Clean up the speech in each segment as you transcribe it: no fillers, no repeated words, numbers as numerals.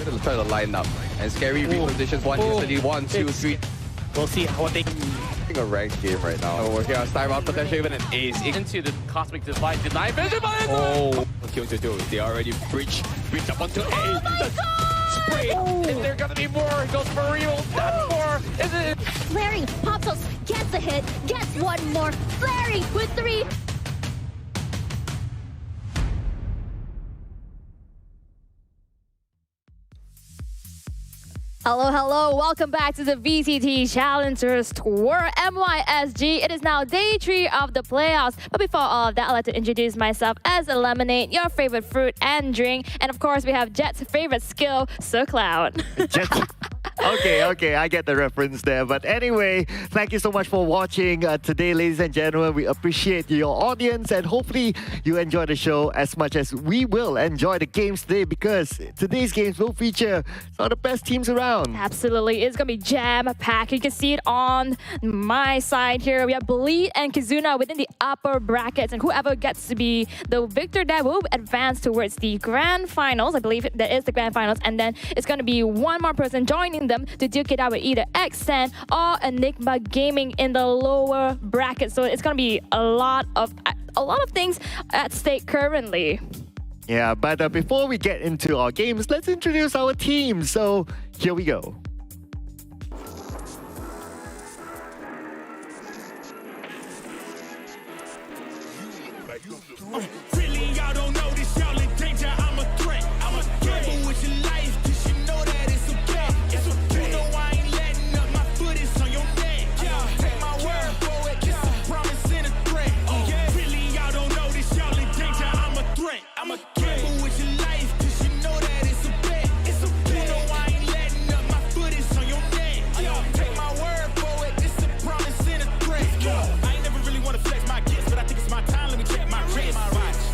Gonna try to line up. And Scary repositions one instantly. 1, 2, 3. We'll see what they I think a ranked game right now. Oh, we're here on time out, potentially even an ace. into the Cosmic Divide. Deny vision, but it's What's going to do? They already breach up onto A. spray. Is there gonna be more? Goes for real. That's more. Is it? Larry, Popsos gets a hit, gets one more. Larry with 3. Hello, welcome back to the VCT Challengers Tour MYSG. It is now day 3 of the playoffs. But before all of that, I'd like to introduce myself as a Lemonade, your favorite fruit and drink. And of course, we have Jet's favorite skill, Sir Cloud. Jet. Okay, I get the reference there. But anyway, thank you so much for watching today, ladies and gentlemen. We appreciate your audience and hopefully you enjoy the show as much as we will enjoy the games today, because today's games will feature some of the best teams around. Absolutely, it's gonna be jam-packed. You can see it on my side here. We have Bleed and Kizuna within the upper brackets, and whoever gets to be the victor that will advance towards the grand finals. I believe that is the grand finals, and then it's gonna be one more person joining them to duke it out with either X10 or Enigma Gaming in the lower bracket. So it's gonna be a lot of things at stake currently. Yeah, but before we get into our games, let's introduce our team. So here we go. Really, y'all don't know this, y'all in danger. I'm a threat. I'm a gamble with your life, cause you know that it's a bet. It's a bet. You know I ain't letting up, my foot is on your neck. Yeah, take my word for it, it's a promise and a threat. Really, y'all don't know this, y'all in danger. I'm a threat. I'm a gamble with your life, cause you know that it's a bet. It's a bet. You know I ain't letting up, my foot is on your neck. Yeah, take my word for it, it's a promise and a threat. I ain't never really wanna flex my gifts, but I think it's my time. Let me check my wrist.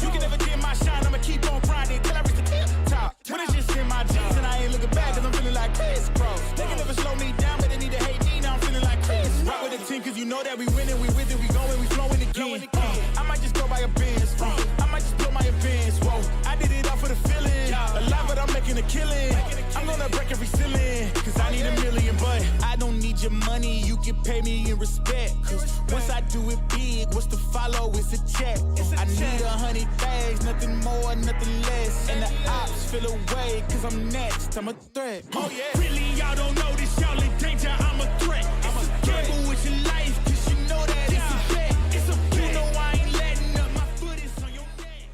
You can never dim my shine, I'ma keep on grinding till I reach the top. But it's just in my jeans and I ain't looking back, cause I'm feeling like Chris Cross. They can never slow me down, but they need to hate me, now I'm feeling like Chris. Rock with the team, cause you know that we winning, we with it, we going, we flowing again. I might just go by a Benz, I might just blow my advance, whoa. I did it all for the feeling, alive but I'm making a killing. I'm gonna break every ceiling, cause I need a million, but I don't need your money, you can pay me in respect. Cause once I do it big, what's to follow is a check. I need 100 bags, nothing more, nothing less. And the ops feel away, cause I'm next, I'm a threat. Oh yeah, really y'all don't know this, y'all in danger, I'm a threat. I'm a gamble with your life, cause you know that it's a bet. It's a bet. You know I ain't letting up, my foot is on your neck.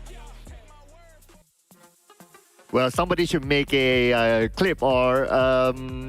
Well, somebody should make a clip or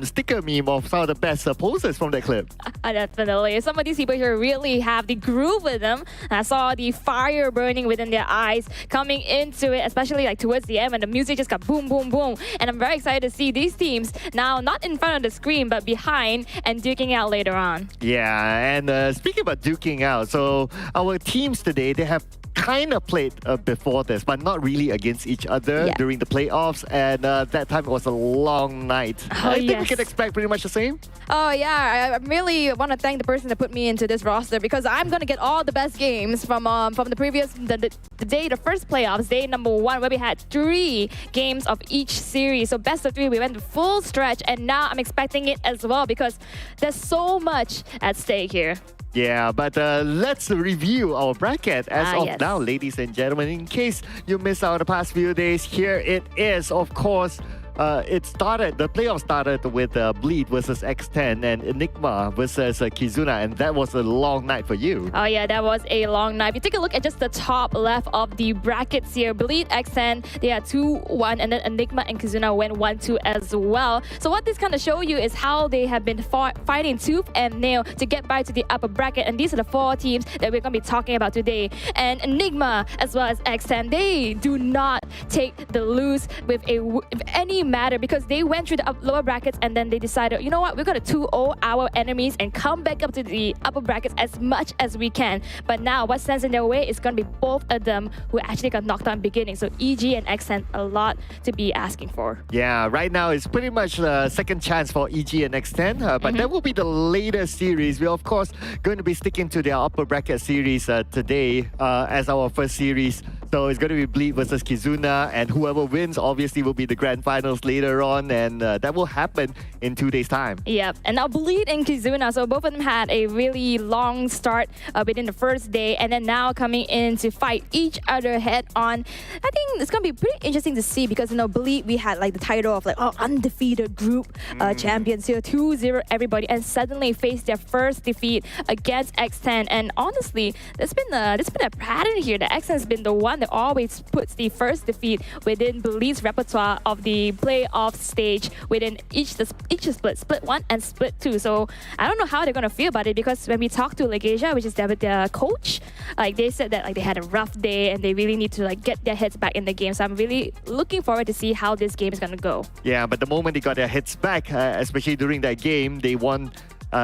sticker meme of some of the best poses from that clip. Definitely. Some of these people here really have the groove with them. I saw the fire burning within their eyes coming into it, especially like towards the end when the music just got boom, boom, boom. And I'm very excited to see these teams now not in front of the screen, but behind and duking out later on. Yeah, and speaking about duking out, so our teams today, they have kind of played before this, but not really against each other during the playoffs, and that time it was a long night. I think we can expect pretty much the same. Oh yeah, I really want to thank the person that put me into this roster, because I'm gonna get all the best games from the previous the first playoffs, day number 1, where we had 3 games of each series. So best of 3, we went to full stretch, and now I'm expecting it as well, because there's so much at stake here. Yeah, but let's review our bracket as of now, ladies and gentlemen. In case you missed out the past few days, here it is. Of course, the playoff started with Bleed versus X10 and Enigma versus Kizuna, and that was a long night for you. Oh yeah, that was a long night. If you take a look at just the top left of the brackets here, Bleed, X10, they had 2-1, and then Enigma and Kizuna went 1-2 as well. So what this kind of show you is how they have been fighting tooth and nail to get back to the upper bracket, and these are the 4 teams that we're going to be talking about today. And Enigma as well as X10, they do not take the lose with any matter, because they went through the lower brackets and then they decided, you know what, we're going to 2-0 our enemies and come back up to the upper brackets as much as we can. But now what stands in their way is going to be both of them who actually got knocked out in the beginning. So EG and X10, a lot to be asking for. Yeah, right now it's pretty much a second chance for EG and X10, but that will be the later series. We're of course going to be sticking to their upper bracket series today as our first series. So it's going to be Bleed versus Kizuna, and whoever wins obviously will be the grand final finals later on, and that will happen in 2 days' time. Yep, and now Bleed and Kizuna, so both of them had a really long start within the first day, and then now coming in to fight each other head on. I think it's gonna be pretty interesting to see because Bleed, we had like the title of like undefeated group champions here, 2-0 everybody, and suddenly faced their first defeat against X10. And honestly, there's been a pattern here. The X10 has been the one that always puts the first defeat within Bleed's repertoire of the playoff stage within each split 1 and split 2. So I don't know how they're gonna feel about it, because when we talked to Legasia, which is their coach, like they said that like they had a rough day and they really need to like get their heads back in the game. So I'm really looking forward to see how this game is gonna go. Yeah, but the moment they got their heads back, especially during that game, they won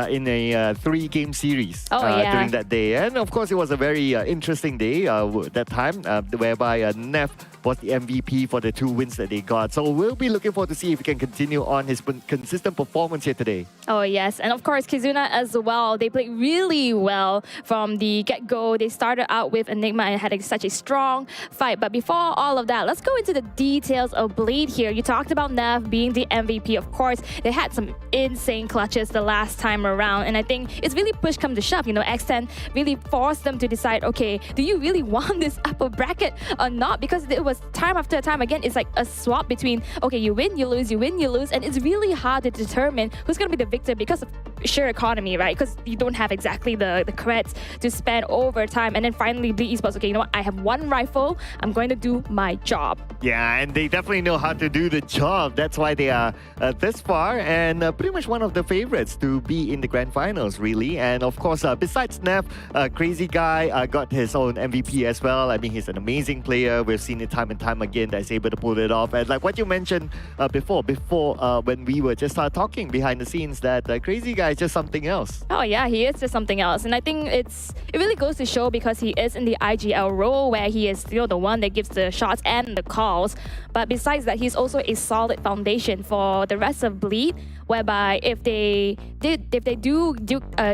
in a 3-game series during that day. And of course, it was a very interesting day that time, whereby Neff was the MVP for the 2 wins that they got. So we'll be looking forward to see if he can continue on his consistent performance here today. Oh yes, and of course Kizuna as well. They played really well from the get-go. They started out with Enigma and had such a strong fight. But before all of that, let's go into the details of Bleed here. You talked about Neff being the MVP. Of course, they had some insane clutches the last time around, and I think it's really push come to shove. X10 really forced them to decide, okay, do you really want this upper bracket or not? Because it was time after time again, it's like a swap between, okay, you win, you lose, you win, you lose, and it's really hard to determine who's going to be the victor because of sheer economy, right? Because you don't have exactly the credits to spend over time. And then finally, Bleed Esports, okay, you know what? I have 1 rifle. I'm going to do my job. Yeah, and they definitely know how to do the job. That's why they are this far and pretty much one of the favorites to be in the grand finals, really. And of course, besides Neff, Crazy Guy got his own MVP as well. I mean, he's an amazing player. We've seen it time and time again that's able to pull it off. And like what you mentioned before when we were just talking behind the scenes, that Crazy Guy is just something else. Oh yeah, he is just something else. And I think it really goes to show because he is in the IGL role where he is still the one that gives the shots and the calls. But besides that, he's also a solid foundation for the rest of Bleed, whereby if they do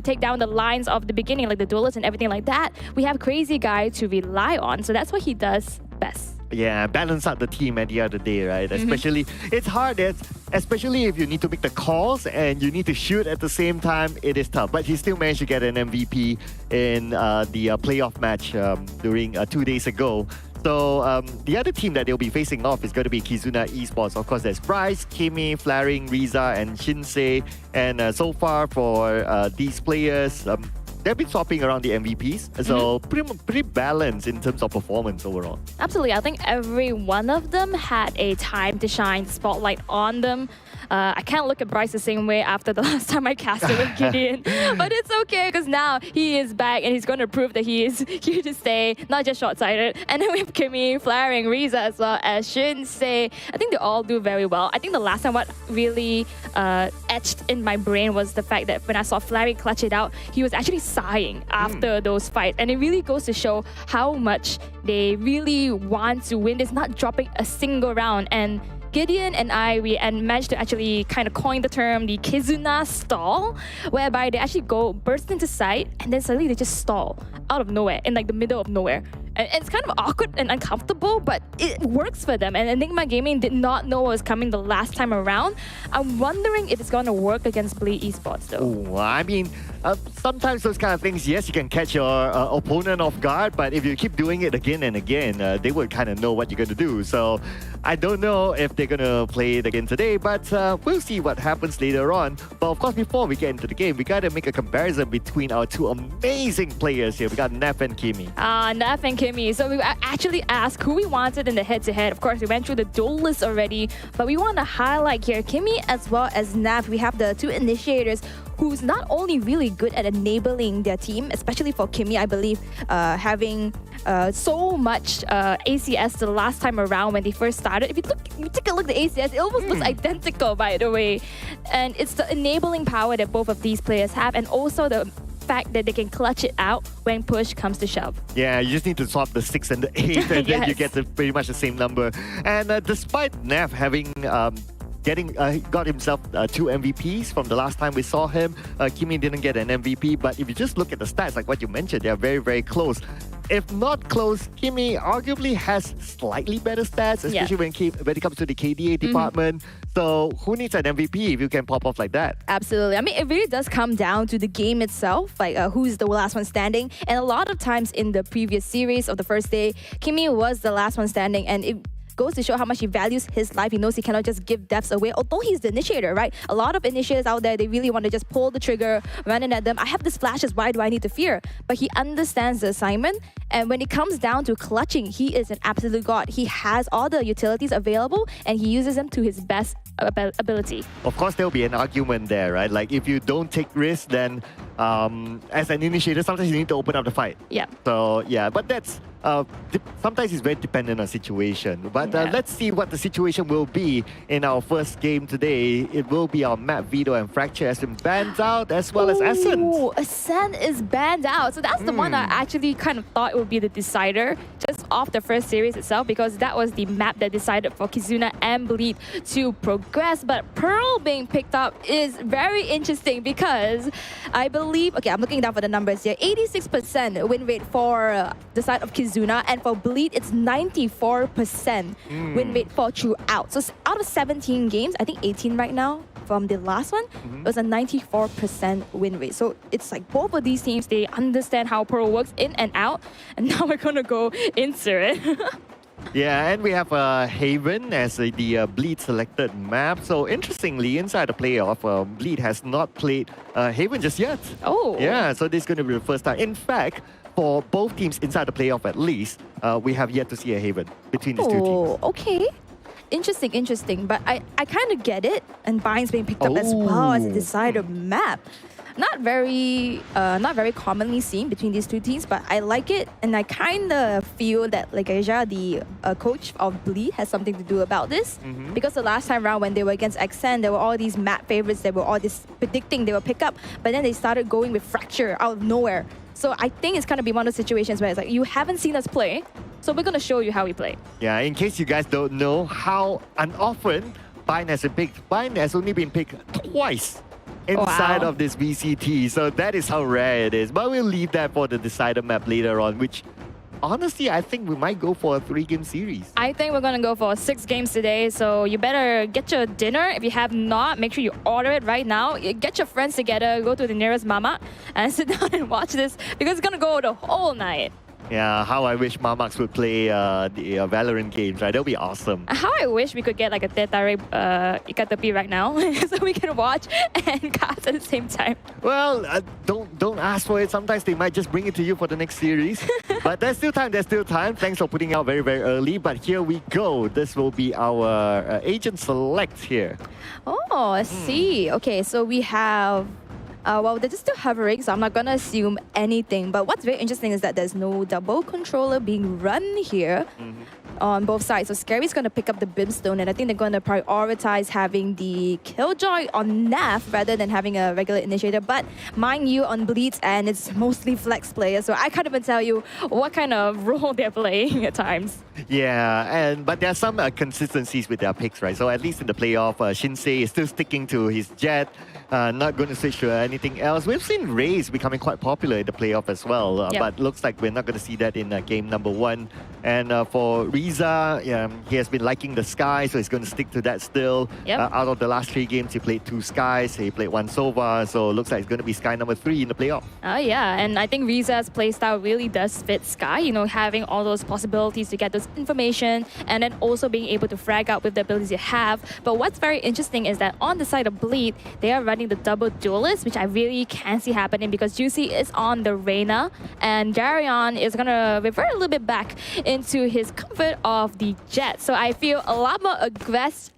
take down the lines of the beginning, like the duelists and everything like that, we have Crazy Guy to rely on. So that's what he does best. Yeah, balance out the team at the other day, right? Especially, it's hard, especially if you need to make the calls and you need to shoot at the same time, it is tough. But he still managed to get an MVP in the playoff match during 2 days ago. So the other team that they'll be facing off is going to be Kizuna Esports. Of course, there's Bryce, Kimi, Flaring, Riza, and Shinsei. And so far for these players, they've been swapping around the MVPs, so pretty balanced in terms of performance overall. Absolutely, I think every one of them had a time to shine, spotlight on them. I can't look at Bryce the same way after the last time I casted with Gideon. But it's okay, because now he is back and he's going to prove that he is here to stay, not just short-sighted. And then we have Kimi, Flaring, Riza, as well as Shinsei. I think they all do very well. I think the last time what really etched in my brain was the fact that when I saw Flaring clutch it out, he was actually sighing after those fights. And it really goes to show how much they really want to win. It's not dropping a single round. And Gideon and I, we managed to actually kind of coin the term the Kizuna stall, whereby they actually burst into sight and then suddenly they just stall out of nowhere, in like the middle of nowhere. And it's kind of awkward and uncomfortable, but it works for them. And Enigma Gaming did not know what was coming the last time around. I'm wondering if it's going to work against Bleed Esports though. Oh, I mean, sometimes those kind of things, yes, you can catch your opponent off guard, but if you keep doing it again and again, they will kind of know what you're going to do. So I don't know if they're going to play it again today, but we'll see what happens later on. But of course, before we get into the game, we got to make a comparison between our 2 amazing players here. We got Neff and Kimi. Neff and Kimi. So we actually asked who we wanted in the head-to-head. Of course, we went through the duelists already, but we want to highlight here Kimi as well as Neff. We have the 2 initiators who's not only really good at enabling their team, especially for Kimi, I believe, having so much ACS the last time around when they first started. If you take a look at the ACS, it almost looks identical, by the way. And it's the enabling power that both of these players have, and also the fact that they can clutch it out when push comes to shove. Yeah, you just need to swap the 6 and the 8 and then you get pretty much the same number. And despite Neff having got himself 2 MVPs from the last time we saw him, Kimi didn't get an MVP, but if you just look at the stats, like what you mentioned, they are very, very close. if not close, Kimi arguably has slightly better stats, especially when it comes to the KDA department. So who needs an MVP if you can pop off like that? Absolutely. I mean, it really does come down to the game itself, like who's the last one standing. And a lot of times in the previous series of the first day, Kimi was the last one standing, and it goes to show how much he values his life. He knows he cannot just give deaths away, although he's the initiator, right? A lot of initiators out there, they really want to just pull the trigger, running at them. I have this flashes, why do I need to fear? But he understands the assignment, and when it comes down to clutching, he is an absolute god. He has all the utilities available, and he uses them to his best ability. Of course, there'll be an argument there, right? Like, if you don't take risks, then as an initiator, sometimes you need to open up the fight. Yeah. So, yeah, but that's sometimes it's very dependent on situation. But let's see what the situation will be in our first game today. It will be our map Veto and Fracture has been banned out, as well as Ascent. Oh, Ascent is banned out. So that's the one I actually kind of thought would be the decider just off the first series itself, because that was the map that decided for Kizuna and Bleed to progress. But Pearl being picked up is very interesting because I believe, okay, I'm looking down for the numbers here, 86% win rate for the side of Kizuna, and for Bleed, it's 94% win rate for throughout. So out of 17 games, I think 18 right now from the last one, it was a 94% win rate. So it's like both of these teams, they understand how Pearl works in and out, and now we're gonna go into it. Yeah, and we have Haven as the Bleed selected map. So interestingly, inside the playoff, Bleed has not played Haven just yet. Oh. Yeah, so this is going to be the first time. In fact, for both teams inside the playoff at least, we have yet to see a Haven between these two teams. Oh, okay. Interesting. But I kind of get it. And Bine's being picked up as well as a decider map. Not very commonly seen between these two teams, but I like it, and I kind of feel that like Asia, the coach of Bleed, has something to do about this. Because the last time around when they were against XN, there were all these map favorites that were all this predicting they will pick up, but then they started going with Fracture out of nowhere. So I think it's gonna be one of those situations where it's like, you haven't seen us play, so we're gonna show you how we play. Yeah, in case you guys don't know how unoften Bine has been picked, Bine has only been picked twice inside of this VCT, so that is how rare it is. But we'll leave that for the decider map later on, which honestly, I think we might go for a 3-game series. I think we're gonna go for 6 games today, so you better get your dinner. If you have not, make sure you order it right now. Get your friends together, go to the nearest mama, and sit down and watch this, because it's gonna go the whole night. Yeah, how I wish Mamax would play the Valorant games, right? That'll be awesome. How I wish we could get like a Tetare Ikatapi right now, so we can watch and cast at the same time. Well, don't ask for it. Sometimes they might just bring it to you for the next series. But there's still time. Thanks for putting out very, very early. But here we go. This will be our agent select here. Oh, I see. Okay, so we have... well, they're just still hovering, so I'm not gonna assume anything. But what's very interesting is that there's no double controller being run here on both sides. So Scary's gonna pick up the Brimstone, and I think they're gonna prioritize having the Killjoy on Nav rather than having a regular initiator. But mind you, on Bleed's end, it's mostly flex players, so I can't even tell you what kind of role they're playing at times. Yeah, but there are some consistencies with their picks, right? So at least in the playoff, Shinsei is still sticking to his Jet. Not going to switch to anything else. We've seen Raze becoming quite popular in the playoff as well, but looks like we're not going to see that in game number 1. And for Riza, he has been liking the Sky, so he's going to stick to that still. Out of the last 3 games, he played 2 Skies, he played 1 Sova, so looks like it's going to be Sky number 3 in the playoff. Yeah, and I think Riza's playstyle really does fit Sky, you know, having all those possibilities to get those information, and then also being able to frag out with the abilities you have. But what's very interesting is that on the side of Bleed, they are running the double duelist, which I really can't see happening because Juicy is on the Reyna, and Darion is gonna revert a little bit back into his comfort of the Jet. So I feel a lot more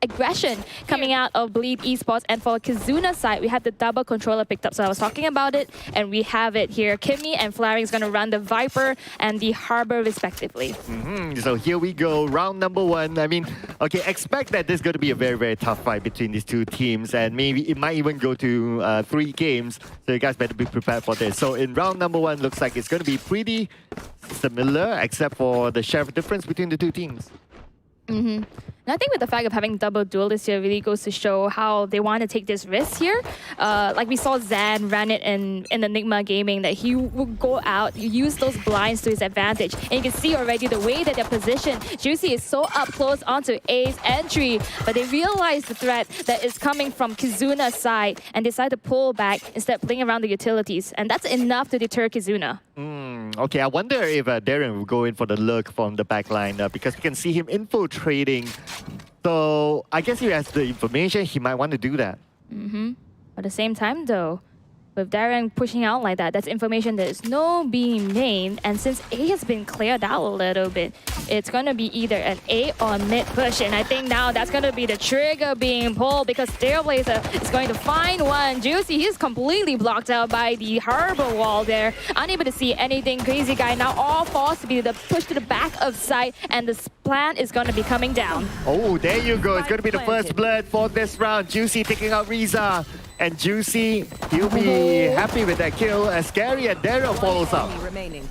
aggression coming out of Bleed Esports. And for Kizuna's side, we have the double controller picked up. So I was talking about it, and we have it here. Kimmy and Flaring is gonna run the Viper and the Harbor respectively. So here we go, round number 1. I mean, okay, expect that there's going to be a very, very tough fight between these two teams, and maybe it might even go to 3 games, so you guys better be prepared for this. So in round number 1, looks like it's going to be pretty similar, except for the share of difference between the two teams. And I think with the fact of having double duelists here really goes to show how they want to take this risk here. Like we saw Zan ran it in Enigma Gaming, that he would go out, use those blinds to his advantage. And you can see already the way that they're positioned. Juicy is so up close onto A's entry, but they realize the threat that is coming from Kizuna's side and decide to pull back instead of playing around the utilities. And that's enough to deter Kizuna. Okay, I wonder if Darren will go in for the lurk from the backline because we can see him infiltrating. So I guess he has the information, he might want to do that. At the same time though, with Darren pushing out like that, that's information that is no B main. And since A has been cleared out a little bit, it's going to be either an A or mid push. And I think now that's going to be the trigger being pulled because Trailblazer is going to find one. Juicy, he's completely blocked out by the harbor wall there. Unable to see anything. Crazy Guy now all forced to be the push to the back of sight. And the plant is going to be coming down. Oh, there you go. It's going to be the first blood for this round. Juicy taking out Riza. And Juicy, he'll be happy with that kill as Scary and Daryl follows up.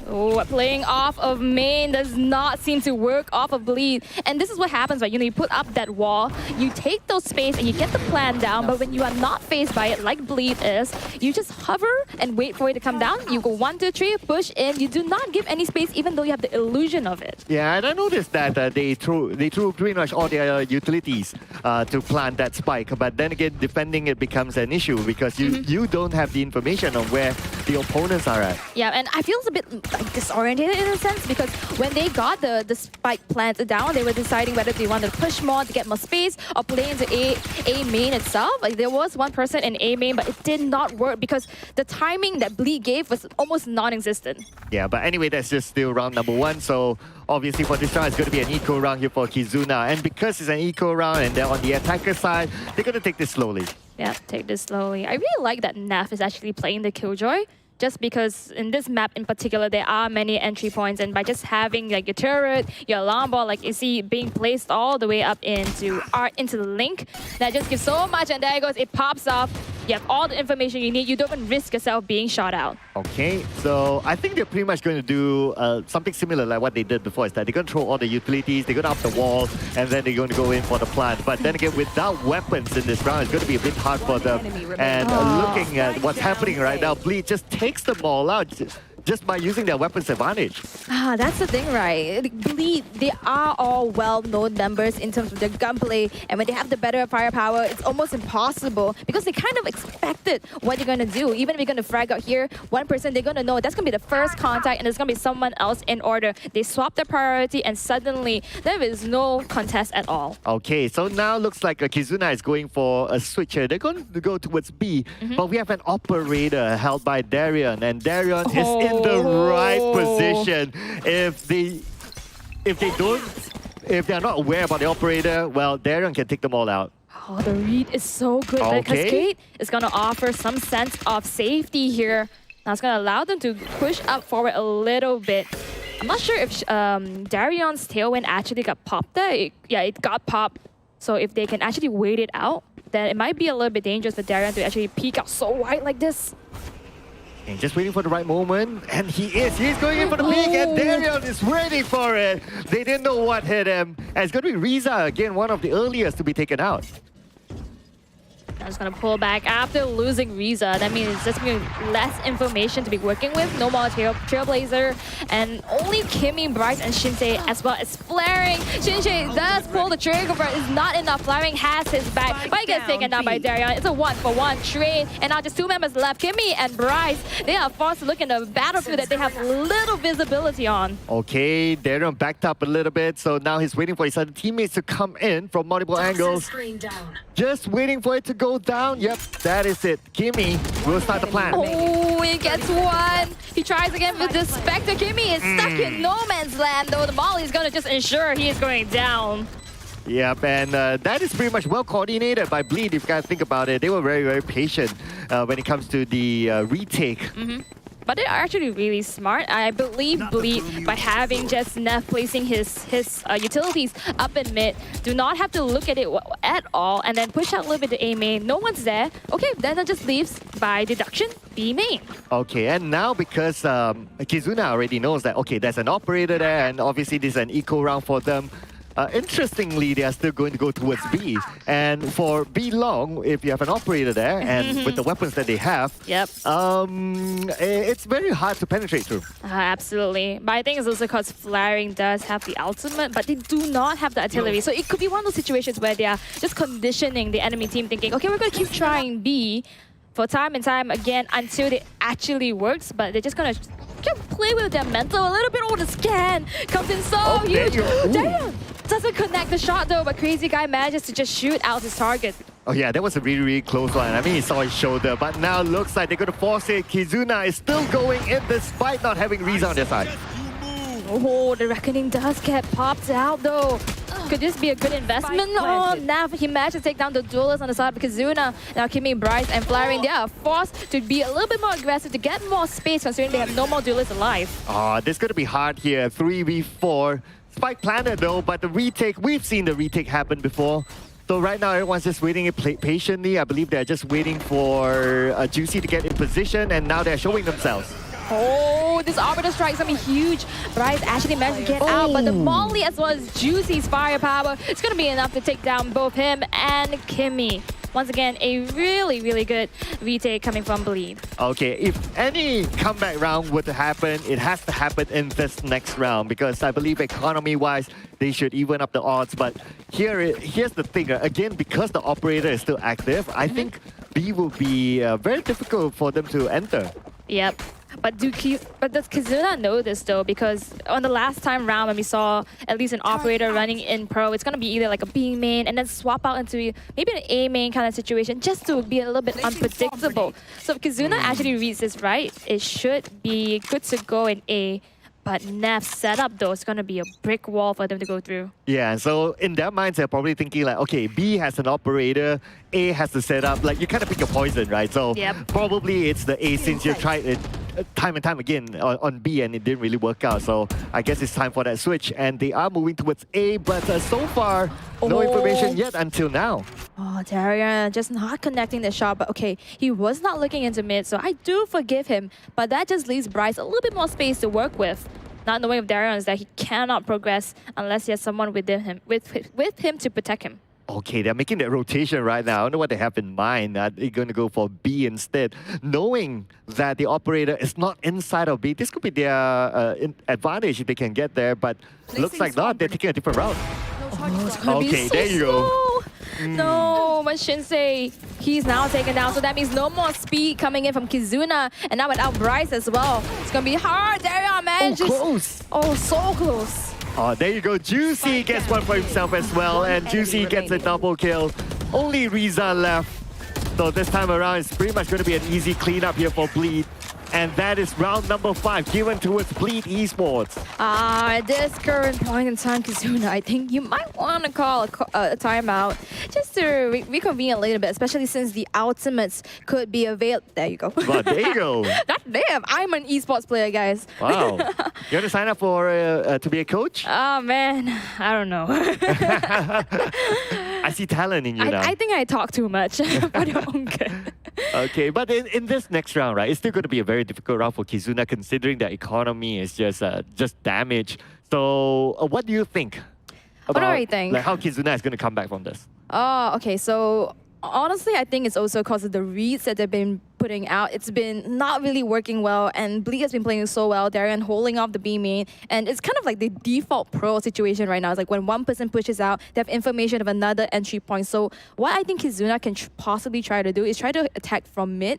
Oh, playing off of main does not seem to work off of Bleed. And this is what happens, right? You know, you put up that wall, you take those space and you get the plan down, but when you are not faced by it like Bleed is, you just hover and wait for it to come down. You go 1, 2, 3, push in. You do not give any space even though you have the illusion of it. Yeah, and I noticed that they threw pretty much all their utilities to plant that spike. But then again, defending it becomes an issue because you don't have the information on where the opponents are at. Yeah, and I feel it's a bit like disoriented in a sense because when they got the spike planted down, they were deciding whether they wanted to push more to get more space or play into A main itself. Like there was one person in A main, but it did not work because the timing that Bleed gave was almost non-existent. Yeah, but anyway, that's just still round number 1. So obviously for this round, it's going to be an eco round here for Kizuna. And because it's an eco round and they're on the attacker side, they're going to take this slowly. Yeah, take this slowly. I really like that Naf is actually playing the Killjoy, just because in this map in particular, there are many entry points, and by just having like your turret, your alarm ball, like you see being placed all the way up into the link, that just gives so much, and there it goes, it pops off. You have all the information you need. You don't even risk yourself being shot out. Okay, so I think they're pretty much going to do something similar like what they did before. Is that they're going to throw all the utilities, they're going to up the wall, and then they're going to go in for the plant. But then again, without weapons in this round, it's going to be a bit hard for them. And looking at what's happening right now, Bleed just takes them all out just by using their weapons advantage. That's the thing, right? Bleed, they are all well-known members in terms of their gunplay, and when they have the better firepower, it's almost impossible because they kind of expected what they're going to do. Even if you're going to frag out here, one person, they're going to know that's going to be the first contact and there's going to be someone else in order. They swap their priority and suddenly there is no contest at all. Okay, so now looks like Kizuna is going for a switcher. They're going to go towards B, but we have an operator held by Darion, and Darion is in the right position. If they're not aware about the operator, well, Darion can take them all out. Oh, the read is so good because Kate is going to offer some sense of safety here. Now it's going to allow them to push up forward a little bit. I'm not sure if Darion's tailwind actually got popped there. It got popped. So if they can actually wait it out, then it might be a little bit dangerous for Darion to actually peek out so wide like this. And just waiting for the right moment, and he's going in for the peek, and Darion is ready for it. They didn't know what hit him, and it's going to be Riza again, one of the earliest to be taken out. I'm just going to pull back after losing Riza. That means it's just going to be less information to be working with. No more Trailblazer. And only Kimmy, Bryce, and Shinsei as well as flaring. Shinsei does pull the trigger, but it's not enough. Flaring has his back, but he gets taken down by Darion. It's a 1-for-1 trade. And now just 2 members left. Kimmy and Bryce, they are forced to look in the battlefield that they have little visibility on. Okay, Darion backed up a little bit, so now he's waiting for his other teammates to come in from multiple angles. Just waiting for it to go down. Yep, that is it. Kimmy will start the plan. Oh, he gets one. He tries again with the Spectre. Kimmy is stuck in no man's land, though. The Molly is going to just ensure he is going down. Yep, and that is pretty much well coordinated by Bleed, if you guys think about it. They were very, very patient when it comes to the retake. But they are actually really smart. I believe Bleed, by having just Neff placing his utilities up in mid, do not have to look at it at all and then push out a little bit to A main. No one's there. Okay, then it just leaves by deduction B main. Okay, and now because Kizuna already knows that, okay, there's an operator there, and obviously this is an eco round for them. Interestingly, they are still going to go towards B. And for B long, if you have an operator there, and with the weapons that they have, it's very hard to penetrate through. Absolutely. But I think it's also because Flaring does have the ultimate, but they do not have the artillery. So it could be one of those situations where they are just conditioning the enemy team, thinking, okay, we're going to keep trying B for time and time again until it actually works, but they're just going to play with their mental a little bit. Oh, the scan comes in so huge. Damn! Doesn't connect the shot though, but Crazy Guy manages to just shoot out his target. Oh yeah, that was a really, really close one. I mean, he saw his shoulder, but now looks like they're going to force it. Kizuna is still going in despite not having Riza on their side. Oh, the Reckoning does get popped out though. Could this be a good investment? Oh, now he managed to take down the duelists on the side of Kizuna. Now Kimmy, Bryce, and Flaring, they are forced to be a little bit more aggressive to get more space considering they have no more duelists alive. This is going to be hard here. 3v4. Spike planted though, but the retake, we've seen the retake happen before. So right now everyone's just waiting patiently. I believe they're just waiting for Juicy to get in position, and now they're showing themselves. Oh, this Arbiter strike is going to be huge. Bryce actually managed to get out, but the Molly as well as Juicy's firepower is going to be enough to take down both him and Kimmy. Once again, a really, really good retake coming from Bleed. Okay, if any comeback round were to happen, it has to happen in this next round because I believe economy-wise, they should even up the odds. But here's the thing. Again, because the operator is still active, I think B will be very difficult for them to enter. Yep. But does Kizuna know this though? Because on the last time round when we saw at least an operator running in pro, it's going to be either like a B main and then swap out into maybe an A main kind of situation just to be a little bit unpredictable. So if Kizuna actually reads this right, it should be good to go in A. But Nef's setup though is going to be a brick wall for them to go through. Yeah, so in their minds, they're probably thinking like, okay, B has an operator, A has the setup. Like you kind of pick a poison, right? So probably it's the A since you tried it time and time again on B and it didn't really work out. So I guess it's time for that switch. And they are moving towards A, but so far, no information yet until now. Oh, Darian just not connecting the shot, but okay, he was not looking into mid, so I do forgive him. But that just leaves Bryce a little bit more space to work with. Not knowing of Darian is that he cannot progress unless he has someone within him, with him to protect him. Okay, they're making that rotation right now. I don't know what they have in mind. They're going to go for B instead. Knowing that the operator is not inside of B, this could be their advantage if they can get there, but looks like not. They're taking a different route. Okay, there you go. No, but Shinsei, he's now taken down, so that means no more speed coming in from Kizuna, and now without Bryce as well. It's gonna be hard. Darian manages. Close. Oh, so close. Oh, there you go. Juicy gets one for himself as well, and Juicy gets a double kill. Only Riza left. So this time around, it's pretty much going to be an easy cleanup here for Bleed. And that is round number 5, given towards Bleed Esports. At this current point in time, Kizuna, I think you might want to call a timeout just to reconvene a little bit, especially since the ultimates could be available. There you go. Well, there you go. God damn, I'm an esports player, guys. Wow. You want to sign up for to be a coach? Oh, man. I don't know. I see talent in you now. I think I talk too much for your own good. Okay, but in this next round, right, it's still going to be a very difficult round for Kizuna considering their economy is just damaged. So what do you think about what do I think? Like how Kizuna is going to come back from this? Oh, okay. So honestly, I think it's also because of the reads that they've been putting out. It's been not really working well, and Bleak has been playing so well. Darian holding off the B main, and it's kind of like the default pro situation right now. It's like when one person pushes out, they have information of another entry point. So what I think Kizuna can possibly try to do is try to attack from mid.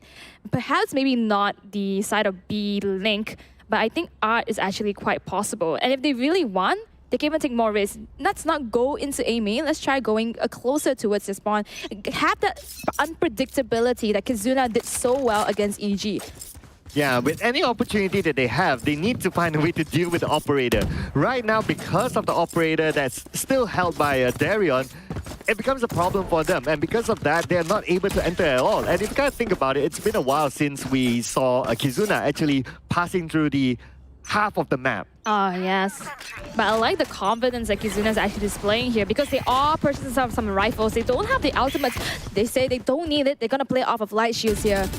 Perhaps maybe not the side of B link, but I think art is actually quite possible. And if they really want, they can even take more risks. Let's not go into A main. Let's try going closer towards the spawn. Have that unpredictability that Kizuna did so well against EG. Yeah, with any opportunity that they have, they need to find a way to deal with the operator. Right now, because of the operator that's still held by Darian, it becomes a problem for them. And because of that, they're not able to enter at all. And if you kind of think about it, it's been a while since we saw Kizuna actually passing through the half of the map. Oh, yes. But I like the confidence that Kizuna is actually displaying here because they are purchasing some rifles. They don't have the ultimates. They say they don't need it. They're going to play off of light shields here.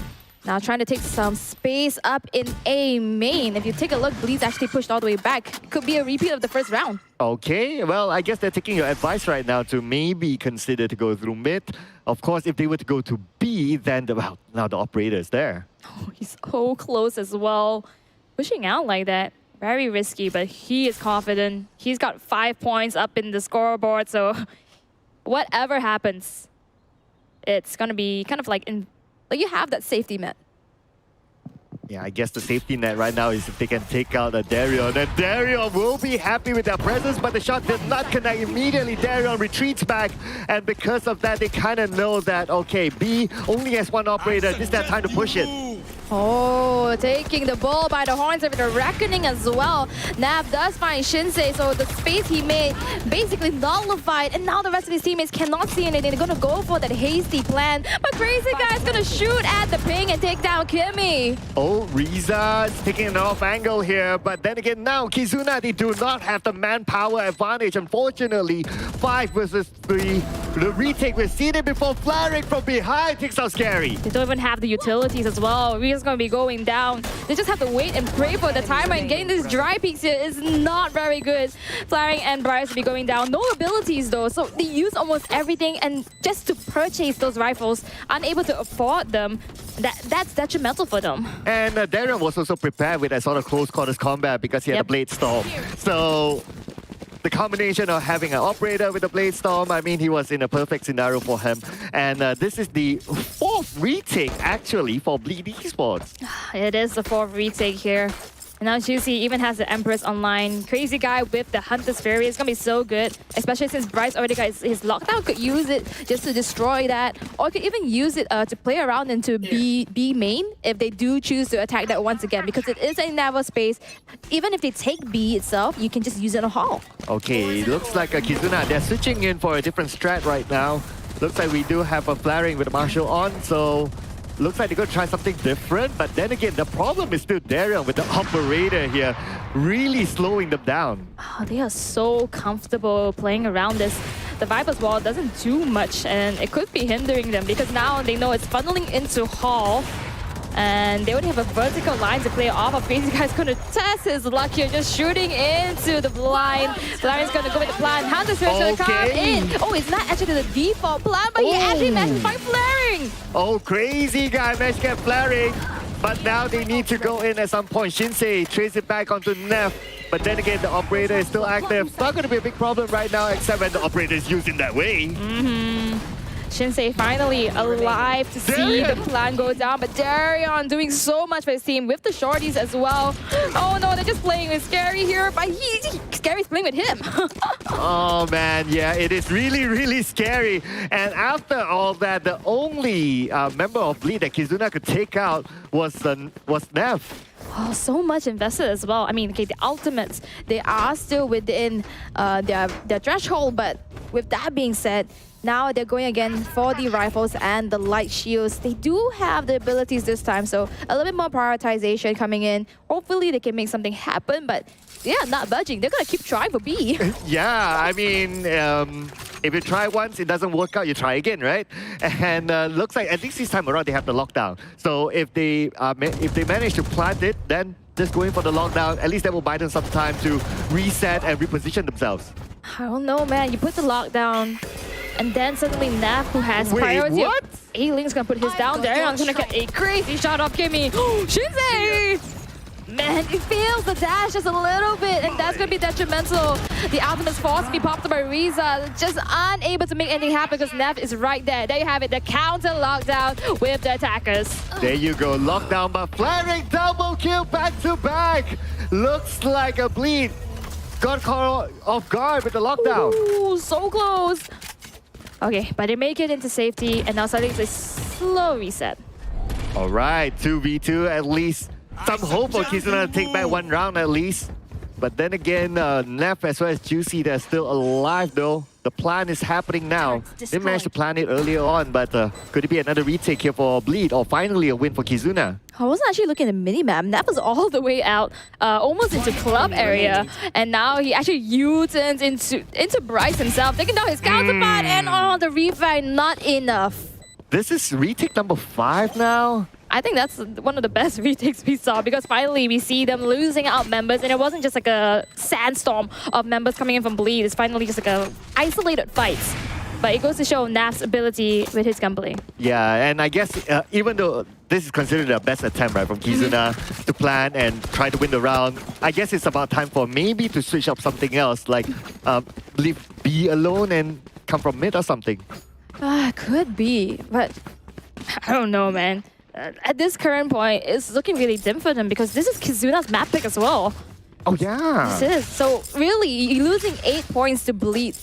Now trying to take some space up in A main. If you take a look, Bleed's actually pushed all the way back. Could be a repeat of the first round. Okay, well, I guess they're taking your advice right now to maybe consider to go through mid. Of course, if they were to go to B, then now the operator is there. Oh, he's so close as well. Pushing out like that, very risky, but he is confident. He's got 5 points up in the scoreboard, so whatever happens, it's gonna be kind of like you have that safety net. Yeah, I guess the safety net right now is if they can take out Darion. And Darion will be happy with their presence, but the shot did not connect immediately. Darion retreats back, and because of that, they kind of know that, okay, B only has one operator. This is their time to push it. Oh, taking the bull by the horns with a reckoning as well. Nav does find Shinsei, so the space he made basically nullified, and now the rest of his teammates cannot see anything. They're gonna go for that hasty plan, but Crazy Guy's gonna shoot at the ping and take down Kimmy. Oh, Riza is taking an off angle here, but then again now, Kizuna, they do not have the manpower advantage, unfortunately. 5 versus 3. The retake, we've seen it before, flaring from behind, takes out Scary. They don't even have the utilities as well. Riza's gonna be going down. They just have to wait and pray for the timer, and getting these dry peaks here is not very good. Flaring and Bryce will be going down. No abilities though, so they use almost everything, and just to purchase those rifles, unable to afford them, that's detrimental for them. And Darren was also prepared with that sort of close quarters combat because he had a Blade Storm. So the combination of having an operator with a Blade Storm, I mean, he was in a perfect scenario for him. And this is the 4th retake, actually, for Bleed Esports. It is the 4th retake here. And now Juicy even has the Empress online. Crazy Guy with the Hunter's Fury. It's going to be so good, especially since Bryce already got his lockdown. Could use it just to destroy that, or could even use it to play around into B main if they do choose to attack that once again, because it is a narrow space. Even if they take B itself, you can just use it on Hall. Okay, looks like Kizuna, they're switching in for a different strat right now. Looks like we do have a flaring with Marshall on, so looks like they're going to try something different, but then again, the problem is still Darion with the operator here, really slowing them down. Oh, they are so comfortable playing around this. The Viper's wall doesn't do much, and it could be hindering them because now they know it's funneling into Hall, and they only have a vertical line to play off of. Crazy Guy's going to test his luck here, just shooting into the blind. Blind's going to go with the plan. Hunter's going to come in. Oh, it's not actually the default plan, but he actually managed to find flaring. Oh, Crazy Guy managed to get flaring, but now they need to go in at some point. Shinsei trace it back onto Neff, but then again, the operator is still active. It's not going to be a big problem right now, except when the operator is used in that way. Shinsei finally alive to see the plan go down, but Darion doing so much for his team with the shorties as well. Oh no, they're just playing with Scary here, but Scary's playing with him. Oh man, yeah, it is really, really scary. And after all that, the only member of Bleed that Kizuna could take out was Neff. Oh, so much invested as well. I mean, okay, the ultimates, they are still within their threshold, but with that being said, now they're going again for the rifles and the light shields. They do have the abilities this time, so a little bit more prioritization coming in. Hopefully they can make something happen, but yeah, not budging. They're gonna keep trying for B. Yeah, I mean, if you try once, it doesn't work out, you try again, right? And looks like at least this time around they have the lockdown. So if they manage to plant it, then just going for the lockdown, at least that will buy them some time to reset and reposition themselves. I don't know, man. You put the lockdown, and then suddenly Nav, who has priority what? A-Link's gonna put his down there. I'm gonna get a crazy shot off Kimmy. Shinsei! Man, it fails the dash just a little bit, and that's gonna be detrimental. The ultimate's forced to be popped by Riza, just unable to make anything happen because Nev is right there. There you have it, the counter lockdown with the attackers. There you go, lockdown, but flaring double kill back to back. Looks like a Bleed got caught off guard with the lockdown. Ooh, so close. Okay, but they make it into safety, and now suddenly it's a slow reset. All right, 2v2 at least. Some hope for Kizuna to take back one round at least. But then again, Neff as well as Juicy, they're still alive though. The plan is happening now. They managed to plan it earlier on, but could it be another retake here for Bleed or finally a win for Kizuna? I wasn't actually looking at the minimap. Neff was all the way out, almost into club area. And now he actually U-turns into Bryce himself, taking down his counterpart, and the revive not enough. This is retake number 5 now. I think that's one of the best retakes we saw because finally we see them losing out members and it wasn't just like a sandstorm of members coming in from Bleed. It's finally just like a isolated fights. But it goes to show Naf's ability with his gunplay. Yeah, and I guess even though this is considered the best attempt, right, from Kizuna to plan and try to win the round, I guess it's about time for maybe to switch up something else, like leave B alone and come from mid or something. Could be, but I don't know, man. At this current point, it's looking really dim for them because this is Kizuna's map pick as well. Oh, yeah. This is. So really, you're losing 8 points to Bleed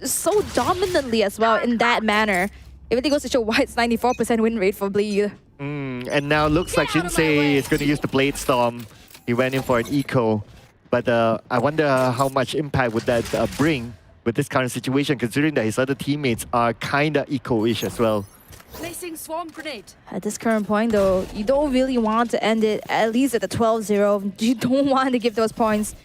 so dominantly as well in that manner. It really goes to show why it's 94% win rate for Bleed. And now looks like Shinsei is going to use the Blade Storm. He went in for an eco. But I wonder how much impact would that bring with this current situation, considering that his other teammates are kind of eco-ish as well. Placing swarm grenade. At this current point, though, you don't really want to end it at least at the 12-0. You don't want to give those points.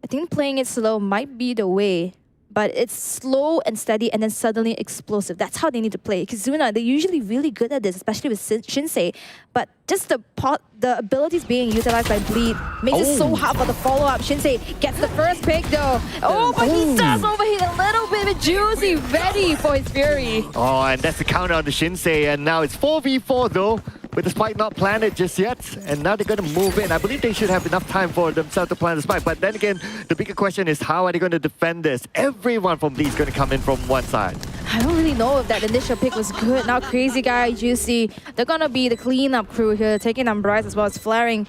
I think playing it slow might be the way. But it's slow and steady and then suddenly explosive. That's how they need to play. Kizuna, they're usually really good at this, especially with Shinsei. But just the abilities being utilized by Bleed makes it so hard for the follow-up. Shinsei gets the first pick though. Oh, but he does overheat a little bit with Juicy ready for his Fury. Oh, and that's the counter on the Shinsei. And now it's 4v4 though, with the spike not planted just yet. And now they're going to move in. I believe they should have enough time for themselves to plant the spike. But then again, the bigger question is how are they going to defend this? Everyone from Bleed is going to come in from one side. I don't really know if that initial pick was good. Now Crazy Guy, Juicy, they're going to be the cleanup crew here, taking on Bryce as well as flaring.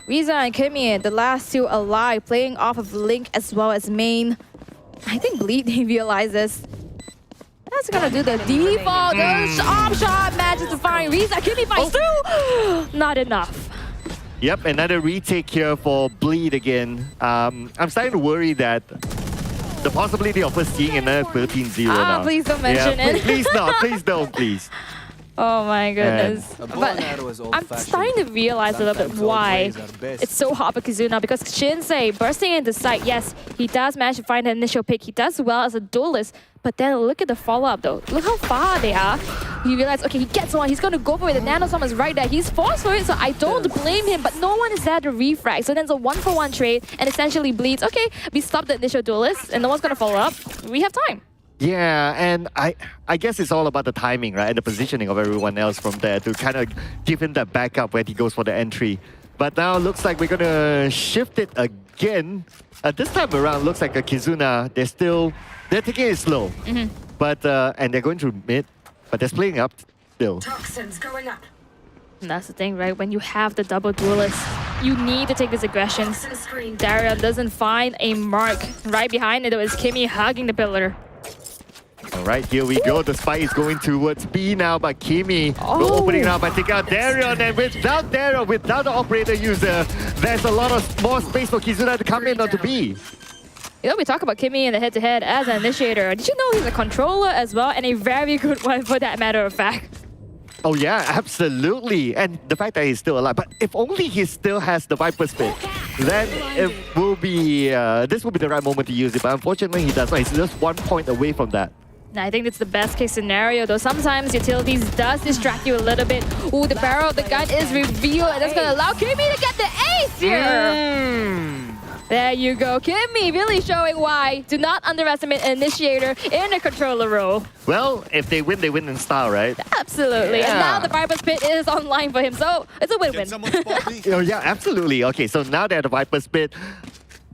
Riza and Kimi, the last two alive, playing off of Link as well as main. I think Bleed, they realize this. That's gonna do the default. The arm shot manages to find Riza. Kimi finds through. Not enough. Yep, another retake here for Bleed again. I'm starting to worry that the possibility of us seeing another 13-0 now. Please don't mention it. Please not. Please don't, please. Oh my goodness. But I'm starting to realize a little bit why it's so hard for Kizuna because Shinsei bursting into sight, yes, he does manage to find the initial pick. He does well as a duelist, but then look at the follow-up though. Look how far they are. You realize, okay, he gets one, he's going to go for it. The Nanostorm is right there. He's forced for it, so I don't blame him, but no one is there to refrag. So then it's a 1-for-1 trade and essentially Bleeds. Okay, we stopped the initial duelist and no one's going to follow up. We have time. Yeah, and I guess it's all about the timing, right? And the positioning of everyone else from there to kind of give him that backup when he goes for the entry. But now looks like we're going to shift it again. This time around, looks like a Kizuna, they're taking it slow. But, and they're going through mid, but they're splitting up still. Toxins going up. And that's the thing, right? When you have the double duelist, you need to take this aggression. Darion doesn't find a mark. Right behind it, it was Kimi hugging the pillar. All right, here we go. The spike is going towards B now, but Kimi will open it up and take out Darion. And without Darion, without the operator user, there's a lot of more space for Kizuna to come in onto B. You know, we talk about Kimi in the head-to-head as an initiator. Did you know he's a controller as well? And a very good one for that matter of fact. Oh yeah, absolutely. And the fact that he's still alive. But if only he still has the Viper Spit, then it will be, this will be the right moment to use it. But unfortunately, he does not. He's just 1 point away from that. I think it's the best case scenario, though sometimes utilities does distract you a little bit. Ooh, the barrel of the gun is revealed, and that's going to allow Kimi to get the ace here. There you go. Kimi really showing why. Do not underestimate an initiator in a controller role. Well, if they win in style, right? Absolutely. Yeah. And now the Viper Spit is online for him, so it's a win-win. Oh, yeah, absolutely. Okay, so now they have the Viper Spit.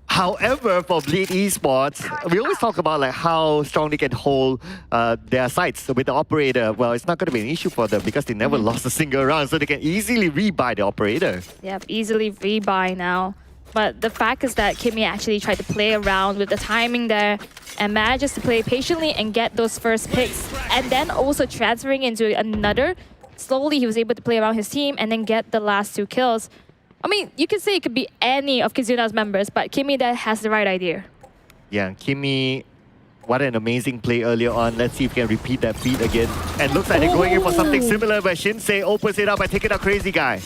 However, for Bleed Esports, we always talk about like how strong they can hold their sites with the operator. Well, it's not going to be an issue for them because they never lost a single round, so they can easily rebuy the operator. Yep, easily rebuy now. But the fact is that Kimi actually tried to play around with the timing there and manages to play patiently and get those first picks. And then also transferring into another. Slowly, he was able to play around his team and then get the last 2 kills. I mean, you could say it could be any of Kizuna's members, but Kimi that has the right idea. Yeah, Kimi, what an amazing play earlier on. Let's see if he can repeat that feat again. And looks like they're going in for something similar, but Shinsei opens it up by taking out Crazy Guy.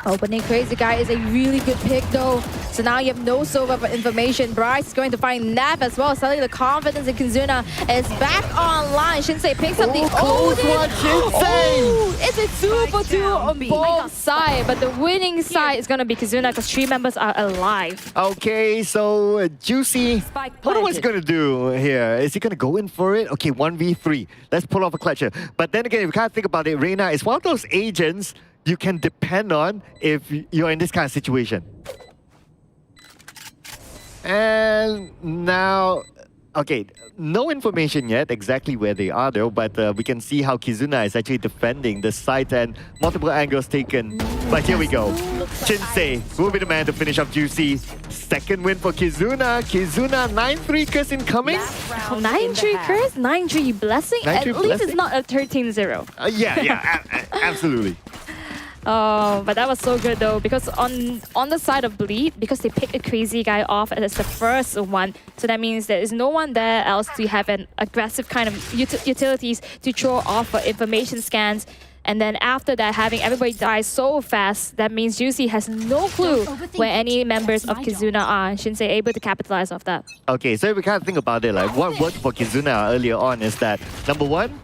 Opening Crazy Guy is a really good pick though. So now you have no silver information. Bryce is going to find Nav as well. Suddenly the confidence in Kizuna is back online. Shinsei picks up the close one, Shinsei! It's it's super two on both sides, but the winning side is going to be Kizuna because 3 members are alive. Okay, so Juicy, what was he going to do here? Is he going to go in for it? Okay, 1v3. Let's pull off a clutch here. But then again, if you can't think about it, Reina is one of those agents you can depend on if you're in this kind of situation. And now, okay, no information yet exactly where they are though, but we can see how Kizuna is actually defending the site and multiple angles taken. But here we go. Shinsei will be the man to finish off Juicy. Second win for Kizuna. Kizuna 9-3 curse incoming. 9-3 curse, 9-3 blessing. 9-3 At least blessing? it's not a 13-0. Yeah, absolutely. Oh, but that was so good though, because on the side of Bleed, because they picked a crazy guy off as the first one, so that means there is no one there else to have an aggressive kind of utilities to throw off for information scans. And then after that, having everybody die so fast, that means Juicy has no clue where any members of Kizuna are. Shinsei able to capitalize off that. Okay, so if we kind of think about it, like what worked for Kizuna earlier on is that, number one,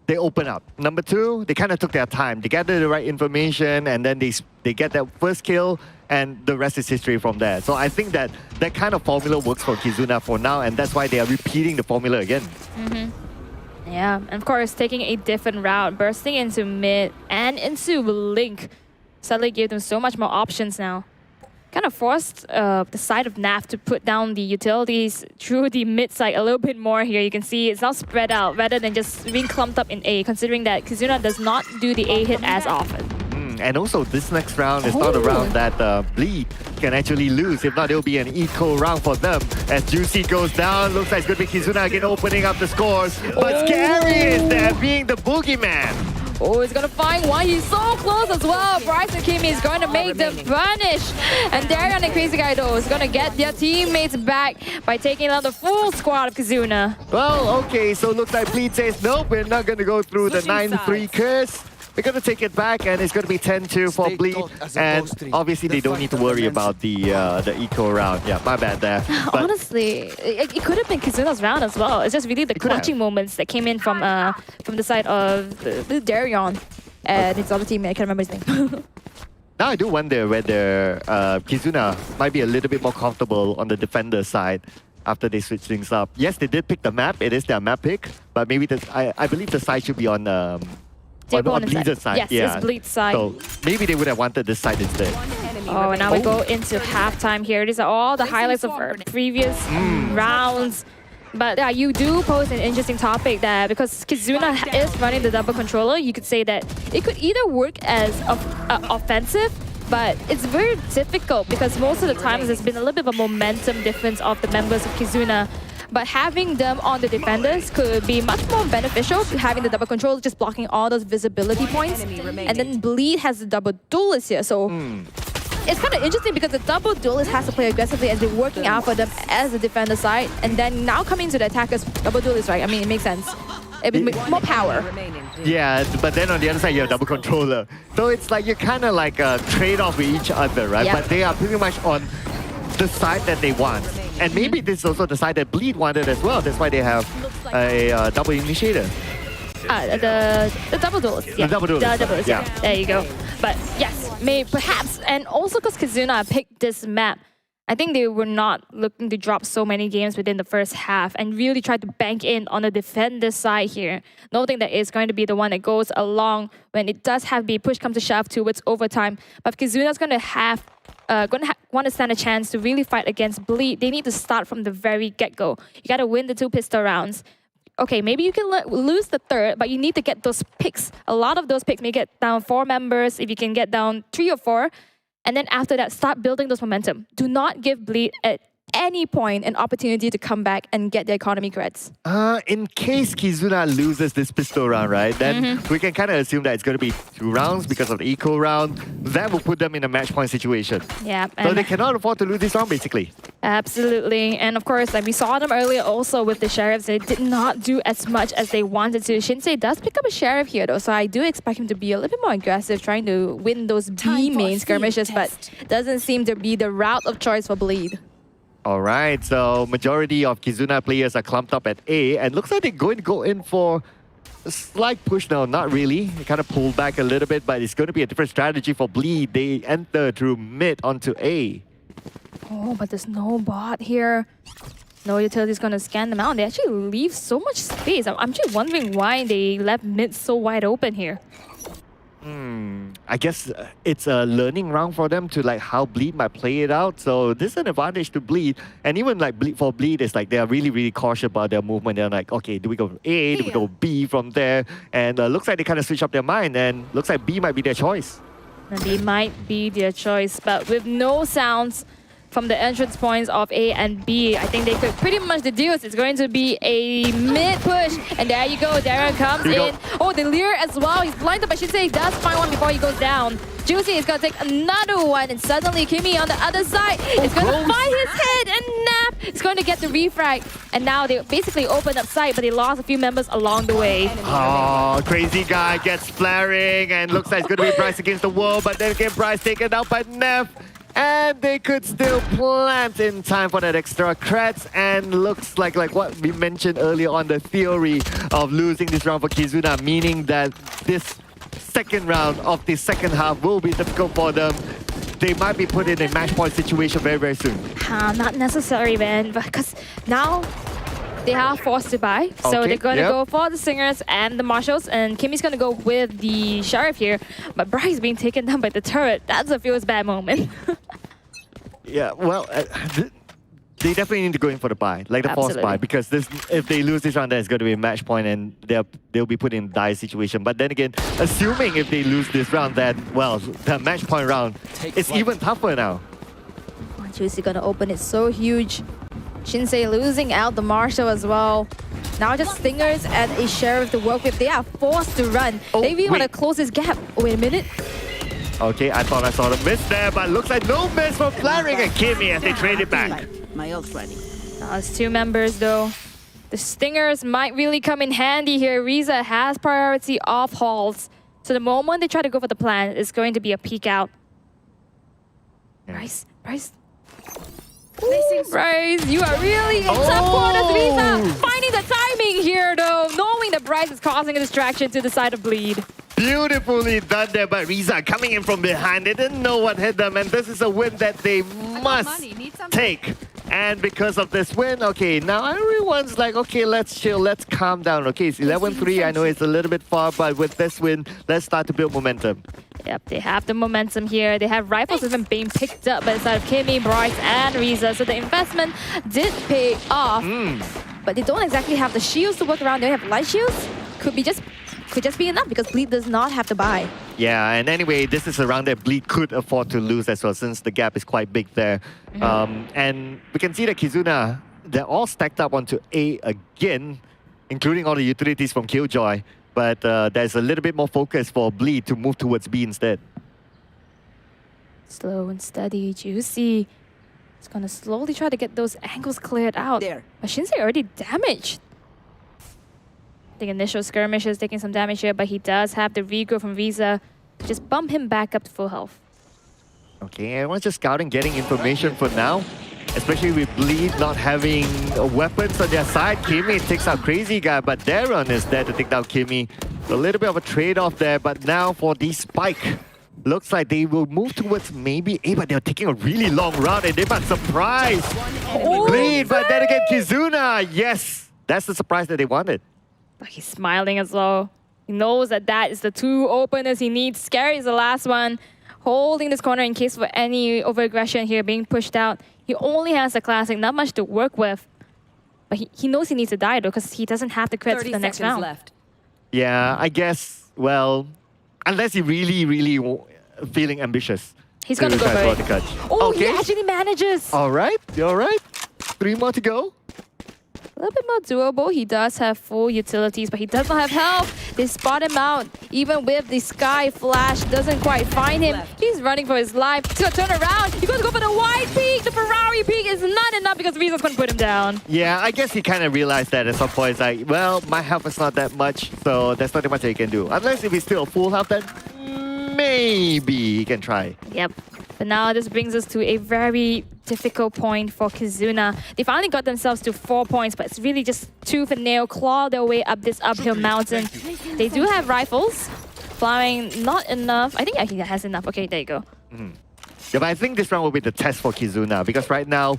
they open up. Number two, they kind of took their time. They gathered the right information and then they get that first kill and the rest is history from there. So I think that that kind of formula works for Kizuna for now and that's why they are repeating the formula again. Yeah, and of course, taking a different route, bursting into mid and into Link. Suddenly gave them so much more options now. Kind of forced the side of NAF to put down the utilities through the mid side a little bit more here. You can see it's now spread out rather than just being clumped up in A, considering that Kizuna does not do the A hit as often. And also, this next round is not a round that Bleed can actually lose. If not, it'll be an eco round for them. As Juicy goes down, looks like it's going to be Kizuna again opening up the scores. But Scary is there, being the boogeyman. Oh, he's going to find one. He's so close as well. Bryson Kimi is going to make them punish. And Darion and Crazy Guy, though, is going to get their teammates back by taking out the full squad of Kizuna. Well, okay, so looks like Bleed says, nope, we're not going to go through the 9-3 curse. We're going to take it back, and it's going to be 10-2 for Bleed. And obviously, they don't need to worry about the eco round. Yeah, my bad there. But honestly, it could have been Kizuna's round as well. It's just really the clutching moments that came in from the side of the Darion and his other teammate. I can't remember his name. now I do wonder whether Kizuna might be a little bit more comfortable on the defender side after they switch things up. Yes, they did pick the map. It is their map pick. But maybe I believe the side should be on Bleed's side. Yes, yeah. it's Bleed's side. So maybe they would have wanted this side instead. Oh, and now we go into halftime here. These are all the highlights of our previous rounds. But yeah, you do pose an interesting topic there because Kizuna is running the double controller. You could say that it could either work as offensive, but it's very difficult because most of the times there's been a little bit of a momentum difference of the members of Kizuna. But having them on the defenders could be much more beneficial to having the double control, just blocking all those visibility points. And then Bleed has the double duelist here, so it's kind of interesting because the double duelist has to play aggressively as they're working out for them as the defender side. And then now coming to the attackers, double duelist, right? I mean, it makes sense. It would make more power. Yeah, but then on the other side, you have double controller. So it's like you're kind of like a trade-off with each other, right? Yep. But they are pretty much on the side that they want. And maybe this is also the side that Bleed wanted as well. That's why they have a double initiator. The double duelist. Yeah. The double duelist. The double duelist, yeah. There you go. But yes, perhaps. And also because Kizuna picked this map, I think they were not looking to drop so many games within the first half and really try to bank in on the defender side here, noting that it's going to be the one that goes along when it does have to be push come to shove towards overtime. But if Kizuna's going to want to stand a chance to really fight against Bleed, they need to start from the very get-go. You got to win the 2 pistol rounds. Okay, maybe you can lose the third, but you need to get those picks. A lot of those picks may get down 4 members, if you can get down 3 or 4. And then after that, start building those momentum. Do not give Bleed at any point an opportunity to come back and get the economy creds. In case Kizuna loses this pistol round, right, then we can kind of assume that it's going to be 2 rounds because of the eco round. That will put them in a match point situation. Yeah. So they cannot afford to lose this round, basically. Absolutely. And of course, like we saw them earlier also with the Sheriffs, they did not do as much as they wanted to. Shinsei does pick up a Sheriff here though, so I do expect him to be a little bit more aggressive, trying to win those B main skirmishes, but doesn't seem to be the route of choice for Bleed. All right, so majority of Kizuna players are clumped up at A, and looks like they're going to go in for slight push now, not really. It kind of pulled back a little bit, but it's going to be a different strategy for Bleed. They enter through mid onto A. Oh, but there's no bot here. No utility's gonna scan them out. They actually leave so much space. I'm just wondering why they left mid so wide open here. I guess it's a learning round for them to like how Bleed might play it out. So this is an advantage to Bleed. And even like for Bleed, it's like they're really, really cautious about their movement. They're like, okay, do we go A? Do we go B from there? And looks like they kind of switch up their mind. And looks like B might be their choice. And B might be their choice, but with no sounds from the entrance points of A and B, I think they could pretty much deduce it's going to be a mid push. And there you go, Darren comes in. Oh, the Lear as well. He's blinded, but Shinsei does find one before he goes down. Juicy is going to take another one, and suddenly Kimmy on the other side is going to find his head, and Nap is going to get the refrag. And now they basically opened up sight, but they lost a few members along the way. Oh, crazy guy gets flaring, and looks like it's going to be Bryce against the wall, but then again, Bryce taken out by Neff. And they could still plant in time for that extra creds, and looks like what we mentioned earlier on, the theory of losing this round for Kizuna, meaning that this second round of the second half will be difficult for them. They might be put in a match point situation very, very soon. Not necessary, man, because now they are forced to buy. So they're going to go for the Singers and the Marshals, and Kimmy's going to go with the Sheriff here. But Bryce being taken down by the turret, that's a feels bad moment. Yeah, well, they definitely need to go in for the buy, like the forced buy, because if they lose this round, then it's going to be a match point and they'll be put in a dire situation. But then again, assuming if they lose this round, then, well, the match point round is even tougher now. Oh, Juicy going to open it so huge. Shinsei losing out the Marshal as well. Now just Stingers and a Sheriff to work with. They are forced to run. They really want to close this gap. Wait a minute. Okay, I thought I saw the miss there, but looks like no miss from Flaring and Kimmy as they trade it back. My ult's ready. It's two members though. The Stingers might really come in handy here. Riza has priority off halls. So the moment they try to go for the plan, it's going to be a peek out. Bryce. Ooh, Bryce, you are really in tough corners, Riza. Finding the timing here though, knowing that Bryce is causing a distraction to the side of Bleed. Beautifully done there by Riza, coming in from behind. They didn't know what hit them, and this is a win that they must take. And because of this win, okay, now everyone's like, okay, let's chill, let's calm down. Okay, it's 11-3. I know it's a little bit far, but with this win, let's start to build momentum. Yep, they have the momentum here. They have rifles even being picked up by the side of Kimmy, Bryce, and Riza. So the investment did pay off. But they don't exactly have the shields to work around. They have light shields. Could just be enough because Bleed does not have to buy. Yeah, and anyway, this is a round that Bleed could afford to lose as well, since the gap is quite big there. And we can see that Kizuna, they're all stacked up onto A again, including all the utilities from Killjoy. But there's a little bit more focus for Bleed to move towards B instead. Slow and steady, Juicy. It's gonna slowly try to get those angles cleared out. But Shinsei already damaged. The initial skirmish is taking some damage here, but he does have the regroup from Riza to just bump him back up to full health. Okay, everyone's just scouting, getting information for now. Especially with Bleed not having weapons on their side. Kimmy takes out Crazy Guy, but Darren is there to take down Kimmy. A little bit of a trade-off there, but now for the Spike. Looks like they will move towards maybe A, but they're taking a really long route and they might surprise Bleed, but then again, Kizuna, yes, that's the surprise that they wanted. But he's smiling as well. He knows that that is the two openers he needs. Scary is the last one, holding this corner in case of any overaggression here being pushed out. He only has the classic, not much to work with. But he knows he needs to die though, because he doesn't have the crits for the next round. Left. Yeah, I guess, well, unless he really feeling ambitious. He's gonna go for it. Oh, okay. He actually manages. All right. 3 more to go. A little bit more doable. He does have full utilities, but he does not have health. They spot him out. Even with the Sky Flash, doesn't quite find him. He's running for his life. He's gonna turn around. He's gonna go for the wide peak. The Ferrari peak is not enough because Riza's gonna put him down. Yeah, I guess he kind of realized that at some point. It's like, well, my health is not that much, so there's nothing much that he can do. Unless if he's still full health, then maybe he can try. Yep. But now this brings us to a very difficult point for Kizuna. They finally got themselves to 4 points, but it's really just tooth and nail, claw their way up this uphill mountain. They do have rifles. Flying, not enough. I think he has enough. Okay, there you go. Yeah, but I think this round will be the test for Kizuna because right now,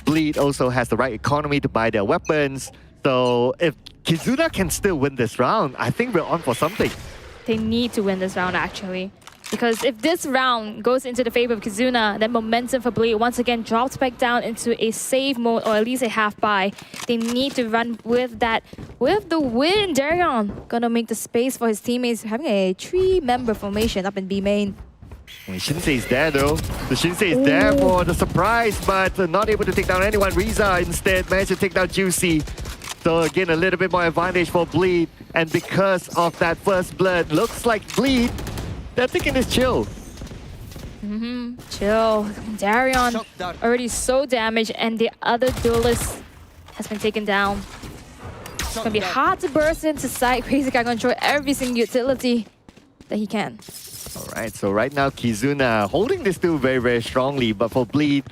Bleed also has the right economy to buy their weapons. So if Kizuna can still win this round, I think we're on for something. They need to win this round, actually. Because if this round goes into the favor of Kizuna, then momentum for Bleed once again drops back down into a save mode or at least a half buy. They need to run with that. With the win, Darion gonna make the space for his teammates, having a 3-member formation up in B main. Shinsei is there though. The Shinsei is there for the surprise, but not able to take down anyone. Riza instead managed to take down Juicy. So again, a little bit more advantage for Bleed. And because of that first blood, looks like Bleed, they're taking this chill. Chill. Darion already so damaged, and the other duelist has been taken down. It's gonna be hard to burst into sight. Crazy Guy gonna throw every single utility that he can. Alright, so right now Kizuna holding this still very, very strongly, but for Bleed,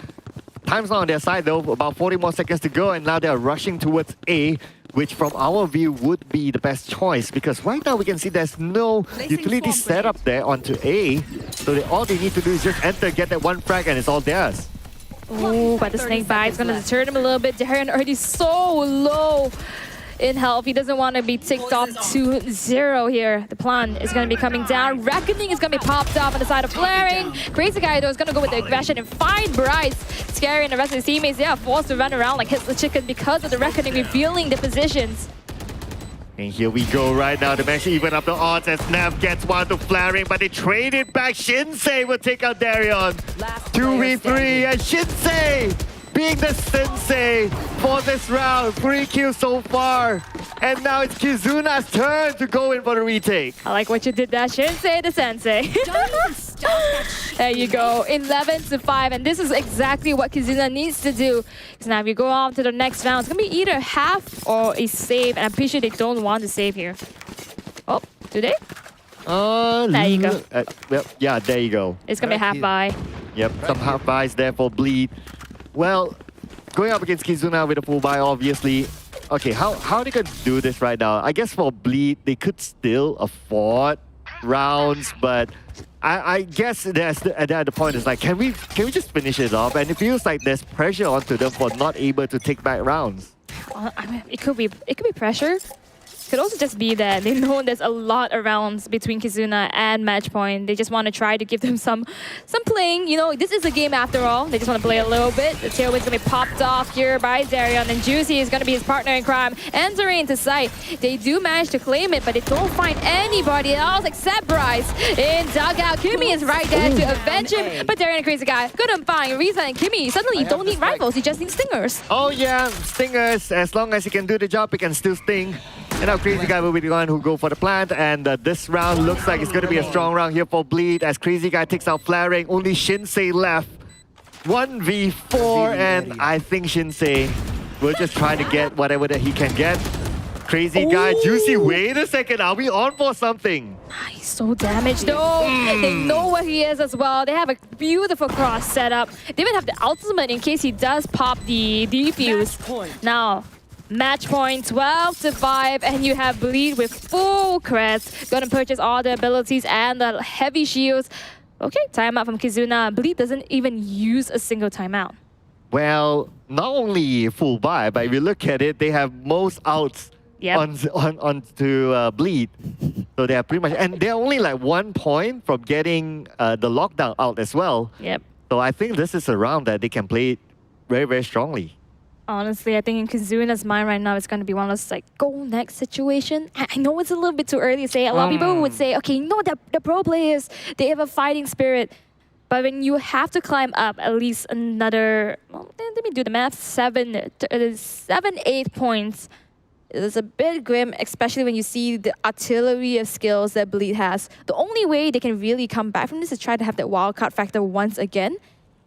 time's not on their side though, about 40 more seconds to go, and now they're rushing towards A, which from our view would be the best choice because right now we can see there's no utility set up there onto A. So all they need to do is just enter, get that one frag, and it's all theirs. Oh, but the snake bite is gonna deter them a little bit. Darion already so low in health. He doesn't want to be ticked off to 0 here. The plan is going to be coming down. Reckoning is going to be popped off on the side of Flaring. Crazy Guy, though, is going to go with the aggression and find Bryce. Scary and the rest of his teammates, they are forced to run around like Hits the Chicken because of the Reckoning revealing the positions. And here we go right now. The match even up the odds as Nav gets one to Flaring, but they trade it back. Shinsei will take out Darion. 2v3 and Shinsei being the sensei for this round. 3 kills so far. And now it's Kizuna's turn to go in for the retake. I like what you did there, Shinsei the sensei. There you go, 11-5, and this is exactly what Kizuna needs to do. So now if you go on to the next round, it's gonna be either half or a save, and I'm pretty sure they don't want to save here. Oh, do they? There you go. Well, yeah, there you go. It's gonna be half buy. Yep, some half buys there for Bleed. Well, going up against Kizuna with a full buy, obviously. Okay, how are they going to do this right now? I guess for Bleed, they could still afford rounds, but I guess at the point is like, can we just finish it off? And it feels like there's pressure onto them for not able to take back rounds. I mean, it could be pressure. Could also just be that they know there's a lot of rounds between Kizuna and Matchpoint. They just want to try to give them some playing. You know, this is a game after all. They just want to play a little bit. The tailwind's going to be popped off here by Darion, and Juicy is going to be his partner in crime. Entering into sight. They do manage to claim it, but they don't find anybody else except Bryce in dugout. Kimmy is right there to avenge him, but Darion, a Crazy Guy, couldn't find Riza and Kimmy. Suddenly, you don't need rifles, you just need stingers. Oh yeah, stingers. As long as he can do the job, he can still sting. And now Crazy Guy will be the one who go for the plant, and this round looks like it's going to be a strong round here for Bleed as Crazy Guy takes out Flaring. Only Shinsei left. 1v4, and I think Shinsei will just try to get whatever that he can get. Crazy Guy, Juicy, wait a second, are we on for something? He's so damaged though. They know where he is as well. They have a beautiful cross set up. They even have the ultimate in case he does pop the defuse. Now, match point 12-5, and you have Bleed with full crest. Gonna purchase all the abilities and the heavy shields. Okay, timeout from Kizuna. Bleed doesn't even use a single timeout. Well, not only full buy, but if you look at it, they have most outs onto Bleed. So they are pretty much, and they're only like 1 point from getting the lockdown out as well. Yep. So I think this is a round that they can play it very, very strongly. Honestly, I think in Kizuna's mind right now, it's going to be one of those like go next situation. I know it's a little bit too early to say. A lot of people would say, okay, you know, the pro players, they have a fighting spirit. But when you have to climb up at least another, well, let me do the math, 7, 8 points. It's a bit grim, especially when you see the artillery of skills that Bleed has. The only way they can really come back from this is try to have that wildcard factor once again.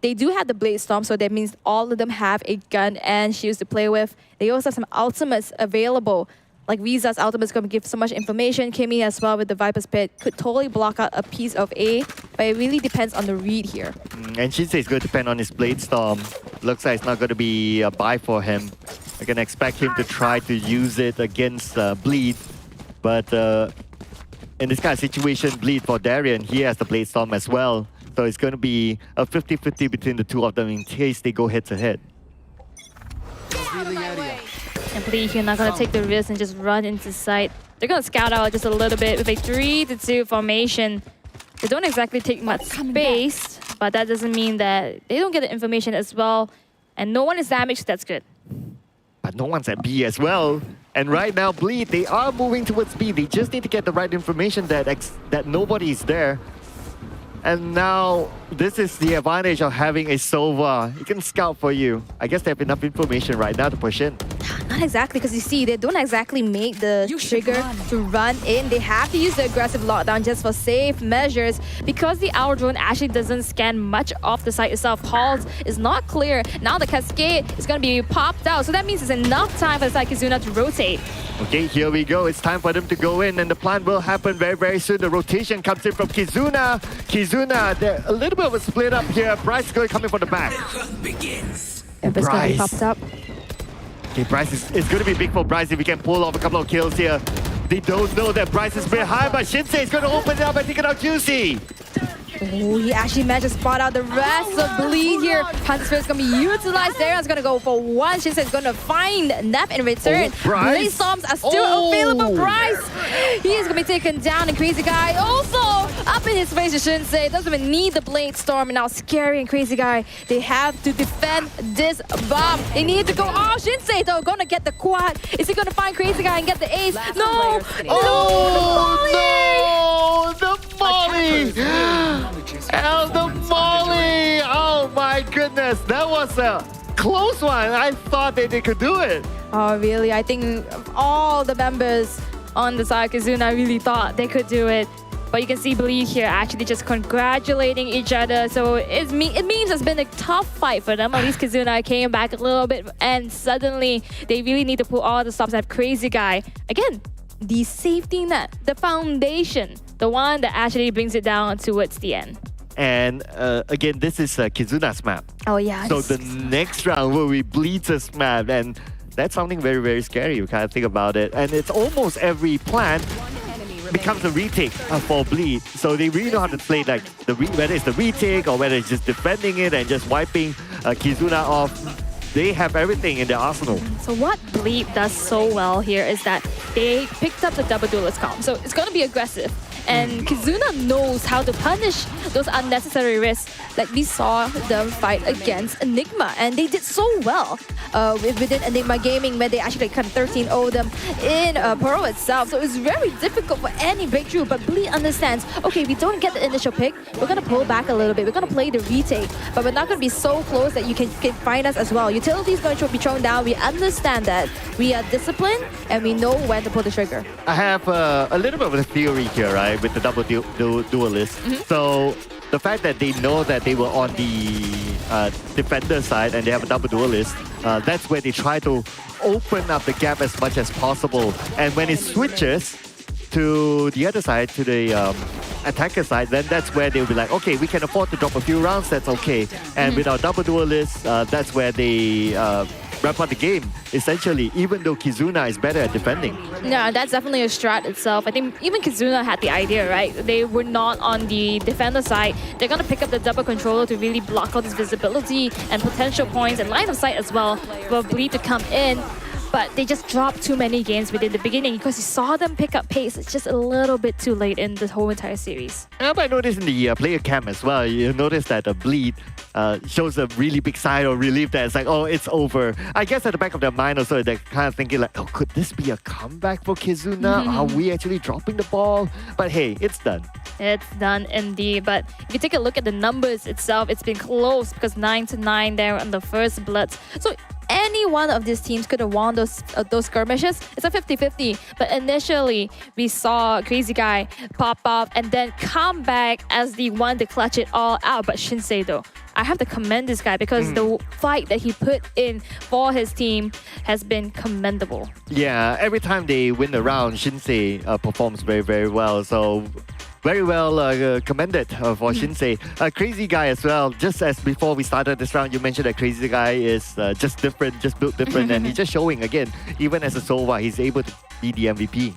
They do have the Blade Storm, so that means all of them have a gun and shields to play with. They also have some ultimates available. Like Visa's ultimate is going to give so much information. Kimmy as well with the Viper's Pit could totally block out a piece of A, but it really depends on the read here. And Shinsei is going to depend on his Blade Storm. Looks like it's not going to be a buy for him. I can expect him to try to use it against Bleed, but in this kind of situation, Bleed for Darien, he has the Blade Storm as well. So it's going to be a 50-50 between the two of them in case they go head-to-head. And Bleed here not going to take the risk and just run into sight. They're going to scout out just a little bit with a 3-2 formation. They don't exactly take much space, but that doesn't mean that they don't get the information as well. And no one is damaged, that's good. But no one's at B as well. And right now, Bleed, they are moving towards B. They just need to get the right information that nobody is there. And now, this is the advantage of having a Sova. He can scout for you. I guess they have enough information right now to push in. Not exactly, because you see, they don't exactly make the trigger to run in. They have to use the aggressive lockdown just for safe measures. Because the Owl Drone actually doesn't scan much of the site itself. Halls is not clear. Now the Cascade is going to be popped out. So that means it's enough time for Kizuna to rotate. Okay, here we go. It's time for them to go in, and the plan will happen very, very soon. The rotation comes in from Kizuna. Kizuna, they're a little bit of a split up here. Bryce is going to come in from the back. Everybody's going to be popped up. Okay, Bryce it's going to be big for Bryce if he can pull off a couple of kills here. They don't know that Bryce is behind, but Shinsei is going to open it up and take it out Juicy. Oh, he actually managed to spot out the rest of Bleed here. Hunter Spirit is going to be utilized there. It's going to go for one. Shinsei is going to find Nep in return. Blade Storms are still available. Bryce, he is going to be taken down. And Crazy Guy also up in his face to Shinsei. Doesn't even need the Blade Storm. And now Scary and Crazy Guy, they have to defend this bomb. They need to go. Oh, Shinsei though, going to get the quad. Is he going to find Crazy Guy and get the ace? No! Oh, no! The Molly! And the Molly! Oh my goodness, that was a close one. I thought that they could do it. Oh, really? I think all the members on the side of Kizuna really thought they could do it. But you can see Bleed here actually just congratulating each other. So it means it's been a tough fight for them. At least Kizuna came back a little bit, and suddenly they really need to pull all the stops at Crazy Guy. Again, the safety net, the foundation, the one that actually brings it down towards the end. And again, this is Kizuna's map. Oh yeah. So the next round will be Bleed's map, and that's something very, very scary. You kind of think about it. And it's almost every plant becomes a retake for Bleed. So they really know how to play, like whether it's the retake or whether it's just defending it and just wiping Kizuna off. They have everything in their arsenal. So what Bleed does so well here is that they picked up the double duelist comp. So it's going to be aggressive. And Kizuna knows how to punish those unnecessary risks. Like we saw them fight against Enigma, and they did so well within Enigma Gaming, where they actually kind of 13-0 them in Pearl itself. So it's very difficult for any breakthrough, but Bleed understands, okay, we don't get the initial pick, we're going to pull back a little bit, we're going to play the retake, but we're not going to be so close that you can find us as well. Utility is going to be thrown down. We understand that. We are disciplined, and we know when to pull the trigger. I have a little bit of a theory here, right, with the double duelist. So the fact that they know that they were on the defender side and they have a double duelist, that's where they try to open up the gap as much as possible. And when it switches to the other side, to the attacker side, then that's where they'll be like, okay, we can afford to drop a few rounds, that's okay. And with our double duelist, that's where they wrap up the game, essentially, even though Kizuna is better at defending. Yeah, that's definitely a strat itself. I think even Kizuna had the idea, right? They were not on the defender side. They're going to pick up the double controller to really block out this visibility and potential points and line of sight as well for Bleed to come in. But they just dropped too many games within the beginning because you saw them pick up pace. It's just a little bit too late in the whole entire series. But I noticed in the player cam as well, you notice that the Bleed shows a really big sigh of relief that it's like, oh, it's over. I guess at the back of their mind also, they're kind of thinking like, oh, could this be a comeback for Kizuna? Are we actually dropping the ball? But hey, it's done. It's done indeed. But if you take a look at the numbers itself, it's been close because 9-9 there on the first blitz. So any one of these teams could have won those skirmishes. It's a 50-50. But initially, we saw Crazy Guy pop up and then come back as the one to clutch it all out. But Shinsei, though, I have to commend this guy because the fight that he put in for his team has been commendable. Yeah, every time they win the round, Shinsei performs very, very well. So very well commended for Shinsei. Crazy Guy as well. Just as before we started this round, you mentioned that Crazy Guy is just different, just built different. And he's just showing again, even as a Sova, he's able to be the MVP.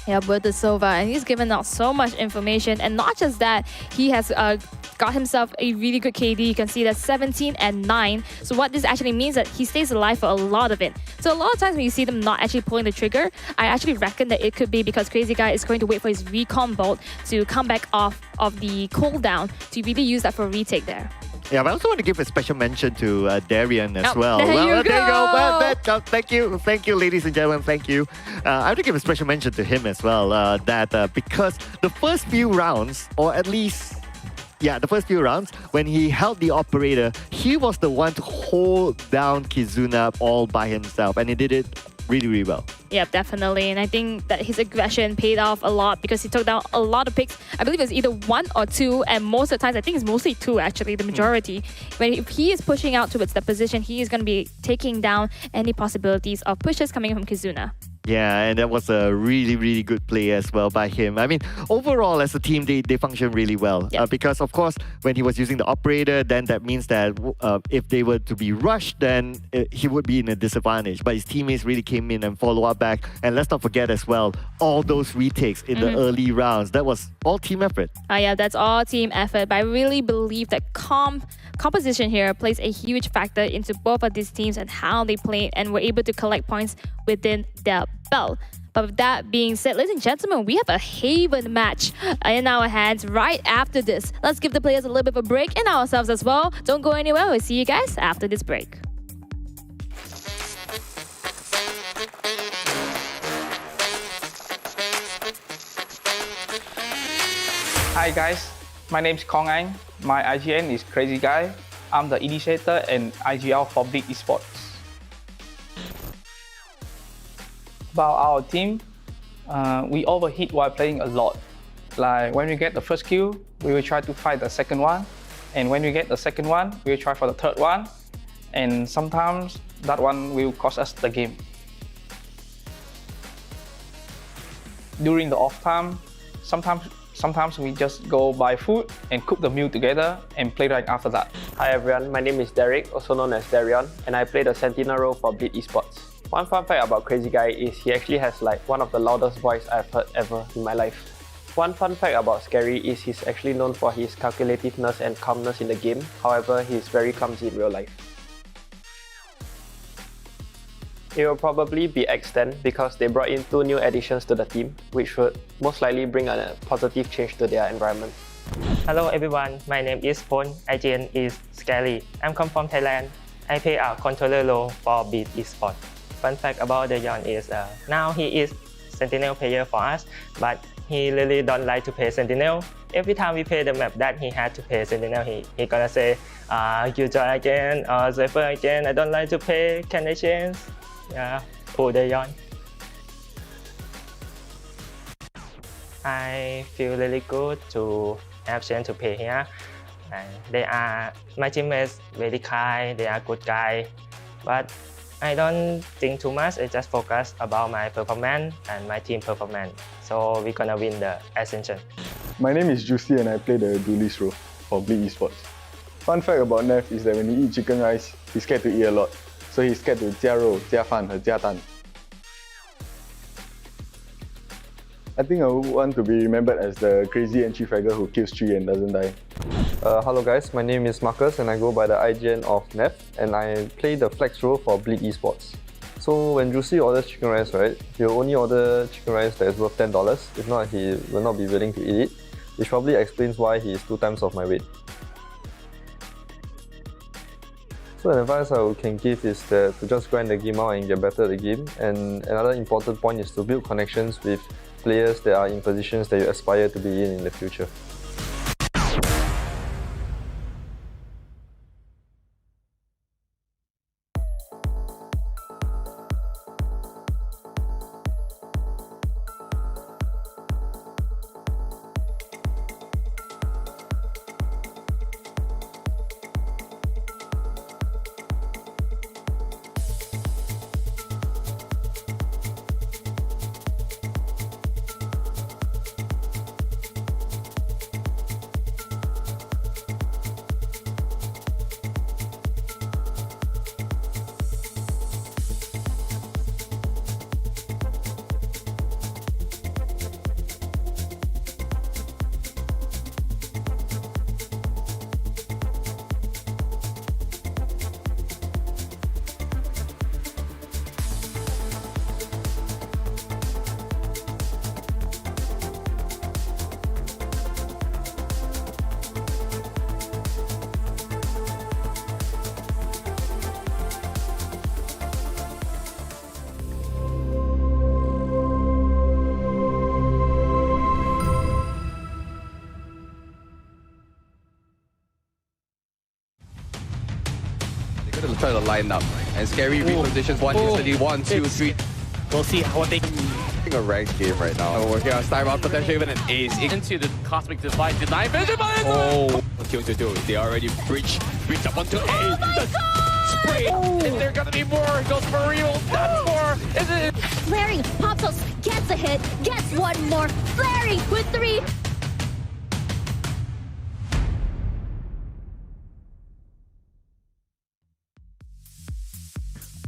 Yeah, with the Sova, and he's given out so much information. And not just that, he has got himself a really good KD. You can see that 17 and 9. So what this actually means that he stays alive for a lot of it. So a lot of times when you see them not actually pulling the trigger, I actually reckon that it could be because Crazy Guy is going to wait for his recon bolt to come back off of the cooldown to really use that for a retake there. Yeah, but I also want to give a special mention to Darian as well. There you there you go. go. Thank you, ladies and gentlemen. Thank you. I have to give a special mention to him as well. Because the first few rounds, or at least, yeah, the first few rounds, when he held the operator, he was the one to hold down Kizuna all by himself, and he did it really, really well. Yeah, definitely. And I think that his aggression paid off a lot because he took down a lot of picks. I believe it's either 1 or 2, and most of the times, I think it's mostly 2 actually, the majority. If he is pushing out towards that position, he is going to be taking down any possibilities of pushes coming from Kizuna. Yeah, and that was a really, really good play as well by him. I mean, overall, as a team, they function really well. Yeah. Because, of course, when he was using the operator, then that means that if they were to be rushed, then he would be in a disadvantage. But his teammates really came in and follow up back. And let's not forget as well, all those retakes in the early rounds. That was all team effort. Yeah, that's all team effort. But I really believe that composition here plays a huge factor into both of these teams and how they played and were able to collect points within their belt. But with that being said, ladies and gentlemen, we have a Haven match in our hands right after this. Let's give the players a little bit of a break and ourselves as well. Don't go anywhere. We'll see you guys after this break. Hi guys, my name is Kong Anh. My IGN is Crazy Guy. I'm the initiator and IGL for Big Esports. About our team, we overheat while playing a lot. Like when we get the first kill, we will try to fight the second one. And when we get the second one, we will try for the third one. And sometimes that one will cost us the game. During the off time, sometimes we just go buy food and cook the meal together and play right after that. Hi everyone, my name is Derek, also known as Darion, and I play the Sentinel role for Bleed Esports. One fun fact about Crazy Guy is he actually has like one of the loudest voice I've heard ever in my life. One fun fact about Scary is he's actually known for his calculativeness and calmness in the game, however he's very clumsy in real life. It will probably be X10 because they brought in 2 new additions to the team, which would most likely bring a positive change to their environment. Hello everyone, my name is Pon. IGN is Scary. I'm come from Thailand. I play a controller role for Beat Esports. Fun fact about Dayon is now he is Sentinel player for us, but he really don't like to play Sentinel. Every time we play the map that he had to play Sentinel, he gonna say, you try again, Zephyr again, I don't like to play, can I change? Yeah, poor Dayon. I feel really good to have chance to play here. And they are my teammates, very kind, they are good guys. But I don't think too much, I just focus about my performance and my team performance. So we're gonna win the Ascension. My name is Juicy and I play the duelist role for Bleed Esports. Fun fact about Neff is that when he eats chicken rice, he's scared to eat a lot. So he's scared to 加肉, 加饭和加蛋. I think I would want to be remembered as the crazy entry fragger who kills 3 and doesn't die. Hello guys, my name is Marcus and I go by the IGN of Neff and I play the flex role for Bleed Esports. So when Juicy orders chicken rice, right, he'll only order chicken rice that is worth $10. If not, he will not be willing to eat it, which probably explains why he is 2 times of my weight. So an advice I can give is that to just grind the game out and get better at the game. And another important point is to build connections with players that are in positions that you aspire to be in the future. try to line up. And Scary repositions one instantly. 1, 2, 3. We'll see what they A ranked game right now. We're here on timeout, potentially even an ace. into the Cosmic Divide. Deny vision, but What's going to do? They already breach up onto A. spray. Is there gonna be more? Goes for real. That's more. Is it? Flaring, Popsos gets a hit, gets one more. Flaring with 3.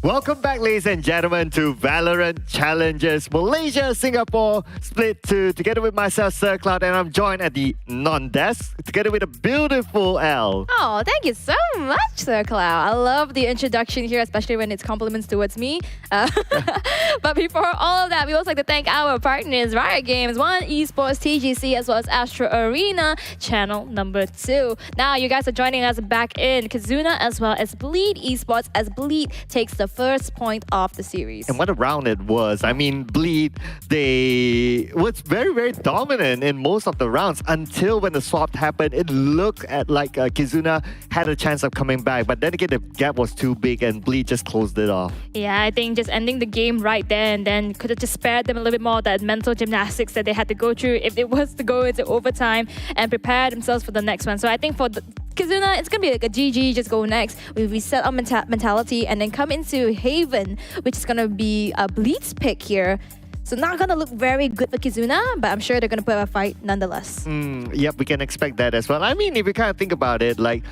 Welcome back, ladies and gentlemen, to VALORANT Challenges Malaysia, Singapore, split 2, together with myself, Sir Cloud, and I'm joined at the non-desk, together with a beautiful L. Oh, thank you so much, Sir Cloud. I love the introduction here, especially when it's compliments towards me. But before all of that, we also like to thank our partners, Riot Games, One Esports, TGC, as well as Astro Arena, channel number 2. Now, you guys are joining us back in Kizuna, as well as Bleed Esports, as Bleed takes the first point of the series. And what a round it was. I mean, Bleed, they was very, very dominant in most of the rounds until when the swap happened. It looked at like Kizuna had a chance of coming back, but then again, the gap was too big and Bleed just closed it off. Yeah, I think just ending the game right there and then could have just spared them a little bit more of that mental gymnastics that they had to go through if it was to go into overtime and prepare themselves for the next one. So I think for the Kizuna, it's going to be like a GG, just go next. We reset our mentality and then come into Haven, which is going to be a Bleed's pick here. So not going to look very good for Kizuna, but I'm sure they're going to put up a fight nonetheless. Yep, we can expect that as well. I mean, if you kind of think about it, like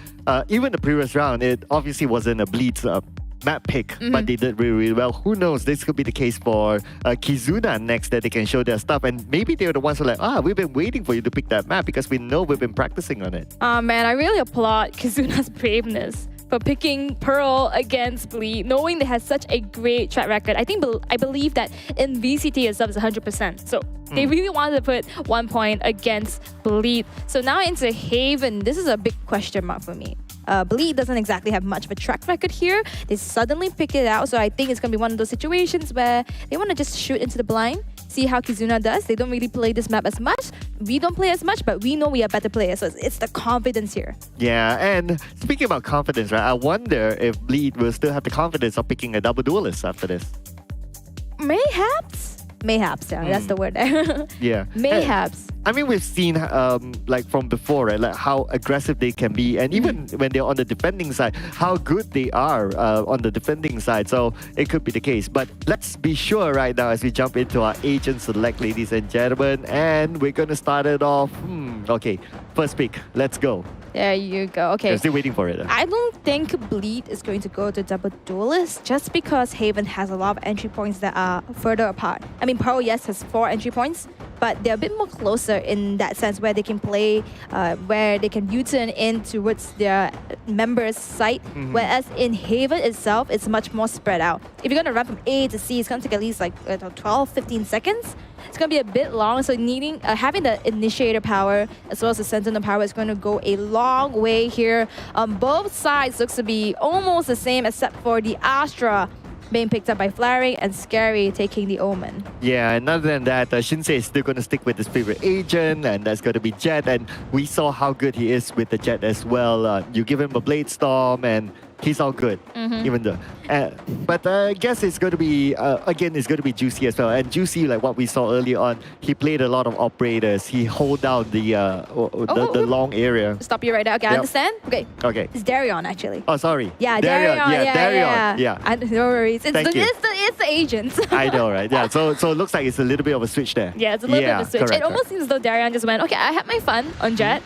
even the previous round, it obviously wasn't a Bleed's map pick, but they did really, really well. Who knows? This could be the case for Kizuna next, that they can show their stuff, and maybe they're the ones who are like, we've been waiting for you to pick that map because we know we've been practicing on it. Man, I really applaud Kizuna's braveness for picking Pearl against Bleed, knowing they had such a great track record. I believe that in VCT itself is 100%. So they really wanted to put 1 point against Bleed. So now into Haven, this is a big question mark for me. Bleed doesn't exactly have much of a track record here. They suddenly picked it out, so I think it's going to be one of those situations where they want to just shoot into the blind, see how Kizuna does. They don't really play this map as much. We don't play as much, but we know we are better players, so it's the confidence here. Yeah, and speaking about confidence, right, I wonder if Bleed will still have the confidence of picking a double duelist after this. Mayhaps, yeah, that's the word. Yeah. Mayhaps. I mean, we've seen like from before, right? Like how aggressive they can be, and even when they're on the defending side, how good they are on the defending side. So it could be the case. But let's be sure right now as we jump into our agent select, ladies and gentlemen, and we're gonna start it off. Okay, first pick. Let's go. There you go. Okay. I'm still waiting for it. I don't think Bleed is going to go to double duelist just because Haven has a lot of entry points that are further apart. I mean, Pearl, yes, has 4 entry points, but they're a bit more closer in that sense where they can play, where they can U-turn in towards their members' site. Whereas in Haven itself, it's much more spread out. If you're going to run from A to C, it's going to take at least like 12, 15 seconds. It's going to be a bit long, so needing having the initiator power as well as the sentinel power is going to go a long way here. Both sides looks to be almost the same except for the Astra being picked up by Flaring and Scary taking the Omen. Yeah, and other than that, Shinsei is still going to stick with his favorite agent, and that's going to be Jet, and we saw how good he is with the Jet as well. You give him a Blade Storm and he's all good, even though. But I guess it's going to be, again, it's going to be Juicy as well. And Juicy, like what we saw earlier on, he played a lot of operators. He hold down the long area. Stop you right now. Okay, I understand. Okay. Okay. It's Darion, actually. Oh, sorry. Yeah, Darion. Darion. Yeah. No worries. It's the agent. I know, right? Yeah. So it looks like it's a little bit of a switch there. Yeah, it's a little bit of a switch. Correct, it almost seems as though Darion just went, okay, I had my fun on Jet.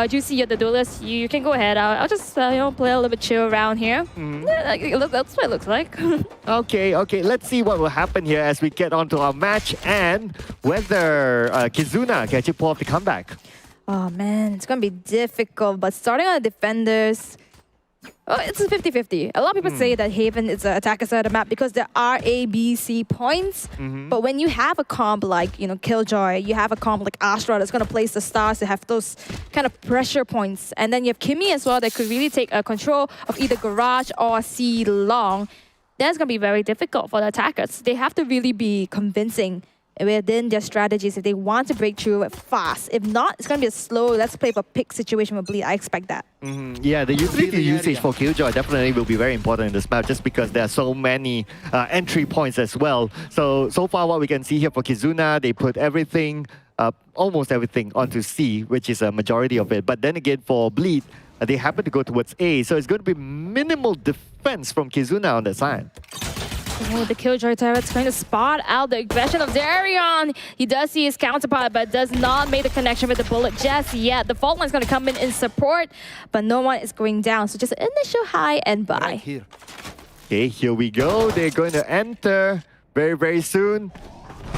Juicy, you're the duelist. You can go ahead. I'll just play a little bit chill around here. Yeah, that's what it looks like. Okay. Let's see what will happen here as we get on to our match and whether Kizuna can actually pull off the comeback. Oh man, it's gonna be difficult. But starting on the defenders, it's a 50-50. A lot of people say that Haven is an attacker side of the map because there are A, B, C points. But when you have a comp like, Killjoy, you have a comp like Astra that's going to place the stars to have those kind of pressure points. And then you have Kimmy as well that could really take control of either Garage or C long. That's going to be very difficult for the attackers. They have to really be convincing within their strategies if they want to break through it fast. If not, it's going to be a slow, let's play for pick situation with Bleed. I expect that. Yeah, the utility usage for Killjoy definitely will be very important in this map just because there are so many entry points as well. So far what we can see here for Kizuna, they put everything, almost everything onto C, which is a majority of it. But then again for Bleed, they happen to go towards A. So it's going to be minimal defense from Kizuna on that side. Oh, the Killjoy turret's going to spot out the aggression of Darion. He does see his counterpart, but does not make the connection with the bullet just yet. The fault line's going to come in support, but no one is going down. So just an initial high and buy. Right here. Okay, here we go. They're going to enter very, very soon.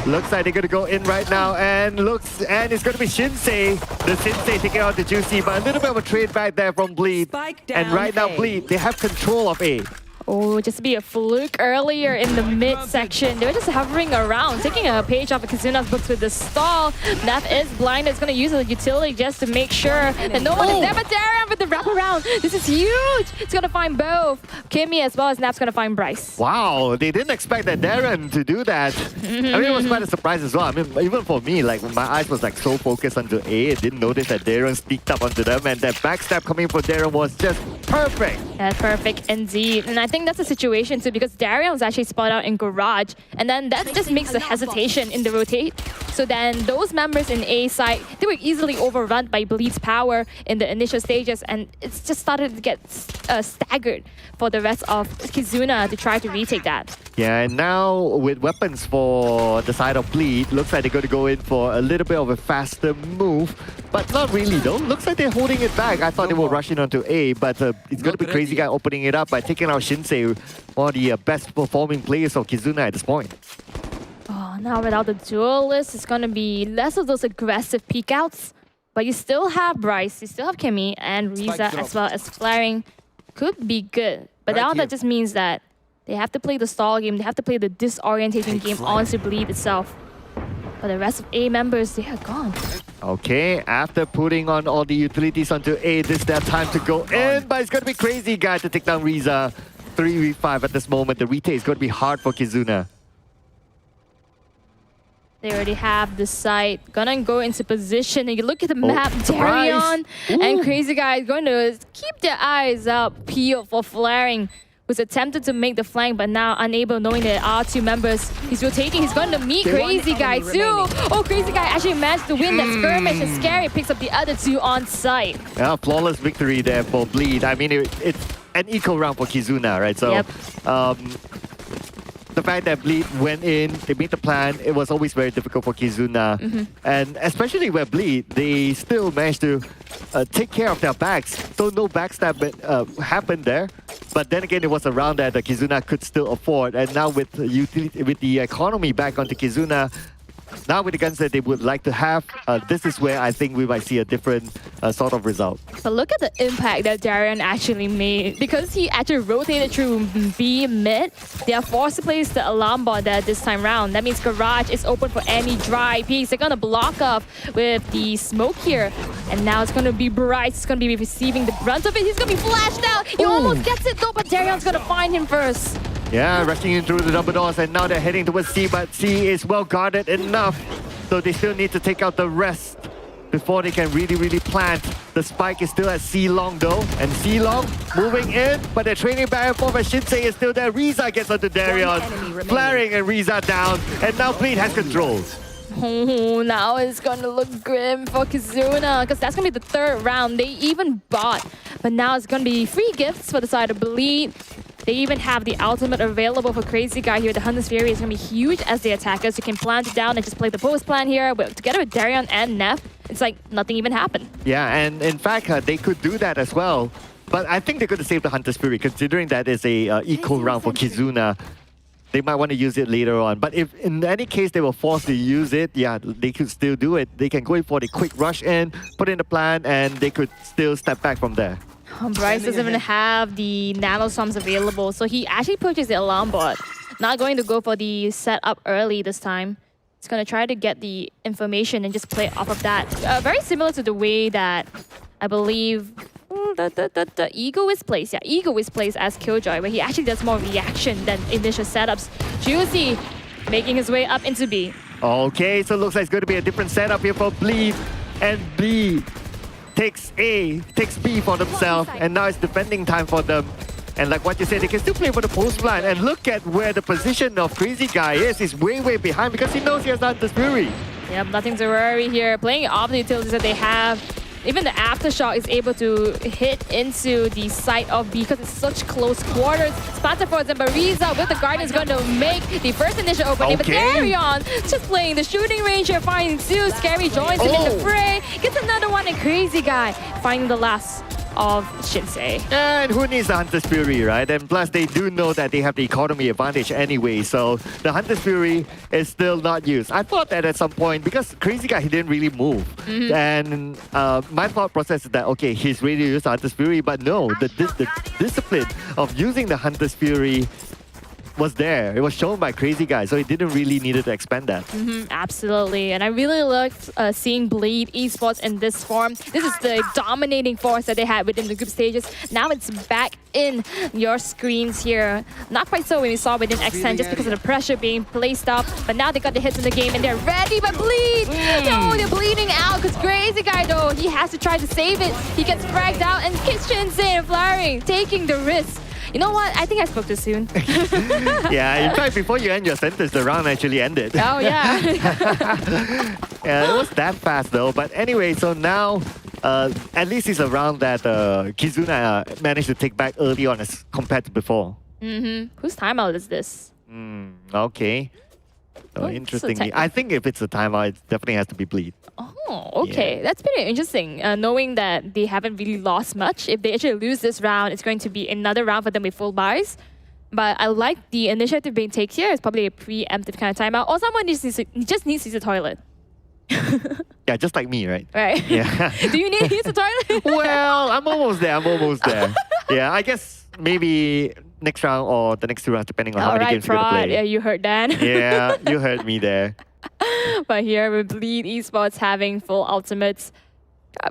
Looks like they're going to go in right now, and it's going to be Shinsei. The Shinsei taking out the Juicy, but a little bit of a trade back there from Bleed. And right now, Bleed, they have control of A. Oh, just to be a fluke earlier in the mid-section. They were just hovering around, taking a page off of Kizuna's books with the stall. Neff is blind. It's going to use the utility just to make sure that no one is there. But Darion with the wraparound. This is huge. It's going to find both Kimmy as well as Neff's going to find Bryce. Wow, they didn't expect that Darion to do that. I mean, it was quite a surprise as well. I mean, even for me, like my eyes was like so focused onto A, I didn't notice that Darion sneaked up onto them, and that backstab coming from Darion was just perfect. That's perfect indeed. And I think that's a situation too, because Darion was actually spotted out in garage, and then that just makes a hesitation in the rotate. So then those members in A side, they were easily overrun by Bleed's power in the initial stages, and it's just started to get staggered for the rest of Kizuna to try to retake that. Yeah, and now with weapons for the side of Bleed, looks like they're going to go in for a little bit of a faster move, but not really though. Looks like they're holding it back. I thought they were rushing onto A, but it's going to be Crazy Guy opening it up by taking out Shinsei, one of the best performing players of Kizuna at this point. Oh, now without the duelist, it's going to be less of those aggressive peek outs, but you still have Bryce, you still have Kimmy, and Riza as well as flaring. Could be good, but now that just means that they have to play the stall game, they have to play the disorientating game onto Bleed itself. But the rest of A members, they are gone. Okay, after putting on all the utilities onto A, this is their time to go in, but it's going to be Crazy Guy to take down Riza. 3v5 at this moment. The retake is going to be hard for Kizuna. They already have the site. Gonna go into position. And you look at the map, Darion and Crazy Guy is going to keep their eyes up, peeled for flaring. Was attempted to make the flank, but now unable, knowing there are two members. He's rotating. He's going to meet Crazy Guy too. Oh, Crazy Guy actually managed to win that skirmish, and Scary picks up the other two on site. Yeah, flawless victory there for Bleed. I mean, it's an equal round for Kizuna, right? So, the fact that Bleed went in, they made the plan, it was always very difficult for Kizuna. And especially where Bleed, they still managed to take care of their backs. So no backstab happened there. But then again, it was a round that Kizuna could still afford. And now with the economy back onto Kizuna, now with the guns that they would like to have, this is where I think we might see a different sort of result. But look at the impact that Darion actually made. Because he actually rotated through B mid, they are forced to place the alarm bot there this time round. That means Garage is open for any dry peaks. They're going to block off with the smoke here. And now it's going to be Bryce. He's going to be receiving the brunt of it. He's going to be flashed out. He almost gets it though, but Darion's going to find him first. Yeah, rushing in through the double doors, and now they're heading towards C, but C is well guarded enough. So they still need to take out the rest before they can really plant. The spike is still at C long though, and C long moving in, but they're training back and forth, but Shinsei is still there. Riza gets onto Darion, flaring and Riza down, and now Bleed has control. Oh, now it's gonna look grim for Kizuna, because that's gonna be the third round. They even bought, but now it's gonna be free gifts for the side of Bleed. They even have the ultimate available for Crazy Guy here. The Hunter's Fury is going to be huge as the attackers. You can plant it down and just play the post plan here. But together with Darion and Neff, it's like nothing even happened. Yeah, and in fact, they could do that as well. But I think they're going to save the Hunter's Fury, considering that is a equal round for Kizuna. They might want to use it later on. But if in any case they were forced to use it, yeah, they could still do it. They can go in for the quick rush in, put in the plan, and they could still step back from there. Bryce doesn't even have the nanoswarms available, so he actually purchased the alarm bot. Not going to go for the setup early this time. He's going to try to get the information and just play off of that. Very similar to the way that I believe the Egoist plays. Yeah, Egoist plays as Killjoy, where he actually does more reaction than initial setups. Juicy making his way up into B. Okay, so it looks like it's going to be a different setup here for Bleed. And Bleed takes B for themselves, and now it's defending time for them. And like what you said, they can still play for the post plant. And look at where the position of Crazy Guy is. He's way behind because he knows he has Hunter's Fury. Yep, nothing to worry here. Playing off the utilities that they have. Even the Aftershock is able to hit into the site of B because it's such close quarters. Splatter for Zambariza with the Guardian is going to make the first initial opening. But Darion just playing the shooting range here, finding Zeus. Scary joins him in the fray. Gets another one, and Crazy Guy finding the last of Shinsei. And who needs the Hunter's Fury, right? And plus, they do know that they have the economy advantage anyway, so the Hunter's Fury is still not used. I thought that at some point, because Crazy Guy, he didn't really move. And my thought process is that, okay, he's ready to use the Hunter's Fury, but no, the discipline of using the Hunter's Fury was there. It was shown by Crazy Guy, so he didn't really need to expand that. Absolutely, and I really loved seeing Bleed Esports in this form. This is the dominating force that they had within the group stages. Now it's back in your screens here. Not quite so when we saw within X10 just because of the pressure being placed up, but now they got the hits in the game and they're ready, but Bleed! No, they're bleeding out because Crazy Guy though, he has to try to save it. He gets fragged out and Shinsei and Flowering taking the risk. You know what? I think I spoke too soon. Yeah, in fact, before you end your sentence, the round actually ended. Oh, yeah. Yeah, it was that fast though. But anyway, so now, at least it's a round that Kizuna managed to take back early on as compared to before. Whose timeout is this? Okay. So interestingly, I think if it's a timeout, it definitely has to be Bleed. Oh, okay. Yeah. That's pretty interesting. Knowing that they haven't really lost much. If they actually lose this round, it's going to be another round for them with full buys. But I like the initiative being taken here. It's probably a preemptive kind of timeout. Or someone just needs to use the toilet. Yeah, just like me, right? Right. Yeah. Do you need to use the toilet? Well, I'm almost there. Yeah, I guess maybe next round or the next two rounds, depending on how many games we're going to play. Yeah, you heard Dan. Yeah, you heard me there. But here with Bleed Esports having full ultimates, I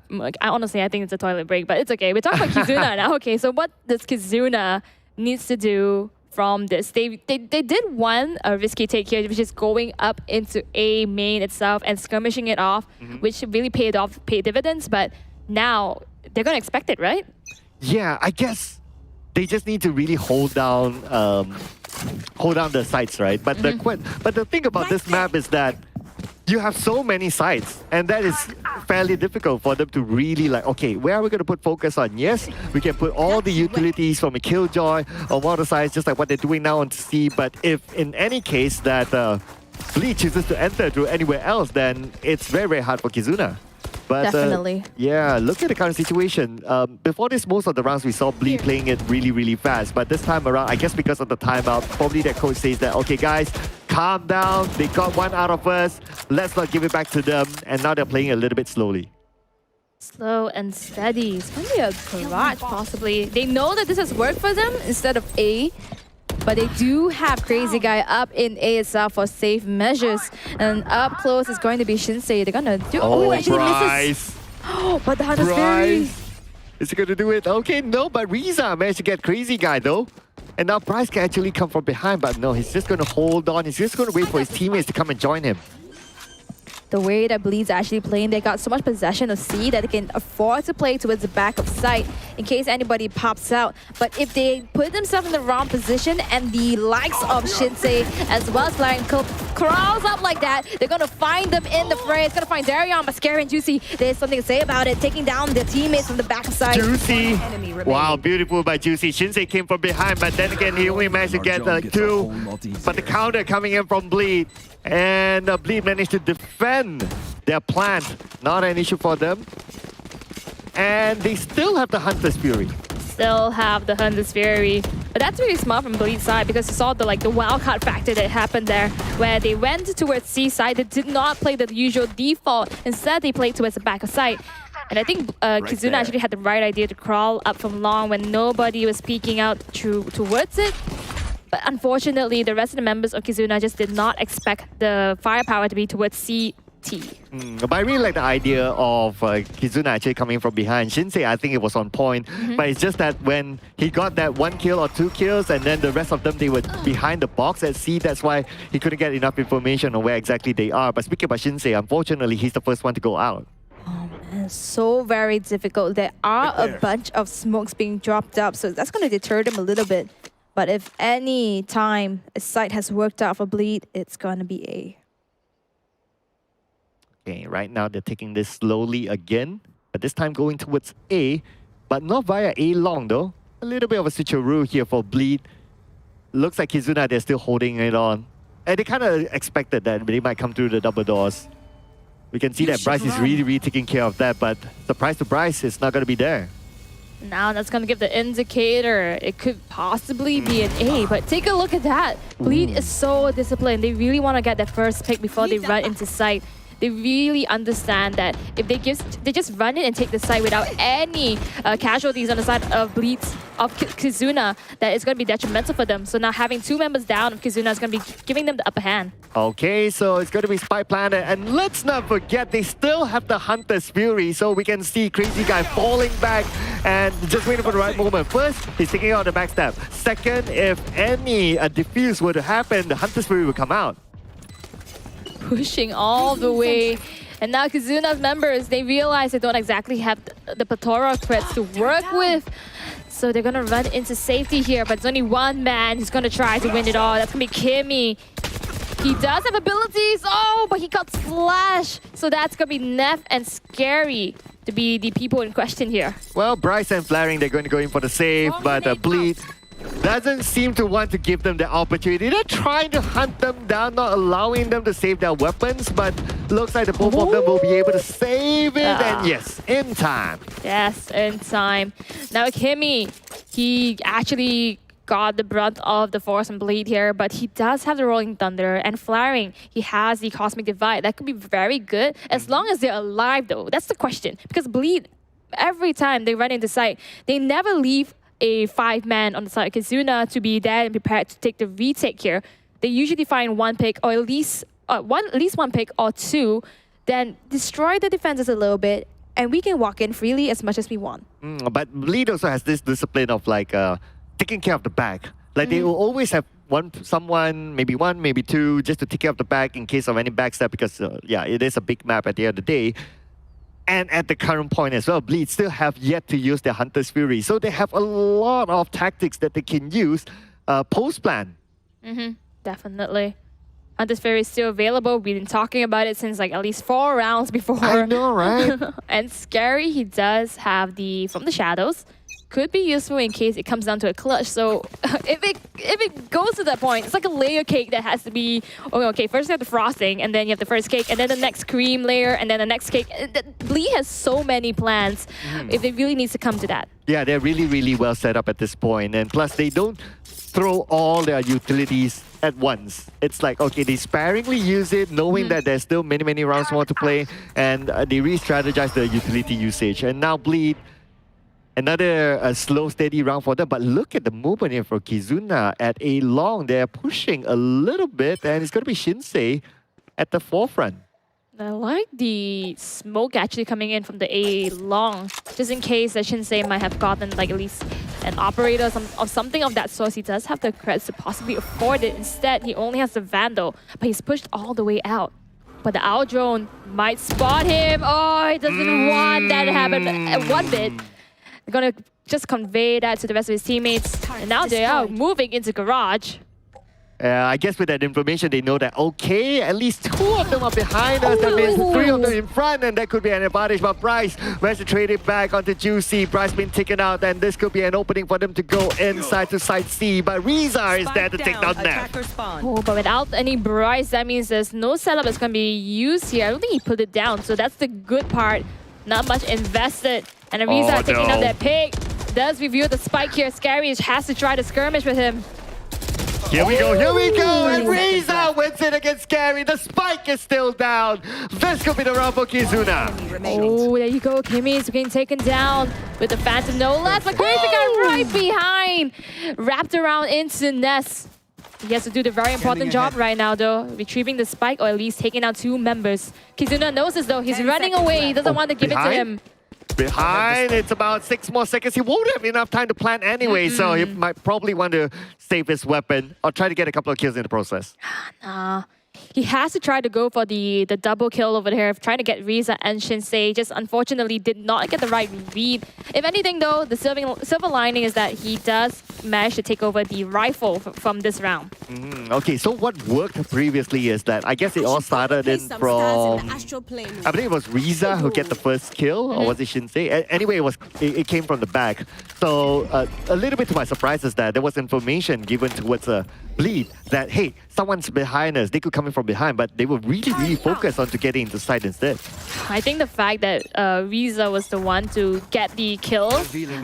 think it's a toilet break, but it's okay. We're talking about Kizuna now. Okay, so what does Kizuna needs to do from this? They did one risky take here, which is going up into A main itself and skirmishing it off, which really paid dividends. But now they're gonna expect it, right? Yeah, I guess they just need to really hold down the sites, right? But the thing about this map is that you have so many sites, and that is fairly difficult for them to really like, okay, where are we going to put focus on? Yes, we can put all the utilities from a Killjoy or one of the sites, just like what they're doing now on C, but if in any case that Bleed chooses to enter through anywhere else, then it's very hard for Kizuna. But, definitely. Yeah, look at the current situation. Before this, most of the rounds we saw Bleed playing it really fast. But this time around, I guess because of the timeout, probably their coach says that, okay guys, calm down. They got one out of us. Let's not give it back to them. And now they're playing a little bit slowly. Slow and steady. It's going to be a garage, possibly. They know that this has worked for them instead of A. But they do have Crazy Guy up in A itself for safe measures. And up close is going to be Shinsei. They're going to do... Oh, actually Bryce. misses. Oh, but the Hunter's Fury. Is he going to do it? Okay, no, but Riza managed to get Crazy Guy though. And now Bryce can actually come from behind, but no, he's just going to hold on. He's just going to wait for his teammates to come and join him. The way that Bleed's actually playing, they got so much possession of C that they can afford to play towards the back of sight in case anybody pops out. But if they put themselves in the wrong position and the likes of Shinsei as well as Flowering crawls up like that, they're going to find them in the fray. It's going to find Darion, but Scary and Juicy, there's something to say about it, taking down their teammates from the back of sight. Juicy. Wow, beautiful by Juicy. Shinsei came from behind, but then again, he only managed to get two. But the counter coming in from Bleed. And Bleed managed to defend their plant. Not an issue for them. And they still have the Hunter's Fury. Still have the Hunter's Fury. But that's really smart from Bleed's side because you saw the wildcard factor that happened there where they went towards C side. They did not play the usual default. Instead, they played towards the back of sight. And I think Kizuna actually had the right idea to crawl up from long when nobody was peeking out towards it. But unfortunately, the rest of the members of Kizuna just did not expect the firepower to be towards C T. But I really like the idea of Kizuna actually coming from behind. Shinsei, I think it was on point. But it's just that when he got that 1 kill or 2 kills and then the rest of them, they were behind the box at C. That's why he couldn't get enough information on where exactly they are. But speaking about Shinsei, unfortunately, he's the first one to go out. And so very difficult. There are a bunch of smokes being dropped up, so that's going to deter them a little bit. But if any time a site has worked out for Bleed, it's going to be A. Okay, right now they're taking this slowly again, but this time going towards A, but not via A long though. A little bit of a switcheroo here for Bleed. Looks like Kizuna, they're still holding it on. And they kind of expected that they might come through the double doors. We can see that Bryce is really taking care of that, but surprise to Bryce, it's not going to be there. Now that's going to give the indicator. It could possibly be an A, but take a look at that. Bleed is so disciplined. They really want to get that first pick before they run into sight. They really understand that if they just run in and take the side without any casualties on the side of Bleeds of Kizuna, that is going to be detrimental for them. So now having 2 members down of Kizuna is going to be giving them the upper hand. Okay, so it's going to be Spike Planted. And let's not forget, they still have the Hunter's Fury. So we can see Crazy Guy falling back and just waiting for the right moment. First, he's taking out the backstab. Second, if any defuse were to happen, the Hunter's Fury will come out. Pushing all the way. And now Kizuna's members, they realize they don't exactly have the plethora of crits to work with. So they're going to run into safety here, but it's only one man who's going to try to win it all. That's going to be Kimmy. He does have abilities. Oh, but he got Flash. So that's going to be Neff and Scary to be the people in question here. Well, Bryce and Flaring, they're going to go in for the save, but Bleed doesn't seem to want to give them the opportunity. They're trying to hunt them down, not allowing them to save their weapons, but looks like the both of them will be able to save it, and yes, in time. Yes, in time. Now Kimmy, he actually got the brunt of the Force and Bleed here, but he does have the Rolling Thunder and Flaring. He has the Cosmic Divide. That could be very good, as long as they're alive though. That's the question. Because Bleed, every time they run into sight, they never leave a 5-man on the side of Kizuna to be there and prepared to take the retake here. They usually find 1 pick or at least one pick or 2, then destroy the defenses a little bit, and we can walk in freely as much as we want. But Bleed also has this discipline of like taking care of the back. Like they will always have someone, maybe 1, maybe 2, just to take care of the back in case of any backstab, because yeah, it is a big map at the end of the day. And at the current point as well, Bleed still have yet to use their Hunter's Fury. So they have a lot of tactics that they can use post-plan. Definitely. Hunter's Fury is still available. We've been talking about it since like at least 4 rounds before. I know, right? And Scary, he does have the From the Shadows. Could be useful in case it comes down to a clutch. So if it goes to that point, it's like a layer cake that has to be, okay, first you have the frosting, and then you have the first cake, and then the next cream layer, and then the next cake. Bleed has so many plans if it really needs to come to that. Yeah, they're really well set up at this point. And plus, they don't throw all their utilities at once. It's like, okay, they sparingly use it, knowing that there's still many rounds more to play, and they re-strategize the utility usage. And now Bleed, another slow, steady round for them. But look at the movement here for Kizuna at A long. They're pushing a little bit, and it's going to be Shinsei at the forefront. I like the smoke actually coming in from the A long, just in case that Shinsei might have gotten like at least an operator or something of that sort. He does have the creds to possibly afford it. Instead, he only has the Vandal, but he's pushed all the way out. But the Owl Drone might spot him. Oh, he doesn't want that to happen one bit. They're gonna just convey that to the rest of his teammates. And now they are moving into Garage. I guess with that information, they know that, okay, at least 2 of them are behind us. That means 3 of them in front, and that could be an advantage. But Bryce wants to trade it back onto Juicy. Bryce been taken out, and this could be an opening for them to go inside to side C. But Reza is there to take down Neff. Oh, but without any Bryce, that means there's no setup that's going to be used here. I don't think he put it down, so that's the good part. Not much invested. And Ariza taking out that pick. Does review the spike here. Scary has to try to skirmish with him. Here we go, and Reza wins it against Scary. The spike is still down. This could be the round for Kizuna. Oh, there you go. Kimmy is getting taken down with the Phantom no less. But Crazy Guy right behind. Wrapped around into Ness. He has to do the very important job right now, though. Retrieving the spike, or at least taking out 2 members. Kizuna knows this, though. He's running away. He doesn't want to give it to him. Behind, it's about 6 more seconds. He won't have enough time to plan anyway, so he might probably want to save his weapon or try to get a couple of kills in the process. Nah. He has to try to go for the double kill over here, trying to get Riza and Shinsei. Just unfortunately did not get the right read. If anything, though, the silver lining is that he does manage to take over the rifle from this round. Okay, so what worked previously is that I guess it all started in from... I believe it was Riza who get the first kill, or was it Shinsei? Anyway, it came from the back. So a little bit to my surprise is that there was information given towards Bleed that, hey, someone's behind us. They could come in from behind, but they were really focused on to getting into sight instead. I think the fact that Riza was the one to get the kill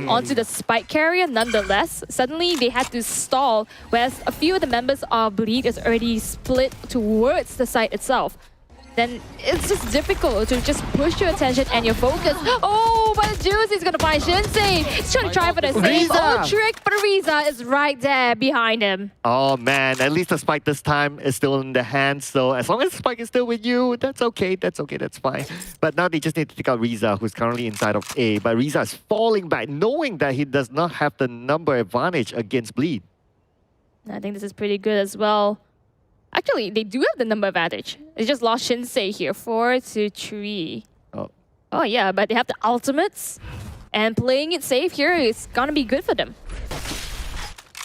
onto the spike carrier, nonetheless, suddenly they had to stall, whereas a few of the members of Bleed is already split towards the site itself. Then it's just difficult to just push your attention and your focus. Oh, but Juicy's gonna find Shinsei. He's trying to try for the same old trick, but Riza is right there behind him. Oh man, at least the spike this time is still in the hands. So as long as the spike is still with you, that's okay, that's fine. But now they just need to take out Riza, who's currently inside of A. But Riza is falling back, knowing that he does not have the number advantage against Bleed. I think this is pretty good as well. Actually, they do have the number advantage. They just lost Shinsei here, 4-3. Oh yeah, but they have the ultimates. And playing it safe here is gonna be good for them.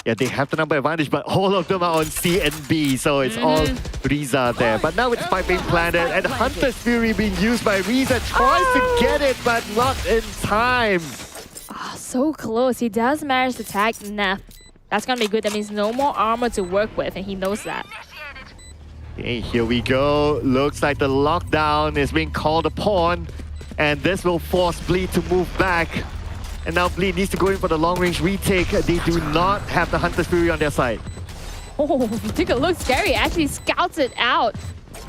Yeah, they have the number advantage, but all of them are on C and B, so it's all Riza there. But now with spike being planted and Hunter's Fury being used by Riza, tries to get it, but not in time. Oh, so close. He does manage to tag Neff. That's gonna be good. That means no more armor to work with, and he knows that. Okay, here we go. Looks like the lockdown is being called upon, and this will force Bleed to move back. And now Bleed needs to go in for the long-range retake. They do not have the Hunter's Fury on their side. Oh, take a look. Scary actually scouts it out.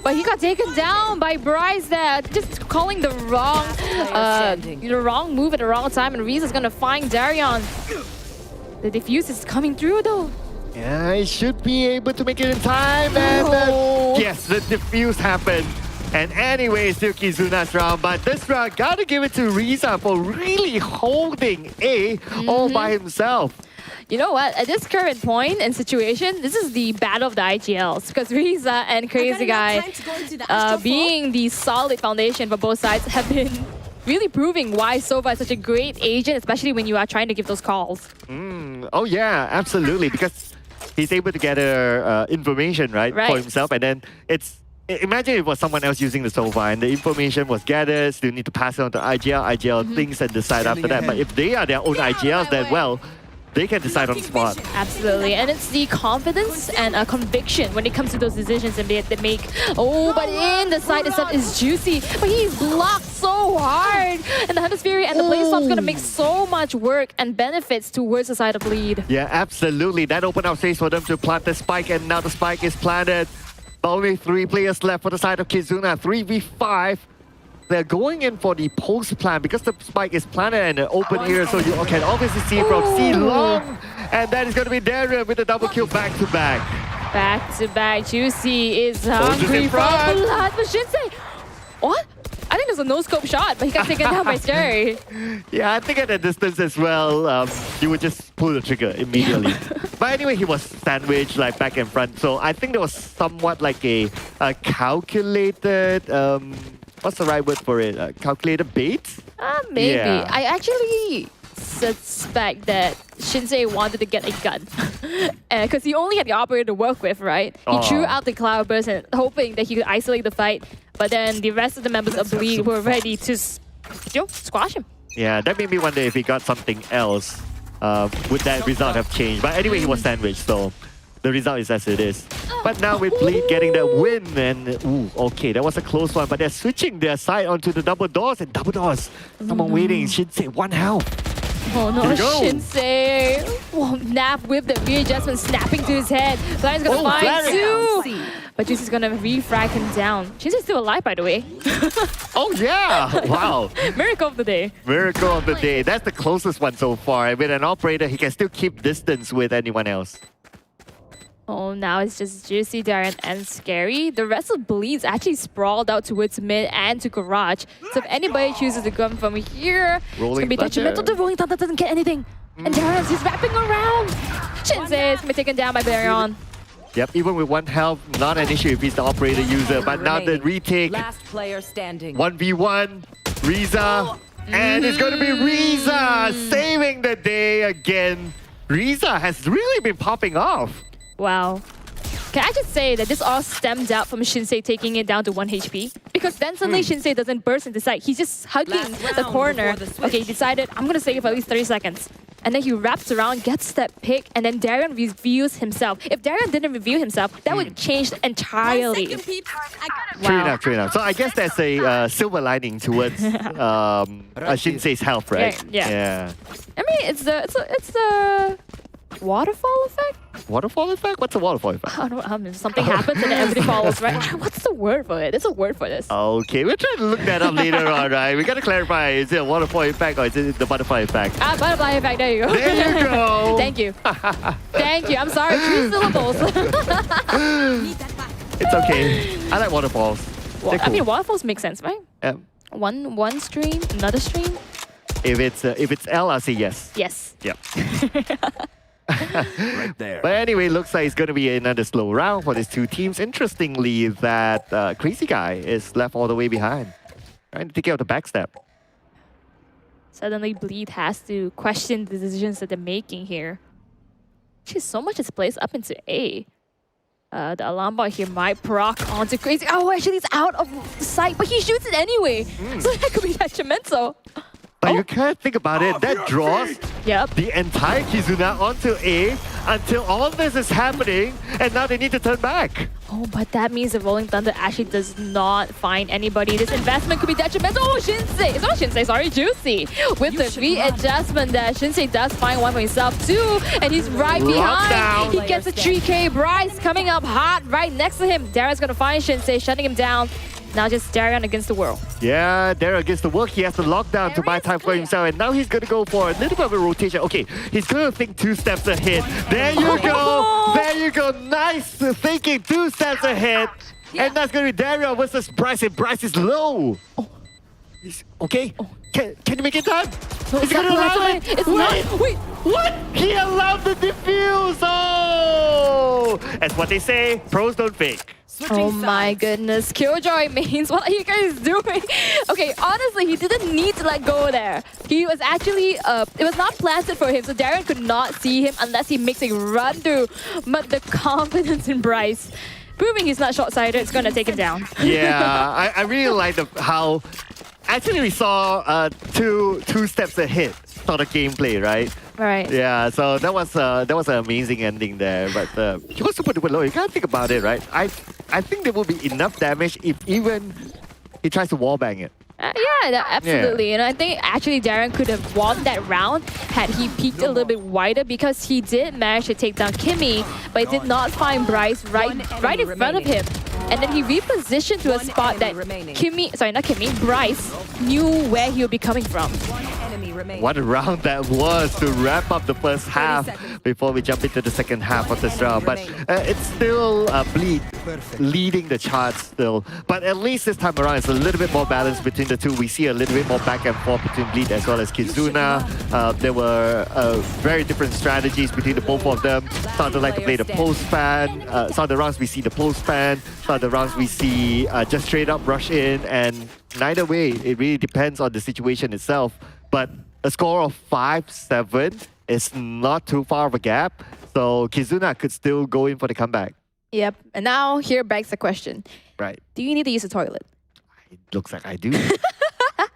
But he got taken down by Bryce there. Just calling the wrong move at the wrong time. And Riza's going to find Darion. The defuse is coming through though. Yeah, he should be able to make it in time. And yes, the defuse happened. And anyway, still Kizuna's round. But this round, gotta give it to Riza for really holding A all by himself. You know what? At this current point and situation, this is the battle of the IGLs. Because Riza and Crazy Guy, being the solid foundation for both sides, have been really proving why Sova is such a great agent, especially when you are trying to give those calls. Oh yeah, absolutely. Because he's able to gather information, right, for himself. And then imagine if it was someone else using the Sova and the information was gathered, still need to pass it on to IGL thinks and decide after that. But if they are their own IGLs, then well, they can decide on the spot. Absolutely, and it's the confidence and conviction when it comes to those decisions that they make. Oh, but in the side itself is Juicy, but he's blocked so hard. And the Hunter's Fury and the play stop's gonna make so much work and benefits towards the side of Bleed. Yeah, absolutely. That opened up space for them to plant the spike, and now the spike is planted. Only 3 players left for the side of Kizuna. 3v5. They're going in for the post plan because the spike is planted in an open area, so you can obviously see from C long. And that is going to be Darren with a double kill back to back. Back to back. Juicy is hungry for blood for Shinsei. What? I think there's a no-scope shot, but he got taken down by Sterry. Yeah, I think at that distance as well, you would just pull the trigger immediately. But anyway, he was sandwiched like back and front. So I think there was somewhat like a calculated... what's the right word for it? Calculated bait? Maybe. Yeah. I actually suspect that Shinsei wanted to get a gun. Because he only had the operator to work with, right? He threw out the cloudburst and hoping that he could isolate the fight. But then the rest of the members of Bleed were ready to squash him. Yeah, that made me wonder if he got something else. Would that result have changed? But anyway, he was sandwiched, so the result is as it is. But now with Bleed getting that win, and okay, that was a close one, but they're switching their side onto the double doors, and double doors. Someone waiting, Shinsei, 1 health. Oh no, Shinsei. Oh, Nap with the readjustment snapping to his head. Flari's gonna find 2. But Juicy's gonna refrag him down. Shinsei's still alive, by the way. Oh yeah! Wow. Miracle of the day. Miracle of the day. That's the closest one so far. And with an operator, he can still keep distance with anyone else. Oh, now it's just Juicy, Darren, and Scary. The rest of Bleeds actually sprawled out towards mid and to garage. So if anybody chooses to come from here, it's going to be detrimental. The Rolling Thunder doesn't get anything. And Darren's just wrapping around. Shinsei is going to be taken down by Baryon. Yep, even with 1 health, not an issue if he's the operator user. But now the retake. Last player standing. 1v1. Riza. And it's going to be Riza saving the day again. Riza has really been popping off. Wow. Can I just say that this all stemmed out from Shinsei taking it down to 1 HP? Because then suddenly Shinsei doesn't burst into sight. He's just hugging the corner. Okay, he decided, I'm going to save for at least 30 seconds. And then he wraps around, gets that pick, and then Darren reveals himself. If Darren didn't reveal himself, that would change entirely. True enough. So I guess there's a silver lining towards Shinsei's health, right? Yeah. I mean, it's the waterfall effect? Waterfall effect? What's a waterfall effect? I don't know. Something happens and then everything follows, right? What's the word for it? There's a word for this. Okay, we're trying to look that up later on, right? We got to clarify, is it a waterfall effect or is it the butterfly effect? Butterfly effect, there you go. There you go. Thank you. Thank you. I'm sorry, 3 syllables. It's okay. I like waterfalls. Well, cool. I mean, waterfalls make sense, right? Yeah. One stream, another stream. If it's L, I'll say yes. Yes. Yep. Right there. But anyway, looks like it's going to be another slow round for these two teams. Interestingly, that Crazy Guy is left all the way behind. Trying to take out the backstep. Suddenly, Bleed has to question the decisions that they're making here. Actually, so much is placed up into A. The alarm bot here might proc onto Crazy. Oh, actually, it's out of sight, but he shoots it anyway. So that could be detrimental. But you can't think about it. That draws the entire Kizuna onto A until all this is happening, and now they need to turn back. Oh, but that means the Rolling Thunder actually does not find anybody. This investment could be detrimental. Oh, Shinsei. It's not Shinsei, sorry, Juicy. With the readjustment that Shinsei does find one for himself too, and he's right behind. He gets a 3K. Bryce coming up hot right next to him. Darren's going to find Shinsei, shutting him down. Now just Darren against the world. Yeah, Darren against the world. He has to lock down to buy time for himself. And now he's going to go for a little bit of a rotation. Okay, he's going to think 2 steps ahead. There you go. There you go. Nice thinking 2 steps ahead. And that's going to be Darren versus Bryce. And Bryce is low. Okay. Can you make it time? Is he going to allow it? It's not. Wait. What? He allowed the defuse. Oh. That's what they say. Pros don't fake. Oh my goodness, Killjoy mains, what are you guys doing? Okay, honestly, he didn't need to let go there. He was actually, it was not planted for him, so Darren could not see him unless he makes a run through. But the confidence in Bryce, proving he's not short-sighted, it's gonna take him down. Yeah, I really like how, actually we saw two steps ahead sort of gameplay, right? Right. Yeah, so that was an amazing ending there. But he was super duper low. You can't think about it, right? I think there will be enough damage if even he tries to wallbang it. Yeah, absolutely. And I think actually Darren could have won that round had he peeked a little bit wider, because he did manage to take down Kimmy, but he did not find Bryce right in front of him. And then he repositioned to a spot that Bryce knew where he would be coming from. What a round that was to wrap up the first half before we jump into the second half of this round. But it's still Bleed leading the charts still. But at least this time around, it's a little bit more balanced between the two. We see a little bit more back and forth between Bleed as well as Kizuna. There were very different strategies between the both of them. Some of them like to play the post fan. Some of the rounds we see the post fan. Some of the rounds we see just straight up rush in. And neither way, it really depends on the situation itself. But a score of 5-7 is not too far of a gap. So Kizuna could still go in for the comeback. Yep. And now here begs the question. Right. Do you need to use the toilet? It looks like I do.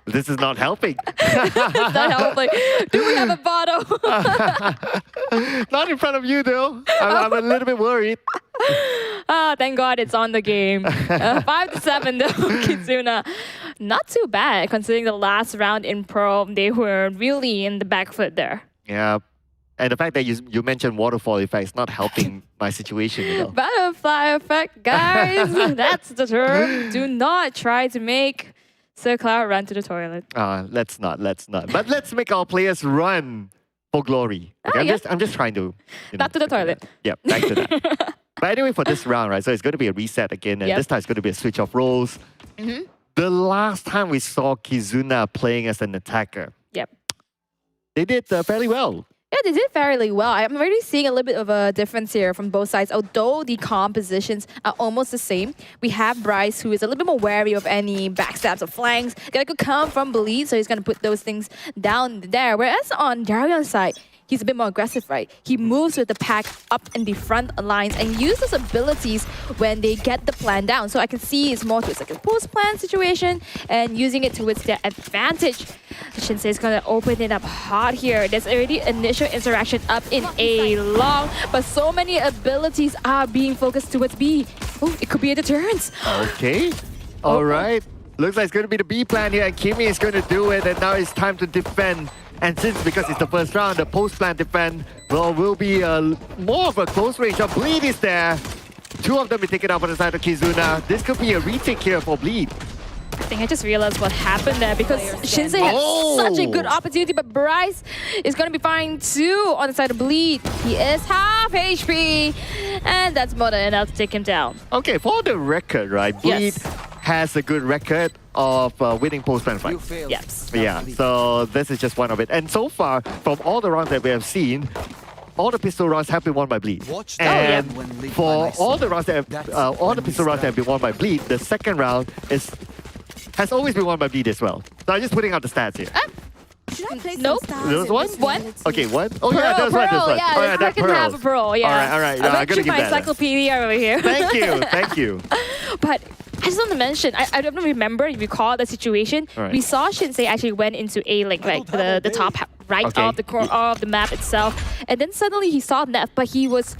This is not helping. It's not helping. Do we have a bottle? Not in front of you though. I'm a little bit worried. Thank God it's on the game. 5-7 though, Kizuna. Not too bad considering the last round in Pro, they were really in the back foot there. Yeah. And the fact that you mentioned waterfall effect is not helping my situation, you know. Butterfly effect, guys. That's the term. Do not try to make Sir Cloud run to the toilet. Let's not. But let's make our players run for glory. Okay, I'm just trying to... Back to the toilet. Yeah, back to that. But anyway, for this round, right, so it's going to be a reset again, and this time it's going to be a switch of roles. The last time we saw Kizuna playing as an attacker, they did fairly well. Yeah, they did fairly well. I'm already seeing a little bit of a difference here from both sides. Although the compositions are almost the same, we have Bryce, who is a little bit more wary of any backstabs or flanks. Gonna come from Bleed, so he's gonna put those things down there. Whereas on Darion's side, he's a bit more aggressive, right? He moves with the pack up in the front lines and uses abilities when they get the plan down. So I can see it's more towards like a post-plan situation and using it towards their advantage. Shinsei is going to open it up hard here. There's already initial interaction up in A long, but so many abilities are being focused towards B. Oh, it could be a deterrence. Okay. All right. Looks like it's going to be the B plan here, and Kimi is going to do it, and now it's time to defend. And since because it's the first round, the post-plan defend will be more of a close range. Of Bleed is there. Two of them be taken out on the side of Kizuna. This could be a retake here for Bleed. I think I just realized what happened there because Shinsei had such a good opportunity, but Bryce is going to be fine too on the side of Bleed. He is half HP, and that's more than enough to take him down. Okay, for the record, right, Bleed has a good record of winning post-plan fights. Yes. Yeah, so this is just one of it. And so far, from all the rounds that we have seen, all the pistol rounds have been won by Bleed. And for all the rounds that have, all the pistol rounds that have been won by Bleed, the second round has always been won by Bleed as well. So I'm just putting out the stats here. Nope. There's one? One? Okay, one? Oh Pearl, yeah, there's one. Pearl, There's one. yeah, Oh yeah, the second half of Pearl, yeah. All right. I went I'm through gonna my give that. encyclopedia over here. Thank you, thank you. But I just want to mention, I don't remember, if you recall the situation, we saw Shinsei actually went into A-Link, like the top right of the core of the map itself. And then suddenly he saw Neff, but he was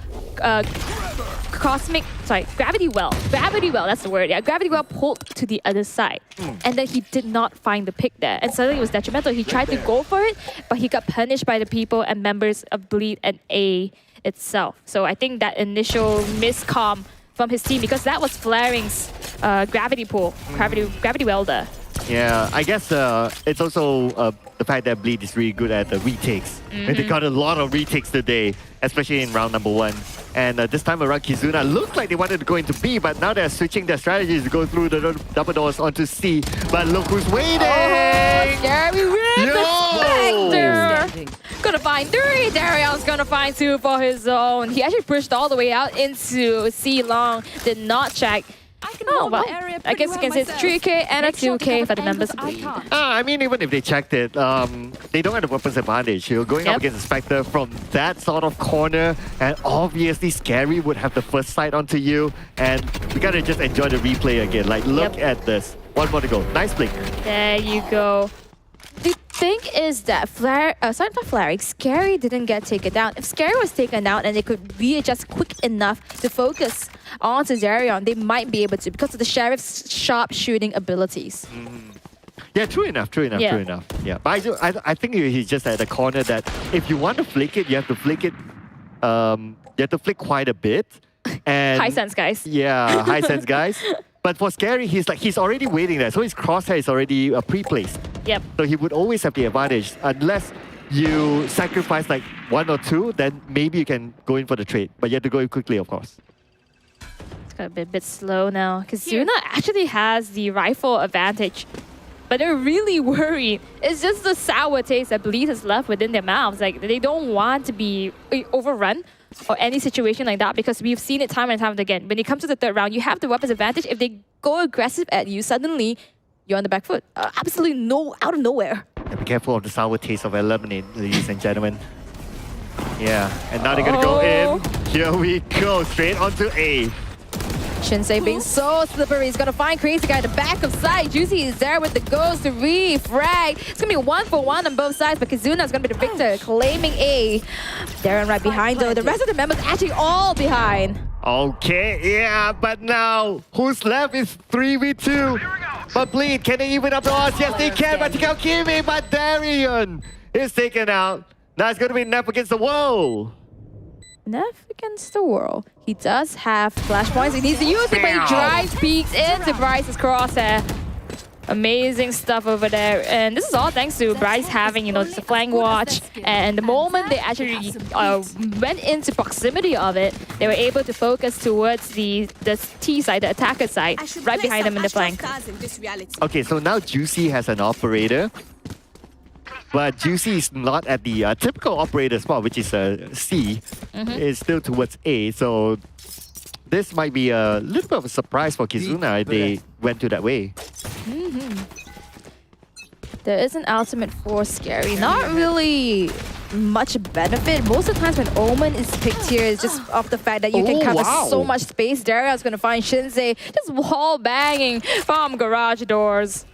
Gravity Well, that's the word, yeah. Gravity Well pulled to the other side. And then he did not find the pick there. And suddenly it was detrimental. He tried to go for it, but he got punished by the people and members of Bleed and A itself. So I think that initial miscomm from his team, because that was Flaring's gravity pull, gravity welder. Yeah, I guess it's also the fact that Bleed is really good at the retakes. And they got a lot of retakes today, especially in round number 1. And this time around, Kizuna looked like they wanted to go into B, but now they're switching their strategies to go through the double doors onto C. But look who's waiting! Oh, Scary Rip, the Spectre! Gonna find 3, Darion's gonna find 2 for his own. He actually pushed all the way out into C long, did not check. I guess you can say it's 3K and a 2K for the members of Bleed. I mean, even if they checked it, they don't have the weapons advantage. You're going up against the Spectre from that sort of corner, and obviously Scary would have the first sight onto you, and we gotta just enjoy the replay again. Like, look at this. One more to go. Nice blink. There you go. The thing is that Scary didn't get taken down. If Scary was taken down and they could readjust quick enough to focus onto Darion, they might be able to because of the Sheriff's sharp shooting abilities. Yeah, true enough. Yeah, but I think he's just at the corner that if you want to flick it, you have to flick it. You have to flick quite a bit. And high sense, guys. Yeah, high sense, guys. But for Scary, he's already waiting there, so his crosshair is already pre-placed. Yep. So he would always have the advantage unless you sacrifice like 1 or 2, then maybe you can go in for the trade. But you have to go in quickly, of course. It's got to be a bit slow now. Kizuna actually has the rifle advantage. But they're really worried. It's just the sour taste that Bleed has left within their mouths. Like, they don't want to be overrun or any situation like that because we've seen it time and time again. When it comes to the third round, you have the weapons advantage. If they go aggressive at you, suddenly you're on the back foot. Absolutely out of nowhere. Yeah, be careful of the sour taste of lemonade, ladies and gentlemen. Yeah, and now they're gonna go in. Here we go, straight onto A. Shinsei being so slippery. He's gonna find Crazy Guy at the back of side. Juicy is there with the ghost to refrag. It's gonna be 1-for-1 on both sides, but Kizuna is gonna be the victor, claiming A. Darren right behind though. The rest of the members actually all behind. Okay, yeah, but now who's left is 3v2. But Bleed, can they even up the odds? Yes, they can, but take out Kimi, but Darion is taken out. Now it's gonna be Neff against the wall. Neff against the world. He does have flashpoints. He needs to use it, but he drives peeks into Bryce's crosshair. Amazing stuff over there. And this is all thanks to Bryce having, just a flank watch. And the moment they actually went into proximity of it, they were able to focus towards the T side, the attacker side, right behind them in the flank. Okay, so now Juicy has an operator. But Juicy is not at the typical operator spot, which is C. It's still towards A. So this might be a little bit of a surprise for Kizuna if they went to that way. There is an ultimate for Scary. Not really much benefit. Most of the times when Omen is picked here, it's just off the fact that you can cover so much space. Darion's going to find Shinsei just wall banging from garage doors.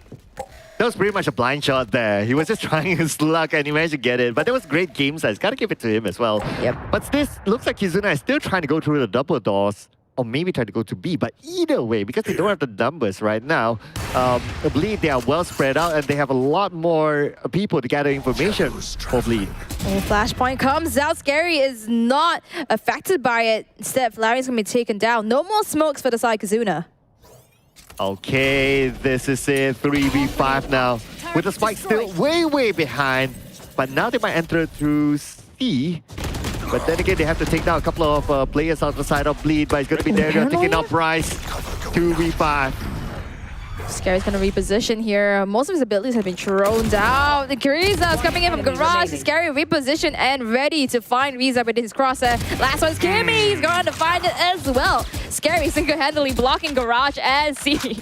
That was pretty much a blind shot there. He was just trying his luck and he managed to get it. But that was great game size. Gotta give it to him as well. Yep. But this looks like Kizuna is still trying to go through the double doors. Or maybe try to go to B. But either way, because they don't have the numbers right now, I believe they are well spread out and they have a lot more people to gather information for Bleed. And Flashpoint comes out. Scary is not affected by it. Instead, Valorant's going to be taken down. No more smokes for the side Kizuna. Okay, this is it. 3v5 now. With the spike still way behind. But now they might enter through C. But then again, they have to take down a couple of players out the side of Bleed. But it's going to be there. They're taking out Bryce. 2v5. Scary's going to reposition here. Most of his abilities have been thrown down. The Riza is coming in from Garage. Scary reposition and ready to find Riza with his crosser. Last one's Kimmy. He's going to find it as well. Scary single-handedly blocking Garage and C.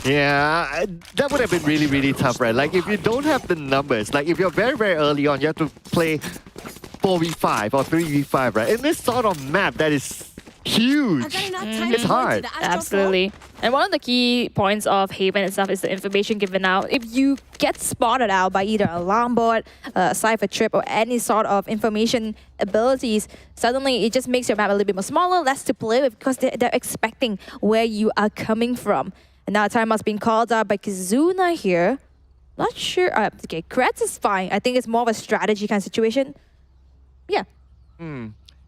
Yeah, that would have been really tough, right? Like, if you don't have the numbers, like, if you're very early on, you have to play 4v5 or 3v5, right? In this sort of map that is huge, it's hard. Absolutely. And one of the key points of Haven itself is the information given out. If you get spotted out by either an alarm bot, a cipher trip, or any sort of information abilities, suddenly it just makes your map a little bit more smaller, less to play with, because they're expecting where you are coming from. And now timeout's being called out by Kizuna here. Not sure. Okay, Kretz is fine. I think it's more of a strategy kind of situation. Yeah.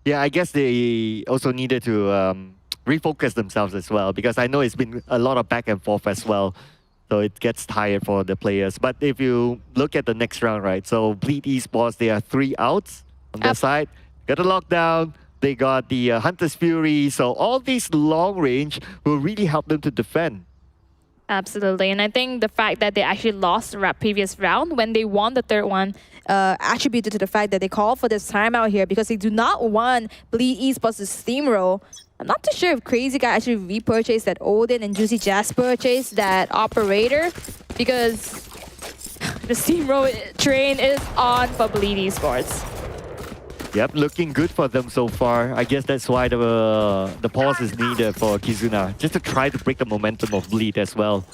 Yeah, I guess they also needed to refocus themselves as well, because I know it's been a lot of back and forth as well. So it gets tired for the players. But if you look at the next round, right? So Bleed Esports, they are 3 outs on their side. Got a lockdown. They got the Hunter's Fury. So all these long range will really help them to defend. Absolutely. And I think the fact that they actually lost the previous round when they won the third one attributed to the fact that they called for this timeout here because they do not want Bleed Esports to steamroll. I'm not too sure if Crazy Guy actually repurchased that Odin and Juicy Jazz purchased that operator, because the steamroll train is on for Bleed Esports. Yep, looking good for them so far. I guess that's why the pause is needed for Kizuna, just to try to break the momentum of Bleed as well.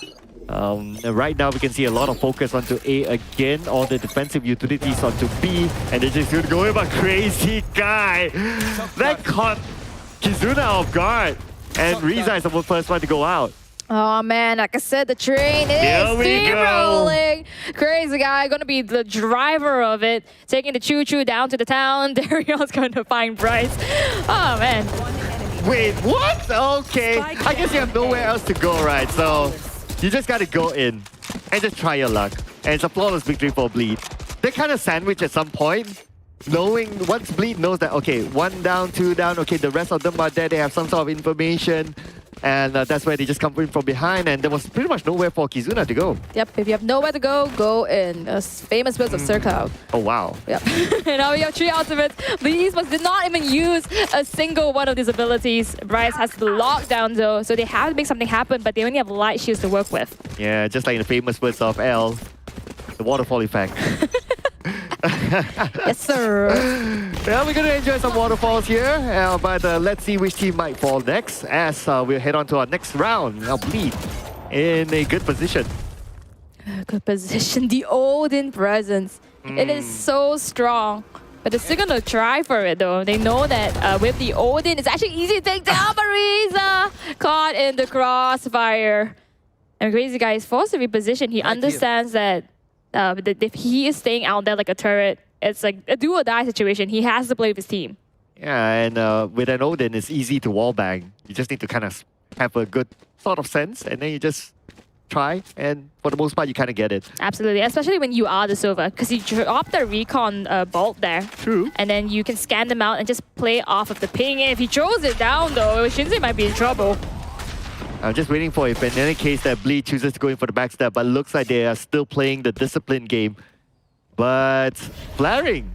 Right now we can see a lot of focus onto A again, all the defensive utilities onto B, and they're just going to go in a Crazy Guy. That caught Kizuna off guard, and Riza is the first one to go out. Oh man, like I said, the train is steamrolling. Crazy Guy gonna be the driver of it, taking the choo-choo down to the town. Darion's gonna find Bryce. Oh man. Wait, what? Okay. I guess you have nowhere else to go, right? So you just gotta go in and just try your luck. And it's a flawless victory for Bleed. They kind of sandwich at some point, knowing once Bleed knows that, okay, 1 down, 2 down, okay, the rest of them are there, they have some sort of information. And that's where they just come in from behind, and there was pretty much nowhere for Kizuna to go. Yep, if you have nowhere to go, go in. A famous words of Circle. Oh, wow. Yep. And now we have 3 ultimates. Bleed Esports did not even use a single one of these abilities. Bryce has the lockdown though, so they have to make something happen, but they only have light shields to work with. Yeah, just like in the famous words of L, the waterfall effect. Yes, sir. Well, we're going to enjoy some waterfalls here, but let's see which team might fall next as we'll head on to our next round. Now, Bleed in a good position. Good position. The Odin presence. It is so strong. But they're still going to try for it, though. They know that with the Odin, it's actually easy to take down Marisa. Caught in the crossfire. And Crazy Guy is forced to reposition. He understands that if he is staying out there like a turret, it's like a do or die situation. He has to play with his team. Yeah, and with an Odin, it's easy to wallbang. You just need to kind of have a good sort of sense, and then you just try, and for the most part, you kind of get it. Absolutely, especially when you are the Sova, because you drop the recon bolt there. True. And then you can scan them out and just play off of the ping. And if he throws it down, though, Shinsei might be in trouble. I'm just waiting for if in any case that Bleed chooses to go in for the backstab, but looks like they are still playing the discipline game. But flaring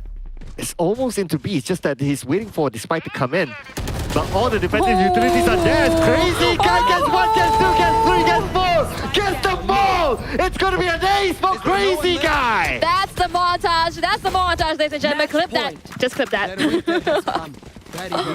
is almost into B. It's just that he's waiting for Despite to come in. But all the defensive utilities are there. It's crazy. Guy gets 1, gets 2, gets 3, gets 4, gets the ball. It's going to be an ace for Crazy Guy. That's the montage. That's the montage, ladies and gentlemen. Clip that. Just clip that.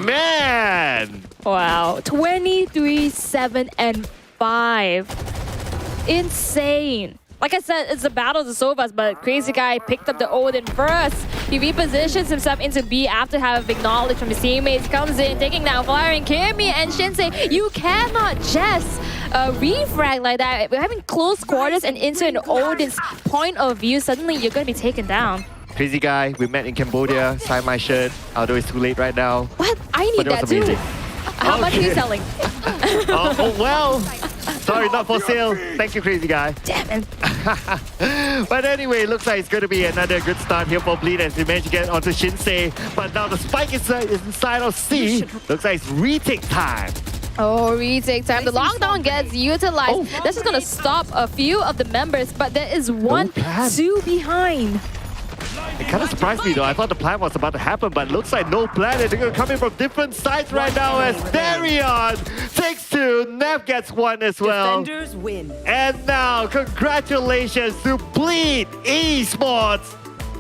Man. Wow. 23, 7, and 5. Insane. Like I said, it's a battle of the Sovas, but Crazy Guy picked up the Odin first. He repositions himself into B after having acknowledged from his teammates. Comes in, taking down Flaring, Kimi, and Shinsei. You cannot just refrag like that. We're having close quarters and into an Odin's point of view. Suddenly, you're going to be taken down. Crazy Guy, we met in Cambodia. Sign my shirt. Although it's too late right now. What? I need that too. Amazing. How much are you selling? Oh, well. Sorry, not for sale. Thank you, Crazy Guy. Damn it. But anyway, looks like it's going to be another good start here for Bleed as we manage to get onto Shinsei. But now the spike is inside of C. Looks like it's retake time. Oh, retake time. The lockdown gets utilized. That's just going to stop a few of the members, but there is 1, 2 behind. It kind of surprised me though. I thought the plan was about to happen, but it looks like no plan. They're going to come in from different sides right now as Darion takes 2. Nev gets 1 as well. Defenders win. And now, congratulations to Bleed Esports.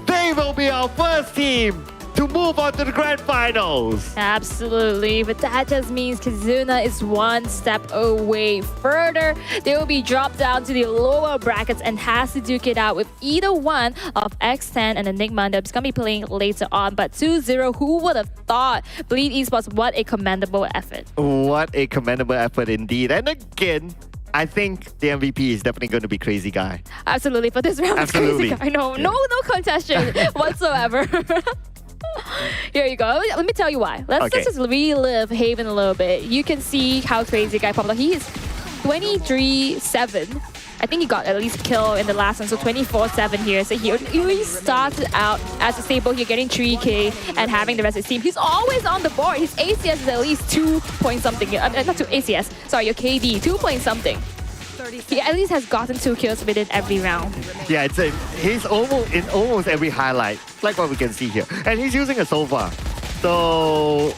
They will be our first team to move on to the grand finals. Absolutely, but that just means Kizuna is 1 step away further. They will be dropped down to the lower brackets and has to duke it out with either one of X10 and Enigma that's going to be playing later on. But 2-0, who would have thought? Bleed Esports, what a commendable effort. What a commendable effort indeed. And again, I think the MVP is definitely going to be Crazy Guy. Absolutely, for this round, Absolutely. Crazy Guy. No contestation whatsoever. Here you go. Let me tell you why. Let's just relive Haven a little bit. You can see how Crazy Guy popped up. He is 23-7. I think he got at least a kill in the last one, so 24-7 here. So he really started out as a stable here, getting 3k and having the rest of his team. He's always on the board. His ACS is at least 2 point something. Not 2 ACS. Sorry, your KD 2 point something. He at least has gotten 2 kills within every round. Yeah, he's almost in almost every highlight, like what we can see here. And he's using a Sova. So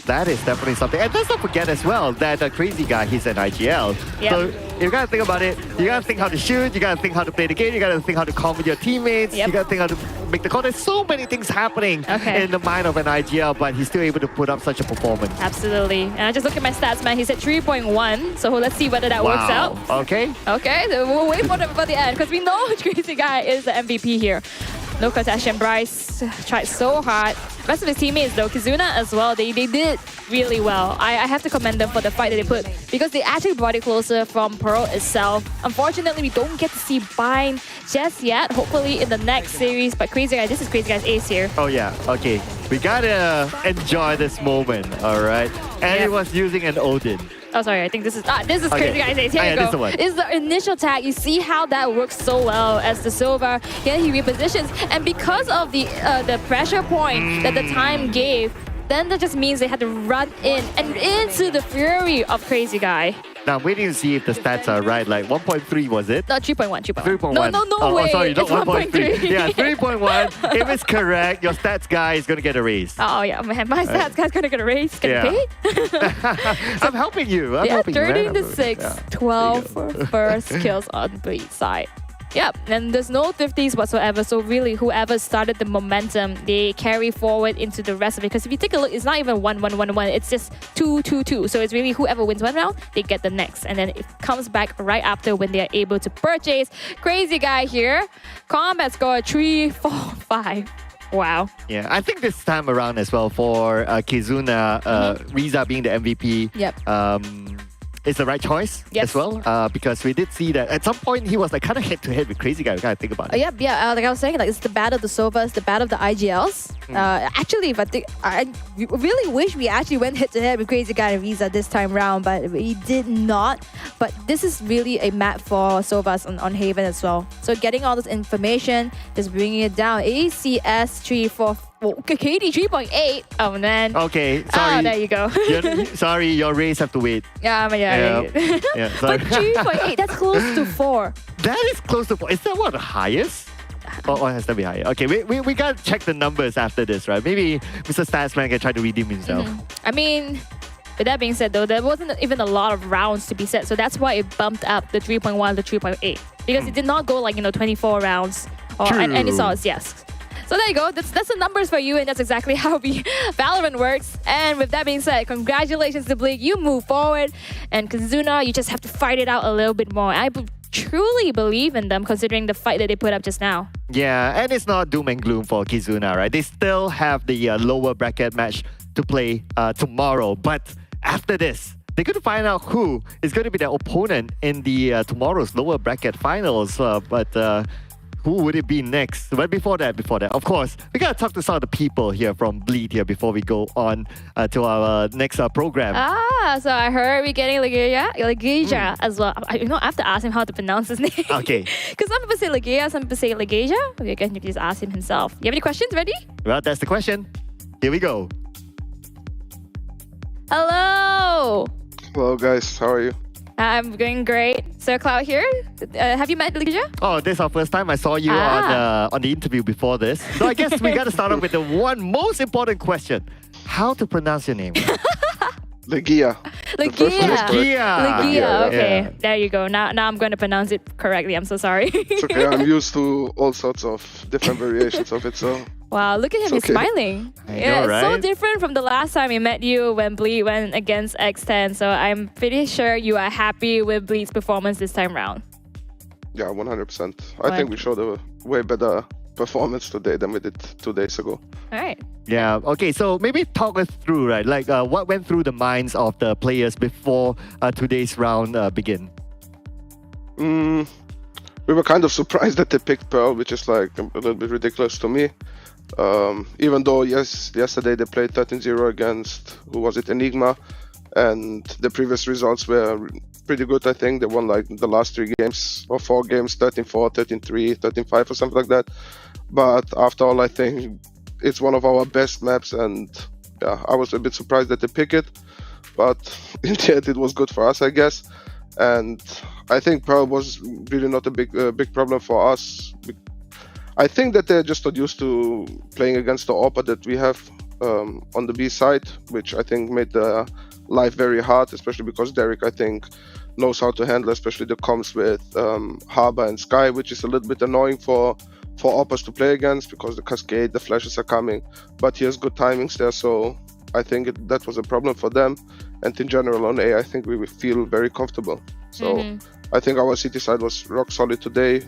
that is definitely something. And let's not forget as well that the Crazy Guy, he's an IGL. Yep. So you gotta think about it. You gotta think how to shoot, you gotta think how to play the game, you gotta think how to calm with your teammates, you gotta think how to make the call. There's so many things happening in the mind of an IGL, but he's still able to put up such a performance. Absolutely. And I just look at my stats, man. He's at 3.1. So let's see whether that works out. Okay. Okay, so we'll wait for the end because we know Crazy Guy is the MVP here. No contestation. Bryce tried so hard. Rest of his teammates though, Kizuna as well, they did really well. I have to commend them for the fight that they put because they actually brought it closer from Pearl itself. Unfortunately, we don't get to see Bind just yet. Hopefully in the next series. But Crazy Guy, this is Crazy Guy's ace here. Oh yeah, okay. We gotta enjoy this moment, alright? And it was using an Odin. Oh, sorry. I think this is Crazy Guy's ace. Here you go. This is the initial tag. You see how that works so well as the Sova. Here he repositions, and because of the pressure point that the time gave, then that just means they had to run in and into the fury of Crazy Guy. Now I'm waiting to see if the stats are right. Like 1.3 was it? No, 3.1. 3.1. No way. Oh, sorry, not it's 1.3. Yeah, 3.1. If it's correct, your stats guy is gonna get a raise. Oh yeah, man, my stats guy's gonna get a raise. Get paid. I'm helping you. I'm helping 13 you, to 6, 12 for first kills on Bleed side. Yep, and there's no 50s whatsoever, so really whoever started the momentum, they carry forward into the rest of it. Because if you take a look, it's not even 1-1-1-1, it's just 2-2-2. So it's really whoever wins one round, they get the next. And then it comes back right after when they are able to purchase. Crazy Guy here, combat score 3-4-5. Wow. Yeah, I think this time around as well for Kizuna, Riza being the MVP. Yep. It's the right choice as well, because we did see that at some point he was like kind of head-to-head with Crazy Guy. We gotta think about it. Yeah, like I was saying, like it's the battle of the Sovas, the battle of the IGLs. Actually, if I really wish we actually went head-to-head with Crazy Guy and Riza this time round, but we did not. But this is really a map for Sovas on Haven as well. So getting all this information, just bringing it down. ACS 344. KD 3.8. Oh man. Okay, sorry. Oh, there you go. Sorry, your race have to wait. Yeah. Sorry. But 3.8, that's close to 4. That is close to 4. Is that what, the highest? Or has to be higher? Okay, we gotta check the numbers after this, right? Maybe Mr. Statsman can try to redeem himself. I mean, with that being said though, there wasn't even a lot of rounds to be set, so that's why it bumped up the 3.1 to 3.8. Because it did not go like, 24 rounds and you saw us, yes. So there you go, that's the numbers for you, and that's exactly how Valorant works. And with that being said, congratulations to Bleak, you move forward. And Kizuna, you just have to fight it out a little bit more. I truly believe in them considering the fight that they put up just now. Yeah, and it's not doom and gloom for Kizuna, right? They still have the lower bracket match to play tomorrow. But after this, they're going to find out who is going to be their opponent in the tomorrow's lower bracket finals. Who would it be next? But before that, of course, we gotta talk to some of the people here from Bleed here before we go on to our next program. So I heard we're getting Legeja as well. I have to ask him how to pronounce his name. Okay. Because some people say Legeja, some people say Legeja. Okay, I guess you can just ask him himself. You have any questions ready? Well, that's the question. Here we go. Hello. Hello guys, how are you? I'm going great. Sir Cloud here. Have you met Legeja? Oh, this is our first time. I saw you on the interview before this. So I guess we got to start off with the one most important question. How to pronounce your name? Legia. Legia. Okay, there you go. Now I'm going to pronounce it correctly. I'm so sorry. It's okay. I'm used to all sorts of different variations of it, so... Wow, look at him. He's smiling. It's so different from the last time we met you when Bleed went against X10. So I'm pretty sure you are happy with Bleed's performance this time round. Yeah, 100%. I think we showed a way better performance today than we did 2 days ago. All right. Yeah, okay, so maybe talk us through, right? Like, what went through the minds of the players before today's round begin? We were kind of surprised that they picked Pearl, which is like a little bit ridiculous to me. Even though, yesterday they played 13-0 against, who was it, Enigma, and the previous results were pretty good, I think. They won like the last 3 games or 4 games, 13-4, 13-3, 13-5 or something like that. But after all, I think it's one of our best maps, and yeah, I was a bit surprised that they picked it. But in the end, it was good for us, I guess. And I think Pearl was really not a big problem for us. I think that they're just not used to playing against the AWPer that we have on the B side, which I think made the life very hard, especially because Derek, I think, knows how to handle especially the comms with Harbor and Sky, which is a little bit annoying for AWPers to play against because the cascade, the flashes are coming. But he has good timings there, so I think that was a problem for them. And in general on A, I think we feel very comfortable. So I think our City side was rock solid today.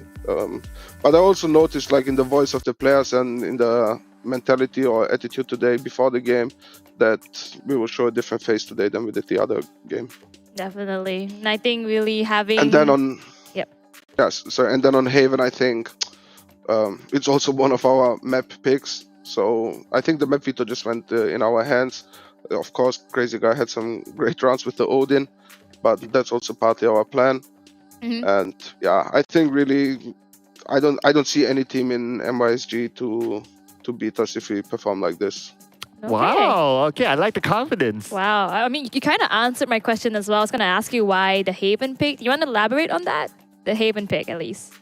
But I also noticed, like in the voice of the players and in the mentality or attitude today before the game, that we will show a different face today than we did the other game. Definitely. And I think really having... And then on... Yep. Yes, so and then on Haven, I think it's also one of our map picks. So I think the map veto just went in our hands. Of course, Crazy Guy had some great rounds with the Odin, but that's also partly our plan. And yeah, I think really, I don't see any team in MYSG to beat us if we perform like this. Okay. Wow, okay, I like the confidence. Wow, I mean, you kind of answered my question as well. I was going to ask you why the Haven pick. Do you want to elaborate on that? The Haven pick, at least.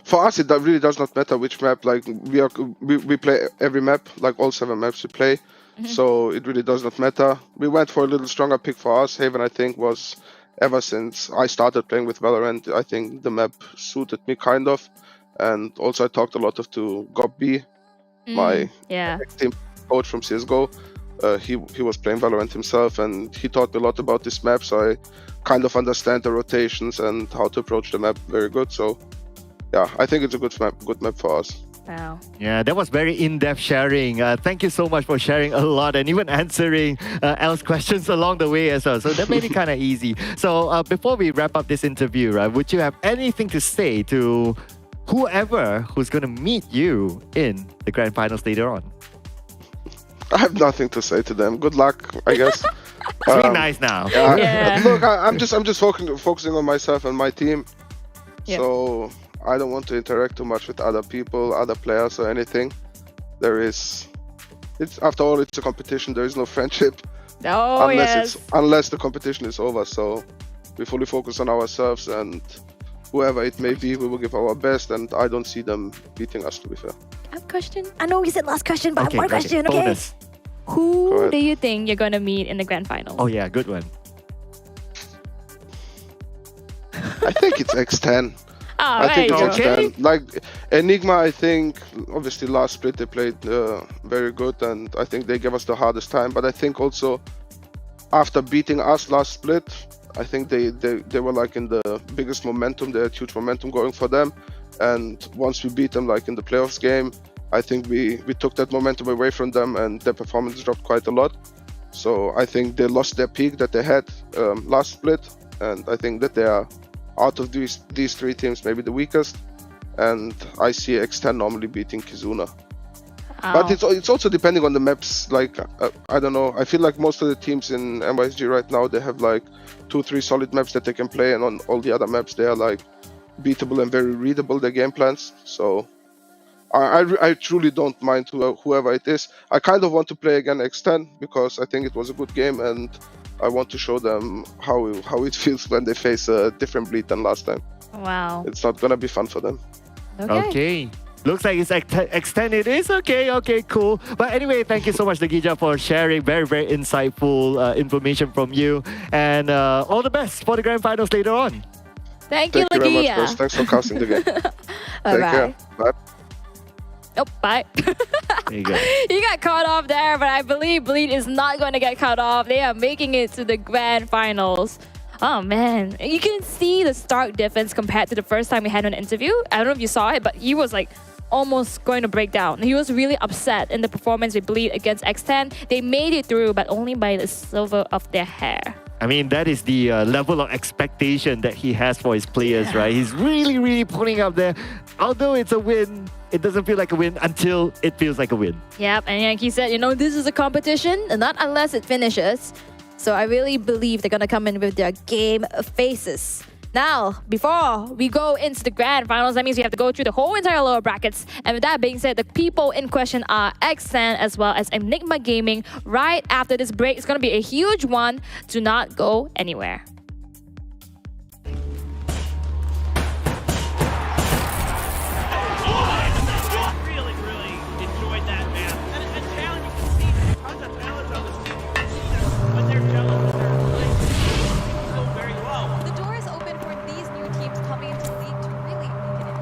For us, it really does not matter which map. Like we play every map, like all 7 maps we play. So it really does not matter. We went for a little stronger pick for us. Haven, I think, was ever since I started playing with Valorant, I think the map suited me kind of. And also I talked a lot to Gob B, my team coach from CSGO. He was playing Valorant himself, and he taught me a lot about this map, so I kind of understand the rotations and how to approach the map very good. So yeah, I think it's a good map for us. Wow. Yeah, that was very in-depth sharing. Thank you so much for sharing a lot and even answering El's questions along the way as well. So that made it kind of easy. So before we wrap up this interview, right, would you have anything to say to whoever who's going to meet you in the grand finals later on? I have nothing to say to them. Good luck, I guess. Be nice now. Yeah. Look, I'm just focusing on myself and my team. Yeah. So I don't want to interact too much with other people, other players, or anything. It's after all, it's a competition. There is no friendship Oh, yes. unless the competition is over. So we fully focus on ourselves, and whoever it may be, we will give our best. And I don't see them beating us, to be fair. I have a question. I know you said last question, but I have one question, okay? Bonus. Go Who ahead. do you think you're going to meet in the grand finals? Oh yeah, good one. I think it's X10. All I think right. it's X10. Like Enigma, I think obviously last split they played very good, and I think they gave us the hardest time. But I think also after beating us last split, I think they were like in the biggest momentum. They had huge momentum going for them, and once we beat them like in the playoffs game, I think we took that momentum away from them, and their performance dropped quite a lot. So I think they lost their peak that they had last split, and I think that they are out of these three teams maybe the weakest. And I see X10 normally beating Kizuna. But it's also depending on the maps. Like I don't know. I feel like most of the teams in MYSG right now, they have like 2-3 solid maps that they can play, and on all the other maps they are like beatable and very readable, their game plans. So I truly don't mind whoever it is. I kind of want to play again X10 because I think it was a good game, and I want to show them how it feels when they face a different bleed than last time. Wow. It's not gonna be fun for them. Okay. Looks like it's extended. It's okay. Okay, cool. But anyway, thank you so much, Nagija, for sharing very, very insightful information from you. And all the best for the grand finals later on. Thank you, very much, Lagia. guys. Thanks for casting the game. Take Bye-bye. care. Bye. Oh, bye. There you go. He got cut off there, but I believe Bleed is not going to get cut off. They are making it to the grand finals. Oh man, you can see the stark difference compared to the first time we had an interview. I don't know if you saw it, but he was like almost going to break down. He was really upset in the performance with Bleed against X10. They made it through, but only by the silver of their hair. I mean, that is the level of expectation that he has for his players, right? He's really, really putting up there. Although it's a win, it doesn't feel like a win until it feels like a win. Yep, and like he said, this is a competition, and not unless it finishes. So I really believe they're going to come in with their game faces. Now, before we go into the grand finals, that means we have to go through the whole entire lower brackets. And with that being said, the people in question are X10 as well as Enigma Gaming. Right after this break, it's going to be a huge one. Do not go anywhere. The door is open for these new teams coming into the league to really make it in.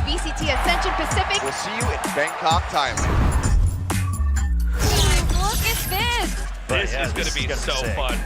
VCT Asia Pacific. We'll see you in Bangkok, Thailand. Guys, look at this! This is going to be so fun.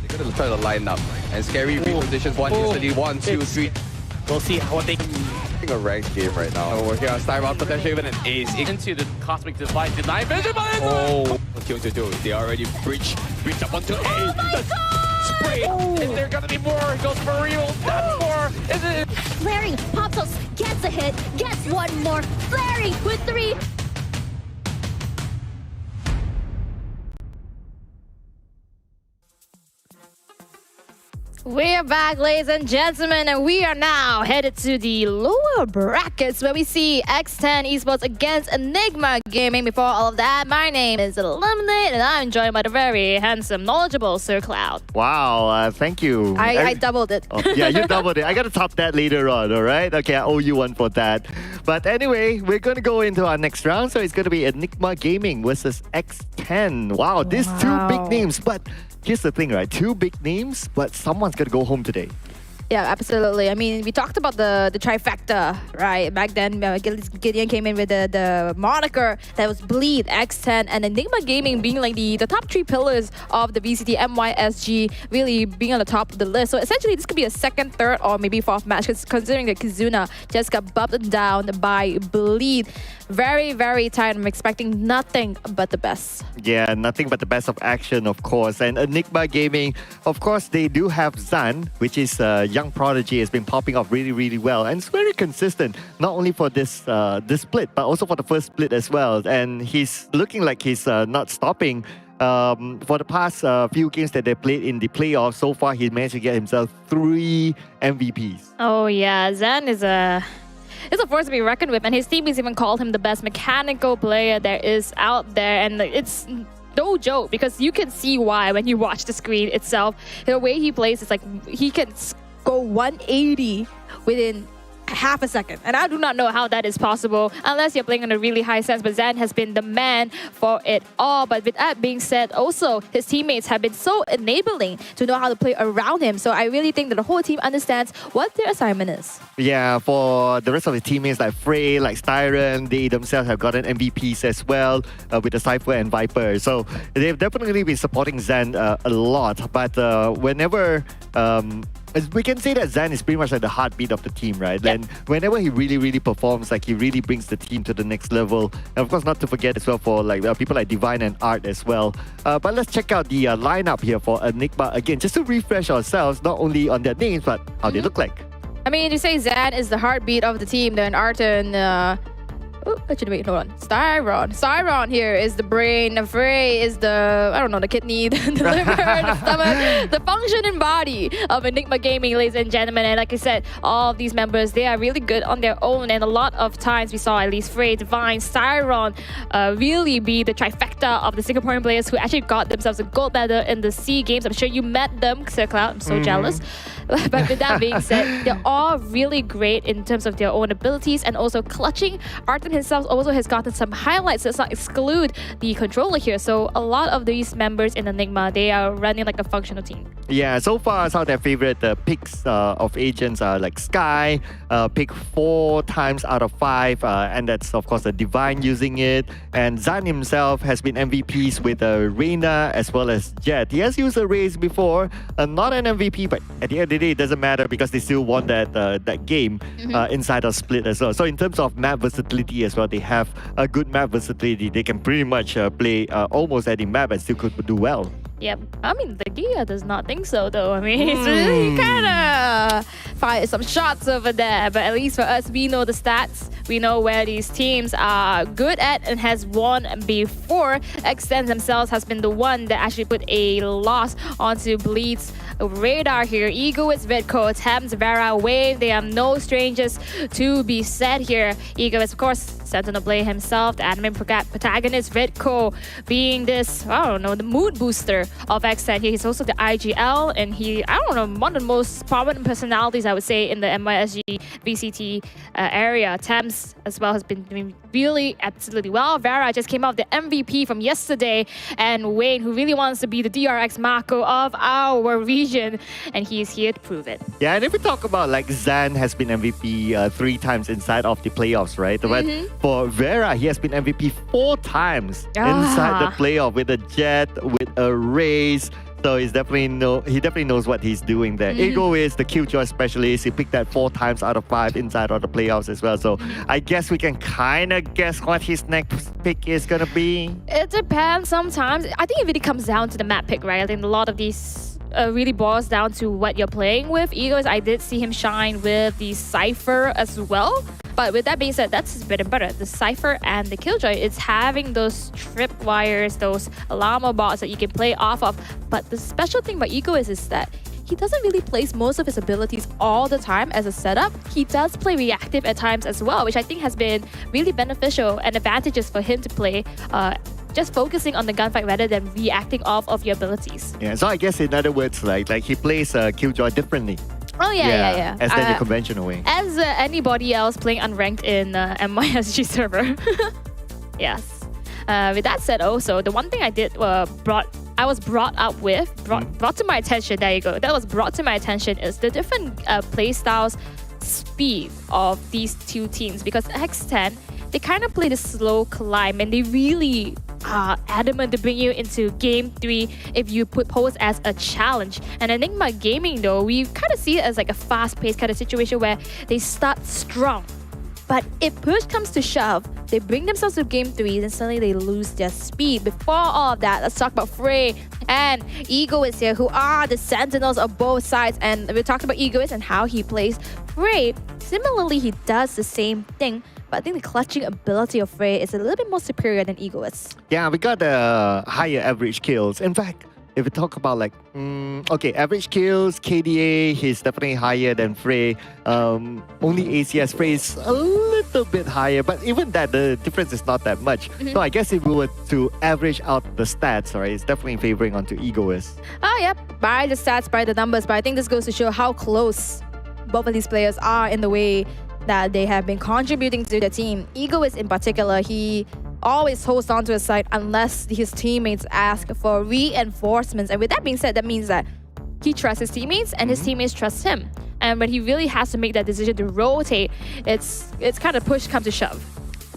They're gonna try to line up. And Scary repositions one instantly. 1, 2, 3. We'll see how they A ranked game right now. We're working on Star Out, potentially even an ace. into the Cosmic Divide. Deny vision, but it's What's going to do? They already breach up onto A. spray. Is there gonna be more? Goes for real. That's more. Is it? Larry pops up, gets a hit, gets one more. Larry with 3. We're back, ladies and gentlemen, and we are now headed to the lower brackets where we see X10 Esports against Enigma Gaming. Before all of that, my name is Eliminate, and I'm joined by the very handsome, knowledgeable Sir Cloud. Wow, thank you. I doubled it. Oh, yeah, you doubled it. I got to top that later on, all right? Okay, I owe you one for that. But anyway, we're going to go into our next round. So it's going to be Enigma Gaming versus X10. Wow, these two big names. But here's the thing, right? Two big names, but someone's going to go home today. Yeah, absolutely. I mean, we talked about the trifecta, right? Back then, Gideon came in with the moniker that was Bleed, X10, and Enigma Gaming being like the top 3 pillars of the VCT MYSG, really being on the top of the list. So essentially, this could be a second, third, or maybe fourth match, considering that Kizuna just got bumped down by Bleed. Very, very tired. I'm expecting nothing but the best. Yeah, nothing but the best of action, of course. And Enigma Gaming, of course, they do have Zan, which is young prodigy, has been popping off really, really well, and it's very consistent, not only for this split, but also for the first split as well. And he's looking like he's not stopping. For the past few games that they played in the playoffs, so far he managed to get himself 3 MVPs. Oh yeah, Zan is a force to be reckoned with, and his teammates even called him the best mechanical player there is out there, and it's no joke because you can see why when you watch the screen itself. The way he plays is like he can go 180 within half a second, and I do not know how that is possible unless you're playing on a really high sense, but Zan has been the man for it all. But with that being said, also his teammates have been so enabling to know how to play around him, so I really think that the whole team understands what their assignment is. Yeah, for the rest of the teammates like Frey, like Styron, they themselves have gotten MVPs as well with the Cypher and Viper, so they've definitely been supporting Zan a lot. But whenever we can say that Zan is pretty much like the heartbeat of the team, right? Yep. And whenever he really performs, like he really brings the team to the next level. And of course, not to forget as well for like people like Divine and Art as well. But let's check out the lineup here for Enigma again, just to refresh ourselves, not only on their names, but how they look like. I mean, you say Zan is the heartbeat of the team, then Arton... actually, wait, hold on. Styron here is the brain. Frey is the, I don't know, the kidney, the liver, the stomach, the functioning body of Enigma Gaming, ladies and gentlemen. And like I said, all of these members, they are really good on their own. And a lot of times we saw at least Frey, Divine, Styron really be the trifecta of the Singaporean players who actually got themselves a gold medal in the SEA Games. I'm sure you met them, Sir Cloud. I'm so jealous. But with that being said, they're all really great in terms of their own abilities and also clutching. Arton himself also has gotten some highlights. Let's not exclude the controller here. So a lot of these members in Enigma, they are running like a functional team. Yeah, so far some of their favorite picks of agents are like Sky, pick 4 times out of 5, and that's of course a Divine using it. And Zan himself has been MVPs with Reina as well as Jet. He has used a Raze before, not an MVP, but at the end of the day, it doesn't matter because they still won that game inside of Split as well. So in terms of map versatility as well, they have a good map versatility. They can pretty much play almost any map and still could do well. Yep. I mean, the Gia does not think so, though. I mean, he's really kind of fired some shots over there. But at least for us, we know the stats. We know where these teams are good at and has won before. X10 themselves has been the one that actually put a loss onto Bleed's radar here. Egoist, Vidco, Thames, Vera, Wave. They are no strangers to be said here. Egoist, of course, Sentinel Blade himself, the anime protagonist, Vidco, being this, I don't know, the mood booster of X10. He's also the IGL, and I don't know, one of the most prominent personalities, I would say, in the MYSG VCT area. Thames as well has been doing really absolutely well. Vera just came out the MVP from yesterday, and Wayne, who really wants to be the DRX Marco of our region, and he's here to prove it. Yeah, and if we talk about like Zan has been MVP 3 times inside of the playoffs, right? But for Vera, he has been MVP 4 times inside the playoff with a Jet, with a Raze. so he definitely knows what he's doing there. Ego is the Killjoy specialist. He picked that 4 times out of 5 inside of the playoffs as well. So I guess we can kind of guess what his next pick is gonna be. It depends sometimes. I think it really comes down to the map pick, right? I think a lot of these really boils down to what you're playing with. Egos, I did see him shine with the Cypher as well. But with that being said, that's his bread and butter. The Cypher and the Killjoy, it's having those tripwires, those alarm bots that you can play off of. But the special thing about Ego is that he doesn't really place most of his abilities all the time as a setup. He does play reactive at times as well, which I think has been really beneficial and advantageous for him to play just focusing on the gunfight rather than reacting off of your abilities. Yeah, so I guess in other words, like he plays Killjoy differently. Oh yeah. As than the conventional way. As anybody else playing unranked in MYSG server. Yes. With that said, also the one thing I did I was brought to my attention. There you go. That was brought to my attention is the different play styles, speed of these two teams, because X10 they kind of play the slow climb and they really are adamant to bring you into game 3 if you pose as a challenge. And Enigma Gaming though, we kind of see it as like a fast-paced kind of situation where they start strong. But if push comes to shove, they bring themselves to game 3 and suddenly they lose their speed. Before all of that, let's talk about Frey and Egoist here, who are the sentinels of both sides. And we talked about Egoist and how he plays. Frey, similarly, he does the same thing. But I think the clutching ability of Frey is a little bit more superior than Egoist. Yeah, we got higher average kills. In fact, if we talk about average kills, KDA, he's definitely higher than Frey. Only ACS Frey is a little bit higher, but even that, the difference is not that much. So I guess if we were to average out the stats, right, it's definitely favoring onto Egoist. Oh, yep. By the stats, by the numbers, but I think this goes to show how close both of these players are in the way that they have been contributing to the team. Egoist in particular, he always holds on to his side unless his teammates ask for reinforcements. And with that being said, that means that he trusts his teammates and his teammates trust him. And when he really has to make that decision to rotate, it's kind of push comes to shove.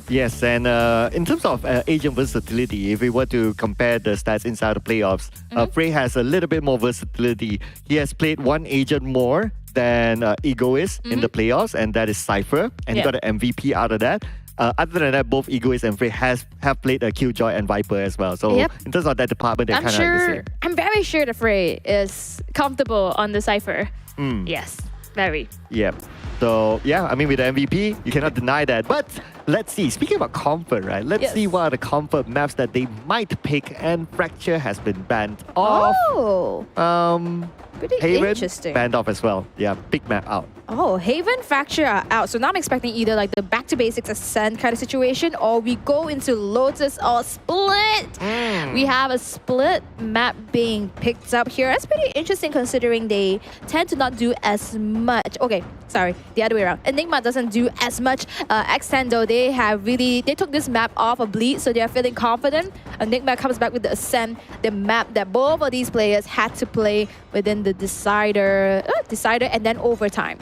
Yes, and in terms of agent versatility, if we were to compare the stats inside the playoffs, Frey has a little bit more versatility. He has played one agent more than Egoist in the playoffs, and that is Cypher, and he got an MVP out of that. Other than that, both Egoist and Frey have played a Killjoy and Viper as well. So in terms of that department, they're kind of like the same. I'm very sure the Frey is comfortable on the Cypher. Yes, very. Yep. So yeah, I mean with the MVP, you cannot deny that. But let's see. Speaking about comfort, right? Let's see what are the comfort maps that they might pick. And Fracture has been banned off. Oh. Pretty Haven, interesting. banned off as well. Yeah, big map out. Oh, Haven, Fracture are out. So now I'm expecting either like the back to basics ascent kind of situation, or we go into Lotus or Split. We have a Split map being picked up here. That's pretty interesting considering they tend to not do as much. Okay, sorry, the other way around. Enigma doesn't do as much. X10 though, they took this map off of Bleed, so they are feeling confident. Enigma comes back with the Ascent, the map that both of these players had to play within the decider and then overtime.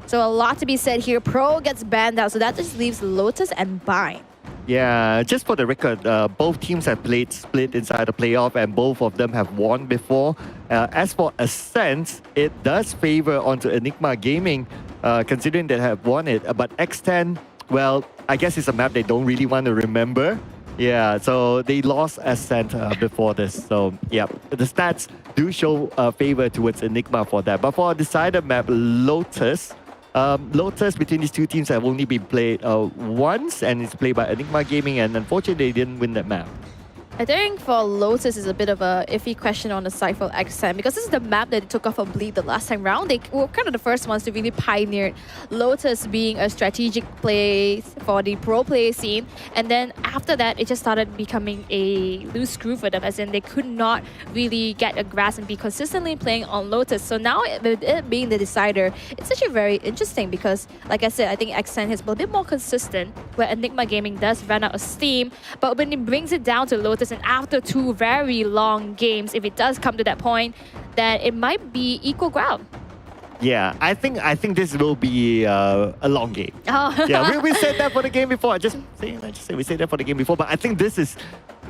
So a lot to be said here. Pro gets banned out, so that just leaves Lotus and Bind. Yeah, just for the record, both teams have played Split inside the playoff and both of them have won before. As for Ascent, it does favor onto Enigma Gaming, considering they have won it. But X10, well, I guess it's a map they don't really want to remember. Yeah, so they lost Ascent before this. So yeah, the stats do show favor towards Enigma for that. But for a decider map, Lotus, between these two teams have only been played once, and it's played by Enigma Gaming, and unfortunately they didn't win that map. I think for Lotus is a bit of a iffy question on the side for X10 because this is the map that they took off of Bleed the last time round. They were kind of the first ones to really pioneer Lotus being a strategic place for the pro play scene. And then after that, it just started becoming a loose screw for them, as in they could not really get a grasp and be consistently playing on Lotus. So now with it being the decider, it's actually very interesting because, like I said, I think X10 is a bit more consistent where Enigma Gaming does run out of steam. But when it brings it down to Lotus, and after 2 very long games, if it does come to that point, then it might be equal ground. Yeah, I think this will be a long game. Oh. Yeah, we said that for the game before. Just say we said that for the game before, but I think this is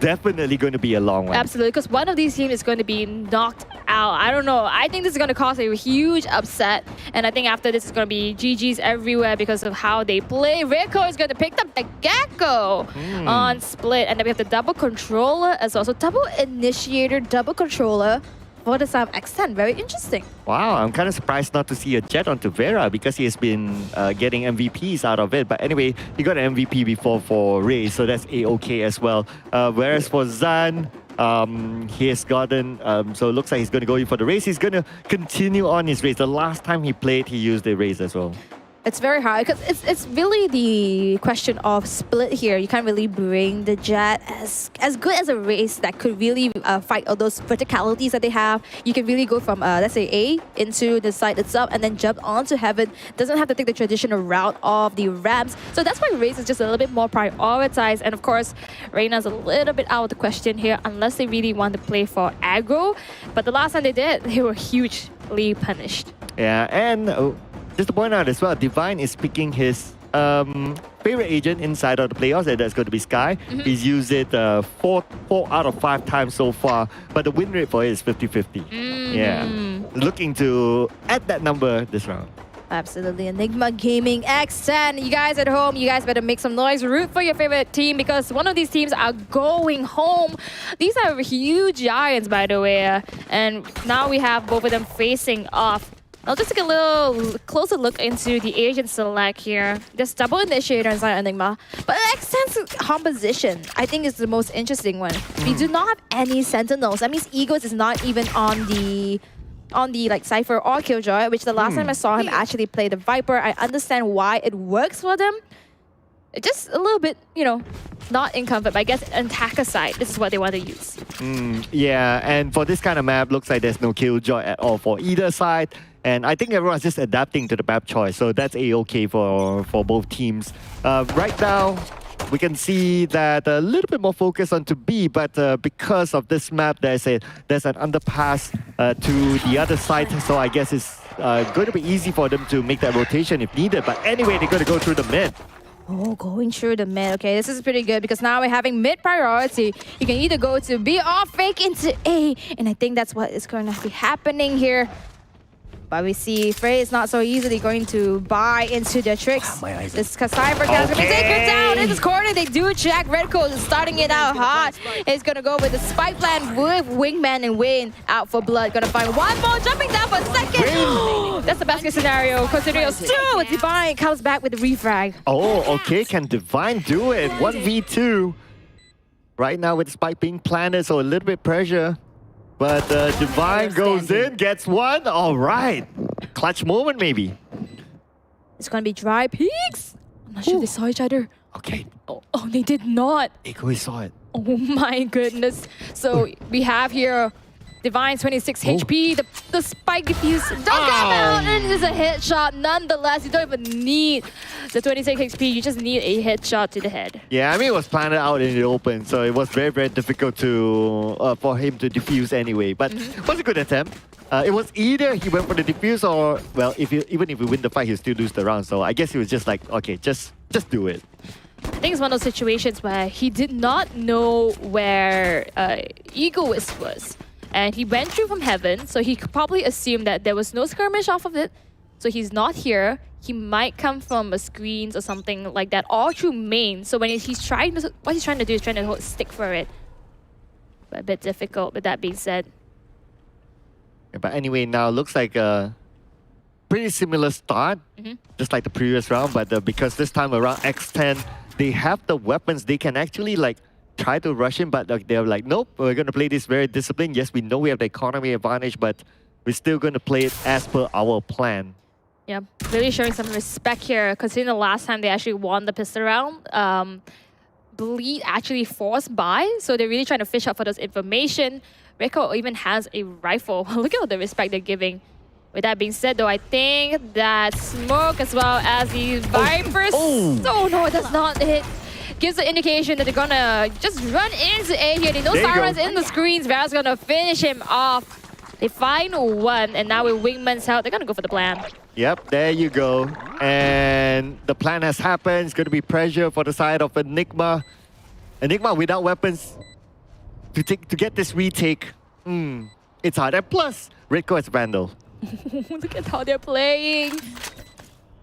definitely going to be a long one. Absolutely, because one of these teams is going to be knocked out. I don't know. I think this is going to cause a huge upset. And I think after this is going to be GG's everywhere because of how they play. Rico is going to pick up the Gecko on split. And then we have the double controller as well. So double initiator, double controller for the side of X10. Very interesting. Wow, I'm kind of surprised not to see a Jet onto Vera because he has been getting MVPs out of it. But anyway, he got an MVP before for Ray, so that's A-OK as well. Whereas for Zan, he has gotten, so it looks like he's going to go in for the race. He's going to continue on his race. The last time he played, he used the race as well. It's very hard because it's really the question of split here. You can't really bring the Jet as good as a race that could really fight all those verticalities that they have. You can really go from, let's say, A into the side itself and then jump onto Heaven. Doesn't have to take the traditional route of the ramps. So that's why race is just a little bit more prioritized. And of course, Reyna's a little bit out of the question here unless they really want to play for aggro. But the last time they did, they were hugely punished. Yeah, and just to point out as well, Divine is picking his favorite agent inside of the playoffs, and that's going to be Sky. He's used it 4 out of 5 times so far, but the win rate for it is 50-50. Yeah, looking to add that number this round. Absolutely. Enigma Gaming X10. You guys at home, you guys better make some noise. Root for your favorite team because one of these teams are going home. These are huge giants, by the way. And now we have both of them facing off. I'll just take a little closer look into the Asian select here. There's double initiator inside Enigma. But X10's composition, I think, is the most interesting one. We do not have any Sentinels. That means Egos is not even on the like Cypher or Killjoy, which the last time I saw him actually play the Viper. I understand why it works for them. It's just a little bit, you know, not in comfort, but I guess attacker side, this is what they want to use. Yeah, and for this kind of map, looks like there's no Killjoy at all for either side. And I think everyone's just adapting to the map choice, so that's A-OK for both teams. Right now, we can see that a little bit more focus onto B, but because of this map, there's an underpass to the other side, so I guess it's going to be easy for them to make that rotation if needed. But anyway, they're going to go through the mid. Oh, going through the mid. Okay, this is pretty good because now we're having mid priority. You can either go to B or fake into A, and I think that's what is going to be happening here. But we see Frey is not so easily going to buy into their tricks. This Cypher guy's going to take her down in this corner. They do check. Redcoat is starting it out hot. He's going to go with the spike plan with Wingman and Wayne out for blood. Going to find one more, jumping down for a second. That's the best case scenario. Considering still, Divine comes back with the refrag. Oh, okay. Can Divine do it? 1v2. Right now with the spike being planted, so a little bit pressure. But Divine goes in, gets one. All right. Clutch moment, maybe. It's going to be dry peaks. I'm not sure they saw each other. Okay. Oh, they did not. Echo saw it. Oh my goodness. So we have here Divine 26 HP. The spike defuse don't come out, and it's a headshot. Nonetheless, you don't even need the 26 HP. You just need a headshot to the head. Yeah, I mean, it was planted out in the open, so it was very, very difficult to for him to defuse anyway. But it was a good attempt. It was either he went for the defuse or, well, even if we win the fight, he'll still lose the round. So I guess he was just like, okay, just do it. I think it's one of those situations where he did not know where Egoist was. And he went through from Heaven, so he could probably assume that there was no skirmish off of it. So he's not here. He might come from a screens or something like that, all through main. So when he's trying to, what he's trying to do is trying to stick for it. But a bit difficult, with that being said. Yeah, but anyway, now looks like a pretty similar start, just like the previous round. But because this time around X10, they have the weapons. They can actually like try to rush him, but they're like, nope, we're going to play this very disciplined. Yes, we know we have the economy advantage, but we're still going to play it as per our plan. Yeah, really showing some respect here, considering the last time they actually won the pistol round. Bleed actually forced by, so they're really trying to fish out for those information. Rico even has a rifle. Look at all the respect they're giving. With that being said, though, I think that smoke as well as the Vipers. Oh no, it does not hit. Gives the indication that they're gonna just run into A here. They know Siren's in the screens. Vera's gonna finish him off. They find one, and now with Wingman's help, they're gonna go for the plan. Yep, there you go. And the plan has happened. It's gonna be pressure for the side of Enigma. Enigma without weapons. to get this retake, it's hard. And plus, Rico is Vandal. Look at how they're playing.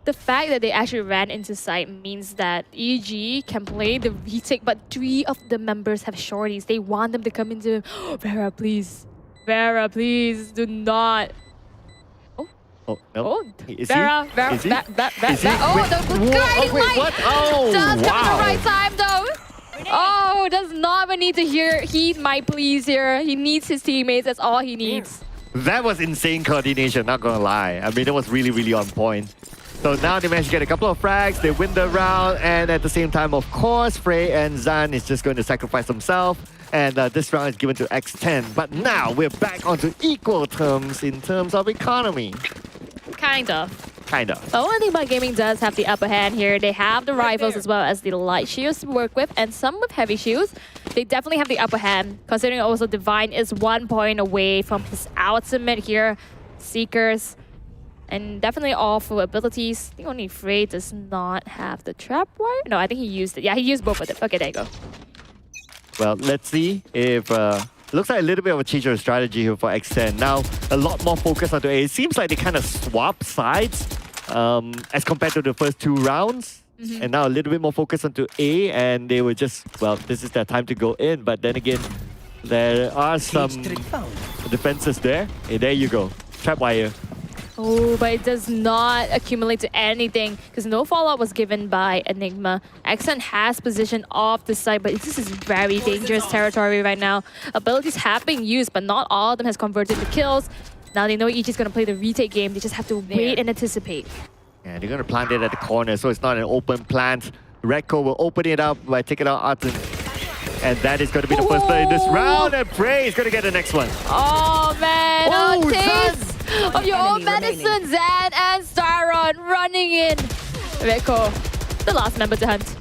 The fact that they actually ran into site means that EG can play the retake, but 3 of the members have shorties. They want them to come into Vera, please. Vera, please do not. Oh, no. Oh, Is Vera, he? Vera, Is he? Oh, Is he? the guiding wait, light what? Oh, does come at wow. the right time, though. Oh, does not even need to heed my pleas here. He needs his teammates. That's all he needs. That was insane coordination, not gonna lie. I mean, that was really, really on point. So now they managed to get a couple of frags, they win the round, and at the same time, of course, Frey and Zan is just going to sacrifice himself, and this round is given to X10. But now we're back onto equal terms in terms of economy. Kind of. Kind of. The only thing about gaming does have the upper hand here. They have the rifles as well as the light shields to work with, and some with heavy shields. They definitely have the upper hand, considering also Divine is 1 point away from his ultimate here. Seekers, and definitely all full abilities. The only Frey does not have the trap wire. No, I think he used it. Yeah, he used both of them. Okay, there you go. Well, let's see if... looks like a little bit of a change of strategy here for X10. Now, a lot more focus onto A. It seems like they kind of swap sides as compared to the first 2 rounds. And now a little bit more focus onto A, and they were just, well, this is their time to go in. But then again, there are some defenses there. Hey, there you go. Trap wire. Oh, but it does not accumulate to anything because no fallout was given by Enigma. Accent has position off the side, but this is very dangerous territory right now. Abilities have been used, but not all of them has converted to kills. Now they know EG is going to play the retake game. They just have to wait and anticipate. Yeah, they're going to plant it at the corner, so it's not an open plant. Redco will open it up by taking out Arton. And that is going to be the first play in this round, and Prey is going to get the next one. Oh, man. Oh, A taste of your own medicine, Zan and Styron running in. Redco, the last member to hunt.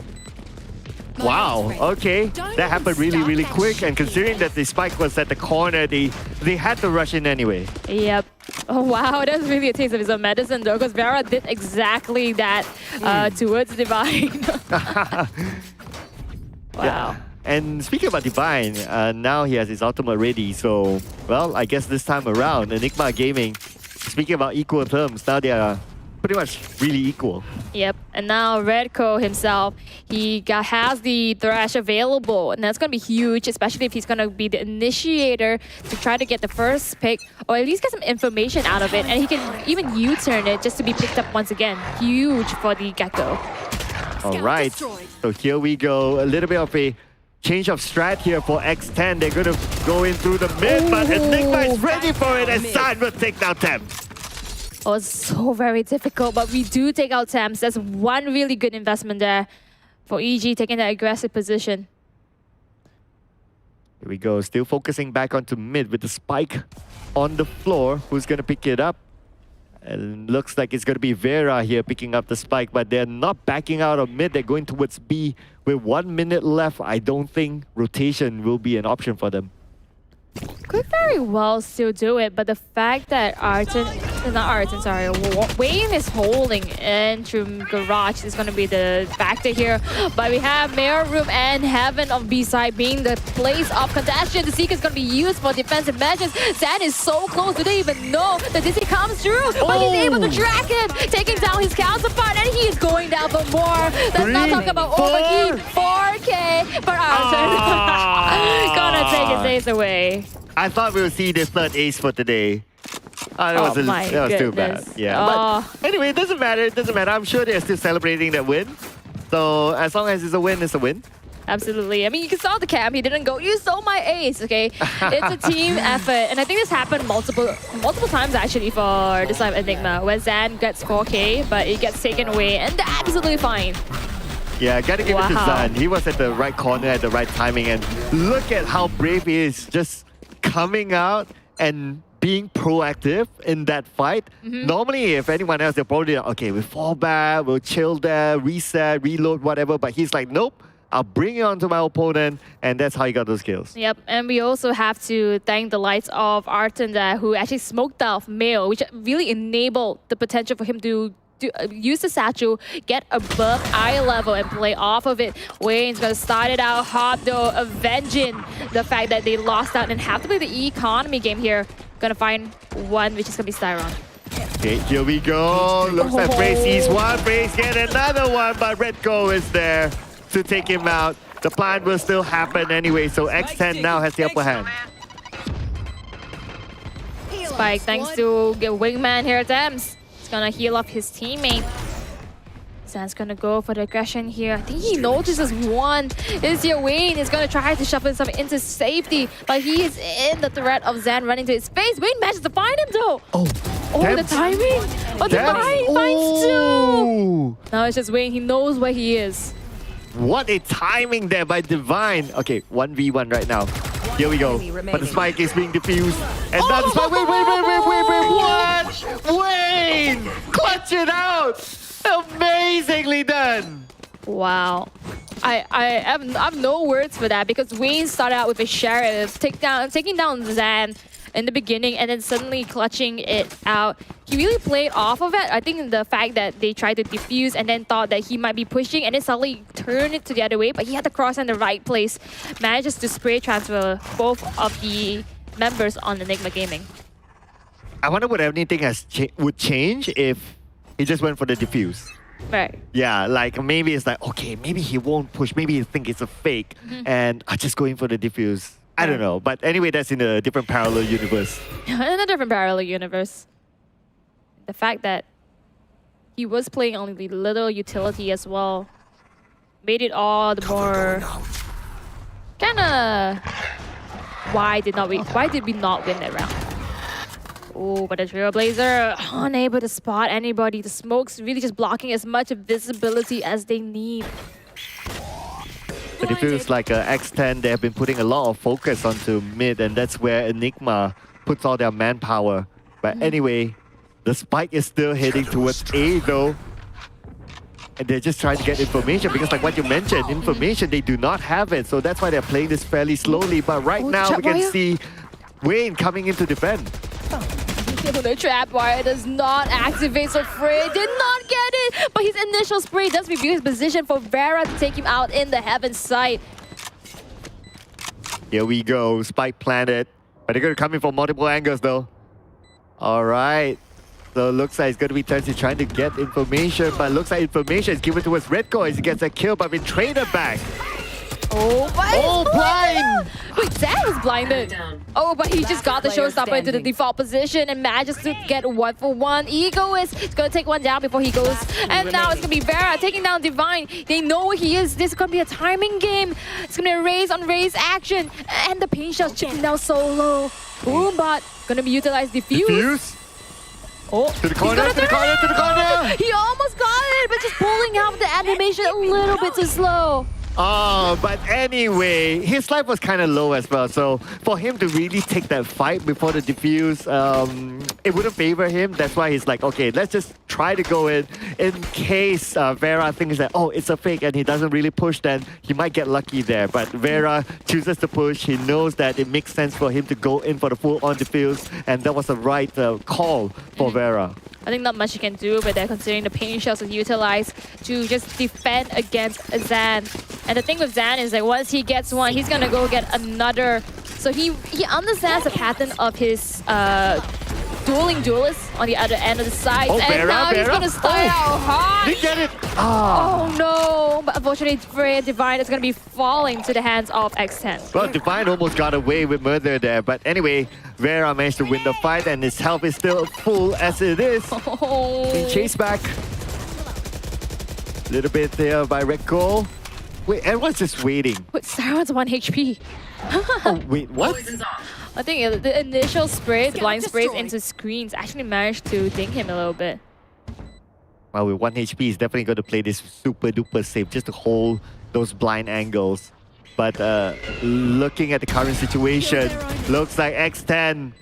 Wow, okay. That happened really, really quick. And considering that the spike was at the corner, they had to rush in anyway. Yep. Oh, wow. That's really a taste of his own medicine, though, because Vera did exactly that towards Divine. Wow. Yeah. And speaking about Divine, now he has his ultimate ready. So, well, I guess this time around, Enigma Gaming, speaking about equal terms, now they are pretty much really equal. Yep. And now Redco himself, he has the Thresh available. And that's going to be huge, especially if he's going to be the initiator to try to get the first pick, or at least get some information out of it. And he can even U-turn it just to be picked up once again. Huge for the Gecko. All right. So here we go. A little bit of a change of strat here for X10. They're going to go in through the mid, but Enigma is ready for it, and San will take down Thames. Oh, it's so very difficult, but we do take out Thames. That's one really good investment there for EG, taking that aggressive position. Here we go. Still focusing back onto mid with the spike on the floor. Who's going to pick it up? And looks like it's going to be Vera here picking up the spike, but they're not backing out of mid. They're going towards B. With 1 minute left, I don't think rotation will be an option for them. Could very well still do it, but the fact that Wayne is holding into Garage is going to be the factor here. But we have Mirror Room and Heaven of B-side being the place of contention. The Seeker is going to be used for defensive measures. Zan is so close, do they even know that Dizzy comes through? But he's able to track him, taking down his counterpart, and he is going down for more. Let's not talk about overheat. 4K for Arthur. Gonna take his ace away. I thought we would see the third ace for today. That was too bad. Yeah. But anyway, it doesn't matter. It doesn't matter. I'm sure they're still celebrating that win. So as long as it's a win, it's a win. Absolutely. I mean, you saw the camp. He didn't go, you stole my ace, okay? It's a team effort. And I think this happened multiple times, actually, for this time Enigma, where Zan gets 4K, but it gets taken away, and they're absolutely fine. Yeah, gotta give it to Zan. He was at the right corner at the right timing, and look at how brave he is, just coming out and being proactive in that fight. Normally, if anyone else, they're probably like, okay, we'll fall back, we'll chill there, reset, reload, whatever. But he's like, nope, I'll bring it onto my opponent, and that's how he got those kills. Yep, and we also have to thank the likes of Arton there, who actually smoked off Mail, which really enabled the potential for him to use the satchel, get above eye level and play off of it. Wayne's gonna start it out hot though, avenging the fact that they lost out and have to play the economy game here. Gonna find one, which is gonna be Styron. Okay, here we go. Looks like Brace sees one, Brace get another one, but Red Go is there to take him out. The plan will still happen anyway, so X10 now has the upper hand. Spike, thanks to the wingman here, Thames. He's gonna heal up his teammate. Zan's gonna go for the aggression here. I think he notices one. Is here Wayne is gonna try to shuffle himself into safety, but he is in the threat of Zan running to his face. Wayne manages to find him though. Oh, the timing. Oh, Divine finds two. Now it's just Wayne. He knows where he is. What a timing there by Divine. Okay, 1v1 right now. Here we go. But the spike is being diffused. And now the spike. Wait. What? Wayne! Clutch it out! Amazingly done! Wow. I have no words for that because Wayne started out with a sheriff, taking down Zan in the beginning and then suddenly clutching it out. He really played off of it. I think the fact that they tried to defuse and then thought that he might be pushing and then suddenly turned it to the other way, but he had the cross in the right place. Manages to spray transfer both of the members on Enigma Gaming. I wonder what anything would change if he just went for the defuse. Right. Yeah, like maybe it's like, okay, maybe he won't push. Maybe he think it's a fake and I just go in for the defuse. I don't know. But anyway, that's in a different parallel universe. In a different parallel universe. The fact that he was playing only little utility as well made it all the more kinda why did we not win that round? Oh, but the Trailblazer unable to spot anybody. The smoke's really just blocking as much visibility as they need. But it feels like X10, they have been putting a lot of focus onto mid, and that's where Enigma puts all their manpower. But anyway, the spike is still heading towards A though. And they're just trying to get information because like what you mentioned, information, they do not have it. So that's why they're playing this fairly slowly. But right now we can see Wayne coming in to defend. The trap wire does not activate, so Frey did not get it. But his initial spray does review his position for Vera to take him out in the heaven sight. Here we go, spike planted. But they're going to come in from multiple angles though. All right. So it looks like it's going to be Tansy trying to get information, but it looks like information is given towards Redco as he gets a kill, but been traded back. Oh, blind! Wait, Zan was blinded. Oh, but he just got the showstopper into the default position and manages to get 1-for-1. Egoist is going to take one down before he goes. And now it's going to be Vera taking down Divine. They know where he is. This is going to be a timing game. It's going to be a raise on raise action. And the pain shot's chipping down so low. Boombot going to be utilized defuse. Oh, to the corner, to the corner, to the corner! He almost got it, but just pulling out the animation a little bit too slow. Oh, but anyway, his life was kind of low as well. So for him to really take that fight before the defuse, it wouldn't favor him. That's why he's like, okay, let's just try to go in case Vera thinks that, oh, it's a fake and he doesn't really push, then he might get lucky there. But Vera chooses to push. He knows that it makes sense for him to go in for the full-on defuse, and that was the right call for Vera. I think not much you can do, but they're considering the pain shells are utilized to just defend against Zan. And the thing with Zan is that once he gets one, he's gonna go get another. So he understands the pattern of his dueling duelists on the other end of the side. Oh, and now he's gonna start out hard. They get it! Oh no! But unfortunately, Freya Divine is gonna be falling to the hands of X10. Well, Divine almost got away with murder there, but anyway, Vera managed to win the fight and his health is still full as it is. Being chased back. A little bit there by Redco. Wait, everyone's just waiting. Wait, Sarah's 1 HP. Oh, wait, what? I think the initial spray, the blind sprays into screens actually managed to ding him a little bit. Well, with 1 HP, he's definitely going to play this super duper safe just to hold those blind angles. But looking at the current situation, looks like X10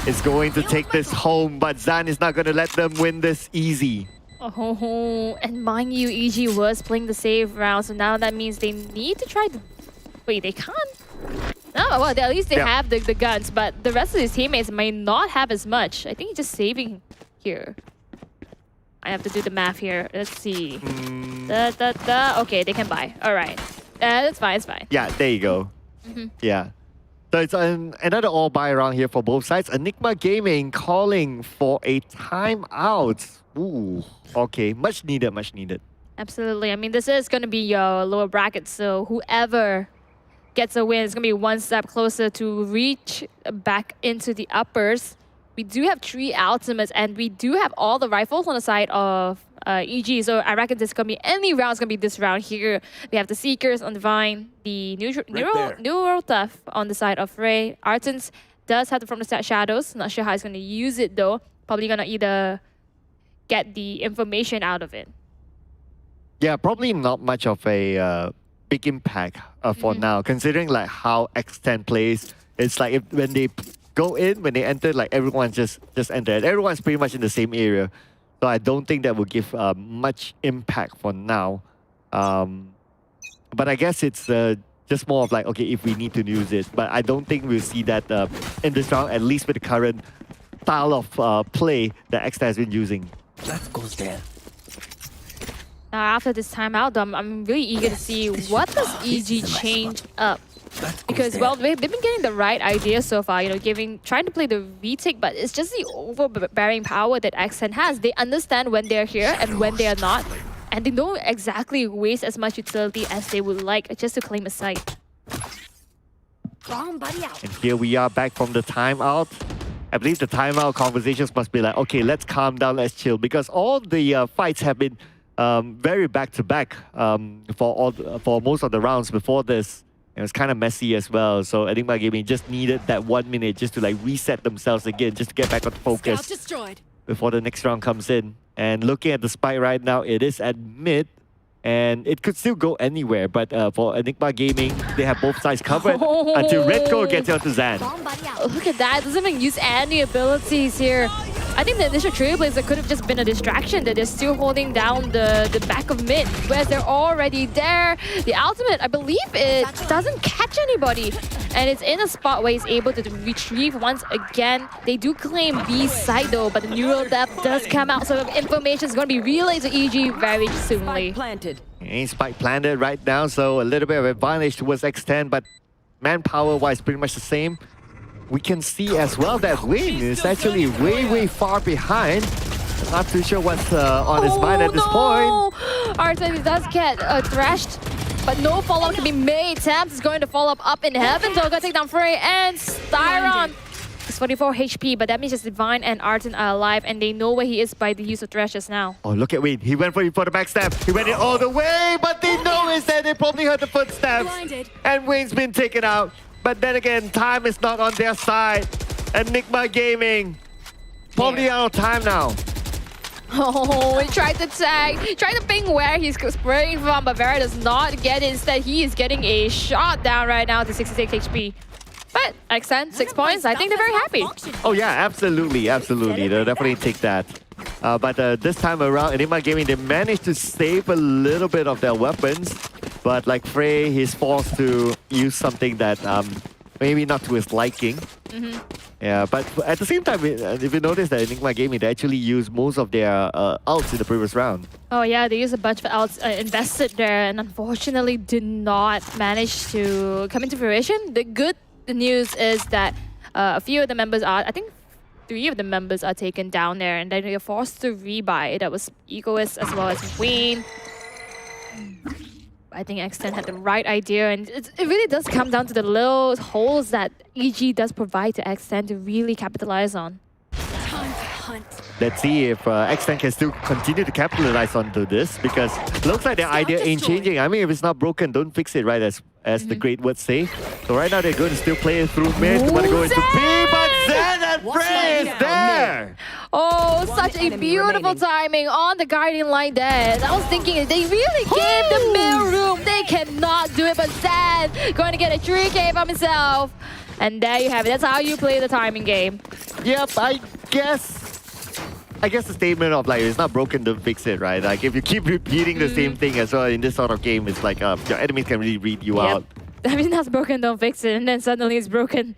is going to take this home, but Zan is not going to let them win this easy. Oh, and mind you, EG was playing the save round, so now that means they need to try to... Wait, they can't? No, well, at least they have the guns, but the rest of his teammates may not have as much. I think he's just saving here. I have to do the math here. Let's see. Okay, they can buy. All right. That's fine. It's fine. Yeah, there you go. Yeah. So it's another all buy around here for both sides. Enigma Gaming calling for a timeout. Ooh, okay. Much needed, much needed. Absolutely. I mean, this is going to be your lower bracket, so whoever gets a win is going to be one step closer to reach back into the uppers. We do have 3 ultimates, and we do have all the rifles on the side of EG, so I reckon this is going to be any round. It's going to be this round here. We have the Seekers on the Vine, the Neural Theft on the side of Ray. Artens does have the From the Start Shadows. Not sure how he's going to use it though. Probably going to either get the information out of it. Yeah, probably not much of a big impact for now, considering like how X10 plays. It's like when they go in, when they enter, like everyone just entered. Everyone's pretty much in the same area. So I don't think that will give much impact for now. But I guess it's just more of like, okay, if we need to use it. But I don't think we'll see that in this round, at least with the current style of play that X10 has been using. That goes there. Now after this timeout, I'm really eager to see what does EG change up. Because, well, they've been getting the right idea so far, you know, trying to play the retake, but it's just the overbearing power that X10 has. They understand when they're here and when they are not, and they don't exactly waste as much utility as they would like just to claim a site. Bomb buddy out. And here we are back from the timeout. I believe the timeout conversations must be like, okay, let's calm down, let's chill, because all the fights have been very back-to-back for most of the rounds before this. It was kind of messy as well, so Enigma Gaming just needed that 1 minute just to like reset themselves again, just to get back on focus before the next round comes in. And looking at the spike right now, it is at mid, and it could still go anywhere, but for Enigma Gaming, they have both sides covered until Redco gets onto Zan. Look at that, doesn't even use any abilities here. I think the initial Trailblazer could have just been a distraction that they're still holding down the back of mid, whereas they're already there. The ultimate, I believe it doesn't catch anybody, and it's in a spot where he's able to retrieve once again. They do claim B side though, but the neural depth does come out, so information is going to be relayed to EG very soonly. Spike planted right now, so a little bit of advantage towards X10, but manpower-wise, pretty much the same. We can see as well that Wayne is actually way far behind. Not too sure what's on his mind at this point. Artens does get thrashed, but no follow-up can be made. Tams is going to follow up in heaven, so gonna take down Frey and Styron. It's 44 HP, but that means just Divine and Arten are alive, and they know where he is by the use of Thresh just now. Oh, look at Wayne. He went for the backstab. He went in all the way, but they know instead they probably heard the footsteps. And Wayne's been taken out. But then again, time is not on their side. Enigma Gaming probably out of time now. Oh, he tried to tag, tried to ping where he's spraying from, but Vera does not get it. Instead, he is getting a shot down right now to 66 HP. But X10, 6 points, I think they're very happy. Oh yeah, absolutely. They'll definitely take that. But this time around, Enigma Gaming, they managed to save a little bit of their weapons. But like Frey, he's forced to use something that maybe not to his liking. Yeah, but at the same time, if you notice that Enigma Gaming, they actually used most of their ults in the previous round. Oh yeah, they used a bunch of ults invested there, and unfortunately did not manage to come into fruition. The good news is that a few of the members are, I think 3 of the members are taken down there, and then you're forced to rebuy. That was Egoist as well as Wayne. I think X10 had the right idea, and it really does come down to the little holes that EG does provide to X10 to really capitalize on. Let's see if X10 can still continue to capitalize onto this, because looks like their idea ain't changing. I mean, if it's not broken, don't fix it, right, as the great words say. So right now they're going to still play it through mid. They want to go into B, but Zen and Frey is there! Oh, such a beautiful timing on the guiding line there. I was thinking they really gave the middle room. They cannot do it, but Zen going to get a 3K from himself. And there you have it. That's how you play the timing game. Yep, I guess the statement of like, it's not broken, don't fix it, right? Like if you keep repeating the same thing as well in this sort of game, it's like your enemies can really read you out. I mean, that's broken, don't fix it. And then suddenly it's broken.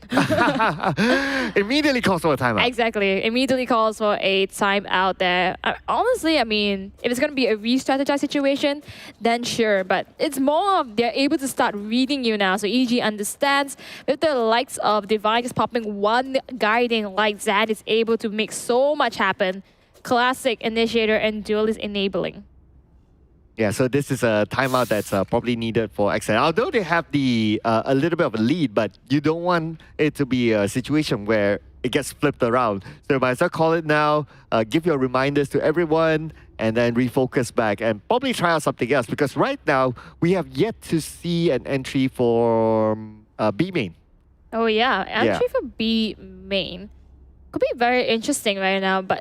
Immediately calls for a timeout. Exactly. Immediately calls for a timeout there. Honestly, I mean, if it's going to be a re-strategize situation, then sure. But it's more of they're able to start reading you now. So EG understands with the likes of Divine just popping one guiding like Zan is able to make so much happen. Classic Initiator and Duelist enabling. Yeah, so this is a timeout that's probably needed for XN. Although they have the a little bit of a lead, but you don't want it to be a situation where it gets flipped around. So you might as well call it now, give your reminders to everyone, and then refocus back and probably try out something else. Because right now, we have yet to see an entry for B main. Oh yeah, entry for B main. Could be very interesting right now, but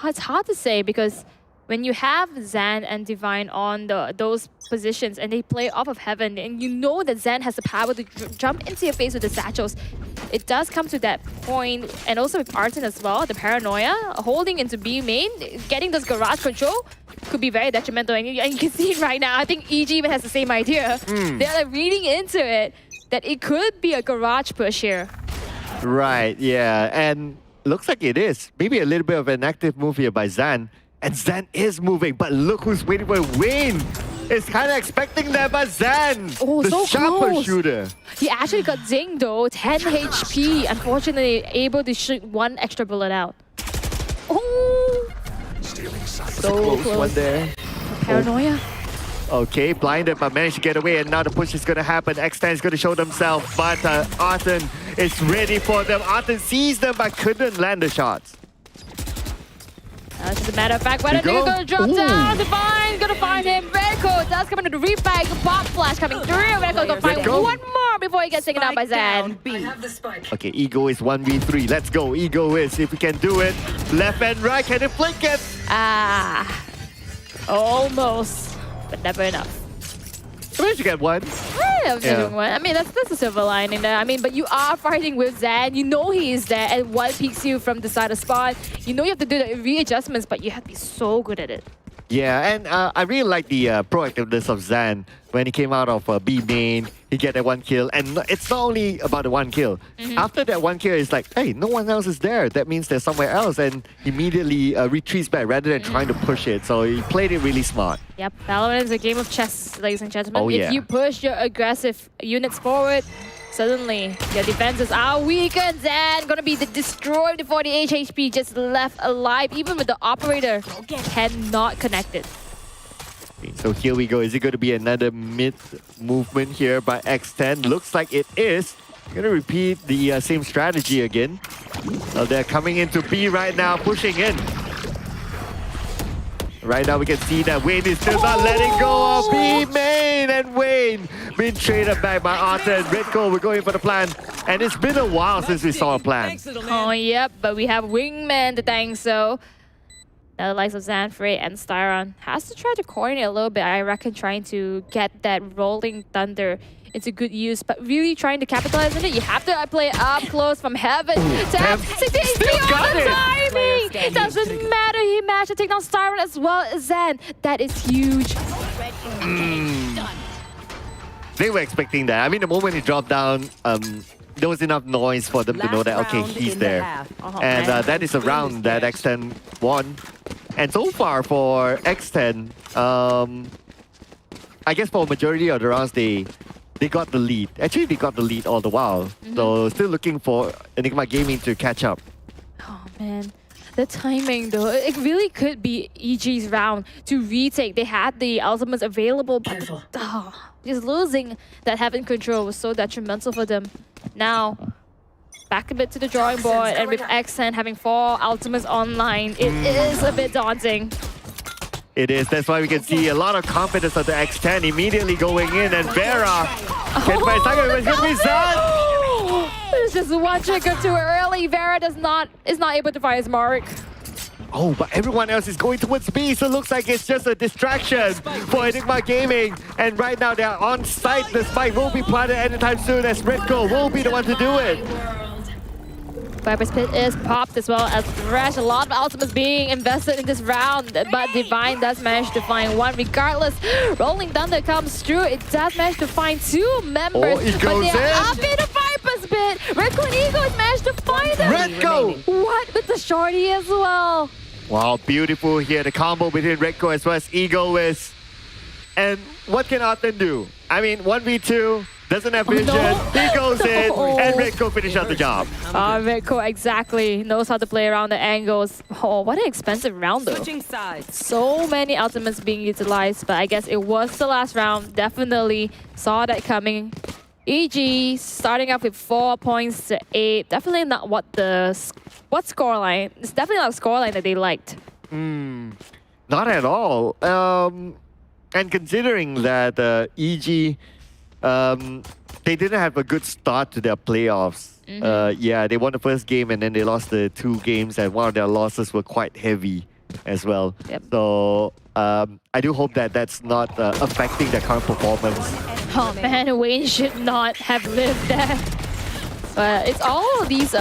it's hard to say because when you have Zan and Divine on those positions and they play off of Heaven and you know that Zan has the power to jump into your face with the satchels, it does come to that point. And also with Arton as well, the paranoia, holding into B main, getting this garage control could be very detrimental. And you can see it right now. I think EG even has the same idea. They're like reading into it that it could be a garage push here. Right, yeah. And looks like it is. Maybe a little bit of an active move here by Zan. And Zan is moving, but look who's waiting for Wayne. Is kind of expecting that, but Zan, the so sharper close. shooter. He actually got dinged though, 10 HP. Unfortunately, able to shoot one extra bullet out. Oh, so close. One there. Paranoia. Okay, blinded, but managed to get away, and now the push is going to happen. X10 is going to show themselves, but Arton is ready for them. Arton sees them, but couldn't land the shots. As a matter of fact, whether they're going to drop down, Divine going to find him. Redco does come into the reflag. Pop flash coming through. Redco going to find one more before he gets taken out by Zan. Okay, Ego is 1v3. Let's go. Ego is, if we can do it. Left and right, can it flick it? Almost, but never enough. Where'd you get one? I mean, that's a silver lining there. I mean, but you are fighting with Zan. You know he is there, and one peeks you from the side of spawn. You know you have to do the readjustments, but you have to be so good at it. Yeah, and I really like the proactiveness of Zan. When he came out of B main, he get that one kill. And it's not only about the one kill. After that one kill, it's like, hey, no one else is there. That means there's somewhere else. And immediately retreats back rather than trying to push it. So he played it really smart. Yep, VALORANT is a game of chess, ladies and gentlemen. Oh, yeah. If you push your aggressive units forward, suddenly your defenses are weakened. Zan gonna be destroyed before the HHP just left alive. Even with the operator, cannot connect it. So here we go. Is it going to be another mid movement here by X10? Looks like it is. Going to repeat the same strategy again. So they're coming into B right now, pushing in. Right now we can see that Wayne is still not letting go of B main, and Wayne being traded back by Arthur and Redco. We're going for the plan, and it's been a while since we saw a plan. Oh yep, but we have Wingman to thank. So the likes of Zanfrey and Styron has to try to coordinate a little bit. I reckon trying to get that rolling thunder into good use, but really trying to capitalize on it. You have to play up close from Heaven. Tap 60 HP on the timing. It doesn't matter. He managed to take down Styron as well as Zan. That is huge. They were expecting that. I mean, the moment he dropped down, there was enough noise for them to know that, okay, he's there. And that is a round that X10 won. And so far for X10, I guess for a majority of the rounds, they got the lead. Actually, they got the lead all the while. So still looking for Enigma Gaming to catch up. Oh, man. The timing, though, it really could be EG's round to retake. They had the ultimates available, but just losing that Heaven control was so detrimental for them. Now, back a bit to the drawing board, and with XN having 4 ultimates online, it is a bit daunting. It is. That's why we can see a lot of confidence of the X10 immediately going in, and Vera can find Tiger. It's gonna be Zan. There's just one trigger too early. Vera is not able to find his mark. Oh, but everyone else is going towards B, so it looks like it's just a distraction for Enigma Gaming. And right now they're on site. The spike will be planted anytime soon, as Redco will be the one to do it. Viper's Pit is popped as well as Thresh. A lot of ultimates being invested in this round, but Divine does manage to find one regardless. Rolling Thunder comes through. It does manage to find two members, it but goes they are in. up in the Viper's Pit. Redco and Ego has managed to find them. Redco! What with the shorty as well? Wow, beautiful here. The combo between Redco as well as Ego is. And what can Arten do? I mean, 1v2, doesn't have vision. He goes in, and Redco finishes out the job. Redco exactly knows how to play around the angles. Oh, what an expensive round though. Switching sides. So many ultimates being utilized, but I guess it was the last round. Definitely saw that coming. EG starting off with 4 points to 8. Definitely not what scoreline. It's definitely not a scoreline that they liked. Not at all. And considering that EG, they didn't have a good start to their playoffs. Yeah, they won the first game and then they lost the 2 games, and one of their losses were quite heavy as well. So I do hope that that's not affecting their current performance. Oh man, Wayne should not have lived that. But it's all these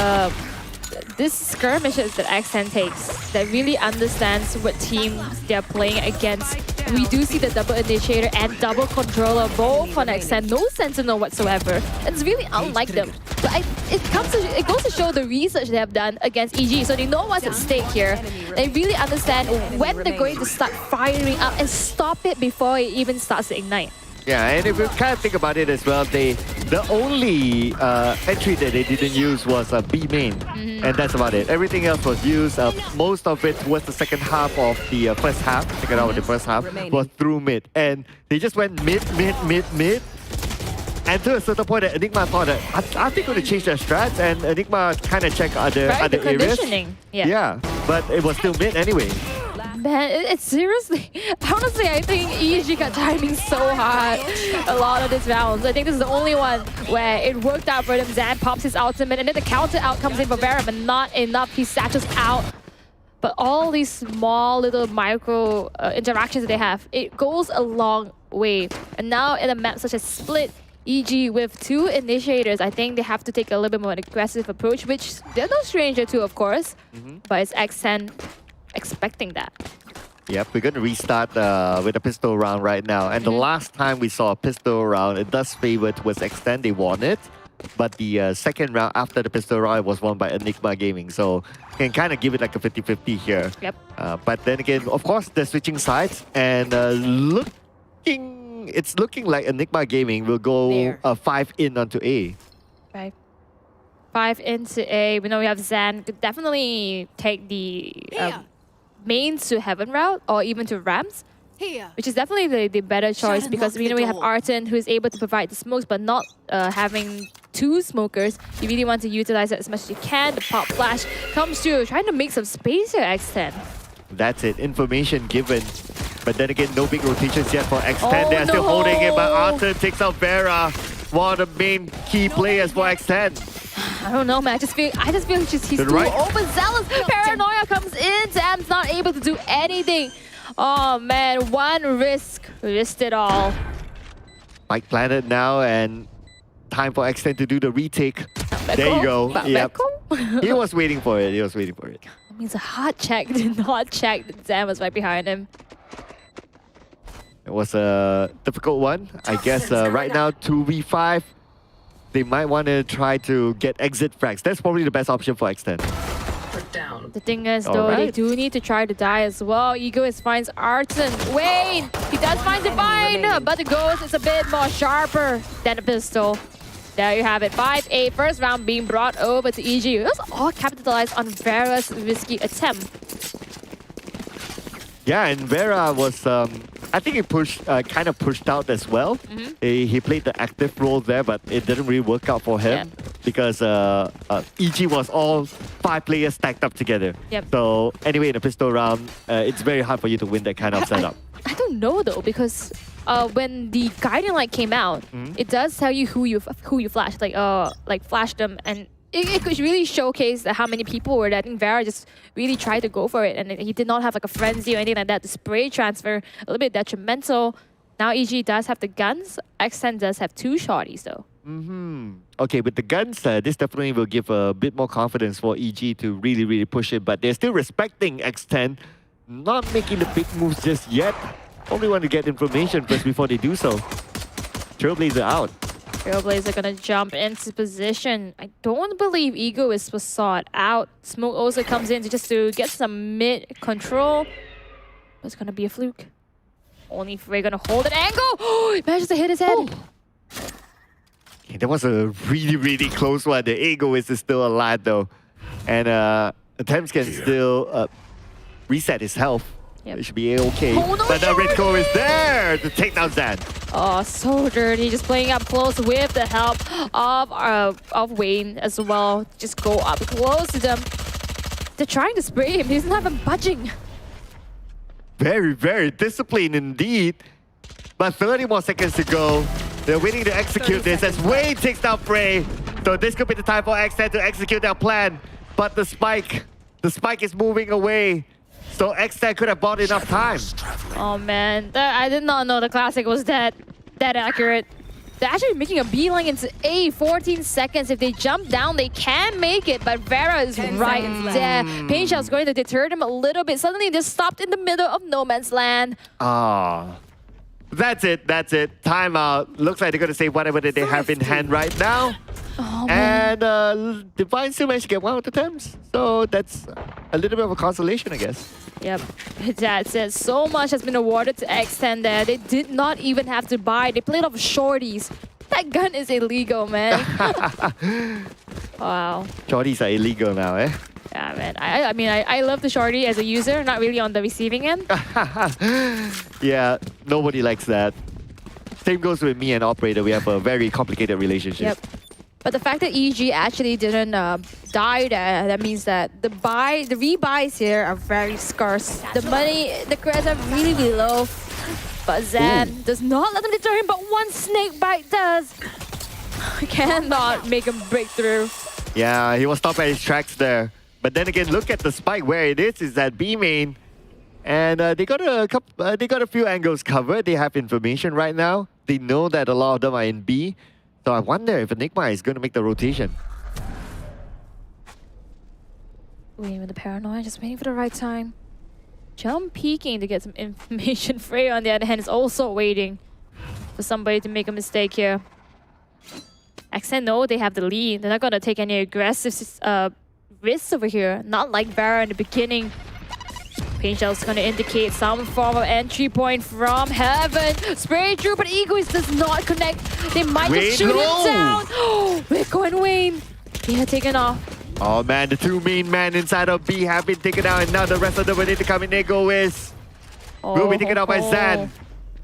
this skirmishes that Accent takes that really understands what teams they're playing against. We do see the double initiator and double controller both on Accent. No sentinel whatsoever. It's really unlike them. But it goes to show the research they have done against EG, so they know what's at stake here. They really understand when they're going to start firing up and stop it before it even starts to ignite. Yeah, and if you kind of think about it as well, the only entry that they didn't use was B main, and that's about it. Everything else was used. Most of it was the second half of the first half. Second half of the first half was through mid, and they just went mid. And to a certain point, Enigma thought that are they going to change their strats? And Enigma kind of checked other areas. Conditioning. Yeah, but it was still mid anyway. Man, it's seriously, honestly, I think EG got timing so hard a lot of these rounds. I think this is the only one where it worked out for them. Zan pops his ultimate, and then the counter out comes in for Vera, but not enough. He satchels out. But all these small little micro interactions that they have, it goes a long way. And now in a map such as Split, EG with 2 initiators, I think they have to take a little bit more aggressive approach, which they're no stranger to, of course. But it's X10 expecting that. Yep, we're going to restart with a pistol round right now. And the last time we saw a pistol round, it does favor towards Extend. They won it. But the second round after the pistol round was won by Enigma Gaming. So you can kind of give it like a 50-50 here. Yep. But then again, of course, they're switching sides. And it's looking like Enigma Gaming will go 5 in onto A. 5 into A. We know we have Zan. Could definitely take the mains to Heaven route or even to Rams. Which is definitely the better choice because we know we have Arten who is able to provide the smokes, but not having 2 smokers. You really want to utilize it as much as you can. The pop flash comes through, trying to make some space here, X10. That's it. Information given. But then again, no big rotations yet for X10. They're still holding it, but Arten takes out Vera, one of the main key players for X10. I don't know, man. I just feel he's too overzealous. Paranoia comes in. Sam's not able to do anything. Oh man, one risked it all. Mike planted now, and time for X10 to do the retake. There you go. Yep. He was waiting for it. That means a hard check did not check that Sam was right behind him. It was a difficult one. I guess right now 2v5. They might want to try to get exit frags. That's probably the best option for X10. The thing is, though, they do need to try to die as well. Ego finds Arten. Wayne! He does find Divine, but the ghost is a bit more sharper than a pistol. There you have it. 5-8. First round being brought over to EG. It was all capitalized on Vera's risky attempt. Yeah, and Vera was, I think he kind of pushed out as well. He played the active role there, but it didn't really work out for him because EG was all 5 players stacked up together. So anyway, in the pistol round, it's very hard for you to win that kind of setup. I don't know though, because when the guiding light came out, it does tell you who you flash, like flash them, and it could really showcase how many people were there. I think Vera just really tried to go for it, and he did not have like a frenzy or anything like that. The spray transfer, a little bit detrimental. Now EG does have the guns. X10 does have 2 shorties though. Okay, with the guns, this definitely will give a bit more confidence for EG to really push it, but they're still respecting X10, not making the big moves just yet. Only want to get information first before they do so. Trailblazer out. Trailblazer gonna jump into position. I don't believe Ego is sought out. Smoke also comes in just to get some mid control. It's gonna be a fluke. Only Frey gonna hold an angle. He manages to hit his head. Okay, that was a really close one. The Egoist is still alive though. And attempts can still reset his health. It should be okay. Oh, no, but the Ritko is there to take down Zan. Oh, so dirty. Just playing up close with the help of Wayne as well. Just go up close to them. They're trying to spray him. He's not even budging. Very disciplined indeed. But 30 more seconds to go. They're waiting to execute this as Wayne takes down Frey. So this could be the time for X10 to execute their plan. But the spike is moving away. So X10 could have bought enough time. Oh man, I did not know the classic was that accurate. They're actually making a beeline into A, 14 seconds. If they jump down, they can make it, but Vera is right there. Pain Shell is going to deter them a little bit. Suddenly, they're stopped in the middle of no man's land. That's it. Timeout. Looks like they're going to save whatever that they have in hand right now. Oh, man. And Divine still managed to get one of the attempts. So that's a little bit of a consolation, I guess. Yep. That said, so much has been awarded to X10 there. They did not even have to buy. They played off shorties. That gun is illegal, man. Wow. Shorties are illegal now, eh? Yeah, man. I mean, I love the shorty as a user, not really on the receiving end. Yeah, nobody likes that. Same goes with me and Operator. We have a very complicated relationship. Yep. But the fact that EG actually didn't die there, that means that the rebuys here are very scarce. The money, the credits are really low. But Zan does not let them deter him, but one snake bite does. Cannot make him break through. Yeah, he was stopped at his tracks there. But then again, look at the spike where it is at B main. And they got a few angles covered. They have information right now. They know that a lot of them are in B. So I wonder if Enigma is going to make the rotation. Waiting with the paranoia, just waiting for the right time. Jump peeking to get some information. Frey, on the other hand, is also waiting for somebody to make a mistake here. X10 know they have the lead. They're not going to take any aggressive risks over here. Not like Vera in the beginning. Pain Shell is going to indicate some form of entry point from heaven. Spray through, but Egoist does not connect. They might just shoot him down. Rico and Wayne, they have taken off. Oh man, the two main men inside of B have been taken out, and now the rest of them will need to come in. Egoist will be taken out by Zan.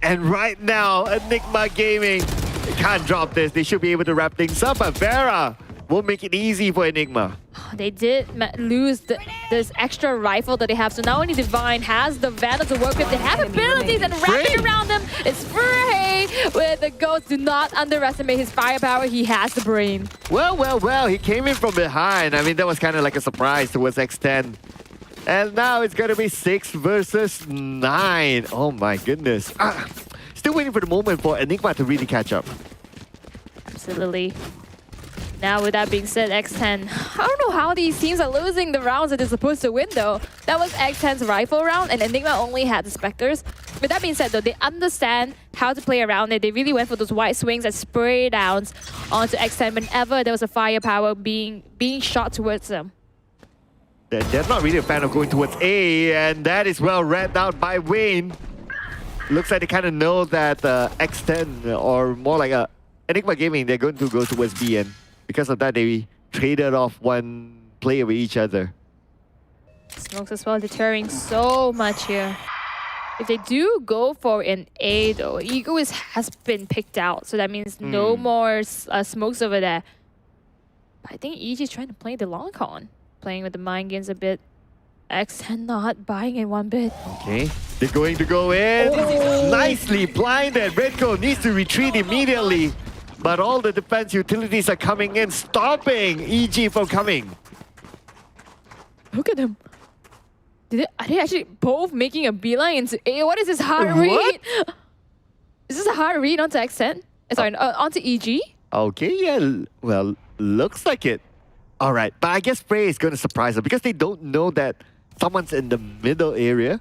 And right now, Enigma Gaming, they can't drop this. They should be able to wrap things up, but Vera will make it easy for Enigma. They did lose this extra rifle that they have, so now only Divine has the Vandal to work with. They have abilities and wrapping around them. It's Frey with the Ghost. Do not underestimate his firepower. He has the brain. Well, he came in from behind. I mean, that was kind of like a surprise towards X10. And now it's going to be 6 versus 9. Oh my goodness. Still waiting for the moment for Enigma to really catch up. Absolutely. Now, with that being said, X10, I don't know how these teams are losing the rounds that they're supposed to win, though. That was X10's rifle round, and Enigma only had the Spectres. With that being said, though, they understand how to play around it. They really went for those wide swings and spray downs onto X10 whenever there was a firepower being shot towards them. They're not really a fan of going towards A, and that is well read out by Wayne. Looks like they kind of know that X10, or more like Enigma Gaming, they're going to go towards B, and because of that, they traded off one player with each other. Smokes as well, deterring so much here. If they do go for an A, though, Egoist has been picked out, so that means no more smokes over there. But I think EG is trying to play the long con, playing with the mind games a bit. X10 not buying in one bit. Okay, they're going to go in. Nicely blinded. Redco needs to retreat immediately. But all the defense utilities are coming in, stopping EG from coming. Look at them. Are they actually both making a beeline into A? What is this hard read? Is this a hard read onto X10? Sorry, onto EG? Okay, yeah, well, looks like it. All right, but I guess Frey is going to surprise them because they don't know that someone's in the middle area.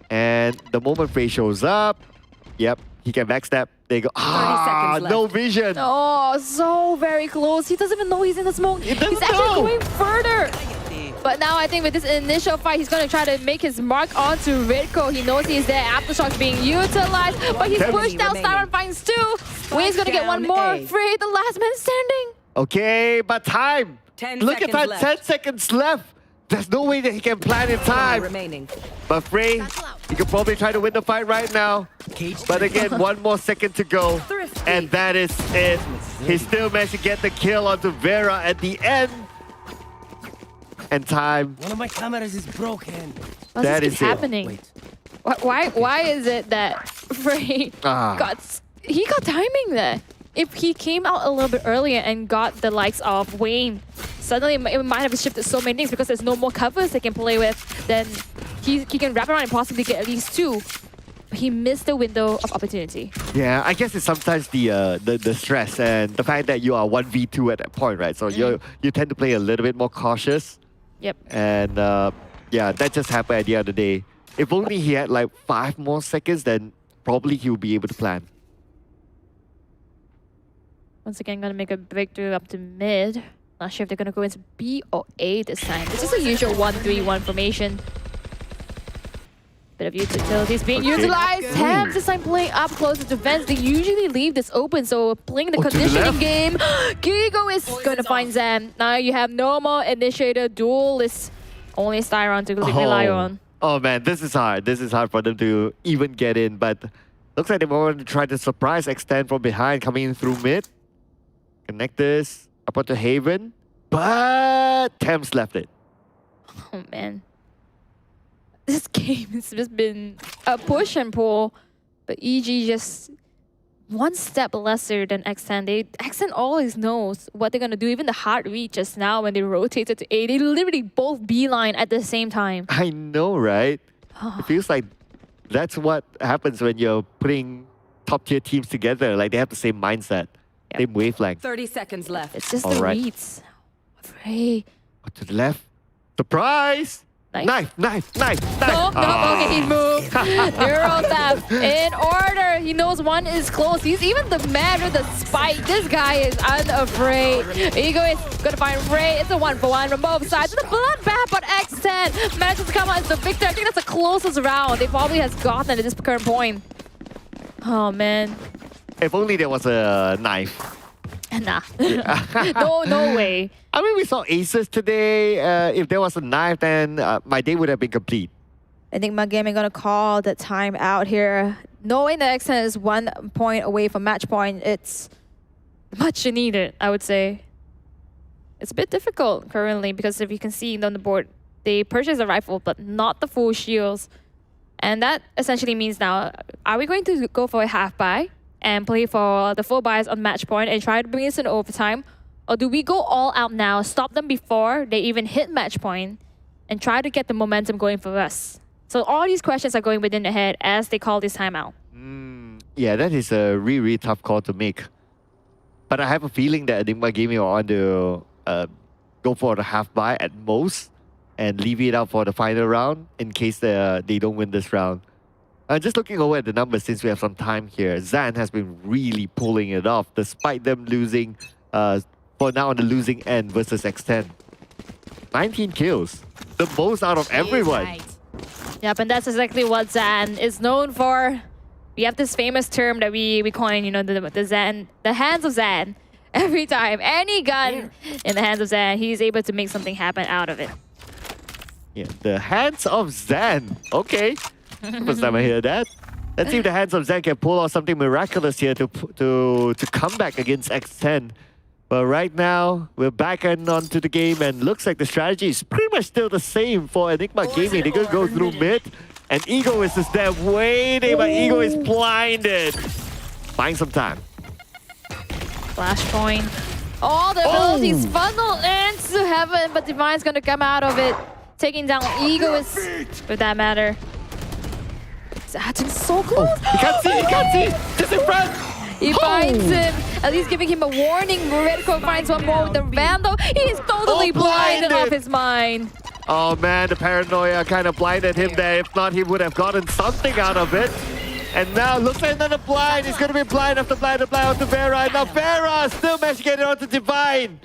And the moment Frey shows up, yep, he can backstab. They go, no vision. Oh, so very close. He doesn't even know he's in the smoke. He's actually going further. But now I think with this initial fight, he's going to try to make his mark onto Ridco. He knows he's there. Aftershocks being utilized, but he's pushed out. Styron finds two. Wayne's going to get one more. Frey, the last man standing. Okay, but time. Look at that, 10 seconds left. There's no way that he can plan in time. But Frey, he could probably try to win the fight right now. But again, one more second to go. And that is it. He still managed to get the kill onto Vera at the end. And time. One of my cameras is broken. That is happening. Why is it that Frey got timing there? If he came out a little bit earlier and got the likes of Wayne, suddenly it might have shifted so many things because there's no more covers they can play with. Then he can wrap around and possibly get at least two. But he missed the window of opportunity. Yeah, I guess it's sometimes the stress and the fact that you are 1v2 at that point, right? So you tend to play a little bit more cautious. Yep. And yeah, that just happened at the end of the day. If only he had like 5 more seconds, then probably he would be able to plan. Once again, gonna make a breakthrough up to mid. Not sure if they're gonna go into B or A this time. This is a usual 1-3-1 formation. Bit of utilities being utilized. Hams this time playing up close to defense. They usually leave this open, so playing the conditioning game. Gigo is gonna find Zan. Now you have no more initiator duelist. Only Styron to rely on. Oh man, this is hard. This is hard for them to even get in, but looks like they want to try to surprise Extend from behind, coming in through mid. Connect this up onto Haven, but Thames left it. Oh man. This game has just been a push and pull, but EG just one step lesser than Xen. Xen always knows what they're gonna do. Even the hard read just now when they rotated to A, they literally both beeline at the same time. I know, right? It feels like that's what happens when you're putting top tier teams together. Like they have the same mindset, same wavelength. 30 seconds left. It's just the reads. Frey. To the left. Surprise! Knife. No, okay, he moved. Neural theft in order. He knows one is close. He's even the man with the spike. This guy is unafraid. Ego is gonna find Frey. It's a 1-for-1 from both sides. The bloodbath, but X10 manages to come out as the victor. I think that's the closest round they probably has gotten at this current point. Oh man. If only there was a knife. Nah. No way. I mean, we saw aces today. If there was a knife, then my day would have been complete. I think my gaming gonna call the time out here. Knowing that Xen is 1 point away from match point, it's much needed, I would say. It's a bit difficult currently because if you can see on the board, they purchased a rifle, but not the full shields. And that essentially means now, are we going to go for a half buy and play for the full buys on match point and try to bring this in overtime? Or do we go all out now, stop them before they even hit match point, and try to get the momentum going for us? So all these questions are going within the head as they call this timeout. Yeah, that is a really, really tough call to make. But I have a feeling that Enigma Gaming are on to go for the half buy at most and leave it out for the final round in case they don't win this round. Just looking over at the numbers since we have some time here, Zan has been really pulling it off despite them losing for now on the losing end versus X10. 19 kills, the most out of everyone. Yep, and that's exactly what Zan is known for. We have this famous term that we coin, you know, the hands of Zan. Every time, any gun in the hands of Zan, he's able to make something happen out of it. Yeah, the hands of Zan. Okay, first time I hear that. Let's see if the hands of Zan can pull off something miraculous here to come back against X10. But right now, we're back onto the game and looks like the strategy is pretty much still the same for Enigma Gaming. They're going to go through mid and Ego is just there waiting, but Ego is blinded. Buying some time. Flashpoint. All the abilities funnel into heaven, but Divine's going to come out of it. Taking down Egoist, for that matter. Zat's so close. He can't see, just in front. He finds him, At least giving him a warning. Redco finds one more with the Vandal. He is totally blinded off his mind. Oh man, the paranoia kind of blinded him there. If not, he would have gotten something out of it. And now looks like another blind. He's going to be blind after blind after blind onto Vera. And now Vera still managed to get it onto Divine.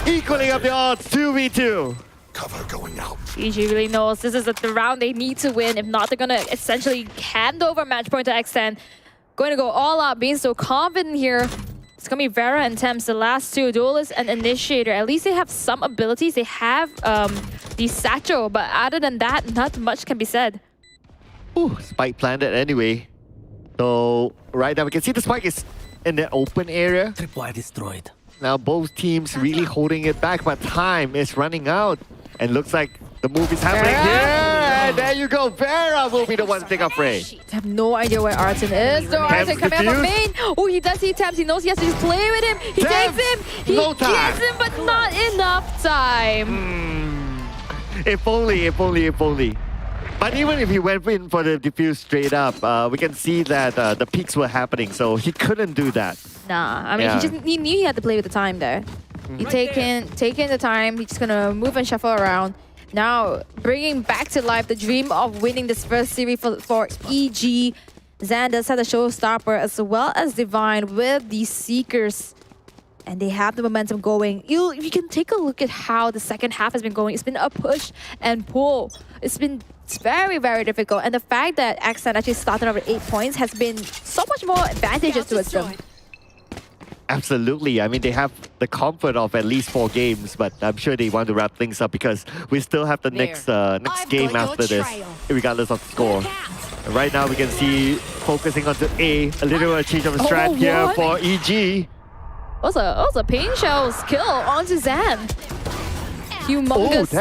Equaling up the odds, 2v2. Cover going out. EG really knows this is the round they need to win. If not, they're going to essentially hand over match point to X10. Going to go all out, being so confident here. It's going to be Vera and Thames, the last two, Duelist and Initiator. At least they have some abilities. They have the Satchel, but other than that, not much can be said. Ooh, spike planted anyway. So right now we can see the spike is in the open area. Tripwire destroyed. Now both teams really holding it back, but time is running out. And looks like the move is happening here. And there you go. Vera will be the one to take off Frey. I have no idea where Arton is. So Arton coming up from main. Oh, he does see Thames. He knows he has to just play with him. He takes him. He gets him, but not enough time. If only, if only, if only. But even if he went in for the defuse straight up, we can see that the peaks were happening, so he couldn't do that. Nah, I mean, he knew he had to play with the time there. He taking the time, he's just gonna move and shuffle around. Now, bringing back to life the dream of winning this first series for EG. Xander's had a showstopper as well as Divine with the Seekers. And they have the momentum going. You can take a look at how the second half has been going. It's been a push and pull. It's very, very difficult. And the fact that X10 actually started off with 8 points has been so much more advantageous towards them. Absolutely. I mean, they have the comfort of at least 4 games, but I'm sure they want to wrap things up because we still have the next game after this, regardless of the score. And right now, we can see focusing onto A, a little change of strat here for EG. That was a pain shell's kill onto Zan. Humongous.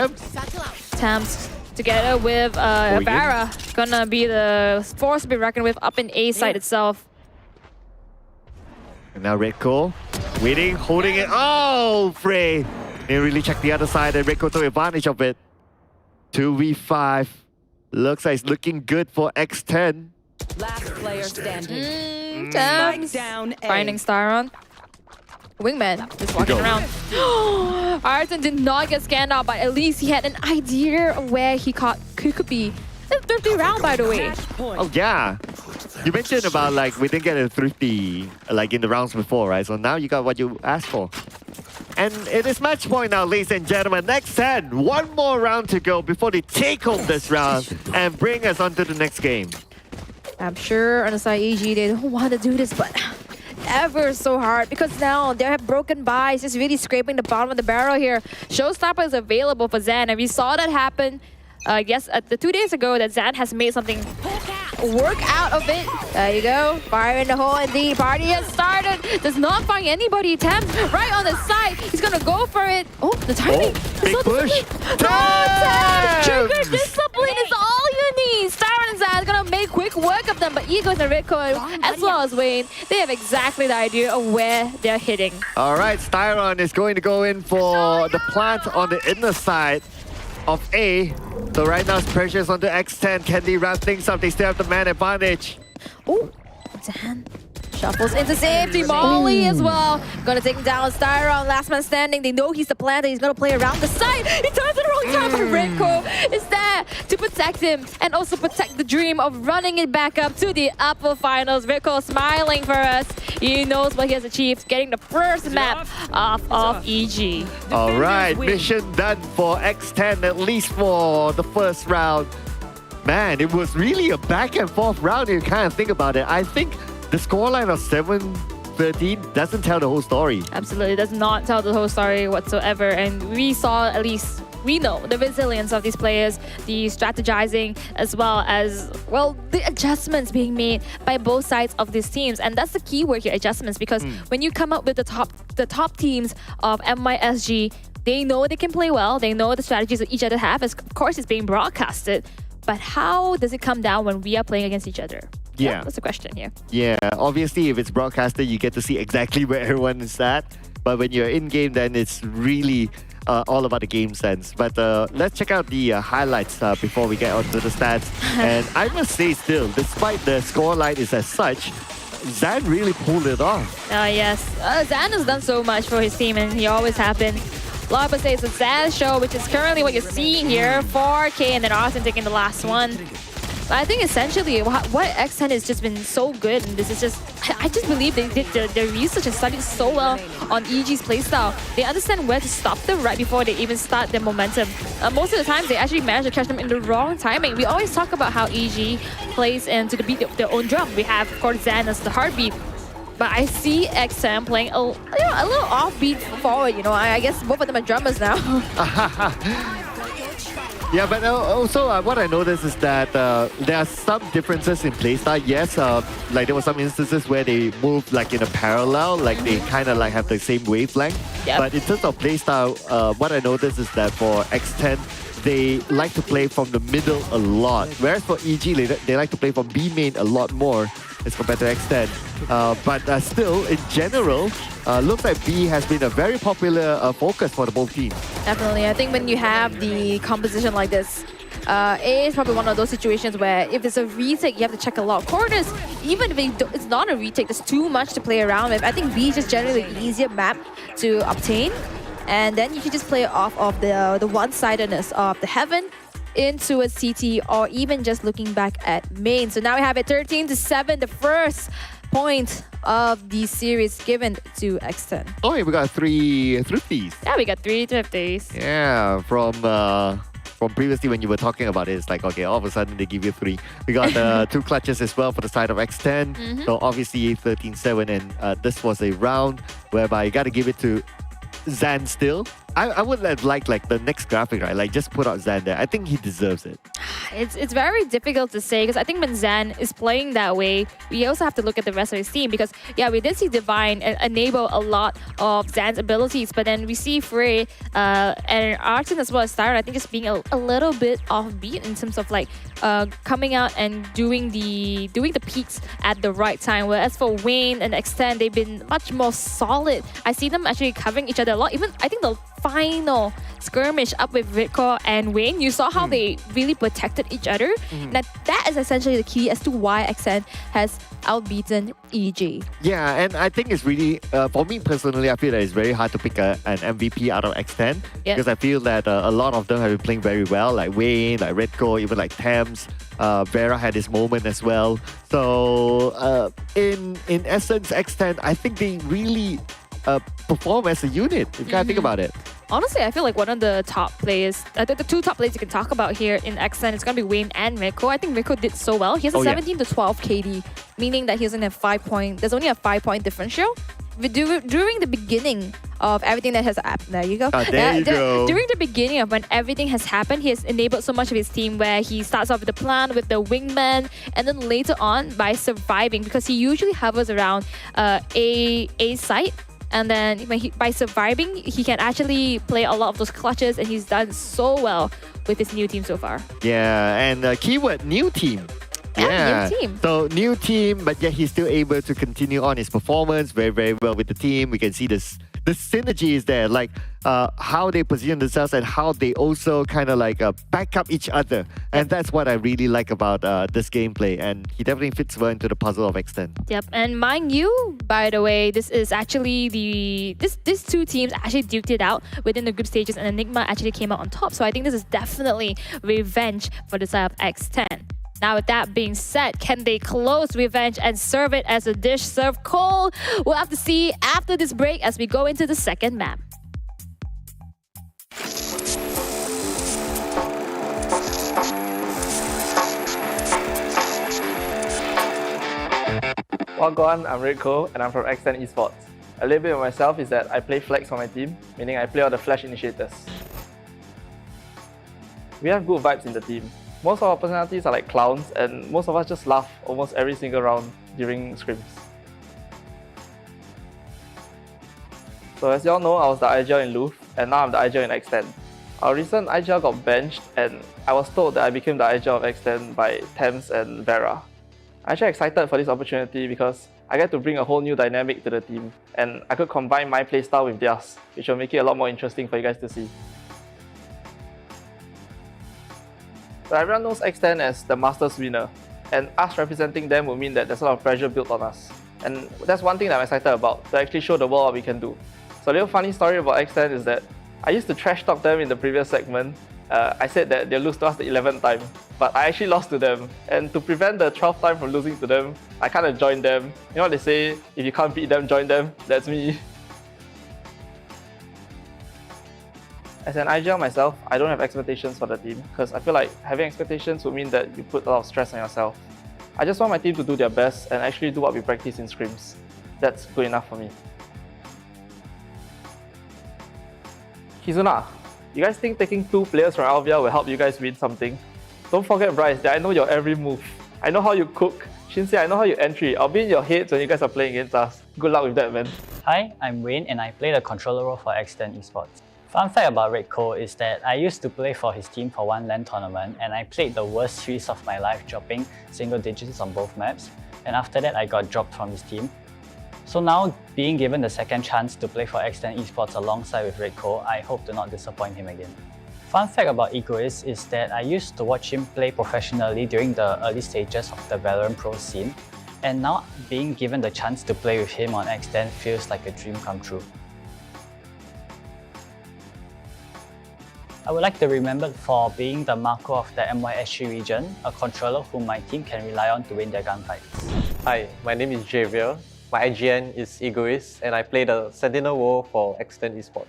Thames together with Vera. Gonna be the force to be reckoned with up in A side itself. And now Redco waiting, holding it. Oh, Frey! They really check the other side and Redco took advantage of it. 2v5. Looks like it's looking good for X10. Last player standing. Thames finding Styron. Wingman just walking around. Arton did not get scanned out, but at least he had an idea of where he could be. It's 30 round, by the way. Oh yeah. You mentioned about like we didn't get a thrifty like in the rounds before, right? So now you got what you asked for. And it is match point now, ladies and gentlemen. Next 10, one more round to go before they take home this round and bring us on to the next game. I'm sure on the side EG they don't want to do this, but ever so hard because now they have broken buys, just really scraping the bottom of the barrel here. Showstopper is available for Zan, and we saw that happen. The 2 days ago that Zan has made something work out of it. There you go. Fire in the hole and the party has started. Does not find anybody. Thames right on the side. He's gonna go for it. Oh, the timing. Big push. Thames! Trigger discipline is all you need. Styron and Zan gonna make quick work of them, but Egos and Redco as well as Wayne, they have exactly the idea of where they're hitting. All right, Styron is going to go in for the plant on the inner side of A. So right now it's pressures onto X10. Can they wrap things up? They still have the man advantage. Oh, Zan shuffles into safety. Molly as well. Gonna take him down. Styron, last man standing. They know he's the planter. He's gonna play around the side. He turns it the wrong time, but Redco is there to protect him and also protect the dream of running it back up to the upper finals. Redco smiling for us. He knows what he has achieved, getting the first map off of EG. All right, mission done for X10, at least for the first round. Man, it was really a back and forth round if you kind of think about it. I think the scoreline of 7-13 doesn't tell the whole story. Absolutely, does not tell the whole story whatsoever. And we saw, at least we know, the resilience of these players, the strategizing, as well as, well, the adjustments being made by both sides of these teams. And that's the key word here, adjustments, because when you come up with the top teams of MYSG, they know they can play well, they know the strategies that each other have, as of course it's being broadcasted. But how does it come down when we are playing against each other? Yeah. That's the question here. Yeah, obviously if it's broadcasted, you get to see exactly where everyone is at. But when you're in-game, then it's really all about the game sense. But let's check out the highlights before we get onto the stats. And I must say still, despite the scoreline is as such, Zan really pulled it off. Yes, Zan has done so much for his team, and he always has been. A lot of people say it's a Zan show, which is currently what you're seeing here. 4K and then Austin taking the last one. But I think essentially what X10 has just been so good, and this is just, I just believe they did their research and studied so well on EG's playstyle. They understand where to stop them right before they even start their momentum. Most of the times they actually manage to catch them in the wrong timing. We always talk about how EG plays into the beat of their own drum. We have, of course, Zan as the heartbeat. But I see XM playing a little offbeat forward, I guess both of them are drummers now. Yeah, but also what I noticed is that there are some differences in playstyle. Yes, like there were some instances where they moved like in a parallel, like they kind of like have the same wavelength. Yep. But in terms of playstyle, what I noticed is that for X10, they like to play from the middle a lot. Whereas for EG, they like to play from B main a lot more as compared to X10. But still, in general, looks like B has been a very popular focus for the both teams. Definitely. I think when you have the composition like this, A is probably one of those situations where if it's a retake, you have to check a lot of corners. Even if it's not a retake, there's too much to play around with. I think B is just generally an easier map to obtain. And then you can just play off of the one-sidedness of the heaven into a CT, or even just looking back at main. So now we have it 13-7, the first point of the series given to X10. Oh, yeah, we got 3 thrifties. Yeah, we got 3 thrifties. Yeah, from previously when you were talking about it, it's like, okay, all of a sudden they give you 3. We got 2 clutches as well for the side of X10. So obviously 13-7, and this was a round whereby you got to give it to Zan still. I would have liked like the next graphic, right? Like just put out Zan there. I think he deserves it. It's very difficult to say, because I think when Zan is playing that way, we also have to look at the rest of his team, because yeah, we did see Divine enable a lot of Zan's abilities, but then we see Frey and Artin as well as Styron, I think just being a little bit offbeat in terms of like coming out and doing the peaks at the right time. Whereas for Wayne and Extend, they've been much more solid. I see them actually covering each other a lot. Even I think the final skirmish up with Ritko and Wayne, you saw how they really protected each other. Now that is essentially the key as to why XN has outbeaten EG. Yeah, and I think it's really, for me personally, I feel that it's very hard to pick an MVP out of X10 because I feel that a lot of them have been playing very well, like Wayne, like Redco, even like Thames. Vera had his moment as well. So in essence, X10, I think they really perform as a unit, if you kind of think about it. Honestly, I feel like one of the top players, the 2 top players you can talk about here in XN is going to be Wayne and Ritko. I think Ritko did so well. He has a 17 to 12 KD, meaning that he doesn't have 5 point. There's only a 5-point differential. During the beginning of everything that has happened, there you go. There you go. During the beginning of when everything has happened, he has enabled so much of his team where he starts off with the plan with the wingman, and then later on by surviving, because he usually hovers around A site. And then by surviving, he can actually play a lot of those clutches, and he's done so well with his new team so far. Yeah, and keyword, new team. Yeah, new team. So new team, but yet he's still able to continue on his performance very, very well with the team. We can see this. The synergy is there, like how they position themselves and how they also kind of like back up each other. And that's what I really like about this gameplay. And he definitely fits well into the puzzle of X10. Yep, and mind you, by the way, this is actually these 2 teams actually duked it out within the group stages, and Enigma actually came out on top. So I think this is definitely revenge for the side of X10. Now, with that being said, can they close revenge and serve it as a dish served cold? We'll have to see after this break as we go into the second map. Wagwan, I'm Ritko and I'm from X10 Esports. A little bit of myself is that I play Flex for my team, meaning I play all the Flash initiators. We have good vibes in the team. Most of our personalities are like clowns, and most of us just laugh almost every single round during scrims. So as y'all know, I was the IGL in Louvre, and now I'm the IGL in X10. Our recent IGL got benched, and I was told that I became the IGL of X10 by Thames and Vera. I'm actually excited for this opportunity because I get to bring a whole new dynamic to the team, and I could combine my playstyle with theirs, which will make it a lot more interesting for you guys to see. So everyone knows X10 as the Masters winner, and us representing them will mean that there's a lot of pressure built on us. And that's one thing that I'm excited about, to actually show the world what we can do. So a little funny story about X10 is that I used to trash talk them in the previous segment. I said that they'll lose to us the 11th time, but I actually lost to them. And to prevent the 12th time from losing to them, I kind of joined them. You know what they say, if you can't beat them, join them. That's me. As an IGL myself, I don't have expectations for the team because I feel like having expectations would mean that you put a lot of stress on yourself. I just want my team to do their best and actually do what we practice in scrims. That's good enough for me. Kizuna, you guys think taking 2 players from Alvia will help you guys win something? Don't forget Bryce, that I know your every move. I know how you cook. Shinsei, I know how you entry. I'll be in your heads when you guys are playing against us. Good luck with that, man. Hi, I'm Wayne and I play the controller role for X10 Esports. Fun fact about Red Cole is that I used to play for his team for one LAN tournament and I played the worst threes of my life, dropping single digits on both maps. And after that, I got dropped from his team. So now, being given the second chance to play for X10 Esports alongside with Red Cole, I hope to not disappoint him again. Fun fact about Egoist is that I used to watch him play professionally during the early stages of the VALORANT Pro scene, and now being given the chance to play with him on X10 feels like a dream come true. I would like to be remembered for being the Marco of the MYSG region, a controller whom my team can rely on to win their gunfights. Hi, my name is Javier. My IGN is Egoist and I play the Sentinel role for X10 Esports.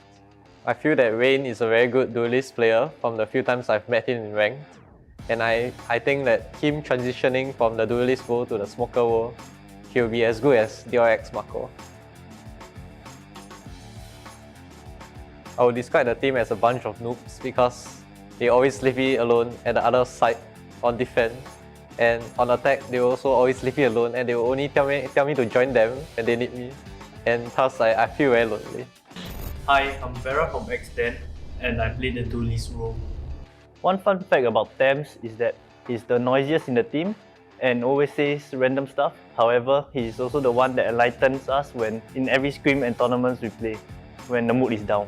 I feel that Rain is a very good duelist player from the few times I've met him in ranked. And I think that him transitioning from the duelist role to the smoker role, he'll be as good as DRX Marco. I would describe the team as a bunch of noobs because they always leave me alone at the other side on defense. And on attack, they will also always leave me alone and they will only tell me to join them when they need me. And thus, I feel very lonely. Hi, I'm Vera from X10 and I play the duelist role. One fun fact about Thames is that he's the noisiest in the team and always says random stuff. However, he's also the one that enlightens us when in every scrim and tournaments we play, when the mood is down.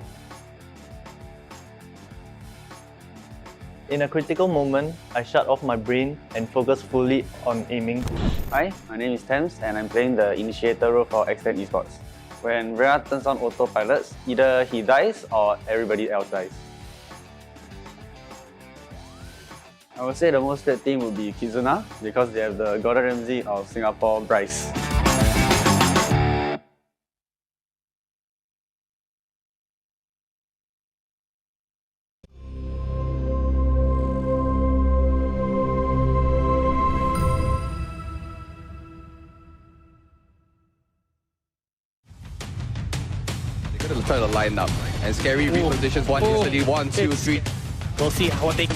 In a critical moment, I shut off my brain and focus fully on aiming. Hi, my name is Thames and I'm playing the initiator role for X10 Esports. When Vera turns on autopilots, either he dies or everybody else dies. I would say the most played team would be Kizuna because they have the Gordon Ramsay of Singapore, Bryce. They're gonna try to line up. And Scary repositions one instantly, 1, 2, 3. We'll see what they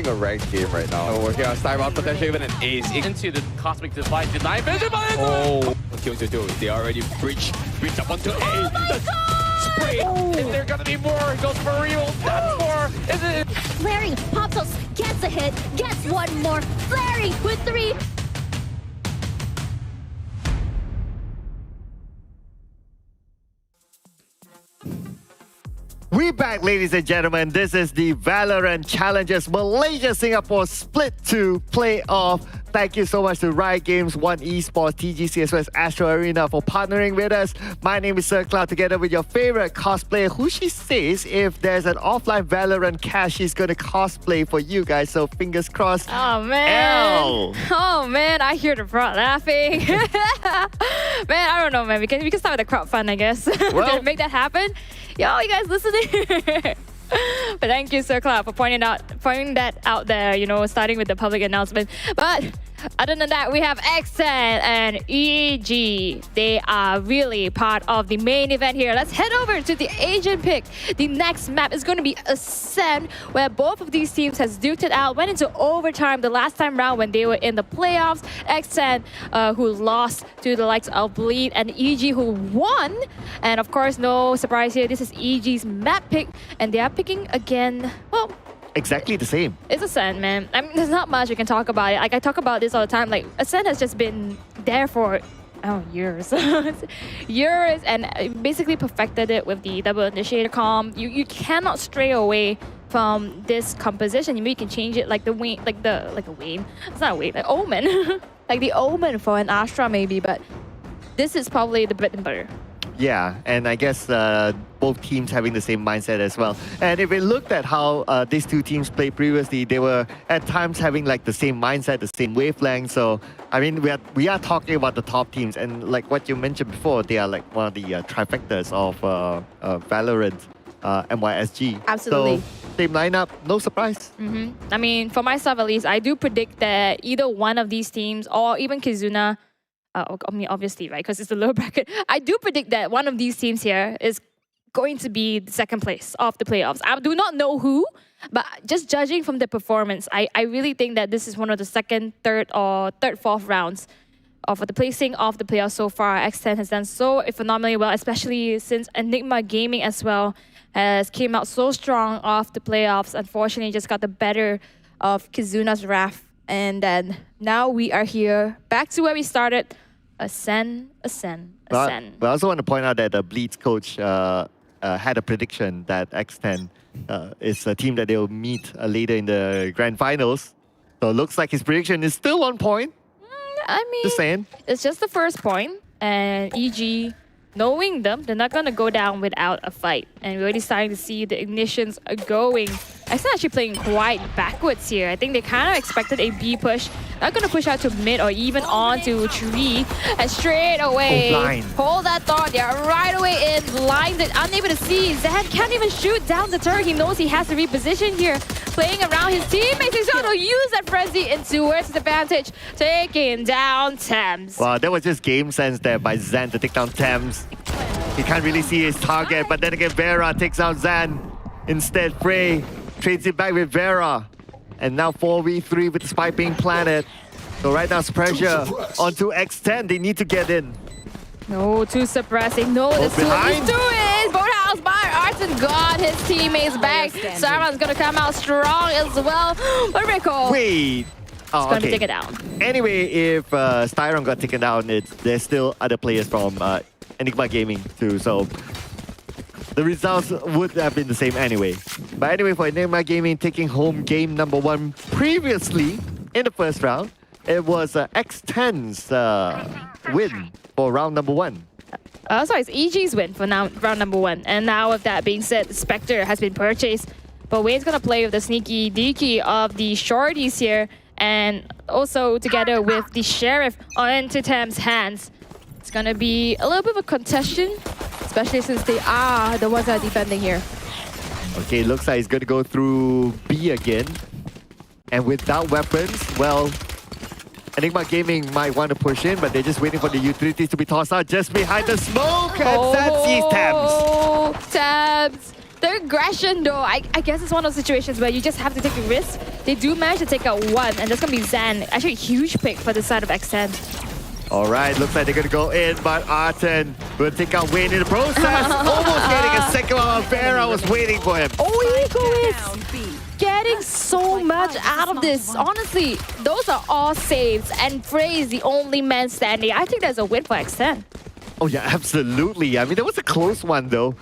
A ranked game right now. We're working on timeout, potentially even an ace. into the Cosmic Divide, deny vision, but it's Kill to do. They already breach up onto A. spray. Is there gonna be more? Goes for real. That's more. Is it? Flaring, Popsos gets a hit, gets one more. Flaring with 3. We back, ladies and gentlemen. This is the VALORANT Challengers Malaysia-Singapore Split 2 playoff. Thank you so much to Riot Games, One Esports, TGC, as well as Astro Arena for partnering with us. My name is Sir Cloud, together with your favorite cosplayer, who she says if there's an offline VALORAT cash, she's going to cosplay for you guys. So fingers crossed. Oh, man. L. Oh, man. I hear the crowd laughing. Man, I don't know, man. We can start with the crowd fun, I guess. Well, to make that happen. Yo, you guys listening? But thank you, Sir Cloud, for pointing that out there, you know, starting with the public announcement. But other than that, we have XN and EG. They are really part of the main event here. Let's head over to the Asian pick. The next map is going to be Ascent, where both of these teams has duked it out, went into overtime the last time round when they were in the playoffs. XN, who lost to the likes of Bleed, and EG, who won. And of course, no surprise here, this is EG's map pick, and they are picking again, well, exactly the same. it's Ascent, man. I mean, there's not much we can talk about it. Like, I talk about this all the time. Like, Ascent has just been there for, years. years, and basically perfected it with the double initiator comp. You cannot stray away from this composition. You can change it like the wing, like a wing. It's not a wing, like Omen. like the Omen for an Astra maybe, but this is probably the bread and butter. Yeah, and I guess both teams having the same mindset as well. And if we looked at how these two teams played previously, they were at times having like the same mindset, the same wavelength. So I mean, we are talking about the top teams, and like what you mentioned before, they are like one of the trifectas of VALORANT, NYSG. Absolutely. So same lineup, no surprise. I mean, for myself at least, I do predict that either one of these teams or even Kizuna. I mean, obviously, right? Because it's the lower bracket. I do predict that one of these teams here is going to be the second place of the playoffs. I do not know who, but just judging from the performance, I really think that this is one of the second, third, fourth rounds of the placing of the playoffs so far. X10 has done so phenomenally well, especially since Enigma Gaming as well has came out so strong off the playoffs. Unfortunately, just got the better of Kizuna's wrath. And then now we are here, back to where we started. Ascend. But I also want to point out that the Bleeds coach had a prediction that X10 is a team that they'll meet later in the grand finals. So it looks like his prediction is still on point. I mean, just saying. It's just the first point. And EG, knowing them, they're not going to go down without a fight. And we're already starting to see the ignitions going. X10 actually playing quite backwards here. I think they kind of expected a B push. Not going to push out to mid or even on to tree. And straight away, hold that thought. Yeah, right away in, blinded, unable to see. Zan can't even shoot down the turret. He knows he has to reposition here. Playing around his teammates. He's going to use that frenzy towards his advantage. Taking down Thames. Wow, that was just game sense there by Zan to take down Thames. He can't really see his target, but then again, Vera takes out Zan. Instead, Frey trades it back with Vera. And now 4v3 with the spike being planted. So right now it's pressure onto X10. They need to get in. No, too suppressing. No, let's do it. Boathouse by Arton got his teammates back. Sarman's gonna come out strong as well. But Rico. Wait. It's gonna be taken down. Anyway, if Styron got taken down, there's still other players from Enigma Gaming too. So the results would have been the same anyway. But anyway, for Enigma Gaming taking home game number 1 previously in the first round, it was X10's win for round number 1. Sorry, it's EG's win for round number 1. And now with that being said, Spectre has been purchased. But Wayne's gonna play with the sneaky deaky of the shorties here. And also together with the Sheriff onto Thames' hands. It's gonna be a little bit of a contention, especially since they are the ones that are defending here. Okay, looks like he's gonna go through B again. And without weapons, well, Enigma Gaming might want to push in, but they're just waiting for the utilities to be tossed out just behind the smoke. And that sees Thames. Thames. Their aggression though, I guess it's one of those situations where you just have to take a risk. They do manage to take out one, and that's gonna be Zan. Actually a huge pick for the side of X10. Alright, looks like they're gonna go in, but Arton will take out Wayne in the process. Almost getting a second one. Vera was waiting for him. Oh, Eco is getting so much out of this. Honestly, those are all saves, and Frey is the only man standing. I think that's a win for X10. Oh yeah, absolutely. I mean, that was a close one though.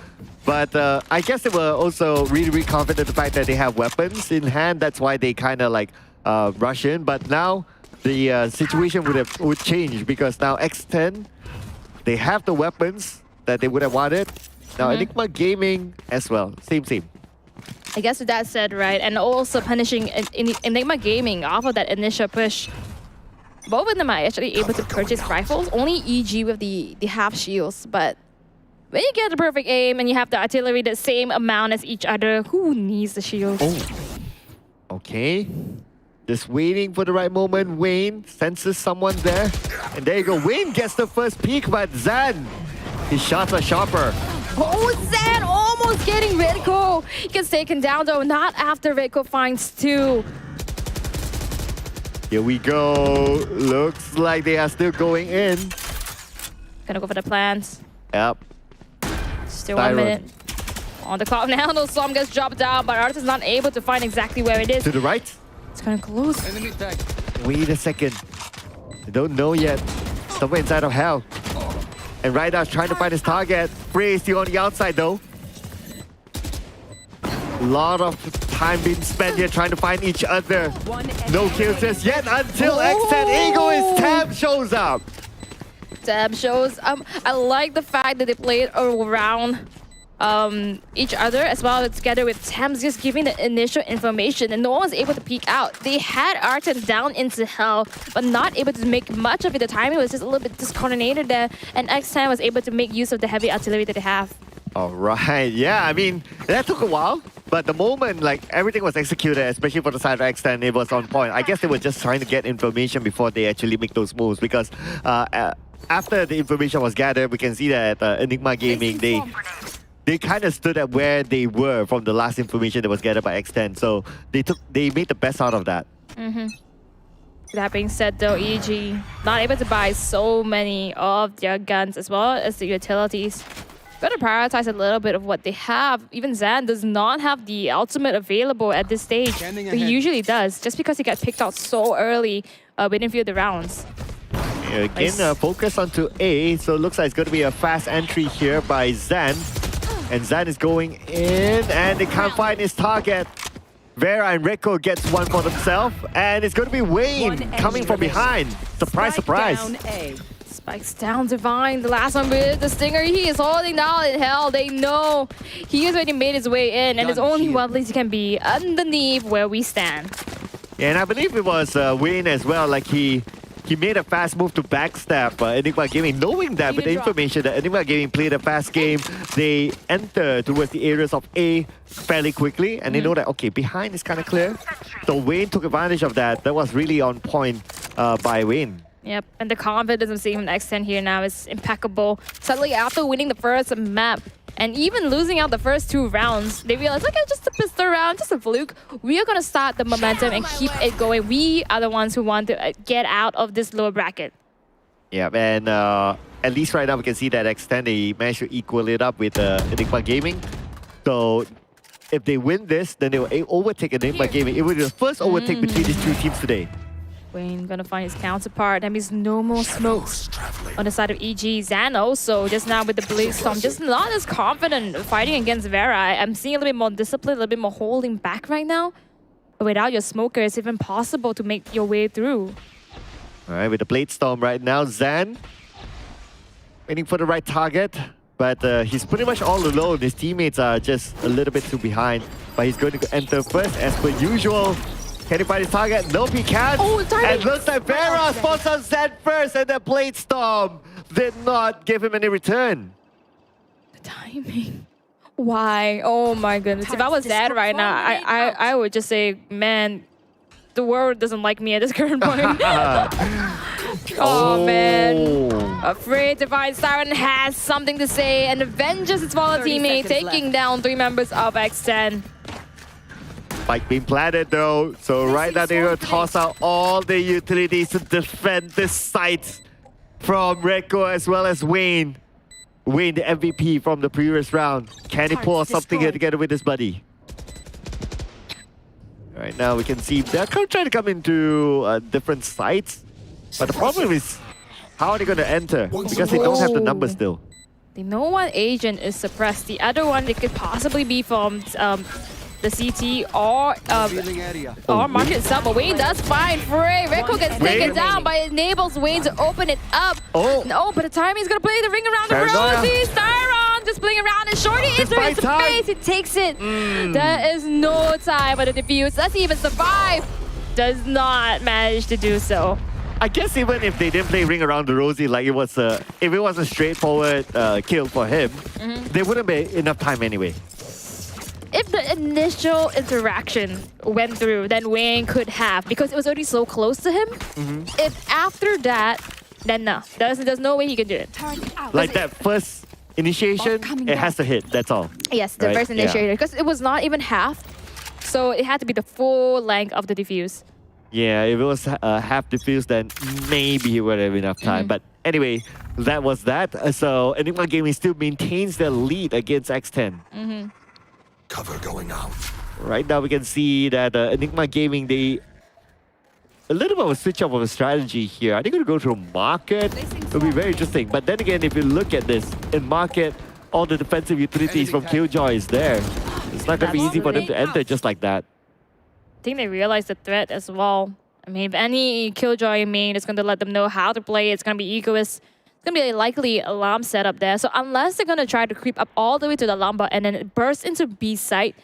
But I guess they were also really confident in the fact that they have weapons in hand. That's why they kind of like rush in. But now the situation would change, because now X10, they have the weapons that they would have wanted. Now Enigma Gaming as well, same. I guess with that said, right, and also punishing Enigma Gaming off of that initial push. Both of them are actually able to purchase rifles. Only EG with the half shields, but when you get the perfect aim and you have the artillery the same amount as each other, who needs the shields? Oh, okay. Just waiting for the right moment. Wayne senses someone there. And there you go. Wayne gets the first peek, but Zan, his shots are sharper. Oh, Zan almost getting Redco. He gets taken down though, not after Redco finds 2. Here we go. Looks like they are still going in. Gonna go for the plans. Yep. Still 1 minute on the clock now. No Storm gets dropped down, but Artis is not able to find exactly where it is. To the right. It's kind of close. Wait a second. I don't know yet. Somewhere inside of hell. And right now trying to find his target. Frey is still on the outside though. A lot of time being spent here trying to find each other. No kills just yet until X10 Egoist Tab shows up. them shows. I like the fact that they played around each other as well as together with Thames just giving the initial information and no one was able to peek out. They had Arton down into hell but not able to make much of it. The timing was just a little bit discoordinated there and X10 was able to make use of the heavy artillery that they have. All right, yeah, I mean, that took a while, but the moment like everything was executed, especially for the side of X10, it was on point. I guess they were just trying to get information before they actually make those moves because after the information was gathered, we can see that Enigma Gaming, they kind of stood at where they were from the last information that was gathered by X10. So they made the best out of that. That being said though, EG not able to buy so many of their guns as well as the utilities. Gotta prioritize a little bit of what they have. Even Zan does not have the ultimate available at this stage. But he usually does, just because he got picked out so early within few of the rounds. Again, focus onto A, so it looks like it's going to be a fast entry here by Zan. And Zan is going in, and they can't find his target. Vera and Rico gets one for themselves, and it's going to be Wayne coming from behind. Surprise, surprise. Spikes down Divine, the last one with the Stinger. He is holding down in hell. They know he has already made his way in, and there's only one place he can be underneath where we stand. Yeah, and I believe it was Wayne as well. Like he made a fast move to backstab Enigma Gaming, knowing that with the information that Enigma Gaming played a fast game, they enter towards the areas of A fairly quickly, and they know that, okay, behind is kind of clear. So Wayne took advantage of that. That was really on point by Wayne. Yep, and the confidence I'm seeing from X10 here now is impeccable. Suddenly, after winning the first map, and even losing out the first 2 rounds, they realized, okay, just a pistol round, just a fluke. We are going to start the momentum and keep it going. We are the ones who want to get out of this lower bracket. Yeah, and at least right now we can see that X10, they managed to equal it up with Enigma Gaming. So if they win this, then they will overtake Enigma Gaming. It will be the first overtake between these 2 teams today. Wayne gonna find his counterpart. That means no more smokes on the side of EG. Zan also just now with the Blaze Storm, just not as confident fighting against Vera. I'm seeing a little bit more discipline, a little bit more holding back right now. But without your smoker, it's even possible to make your way through. All right, with the Blade Storm right now, Zan waiting for the right target. But he's pretty much all alone. His teammates are just a little bit too behind. But he's going to enter first as per usual. Can he find his target? Nope, he can't. Oh, and looks like Vera spawns on Zan first, and the Blade Storm did not give him any return. The timing. Why? Oh my goodness. If I was Zan right now, I would just say, man, the world doesn't like me at this current point. Oh man. Afraid Divine Siren has something to say and avenges its fallen teammate, taking down 3 members of X10. Spike being planted though, so right now they're going to toss out all the utilities to defend this site from Rico as well as Wayne. Wayne, the MVP from the previous round. Can he pull off something here together with his buddy? Right now we can see they're trying to come into different sites, but the problem is how are they going to enter because they don't have the numbers still. They know one agent is suppressed. The other one, they could possibly be from the CT or market itself, but Wayne does find Frey. Rico gets taken down, but it enables Wayne to open it up. No, but the time he's gonna play the ring around the Rosie. Styron just playing around, and Shorty is there in space. He takes it. There is no time for the defuse. Let's even survive. Does not manage to do so. I guess even if they didn't play ring around the Rosie, like it was if it was a straightforward kill for him, there wouldn't be enough time anyway. If the initial interaction went through, then Wayne could have, because it was already so close to him. If after that, then no. There's no way he can do it. Like that first initiation, it has to hit, that's all. Yes, the first initiator, because it was not even half. So it had to be the full length of the defuse. Yeah, if it was half defuse, then maybe he would have enough time. But anyway, that was that. So Enigma Gaming still maintains their lead against X10. Cover going out. Right now we can see that Enigma Gaming, they a little bit of a switch up of a strategy here. Are they going to go to a market? It'll be very interesting. But then again, if you look at this, in market, all the defensive utilities from Killjoy is there. It's not going to be easy for them to enter just like that. I think they realize the threat as well. I mean, if any Killjoy main is going to let them know how to play, it's going to be Egoist. going to be a likely alarm setup there. So unless they're going to try to creep up all the way to the alarm bot and then burst into B site,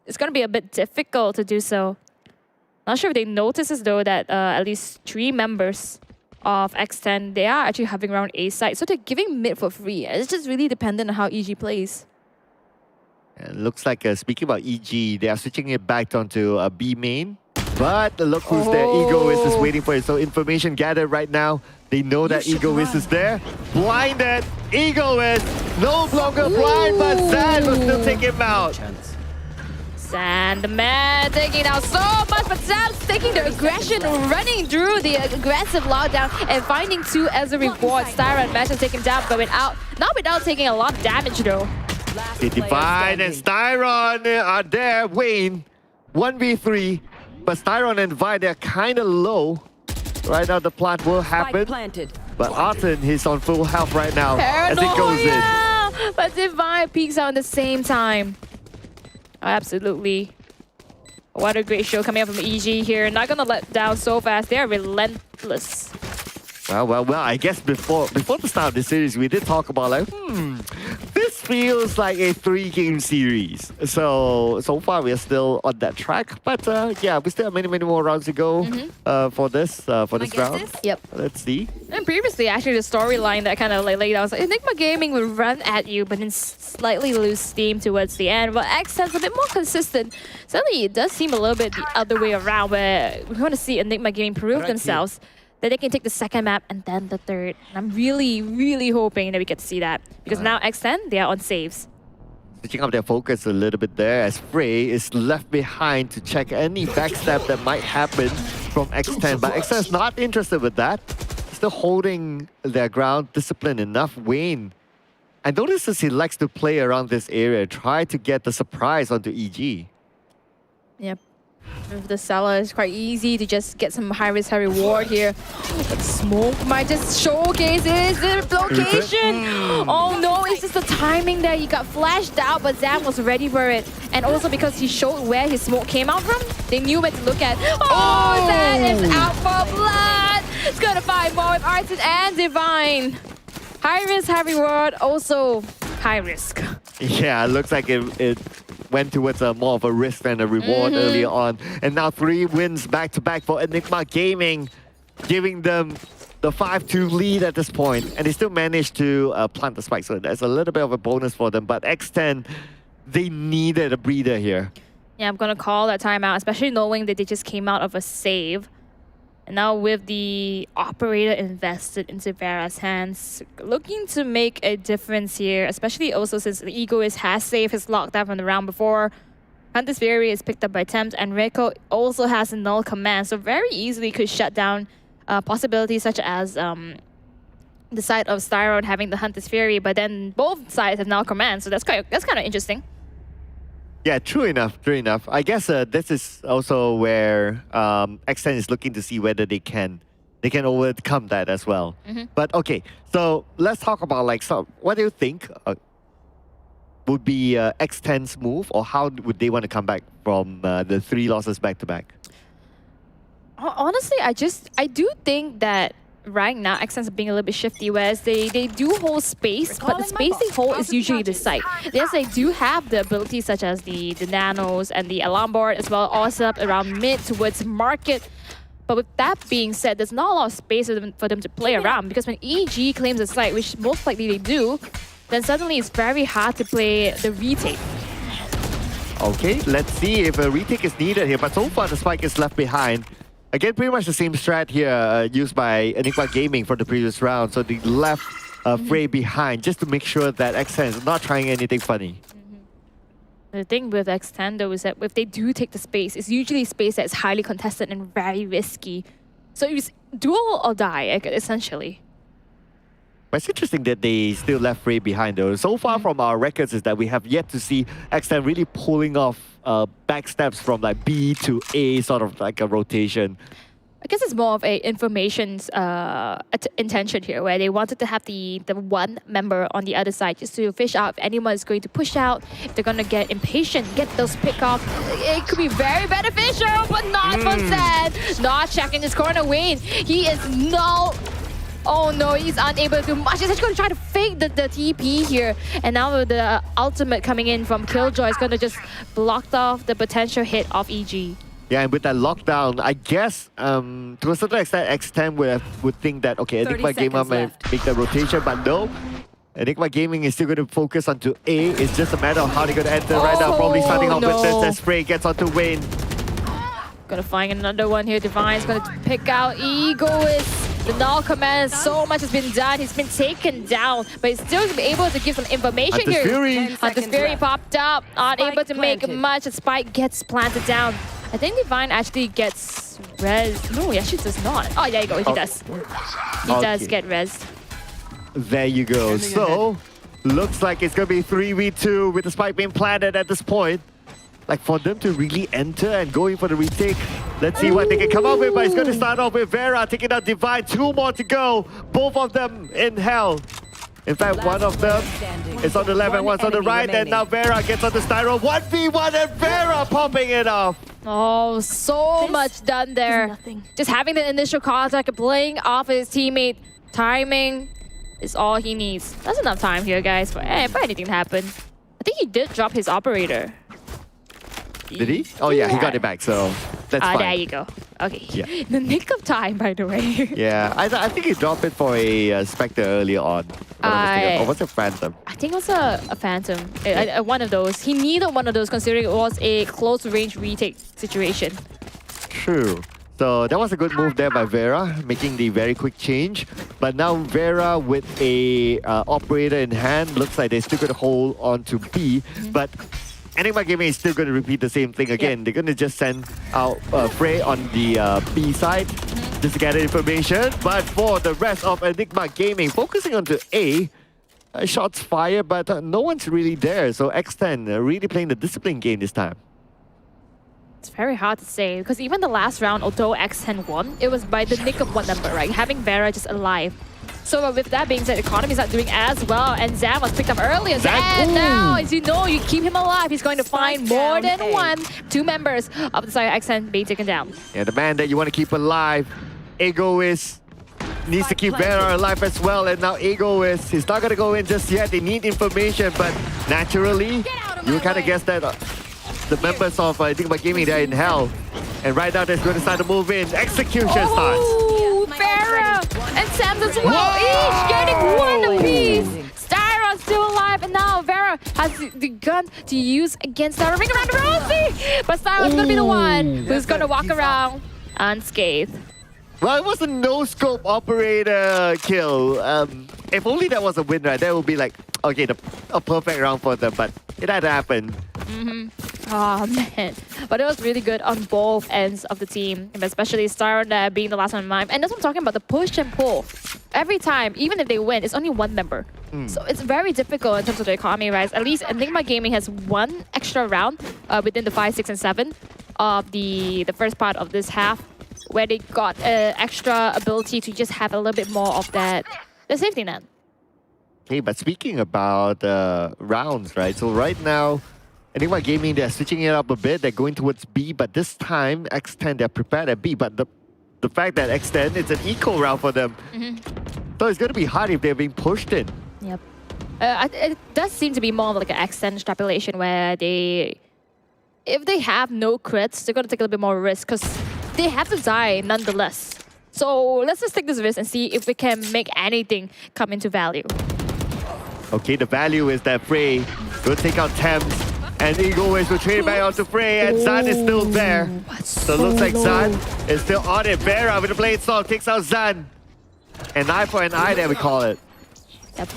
it's going to be a bit difficult to do so. Not sure if they notice as though that at least 3 members of X10, they are actually having around A site. So they're giving mid for free. It's just really dependent on how EG plays. It looks like, speaking about EG, they are switching it back onto a B main. But look who's there. Egoist is waiting for it. So information gathered right now. They know that Egoist is there. Blinded. Egoist. No longer blind, but Zan will still take him out. Zan, the man, taking out so much, but Zan's taking the aggression, running through the aggressive lockdown and finding 2 as a reward. Styron managed to take him down, but not without taking a lot of damage though. The Divine and Styron are there. Wayne, 1v3. But Styron and Divine, they're kind of low. Right now, the plant will happen. But Arton, he's on full health right now as it goes in. But Divine peeks out at the same time. Absolutely. What a great show coming up from EG here. Not gonna let down so fast. They're relentless. Well, I guess before the start of the series, we did talk about like, this feels like a 3-game series. So far we're still on that track. But yeah, we still have many more rounds to go for this round. Yep. Let's see. And previously, actually, the storyline that kind of like laid out was like, Enigma Gaming will run at you, but then slightly lose steam towards the end. But X10's a bit more consistent. Suddenly, it does seem a little bit the other way around, where we want to see Enigma Gaming prove themselves. That they can take the second map and then the third. And I'm really hoping that we get to see that. Because now X10, they are on saves. Switching up their focus a little bit there as Frey is left behind to check any backstab that might happen from X10. But X10 is not interested with that. Still holding their ground, disciplined enough. Wayne, I notice he likes to play around this area, try to get the surprise onto EG. Yep. With the seller, it's quite easy to just get some high risk, high reward here. But Smoke might just showcase his location. Oh no, it's just the timing there. He got flashed out, but Zan was ready for it. And also because he showed where his smoke came out from, they knew where to look at. Oh, Zan is out for blood. It's gonna find more with Arton and Divine. High risk, high reward, also high risk. Yeah, it looks like it went towards more of a risk than a reward earlier on. And now 3 wins back-to-back for Enigma Gaming, giving them the 5-2 lead at this point. And they still managed to plant the spike, so that's a little bit of a bonus for them. But X10, they needed a breather here. Yeah, I'm going to call that timeout, especially knowing that they just came out of a save. And now with the operator invested into Vera's hands, looking to make a difference here, especially also since the Egoist has saved his lockdown from the round before. Hunter's Fury is picked up by Temps, and Reiko also has a null command, so very easily could shut down possibilities such as the side of Styron having the Hunter's Fury, but then both sides have null command, so that's kind of interesting. Yeah, true enough. I guess this is also where X10 is looking to see whether they can overcome that as well. But okay, so let's talk about like what do you think would be X10's move, or how would they want to come back from the 3 losses back to back? Honestly, I do think that right now X10 is being a little bit shifty, whereas they do hold space, but the space they hold is usually the site. Yes, they do have the abilities such as the nanos and the alarm board as well, all set up around mid towards market. But with that being said, there's not a lot of space for them to play around, because when EG claims a site, which most likely they do, then suddenly it's very hard to play the retake. Okay, let's see if a retake is needed here, but so far the spike is left behind. Again, pretty much the same strat here used by Enigma Gaming for the previous round. So they left Frey behind just to make sure that X10 is not trying anything funny. The thing with X10 though is that if they do take the space, it's usually space that's highly contested and very risky. So it's duel or die, essentially. But it's interesting that they still left Frey behind though. So far from our records is that we have yet to see X10 really pulling off backsteps from like B to A, sort of like a rotation. I guess it's more of a information's intention here, where they wanted to have the one member on the other side just to fish out if anyone is going to push out, if they're going to get impatient, get those pick off. It could be very beneficial, but not for Zed. Not checking his corner. Wayne, he is null Oh no, he's unable to do much. He's actually going to try to fake the TP here. And now with the ultimate coming in from Killjoy, it's going to just block off the potential hit of EG. Yeah, and with that lockdown, I guess to a certain extent, X10 would think that, okay, Enigma Gamer might make the rotation, but no. Enigma Gaming is still going to focus onto A. It's just a matter of how they're going to enter right now. Probably starting off with this as Spray gets onto Wayne. Gonna find another one here. Divine's gonna pick out Egoist. The null command, so much has been done. He's been taken down, but he's still able to give some information Hunter's here. Fury. Hunter's Fury popped up, unable to make much. A spike gets planted down. I think Divine actually gets res. No, he actually does not. Oh, there you go. He does. He does get res. There you go. So, looks like it's gonna be 3v2 with the spike being planted at this point. Like for them to really enter and go in for the retake. Let's see what they can come up with, but it's going to start off with Vera taking out Divine. 2 more to go. Both of them in hell. In fact, one of them is on the left and one's on the right. And now Vera gets on the Styro. 1v1 and Vera popping it off. Oh, so much done there. Just having the initial contact, playing off his teammate. Timing is all he needs. That's enough time here, guys, for anything to happen. I think he did drop his operator. Did he? Oh yeah, he got it back, so that's fine. There you go. Okay. Yeah. The nick of time, by the way. Yeah, I think he dropped it for a Spectre earlier on. Or was it Phantom? I think it was a Phantom. One of those. He needed one of those considering it was a close range retake situation. True. So that was a good move there by Vera, making the very quick change. But now Vera with a operator in hand, looks like they're still going to hold on to B. But Enigma Gaming is still going to repeat the same thing again. They're going to just send out Frey on the B side just to gather information. But for the rest of Enigma Gaming, focusing on the A, shots fired, but no one's really there. So X10 really playing the discipline game this time. It's very hard to say because even the last round, although X10 won, it was by the nick of one number, right? Having Vera just alive. So with that being said, Economy's not doing as well, and Zan was picked up earlier. And now, as you know, you keep him alive, he's going to find more than two members of the Sire X10 being taken down. Yeah, the man that you want to keep alive, Egoist, needs to keep Vera alive as well. And now Egoist, he's not going to go in just yet. They need information, but naturally, you would kind of guess that the members of Enigma Gaming, they're in hell. And right now, they're going to start to move in. Execution starts. Vera and Sam's as well, each getting one apiece. Styron's still alive, and now Vera has the gun to use against Styron. Ring around the rosy! But Styron's gonna be the one who's gonna walk around unscathed. Well, it was a no-scope operator kill. If only that was a win, right? That would be like, okay, a perfect round for them, but it had happened. Oh man, but it was really good on both ends of the team, especially Styron being the last one in mind. And that's what I'm talking about, the push and pull. Every time, even if they win, it's only one member. So it's very difficult in terms of the economy, right? At least Enigma Gaming has one extra round within the 5, 6, and 7 of the first part of this half, where they got extra ability to just have a little bit more of that, the safety net. Okay, but speaking about rounds, right? So right now, Enigma Gaming, they're switching it up a bit. They're going towards B, but this time, X10, they're prepared at B. But the fact that X10, it's an eco round for them. So it's going to be hard if they're being pushed in. Yep. It does seem to be more of like an X10 extrapolation where if they have no crits, they're going to take a little bit more risk because they have to die nonetheless. So let's just take this risk and see if we can make anything come into value. Okay, the value is that Frey will take out Thames. And Egoist will trade back onto Frey, and Zan is still there. So it looks like Zan is still on it. Vera with the blade storm takes out Zan. An eye for an eye, there we call it. Yep.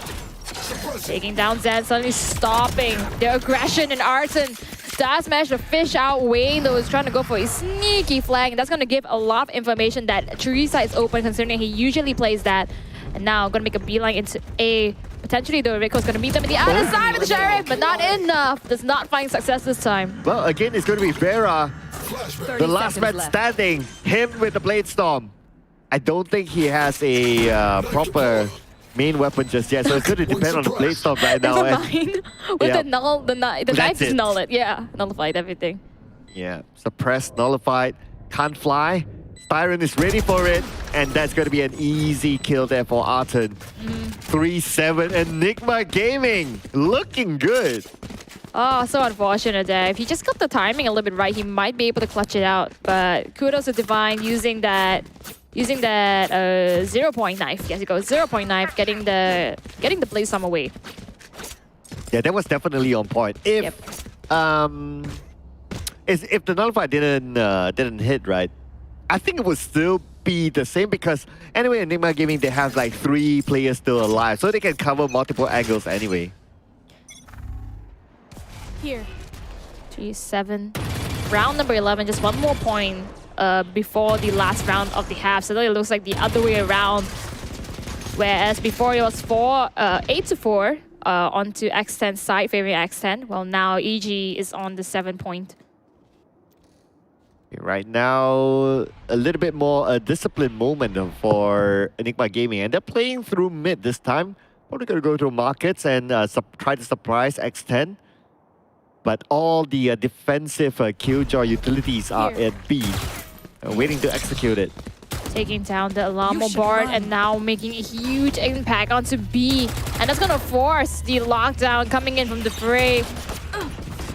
Taking down Zan, suddenly stopping their aggression, and Arson does manage to fish out Wayne, though is trying to go for a sneaky flank. That's going to give a lot of information that Teresa is open, considering he usually plays that. And now going to make a beeline into A. Potentially, though, Rico's going to meet them at the other side of the Sheriff, but not enough. Does not find success this time. Well, again, it's going to be Vera, the last man standing. Him with the Blade Storm. I don't think he has a proper main weapon just yet, so it's going to depend on the Blade Storm right now. Never mind. With the null, the knife is nulled. Yeah, nullified everything. Yeah, suppressed, nullified, can't fly. Styron is ready for it. And that's going to be an easy kill there for Arten. 3-7. Enigma Gaming looking good. Oh, so unfortunate there. If he just got the timing a little bit right, he might be able to clutch it out. But kudos to Divine using that 0-point knife. Yes, he goes 0-point knife, getting the Blaze-Storm away. Yeah, that was definitely on point. If if the Nullify didn't hit right, I think it would still be the same because anyway, Enigma Gaming, they have like 3 players still alive, so they can cover multiple angles anyway. Here. 3-7. Round number 11, just one more point before the last round of the half. So it looks like the other way around. Whereas before it was 8-4 onto X10 side, favoring X10. Well, now EG is on the 7-point. Right now, a little bit more a disciplined moment for Enigma Gaming. And they're playing through mid this time. Probably going to go to markets and try to surprise X10. But all the defensive Killjoy utilities are at B, waiting to execute it. Taking down the Alamo board and now making a huge impact onto B. And that's going to force the lockdown coming in from the Fray.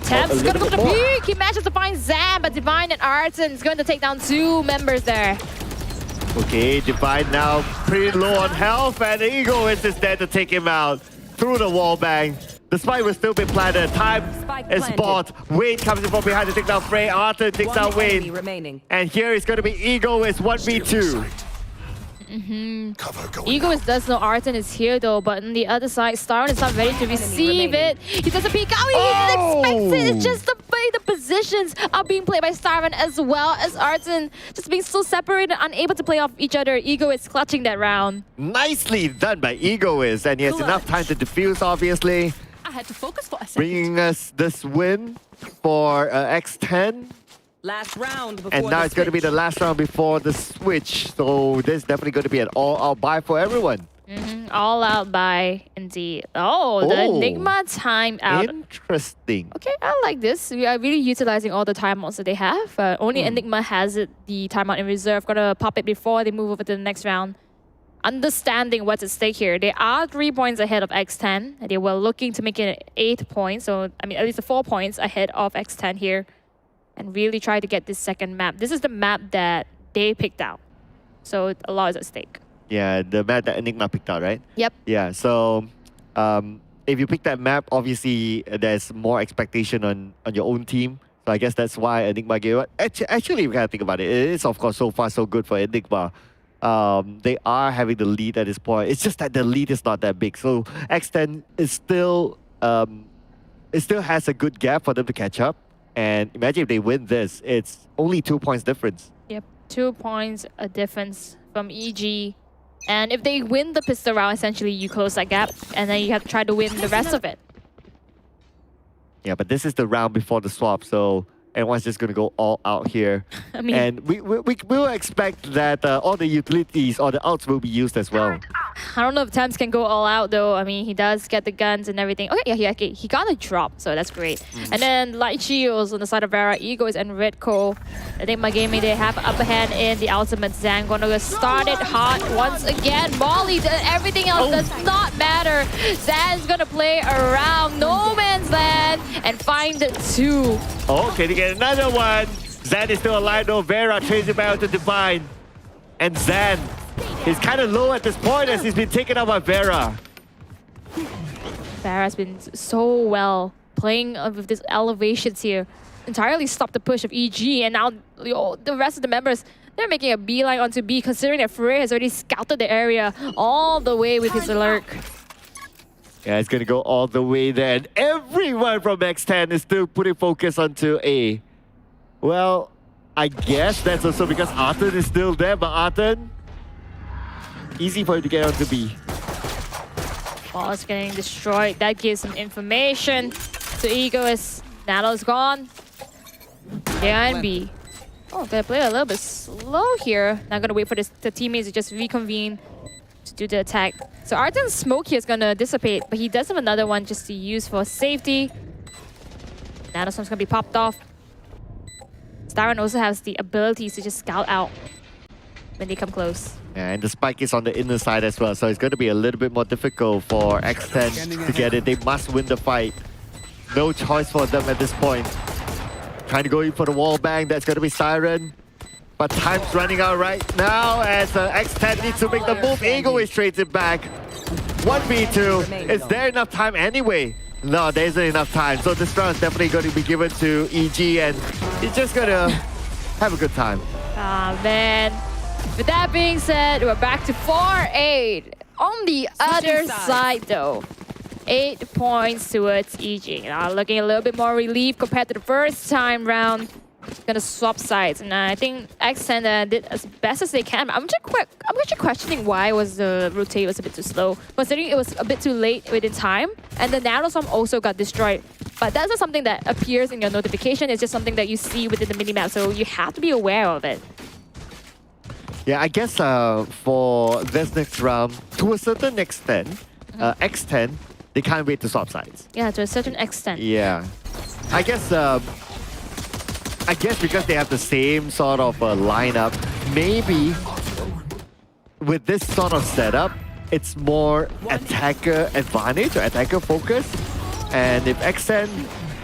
Temp's going to go to the peak. He manages to find Zan, but Divine and Arten is going to take down 2 members there. Okay, Divine now pretty low on health, and Egoist is there to take him out through the wall bang. The spike will still be planted. Time is bought. Wade comes in from behind to take down Frey. Arten takes down Wade. And here is going to be Egoist 1v2. Egoist does know Arten is here though, but on the other side, Styron is not ready to receive it. He doesn't peek out. He didn't expect it. It's just the way the positions are being played by Styron as well as Arten. Just being so separated, unable to play off each other. Egoist clutching that round. Nicely done by Egoist. And he has enough time to defuse, obviously. I had to focus for a second. Bringing us this win for X10. Last round before and now it's going to be the last round before the switch. So this is definitely going to be an all-out buy for everyone. All out buy, indeed. Oh, the Enigma timeout. Interesting. Okay, I like this. We are really utilizing all the timeouts that they have. Only Enigma has it, the timeout in reserve. Gonna pop it before they move over to the next round. Understanding what's at stake here. They are 3 points ahead of X10. They were looking to make it 8 points. So, I mean, at least 4 points ahead of X10 here. And really try to get this second map. This is the map that they picked out. So, a lot is at stake. Yeah, the map that Enigma picked out, right? Yep. Yeah, so if you pick that map, obviously there's more expectation on your own team. So I guess that's why Enigma gave it. Actually, we gotta think about it. It is, of course, so far so good for Enigma. They are having the lead at this point. It's just that the lead is not that big. So X10 is still, it still has a good gap for them to catch up. And imagine if they win this, it's only 2 points difference. Yep, 2 points a difference from EG. And if they win the pistol round, essentially you close that gap, and then you have to try to win the rest of it. Yeah, but this is the round before the swap, so everyone's just going to go all out here. I mean, and we will expect that all the utilities or the ults will be used as well. I don't know if Thames can go all out though. I mean, he does get the guns and everything. Okay, yeah, he got a drop, so that's great. And then Light Shields on the side of Vera, Egoist and Red Coal. I think my gaming, they have upper hand in the ultimate. Zan gonna start it hot once again. Molly, everything else does not matter. Zan's gonna play around no man's land and find 2. Oh, can he get another one? Zan is still alive though. Vera traces him out to Divine. And Zan is kind of low at this point as he's been taken out by Vera. Vera's been so well playing with these elevations here. Entirely stopped the push of EG, and now the rest of the members, they're making a beeline onto B, considering that Frey has already scouted the area all the way with his lurk. Yeah, it's going to go all the way there. And everyone from X10 is still putting focus onto A. Well, I guess that's also because Arten is still there, but Arten, easy for him to get onto B. Ball is getting destroyed. That gives some information to Egoist. Nano's gone. Behind B. Oh, gonna play a little bit slow here. Not gonna wait for the teammates to just reconvene to do the attack. So Arten's smoke here is gonna dissipate, but he does have another one just to use for safety. Nanostorm's gonna be popped off. Styron also has the abilities to just scout out. when they come close. Yeah, and the spike is on the inner side as well, so it's going to be a little bit more difficult for X10 to get it. They must win the fight. No choice for them at this point. Trying to go in for the wall bang, that's going to be Siren. But time's running out right now as X10 needs to make the move. Ego is trades it back. 1v2. Is there enough time anyway? No, there isn't enough time. So this round is definitely going to be given to EG and he's just going to have a good time. Ah, man. With that being said, we're back to 4-8. On the other side though, 8 points towards EG. Now looking a little bit more relief compared to the first time round. Gonna swap sides, and I think X10 did as best as they can. I'm actually questioning why was the rotate was a bit too slow, considering it was a bit too late within time, and the Nanostorm also got destroyed. But that's not something that appears in your notification. It's just something that you see within the minimap, so you have to be aware of it. Yeah, I guess for this next round, to a certain extent, X10 they can't wait to swap sides. Yeah, to a certain extent. Yeah, I guess because they have the same sort of lineup, maybe with this sort of setup, it's more attacker advantage or attacker focus. And if X10,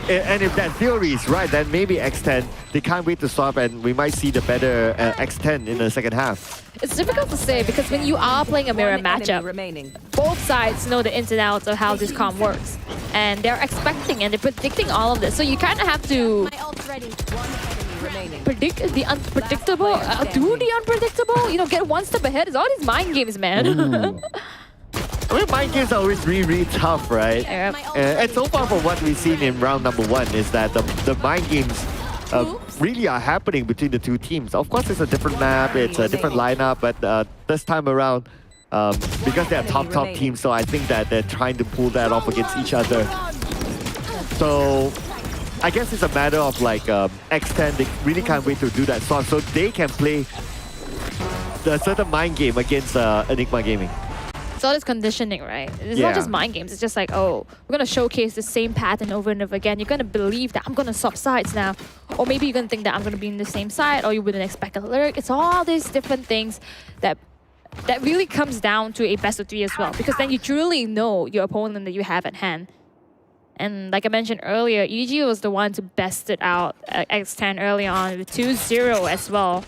and if that theory is right, then maybe X10, they can't wait to swap and we might see the better X10 in the second half. It's difficult to say because when you are playing a mirror matchup, both sides know the ins and outs of how this comp works. And they're expecting and they're predicting all of this. So you kind of have to predict the unpredictable, do the unpredictable, you know, get one step ahead. It's all these mind games, man. I mean, mind games are always really tough, right? Yep. And so far from what we've seen in round number 1 is that the mind games really are happening between the two teams. Of course, it's a different map, it's a different lineup, but this time around, because they're top teams, so I think that they're trying to pull that off against each other. So I guess it's a matter of like X10, they really can't wait to do that swap so they can play the certain mind game against Enigma Gaming. It's all this conditioning, right? It's not just mind games. It's just like, oh, we're going to showcase the same pattern over and over again. You're going to believe that I'm going to swap sides now. Or maybe you're going to think that I'm going to be in the same side, or you wouldn't expect a lurk. It's all these different things that really comes down to a best of 3 as well. Because then you truly know your opponent that you have at hand. And like I mentioned earlier, EG was the one to best it out X10 early on with 2-0 as well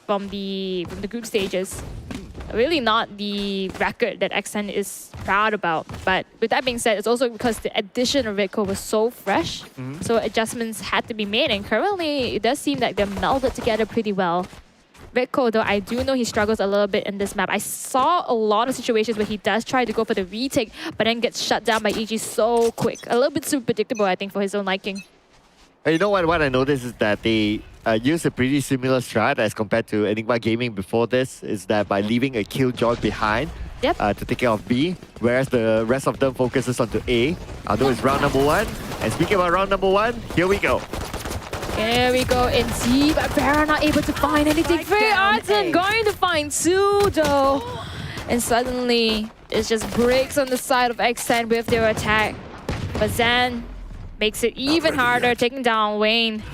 from the group stages. Really not the record that X10 is proud about. But with that being said, it's also because the addition of Redco was so fresh. So adjustments had to be made. And currently, it does seem like they're melded together pretty well. Redco, though, I do know he struggles a little bit in this map. I saw a lot of situations where he does try to go for the retake, but then gets shut down by EG so quick. A little bit too predictable, I think, for his own liking. You know what I noticed is that they use a pretty similar strat as compared to Enigma Gaming before this, is that by leaving a Killjoy behind to take care of B, whereas the rest of them focuses onto A. Although it's round number 1. And speaking about round number 1, here we go. Here we go indeed, but Vera not able to find anything. Frey Arton going to find 2 though. And suddenly, it just breaks on the side of X10 with their attack. But Zan makes it even harder, taking down Wayne.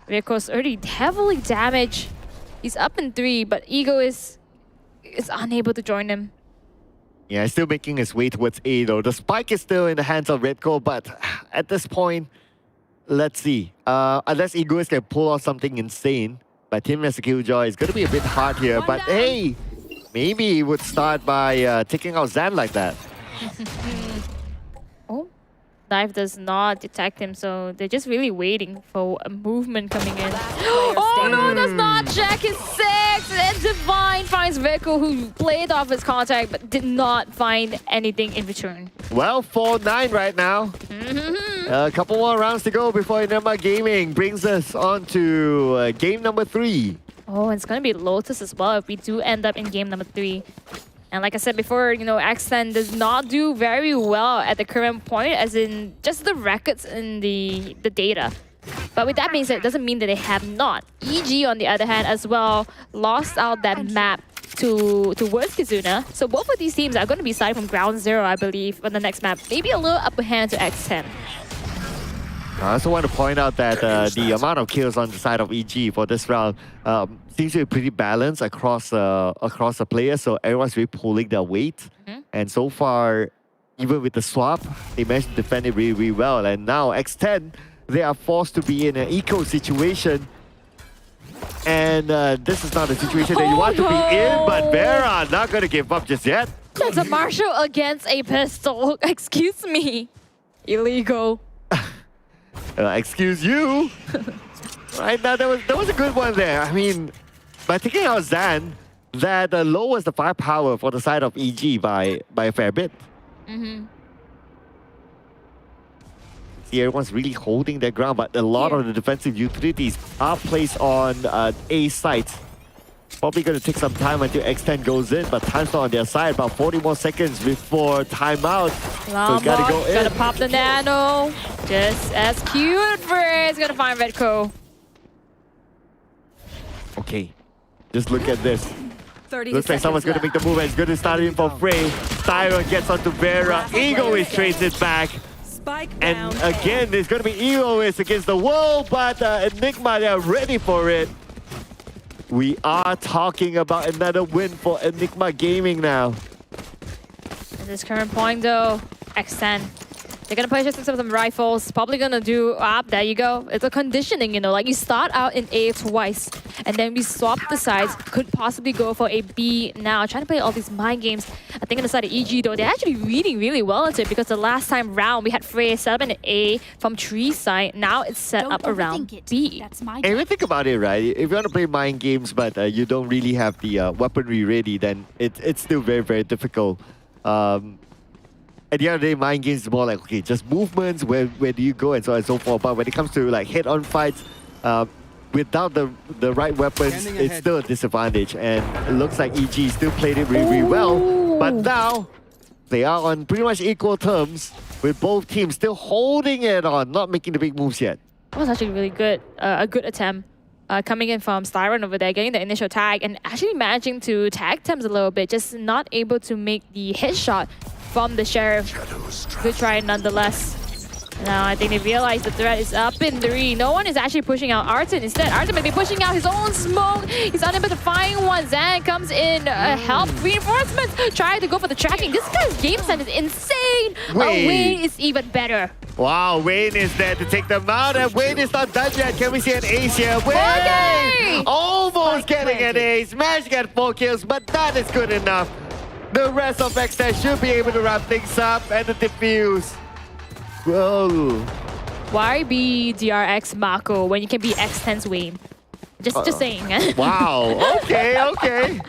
Rico's already heavily damaged. He's up in 3, but Ego is unable to join him. Yeah, he's still making his way towards A though. The spike is still in the hands of Redco, but at this point, let's see. Unless Egoist can pull off something insane, but Team as a Killjoy is going to be a bit hard here. But hey, maybe he would start by taking out Zan like that. Oh, Dive does not detect him, so they're just really waiting for a movement coming in. Oh no, does not check his 6! And Divine finds Veco, who played off his contact but did not find anything in return. Well, 4-9 right now. A couple more rounds to go before Enigma Gaming brings us on to game number 3. Oh, and it's going to be Lotus as well if we do end up in game number 3. And like I said before, you know, X10 does not do very well at the current point, as in just the records in the data. But with that being said, it doesn't mean that they have not. EG, on the other hand, as well, lost out that map towards Kizuna. So both of these teams are going to be starting from ground 0, I believe, on the next map. Maybe a little upper hand to X10. I also want to point out that the amount of kills on the side of EG for this round seems to be pretty balanced across the players, so everyone's really pulling their weight. And so far, even with the swap, they managed to defend it really, really well. And now X10, they are forced to be in an eco situation. And this is not a situation that you want to be in, but Vera not going to give up just yet. That's a marshal against a pistol. Excuse me. Illegal. Excuse you. Right now, that was a good one there. I mean, by taking out Zan, that lowers the firepower for the side of EG by a fair bit. See, everyone's really holding their ground, but a lot of the defensive utilities are placed on A site. Probably going to take some time until X10 goes in, but time's not on their side. About 40 more seconds before timeout. So gotta go in. Gotta pop the nano. Just as cute for it. It's gonna find Redco. Okay, just look at this. 30 Looks like someone's going to make the move and it's going to start in for Frey. Tyron gets onto Vera. Egoist trades it back. And again, there's going to be Egoist against the world, but Enigma, they're ready for it. We are talking about another win for Enigma Gaming now. At this current point though, X10. They're gonna play just some rifles, probably gonna do there you go. It's a conditioning, you know, like you start out in A twice and then we swap the sides, could possibly go for a B now. Trying to play all these mind games. I think on the side of EG though, they're actually reading really well into it because the last time round we had Frey set up in A from tree side. Now it's set up around B. And if you think about it, right, if you want to play mind games but you don't really have the weaponry ready, then it's still very, very difficult. At the end of the day, mind games is more like, okay, just movements, where do you go, and so on and so forth. But when it comes to like head-on fights, without the right weapons, it's still a disadvantage. And it looks like EG still played it really, really well. But now, they are on pretty much equal terms, with both teams still holding it on, not making the big moves yet. That was actually really good, a good attempt. Coming in from Styron over there, getting the initial tag, and actually managing to tag Thames a little bit, just not able to make the headshot from the Sheriff. Good try nonetheless. Now I think they realize the threat is up in 3. No one is actually pushing out Arton. Instead, Arton may be pushing out his own smoke. He's unable to find one. Zan comes in, help reinforcements. Try to go for the tracking. This guy's game sense is insane. Wayne is even better. Wow, Wayne is there to take them out, and Wayne is not done yet. Can we see an ace here? Wayne! Okay. Almost getting an ace. Managed to get 4 kills, but that is good enough. The rest of X10 should be able to wrap things up and the defuse. Whoa. Why be DRX Mako when you can be X10's Wayne? Just saying. Wow, okay.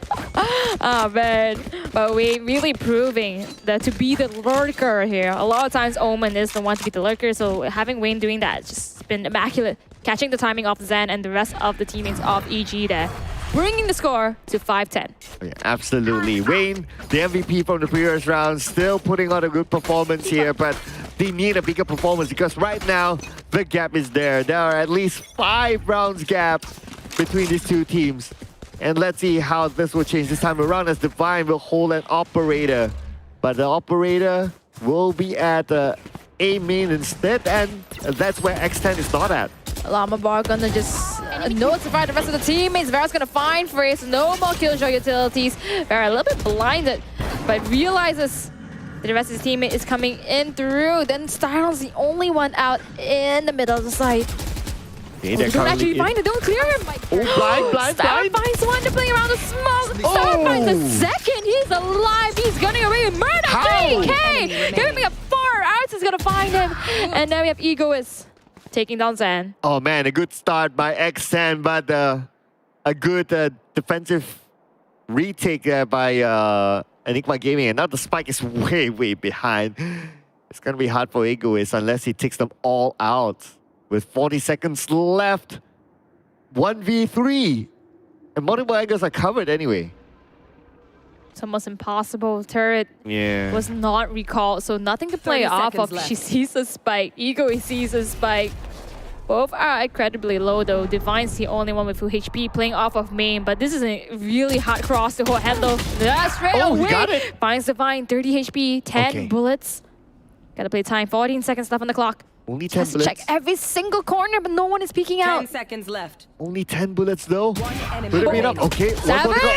Oh man, but Wayne really proving that to be the lurker here. A lot of times Omen is the one to be the lurker, so having Wayne doing that has just been immaculate. Catching the timing of Zen and the rest of the teammates of EG there. Bringing the score to 5-10. Yeah, absolutely. Wayne, the MVP from the previous round, still putting on a good performance here, but they need a bigger performance because right now, the gap is there. There are at least 5 rounds gap between these two teams. And let's see how this will change this time around as Divine will hold an operator. But the operator will be at A main instead, and that's where X10 is not at. Llama Bar gonna just notify the rest of the teammates. Vera's gonna find Freys. No more Killjoy utilities. Vera a little bit blinded, but realizes that the rest of his teammate is coming in through. Then Styron's the only one out in the middle of the site. Okay, they don't actually find it. Don't clear him. Blind. Styron finds one to play around the smoke. Styron finds the second. He's alive. He's gunning away with murder. 3K. Giving me a 4. Arts is gonna find him. And now we have Egoist taking down Zan. Oh man, a good start by X10, but a good defensive retake by Enigma Gaming. And now the spike is way, way behind. It's going to be hard for Egoist unless he takes them all out. With 40 seconds left, 1v3. And multiple angles are covered anyway. It's almost impossible. Turret was not recalled, so nothing to play off of. She sees a spike. Ego sees a spike. Both are incredibly low though. Divine's the only one with full HP playing off of main, but this is a really hard cross to handle. Straight away. Got it. Finds Divine, 30 HP, 10 bullets. Gotta play time, 14 seconds left on the clock. Only 10 Just bullets. check every single corner, but no one is peeking out. 10 seconds left. Only 10 bullets though. enemy Would it be enough? remaining. Okay, one more to go.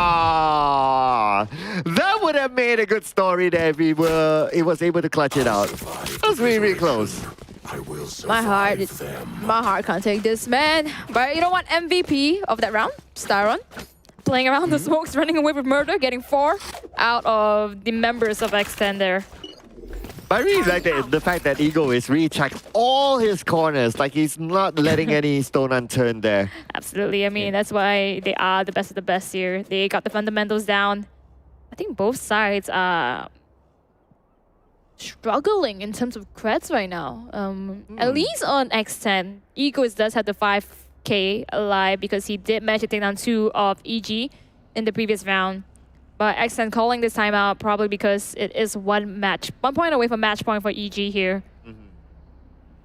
Ah! That would have made a good story there if it was able to clutch it out. That was really, really close. My heart can't take this, man. But you know what? MVP of that round, Styron. Playing around the smokes, running away with murder, getting 4 out of the members of X10 there. I really like the fact that Ego is really checked all his corners. Like he's not letting any stone unturned there. Absolutely. I mean, that's why they are the best of the best here. They got the fundamentals down. I think both sides are struggling in terms of creds right now. At least on X10, Ego does have the 5k alive because he did manage to take down 2 of EG in the previous round. But X10 calling this time out probably because it is 1 point away from match point for EG here.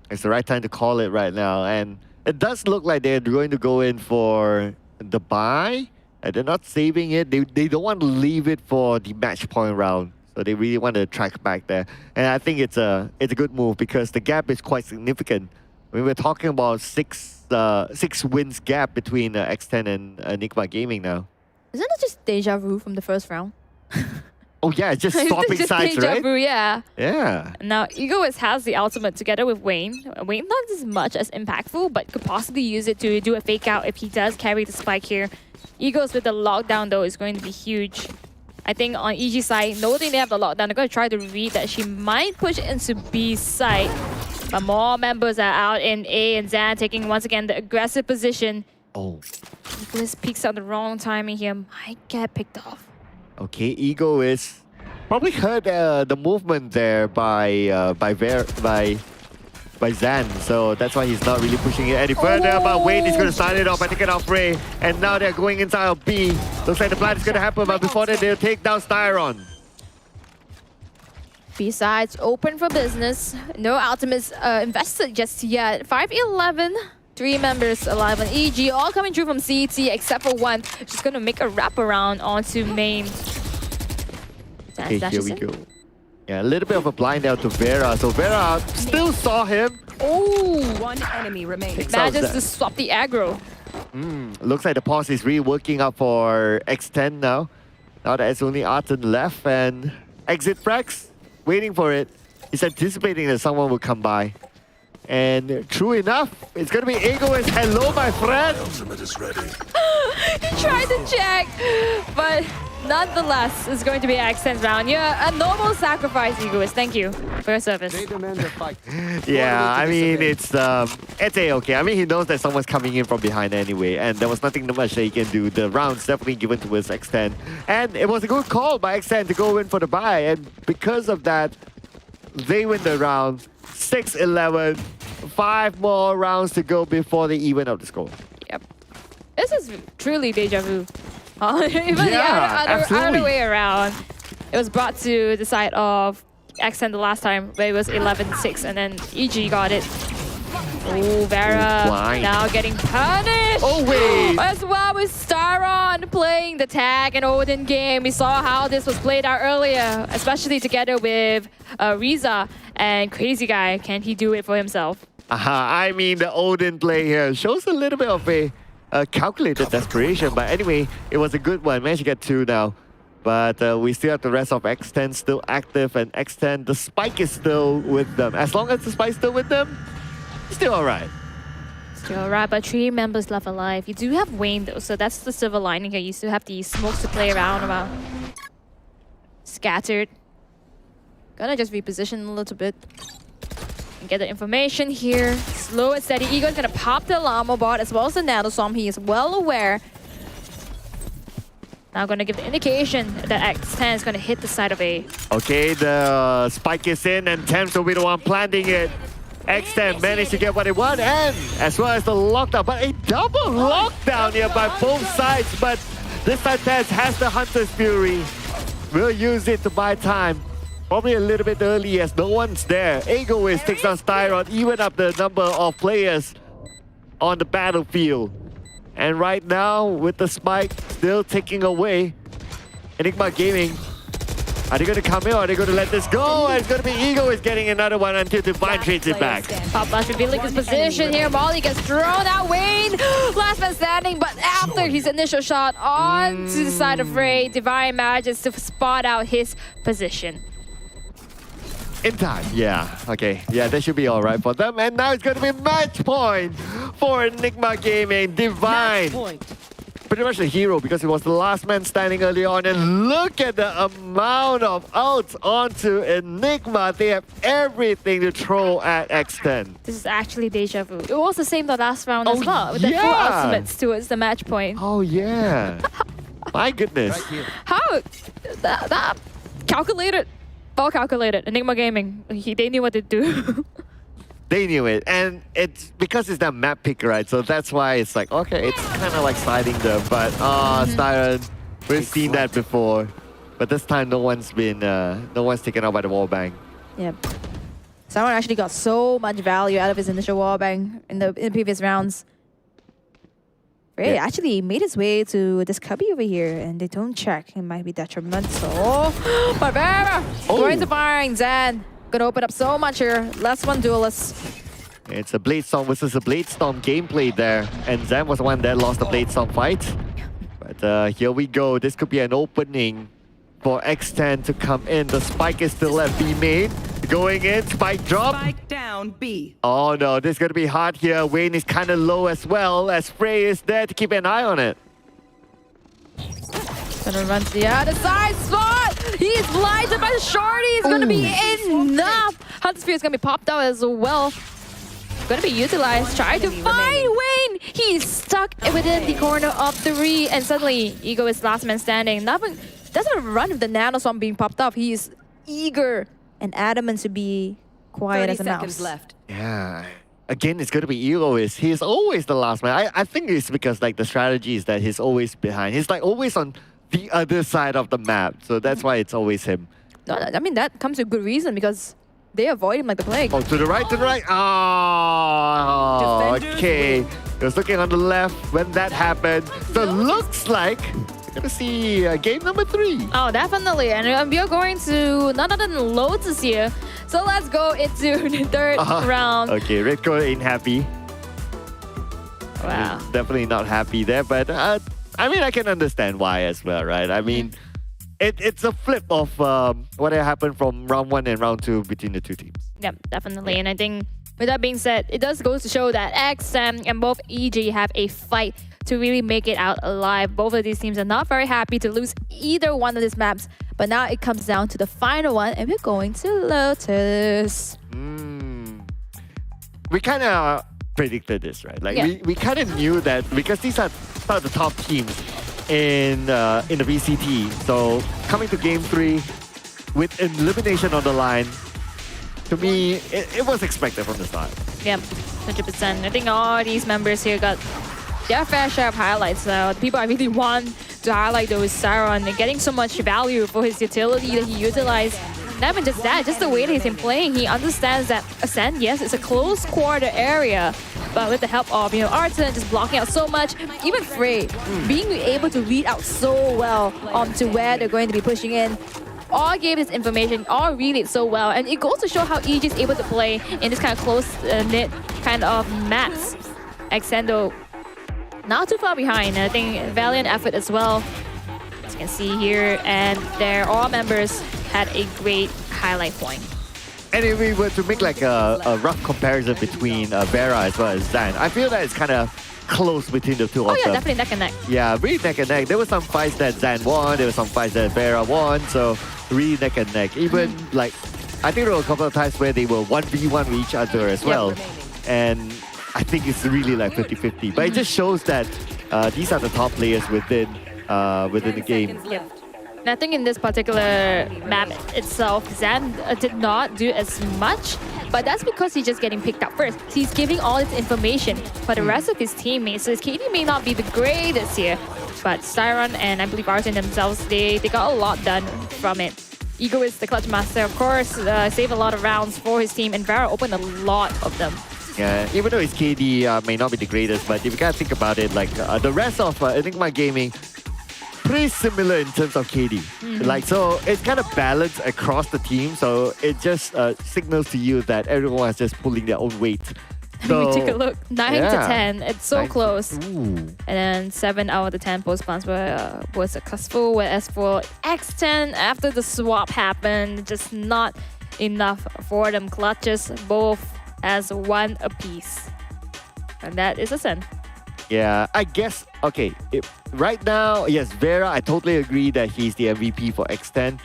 It's the right time to call it right now. And it does look like they're going to go in for the buy. And they're not saving it. They don't want to leave it for the match point round. So they really want to track back there. And I think it's a good move because the gap is quite significant. I mean, we're talking about 6 wins gap between X10 and Enigma Gaming now. Isn't it just deja vu from the first round? Oh yeah, it's just swapping just sides, deja right? vu, yeah. Yeah. Now, Ego has the ultimate together with Wayne. Wayne not as much as impactful, but could possibly use it to do a fake out if he does carry the spike here. Ego's with the lockdown, though, is going to be huge. I think on EG side, noting they have the lockdown, they're going to try to read that she might push into B side. But more members are out in A, and Zan taking once again the aggressive position. Oh. Nicholas peeks out the wrong timing here, might get picked off. Okay, Ego is probably heard the movement there by Zan, so that's why he's not really pushing it any further. But Wayne is going to start it off by taking off Ray, and now they're going inside of B. Looks like the plan is going to happen, but before that, they'll take down Styron. B sides open for business. No ultimates invested just yet. 5-11. 3 members alive on EG, all coming through from CT except for one. She's going to make a wraparound onto main. Okay, here we go. Yeah, a little bit of a blind out to Vera. So Vera still saw him. Oh! 1 enemy remaining. Manages to swap the aggro. Looks like the pause is really working out for X10 now. Now there's only Arton left and exit frags, waiting for it. He's anticipating that someone will come by. And true enough, it's gonna be Egoist. Hello, my friend! He tried to check, but nonetheless, it's going to be X10's round. Yeah, a normal sacrifice, Egoist. Thank you for your service. Yeah, I mean, it's A-okay. I mean, he knows that someone's coming in from behind anyway, and there was nothing much that he can do. The round's definitely given towards X10. And it was a good call by X10 to go in for the buy, and because of that, they win the round. 6-11. 5 more rounds to go before they even up the score. Yep. This is truly deja vu. Even the other way around. It was brought to the side of X10 the last time, where it was 11-6, and then EG got it. Oh, Vera now getting punished. Oh, wait. As well with Styron playing the tag and Odin game. We saw how this was played out earlier, especially together with Riza and Crazy Guy. Can he do it for himself? I mean, the Odin play here shows a little bit of a calculated desperation. But anyway, it was a good one. Managed to get 2 now. But we still have the rest of X10 still active. And X10, the spike is still with them. As long as the spike's still with them, still alright. Still alright, but 3 members left alive. You do have Wayne though, so that's the silver lining here. You still have the smokes to play around about. Scattered. Gonna just reposition a little bit. And get the information here. Slow and steady. Ego's gonna pop the Llama bot as well as the Nanoswarm. He is well aware. Now gonna give the indication that X10 is gonna hit the side of A. Okay, the spike is in and Thames will be the one planting it. X10 managed to get what they want, and as well as the lockdown, but a double lockdown here by both sides. But this time Thames has the Hunter's Fury. Will use it to buy time. Probably a little bit early as no one's there. Egoist takes down Styron, even up the number of players on the battlefield. And right now, with the spike still ticking away, Enigma Gaming Are they going to come in or are they going to let this go? And it's going to be Ego is getting another one until Divine trades it back. Pop Flash revealing his position here. Molly gets thrown out. Wayne, last man standing, but after his initial shot onto the side of Ray, Divine manages to spot out his position. In time, yeah. Okay, yeah, that should be all right for them. And now it's going to be match point for Enigma Gaming. Divine. Pretty much the hero because he was the last man standing early on. And look at the amount of outs onto Enigma. They have everything to throw at X10. This is actually deja vu. It was the same the last round as well, with the full ultimates towards the match point. Oh, yeah. My goodness. How? That calculated. Well calculated. Enigma Gaming. They knew what to do. They knew it, and it's because it's that map pick, right? So that's why it's like, okay, it's kind of like sliding them, but Styron, we've seen that before. But this time, no one's taken out by the wallbang. Yep. Styron actually got so much value out of his initial wallbang in the previous rounds. Ray actually made his way to this cubby over here, and they don't check. It might be detrimental. Barbara going to firing Zan. Gonna open up so much here. Last one duelist. It's a Blade Storm versus a Blade Storm gameplay there. And Zan was the one that lost the Blade Storm fight. But here we go. This could be an opening for X10 to come in. The spike is still at B main. Going in, spike drop. Spike down B. Oh no, this is gonna be hard here. Wayne is kind of low as well, as Frey is there to keep an eye on it. Gonna run to the other side spot. He's blinded by the shorty. It's gonna be enough. Hunter Sphere is gonna be popped out as well. Gonna be utilized. Trying to find Wayne. He's stuck within the corner of 3, and suddenly Ego is last man standing. Nothing doesn't run with the nanoswarm being popped up. He is eager and adamant to be quiet as a mouse. Left. Yeah. Again, it's going to be Ego. He's always the last man. I think it's because like the strategy is that he's always behind. He's like always on the other side of the map. So that's why it's always him. No, I mean, that comes with good reason because they avoid him like the plague. Oh, to the right, to the right. Oh, okay. He was looking on the left when that happened. So looks like we're going to see game number 3. Oh, definitely. And we are going to none other than Lotus here. So let's go into the third round. Okay, Redco ain't happy. Wow. He's definitely not happy there, but I mean, I can understand why as well, right? I mean, it's a flip of what happened from round 1 and round 2 between the two teams. Yeah, definitely. And I think with that being said, it does go to show that XM and both EG have a fight to really make it out alive. Both of these teams are not very happy to lose either one of these maps, but now it comes down to the final one, and we're going to Lotus. We kind of predicted this, right? Like we kind of knew that because these are some of the top teams in the VCT. So coming to game 3 with elimination on the line, to me, it was expected from the start. Yeah, 100%. I think all these members here got their fair share of highlights. The people I really want to highlight though is Styron, and getting so much value for his utility that he utilized. Not even just that, just the way that he's been playing, he understands that Ascent, yes, it's a close quarter area, but with the help of, Arton just blocking out so much, even Frey, being able to read out so well to where they're going to be pushing in, all gave this information, all read it so well, and it goes to show how EG is able to play in this kind of close-knit kind of maps. Exendo not too far behind, and I think valiant effort as well, as you can see here, and their all members had a great highlight point. And if we were to make like a rough comparison between Vera as well as Zan, I feel that it's kind of close between the two of them. Oh yeah, definitely neck and neck. Yeah, really neck and neck. There were some fights that Zan won, there were some fights that Vera won, so really neck and neck. Even like, I think there were a couple of times where they were 1v1 with each other as well. And I think it's really like 50-50. But it just shows that these are the top players within the game. Yep. And I think in this particular map itself, Zan did not do as much, but that's because he's just getting picked up first. He's giving all this information for the rest of his teammates. So his KD may not be the greatest here, but Styron and I believe Arton themselves, they got a lot done from it. Ego is the clutch master, of course, saved a lot of rounds for his team, and Vera opened a lot of them. Yeah, even though his KD may not be the greatest, but if you gotta think about it, like the rest of Enigma Gaming pretty similar in terms of KD. Like, so it's kind of balanced across the team. So it just signals to you that everyone is just pulling their own weight. So, we take a look. 9 to 10. It's so close. Ooh. And then 7 out of the 10 post plants were successful. Whereas for X10, after the swap happened, just not enough for them. Clutches both as 1 apiece. And that is a send. Yeah, I guess, okay, right now, yes, Vera, I totally agree that he's the MVP for X10.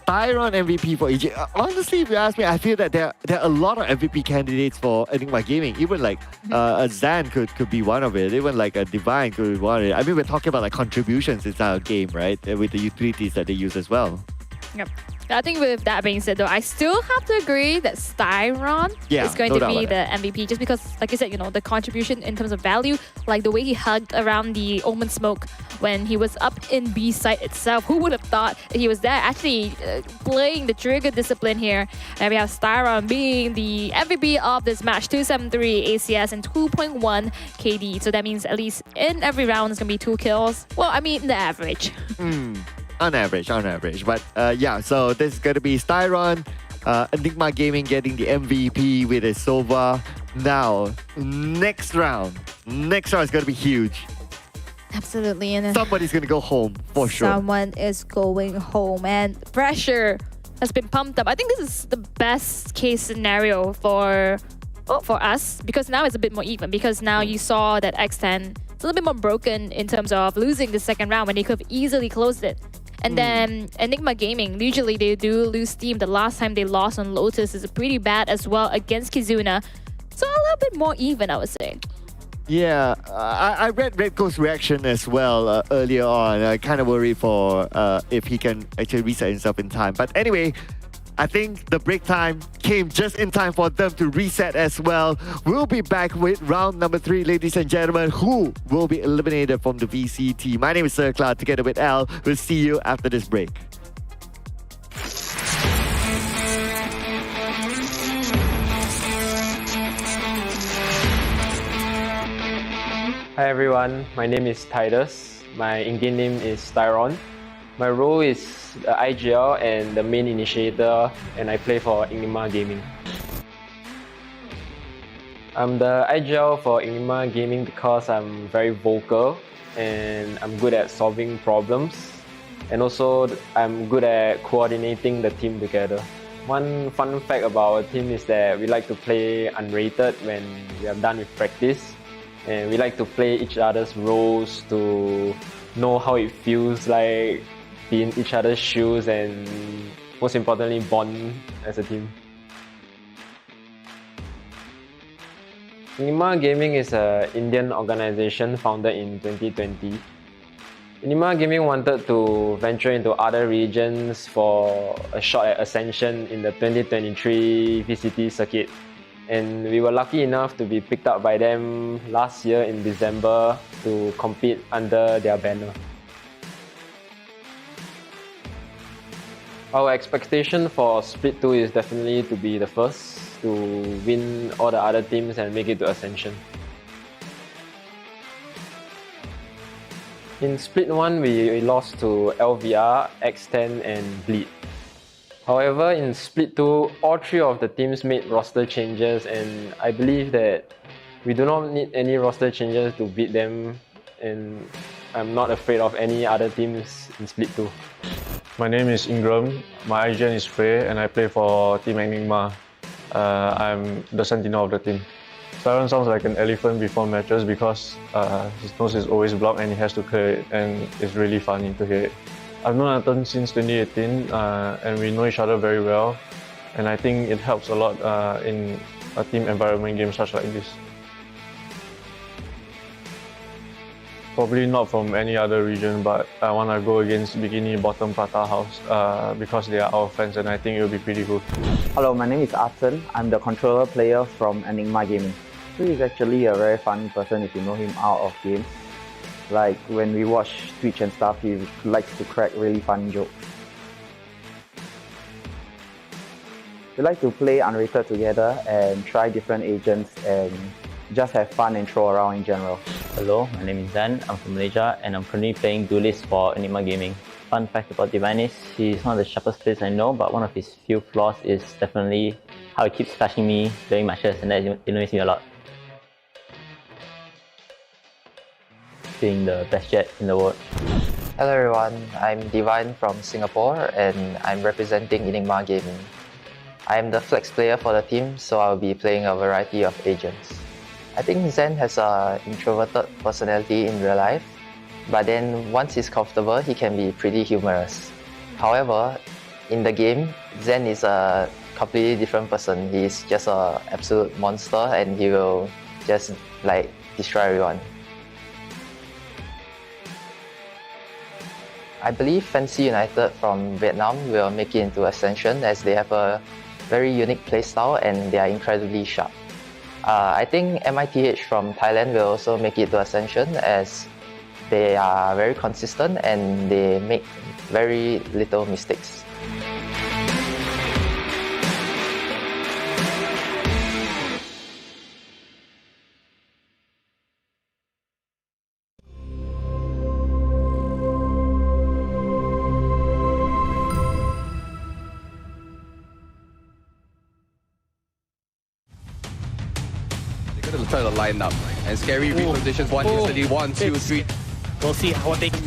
Tyron MVP for EG. Honestly, if you ask me, I feel that there are a lot of MVP candidates for Enigma Gaming. Even like a Zan could be one of it. Even like a Divine could be one of it. I mean, we're talking about like contributions inside our game, right? With the utilities that they use as well. Yep. I think with that being said, though, I still have to agree that Styron is going to be the MVP, just because, like you said, you know, the contribution in terms of value, like the way he hugged around the Omen smoke when he was up in B site itself. Who would have thought that he was there actually playing the trigger discipline here? And we have Styron being the MVP of this match, 273 ACS and 2.1 KD. So that means at least in every round, it's going to be 2 kills. Well, I mean, the average. On average. But yeah, so this is going to be Styron, Enigma Gaming getting the MVP with a Sova. Now, next round is going to be huge. Absolutely. And somebody's going to go home for sure. Someone is going home, and pressure has been pumped up. I think this is the best case scenario for us, because now it's a bit more even, because now you saw that X10 is a little bit more broken in terms of losing the second round when they could have easily closed it. And then Enigma Gaming, usually they do lose steam. The last time they lost on Lotus is pretty bad as well against Kizuna. So a little bit more even, I would say. Yeah, I read Red Coast's reaction as well earlier on. I kind of worried for if he can actually reset himself in time. But anyway, I think the break time came just in time for them to reset as well. We'll be back with round number 3, ladies and gentlemen, who will be eliminated from the VCT. My name is Sir Cloud, together with Al. We'll see you after this break. Hi everyone, my name is Titus. My in-game name is Styron. My role is the IGL and the main initiator, and I play for Enigma Gaming. I'm the IGL for Enigma Gaming because I'm very vocal and I'm good at solving problems, and also I'm good at coordinating the team together. One fun fact about our team is that we like to play unrated when we are done with practice, and we like to play each other's roles to know how it feels like be in each other's shoes, and most importantly, bond as a team. Enigma Gaming is an Indian organization founded in 2020. Enigma Gaming wanted to venture into other regions for a shot at ascension in the 2023 VCT circuit. And we were lucky enough to be picked up by them last year in December to compete under their banner. Our expectation for Split 2 is definitely to be the first to win all the other teams and make it to Ascension. In Split 1, we lost to LVR, X10 and Bleed. However, in Split 2, all 3 of the teams made roster changes, and I believe that we do not need any roster changes to beat them, and I'm not afraid of any other teams in Split 2. My name is Ingram, my IGN is Frey, and I play for Team Enigma. I'm the sentinel of the team. Styron sounds like an elephant before matches because his nose is always blocked and he has to clear it, and it's really funny to hear it. I've known Nathan since 2018 and we know each other very well, and I think it helps a lot in a team environment game such like this. Probably not from any other region, but I want to go against Bikini Bottom Prata House because they are our friends, and I think it will be pretty good. Hello, my name is Arsen. I'm the controller player from Enigma Gaming. He's actually a very funny person if you know him out of game. Like when we watch Twitch and stuff, he likes to crack really funny jokes. We like to play unrated together and try different agents and just have fun and throw around in general. Hello, my name is Dan. I'm from Malaysia and I'm currently playing Duelist for Enigma Gaming. Fun fact about Divine is he's one of the sharpest players I know, but one of his few flaws is definitely how he keeps flashing me during matches, and that annoys me a lot. Being the best jet in the world. Hello everyone, I'm Divine from Singapore and I'm representing Enigma Gaming. I am the flex player for the team, so I'll be playing a variety of agents. I think Zen has an introverted personality in real life, but then once he's comfortable, he can be pretty humorous. However, in the game, Zen is a completely different person. He's just an absolute monster and he will just like destroy everyone. I believe Fancy United from Vietnam will make it into Ascension as they have a very unique playstyle and they are incredibly sharp. I think MITH from Thailand will also make it to Ascension as they are very consistent and they make very little mistakes. They're going to try to line up and scary repositions one instantly. 1, 2, 3. We'll see how they can.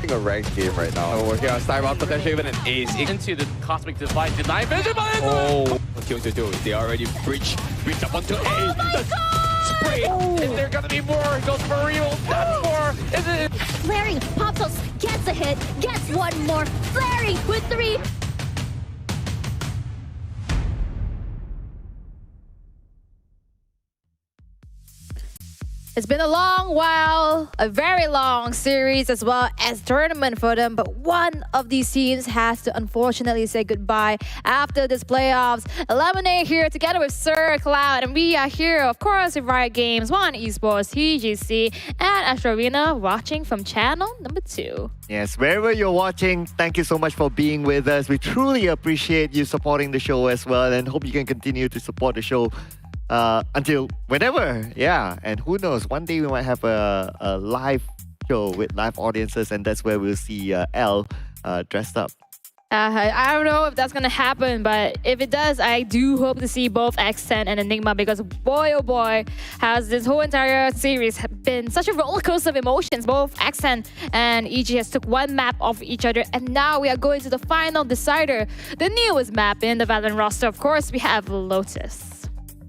A ranked game right now. And we're here on Starbound, potentially even an ace. Into the Cosmic Divide, deny vision, but What's going to do? They already breach up onto A. Spray. Is there gonna be more? Goes for real. That's more. Is it? Flaring pops out, gets a hit, gets one more. Flaring with 3. It's been a long while, a very long series as well as tournament for them, but one of these teams has to unfortunately say goodbye after this playoffs. Lemonade here together with Sir Cloud, and we are here, of course, with Riot Games, One Esports, TGC, and Astro Arena watching from channel number 2. Yes, wherever you're watching, thank you so much for being with us. We truly appreciate you supporting the show as well, and hope you can continue to support the show until whenever, and who knows, one day we might have a live show with live audiences, and that's where we'll see L dressed up. I don't know if that's gonna happen, but if it does, I do hope to see both X10 and Enigma, because boy oh boy, has this whole entire series been such a roller coaster of emotions. Both X10 and EG has took one map off each other, and now we are going to the final decider, the newest map in the VALORANT roster. Of course, we have Lotus.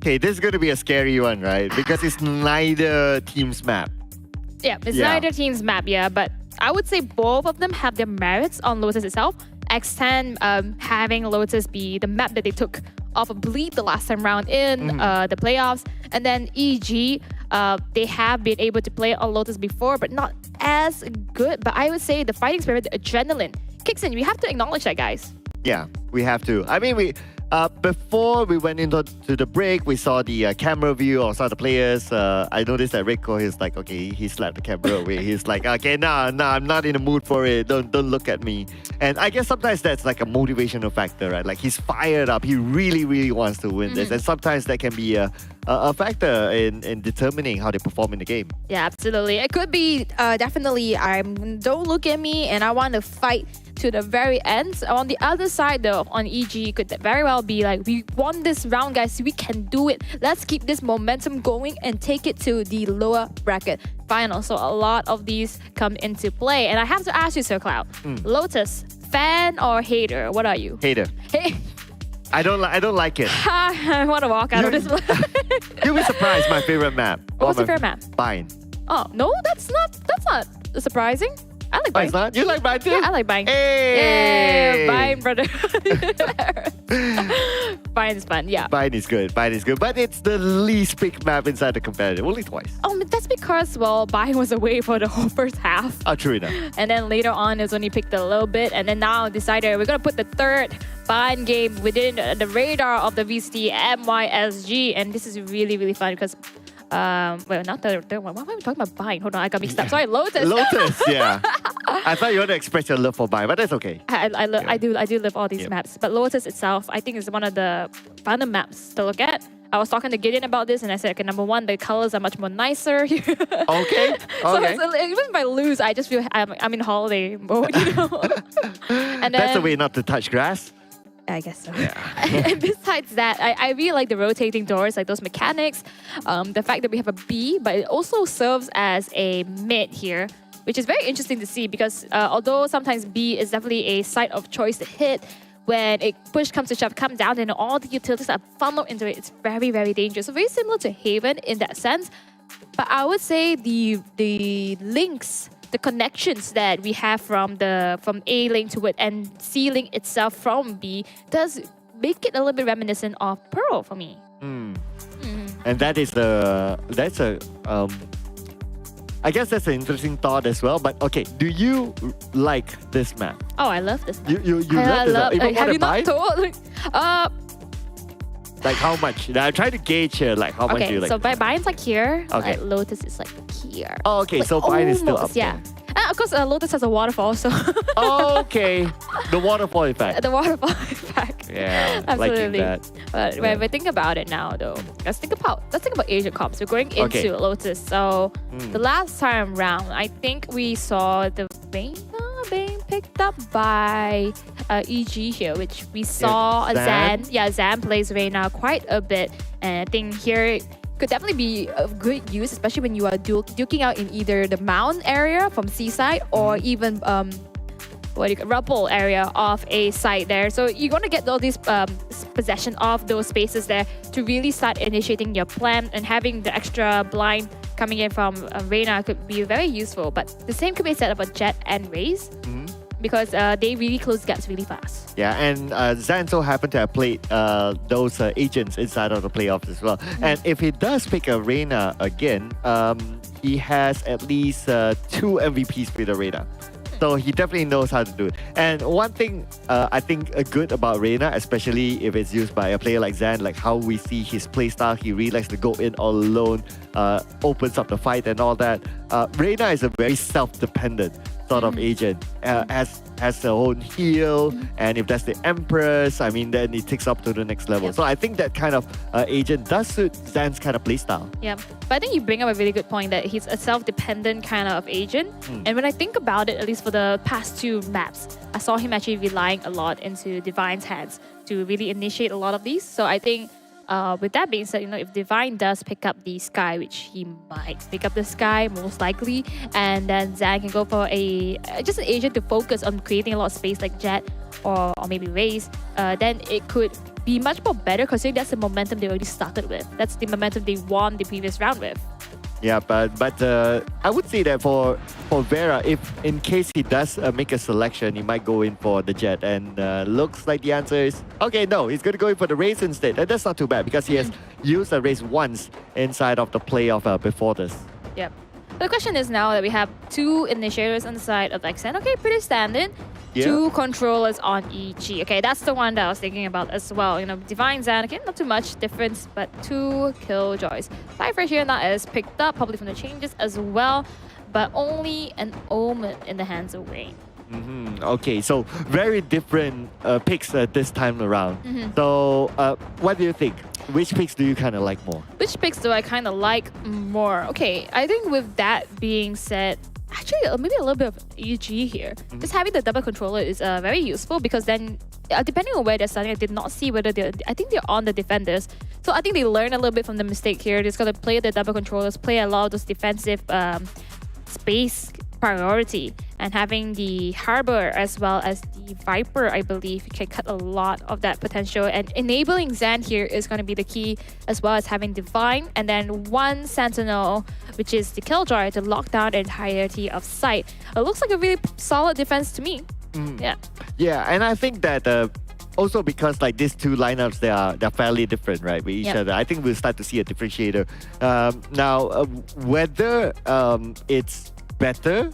Okay, this is going to be a scary one, right? Because it's neither team's map. Yeah, it's neither team's map, but I would say both of them have their merits on Lotus itself. X10 having Lotus be the map that they took off of Bleed the last time round in the playoffs. And then EG, they have been able to play on Lotus before, but not as good. But I would say the fighting spirit, the adrenaline kicks in. We have to acknowledge that, guys. Yeah, we have to. I mean, before we went into the break, we saw the camera view of some of the players. I noticed that Rico is like, okay, he slapped the camera away. He's like, okay, nah, I'm not in the mood for it. Don't look at me. And I guess sometimes that's like a motivational factor, right? Like, he's fired up. He really, really wants to win this. And sometimes that can be a factor in determining how they perform in the game. Yeah, absolutely. It could be definitely, don't look at me and I want to fight to the very end. On the other side though, on EG, could very well be like, we won this round, guys, we can do it. Let's keep this momentum going and take it to the lower bracket final. So a lot of these come into play. And I have to ask you, Sir Cloud, Lotus, fan or hater? What are you? Hater. Hey. I don't like it. I want to walk out of this. You'll be surprised. My favorite map. What's your favorite map? Bind. Oh no, that's not surprising. I like Bind. You like Bind too? Yeah, I like Bind. Hey! Yeah, Bind, brother. Bind is fun, yeah. Bind is good. But it's the least picked map inside the competitive. Only twice. That's because, well, Bind was away for the whole first half. Oh, true enough. And then later on, it's only picked a little bit. And then now decided we're going to put the third Bind game within the radar of the VCT MYSG. And this is really, really fun because well, not the third one. Why am I talking about Bind? Hold on, I got mixed up. Sorry, Lotus. Lotus, yeah. I thought you want to express your love for Bind, but that's okay. I do love all these maps. But Lotus itself, I think, is one of the fun maps to look at. I was talking to Gideon about this, and I said, okay, number one, the colors are much more nicer here. Okay. So even if I lose, I just feel I'm in holiday mode, you know. And That's then, a way not to touch grass. I guess so. And besides that, I really like the rotating doors, like those mechanics. The fact that we have a B, but it also serves as a mid here, which is very interesting to see because although sometimes B is definitely a site of choice to hit, when a push comes to shove, come down, and all the utilities are funneled into it, it's very, very dangerous. So very similar to Haven in that sense. But I would say the links, the connections that we have from A lane to it and C lane itself from B does make it a little bit reminiscent of Pearl for me. And I guess that's an interesting thought as well. But okay, do you like this map? Oh, I love this map. You love this map? Even have you buy? not told? Like how much? I'm trying to gauge here, like how much do you like? So Bine's like here. Okay. Like Lotus is like here. Oh, okay, so Bine is still up yeah. there. And of course, Lotus has a waterfall, so. Okay, the waterfall effect. The waterfall effect. Yeah, Absolutely. liking that. But when we think about it now, though, let's think about Asian comps. We're going into Lotus. So the last time round, I think we saw the Vayne being picked up by EG here, which we saw Zan. Yeah, Zan plays Reyna quite a bit, and I think here could definitely be of good use, especially when you are duking out in either the mound area from Seaside or even rubble area of a site there. So you're going to get all these possession of those spaces there to really start initiating your plan, and having the extra blind coming in from Reyna could be very useful. But the same could be said about Jet and Raze because they really close gaps really fast. Yeah, and Zan so happened to have played those agents inside of the playoffs as well. And if he does pick a Reyna again, he has at least 2 MVPs with the Reyna. So he definitely knows how to do it. And one thing I think good about Reyna, especially if it's used by a player like Zan, like how we see his playstyle, he really likes to go in all alone, opens up the fight and all that. Reyna is a very self-dependent sort of agent, has her own heal, and if that's the Empress, I mean, then it takes up to the next level. So I think that kind of agent does suit Zan's kind of playstyle. Yeah, but I think you bring up a really good point that he's a self-dependent kind of agent. And when I think about it, at least for the past 2 maps, I saw him actually relying a lot into Divine's hands to really initiate a lot of these. So I think with that being said, if Divine does pick up the Sky, which he might pick up the Sky most likely, and then Zan can go for just an agent to focus on creating a lot of space like Jet or maybe Raze, then it could be much more better considering that's the momentum they already started with. That's the momentum they won the previous round with. Yeah, but I would say that for Vera, if in case he does make a selection, he might go in for the Jet, and looks like the answer is okay. No, he's going to go in for the Raze instead, and that's not too bad because he has used the Raze once inside of the playoff before this. Yep. The question is now that we have 2 initiators on the side of XN. Okay, pretty standard. Yeah. 2 controllers on EG. Okay, that's the one that I was thinking about as well. Divine Zan, okay, not too much difference, but 2 Killjoys. Cypher here not as picked up, probably from the changes as well, but only an Omen in the hands of Wayne. Okay, so very different picks this time around. So what do you think? Which picks do you kind of like more? Which picks do I kind of like more? Okay, I think with that being said, actually maybe a little bit of EG here. Just having the double controller is very useful because then depending on where they're starting, I did not see whether I think they're on the defenders. So I think they learn a little bit from the mistake here. They're just going to play the double controllers, play a lot of those defensive space priority, and having the Harbor as well as the Viper, I believe, can cut a lot of that potential, and enabling Zan here is going to be the key, as well as having Divine and then 1 Sentinel, which is the Killjoy, to lock down the entirety of site. It looks like a really solid defense to me. Yeah, and I think that also because like these 2 lineups, they're fairly different, right, with each other. I think we'll start to see a differentiator. Now, whether it's better,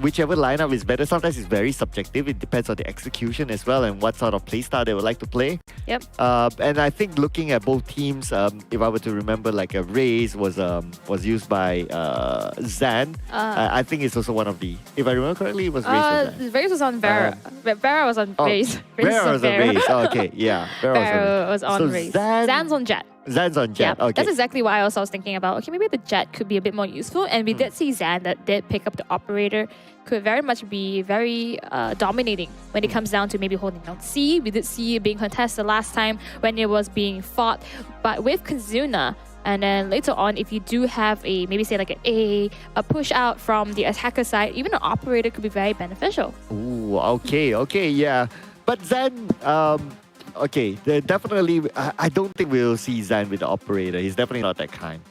whichever lineup is better, sometimes it's very subjective. It depends on the execution as well and what sort of playstyle they would like to play. Yep. And I think looking at both teams, if I were to remember, like a Raze was used by Zan. I think it's also one of the, if I remember correctly, it was Raze or Zan. Raze was on Vera. Vera was on Raze. Vera was on Raze. Oh, okay, yeah. Vera was on so Raze. Zan, Zan's on Jet. Zan's on Jet. Yeah, Okay. that's exactly why I was thinking about, okay, maybe the Jet could be a bit more useful. And we did see Zan that did pick up the operator, could very much be very dominating when it comes down to maybe holding down C. We did see it being contested last time when it was being fought. But with Kizuna, and then later on, if you do have a, maybe say like a push out from the attacker side, even an operator could be very beneficial. Ooh, okay, yeah. But Zan, okay, definitely, I don't think we'll see Zan with the operator. He's definitely not that kind.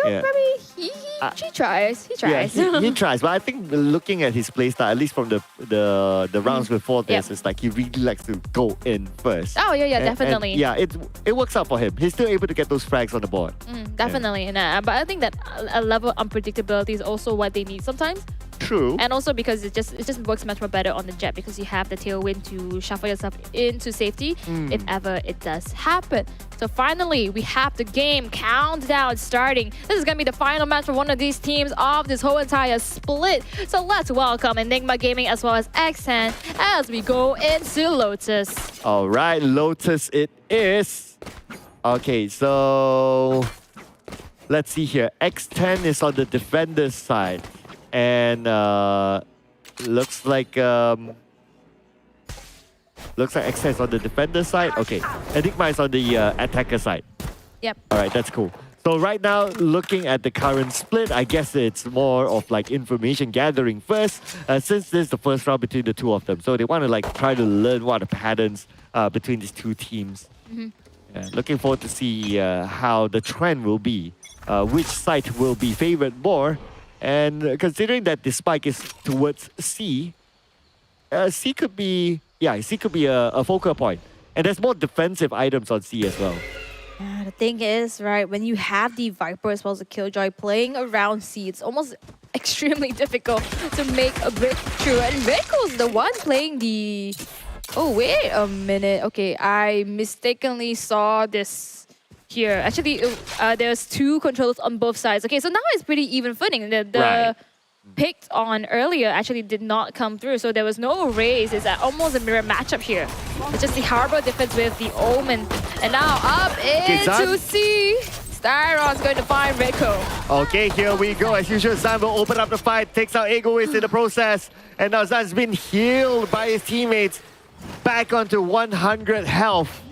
Maybe he tries. He tries. Yeah, he tries. But I think looking at his playstyle, at least from the rounds before this, it's like he really likes to go in first. Oh, yeah, And- definitely. and yeah, it works out for him. He's still able to get those frags on the board. Definitely. And, but I think that a level of unpredictability is also what they need sometimes. True. And also because it just works much more better on the Jet because you have the tailwind to shuffle yourself into safety if ever it does happen. So finally, we have the game countdown starting. This is going to be the final match for one of these teams of this whole entire split. So let's welcome Enigma Gaming as well as X10 as we go into Lotus. All right, Lotus it is. Okay, so let's see here. X10 is on the defender's side. And looks like X10 is on the defender side. Okay, Enigma is on the attacker side. Yep. All right, that's cool. So right now, looking at the current split, I guess it's more of like information gathering first, since this is the first round between the two of them. So they want to like try to learn what are the patterns between these two teams. Yeah, looking forward to see how the trend will be, which side will be favored more. And considering that the spike is towards C, C could be a focal point. And there's more defensive items on C as well. Yeah, the thing is, right, when you have the Viper as well as the Killjoy playing around C, it's almost extremely difficult to make a breakthrough. And Reiko's the one playing the... Oh, wait a minute. Okay, I mistakenly saw this here. Actually, there's two controllers on both sides. Okay, so now it's pretty even footing. The Right. picked on earlier actually did not come through, so there was no raise. It's almost a mirror matchup here. It's just the Harbor defense with the Omen. And now up into C. Styron's going to find Reiko. Okay, here we go. As usual, Zan will open up the fight, takes out Egoist in the process. And now Zan's been healed by his teammates. Back onto 100 health.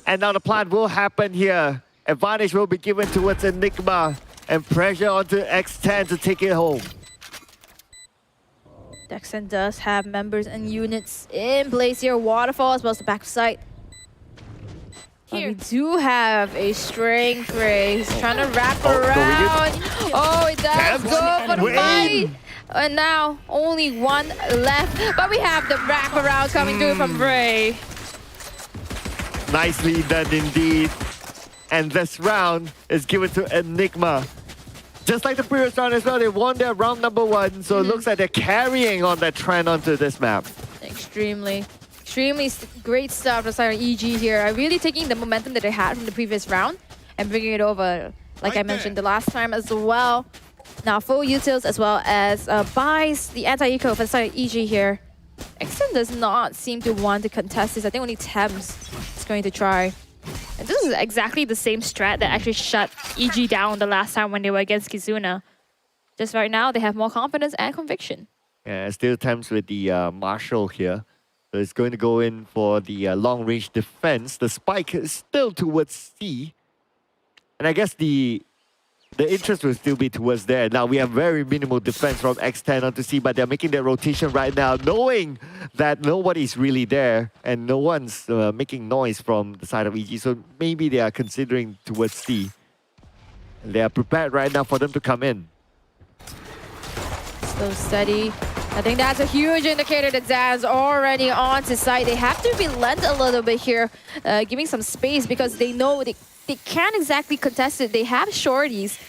And now the plan will happen here. Advantage will be given towards Enigma. And pressure onto X10 to take it home. Dexon does have members and units in place here. Waterfall as well as the backside. Here. We do have a strength race. Trying to wrap around. Oh, it does go for the fight. And now only one left. But we have the wraparound coming through from Bray. Nicely done indeed. And this round is given to Enigma. Just like the previous round as well, they won their round number 1. So it looks like they're carrying on that trend onto this map. Extremely great stuff from side of EG here. Really taking the momentum that they had from the previous round and bringing it over, like I mentioned the last time as well. Now full utils as well as buys the anti-eco for the side of EG here. Exton does not seem to want to contest this. I think only Thames is going to try. And this is exactly the same strat that actually shut EG down the last time when they were against Kizuna. Just right now, they have more confidence and conviction. Yeah, still Thames with the Marshall here. So it's going to go in for the long-range defense. The spike is still towards C. And I guess the interest will still be towards there. Now we have very minimal defense from X10 onto C, but they're making their rotation right now, knowing that nobody's really there and no one's making noise from the side of EG. So maybe they are considering towards C. They are prepared right now for them to come in. Slow, steady. I think that's a huge indicator that Zan's already on to site. They have to relent a little bit here, giving some space because they know they can't exactly contest it. They have shorties.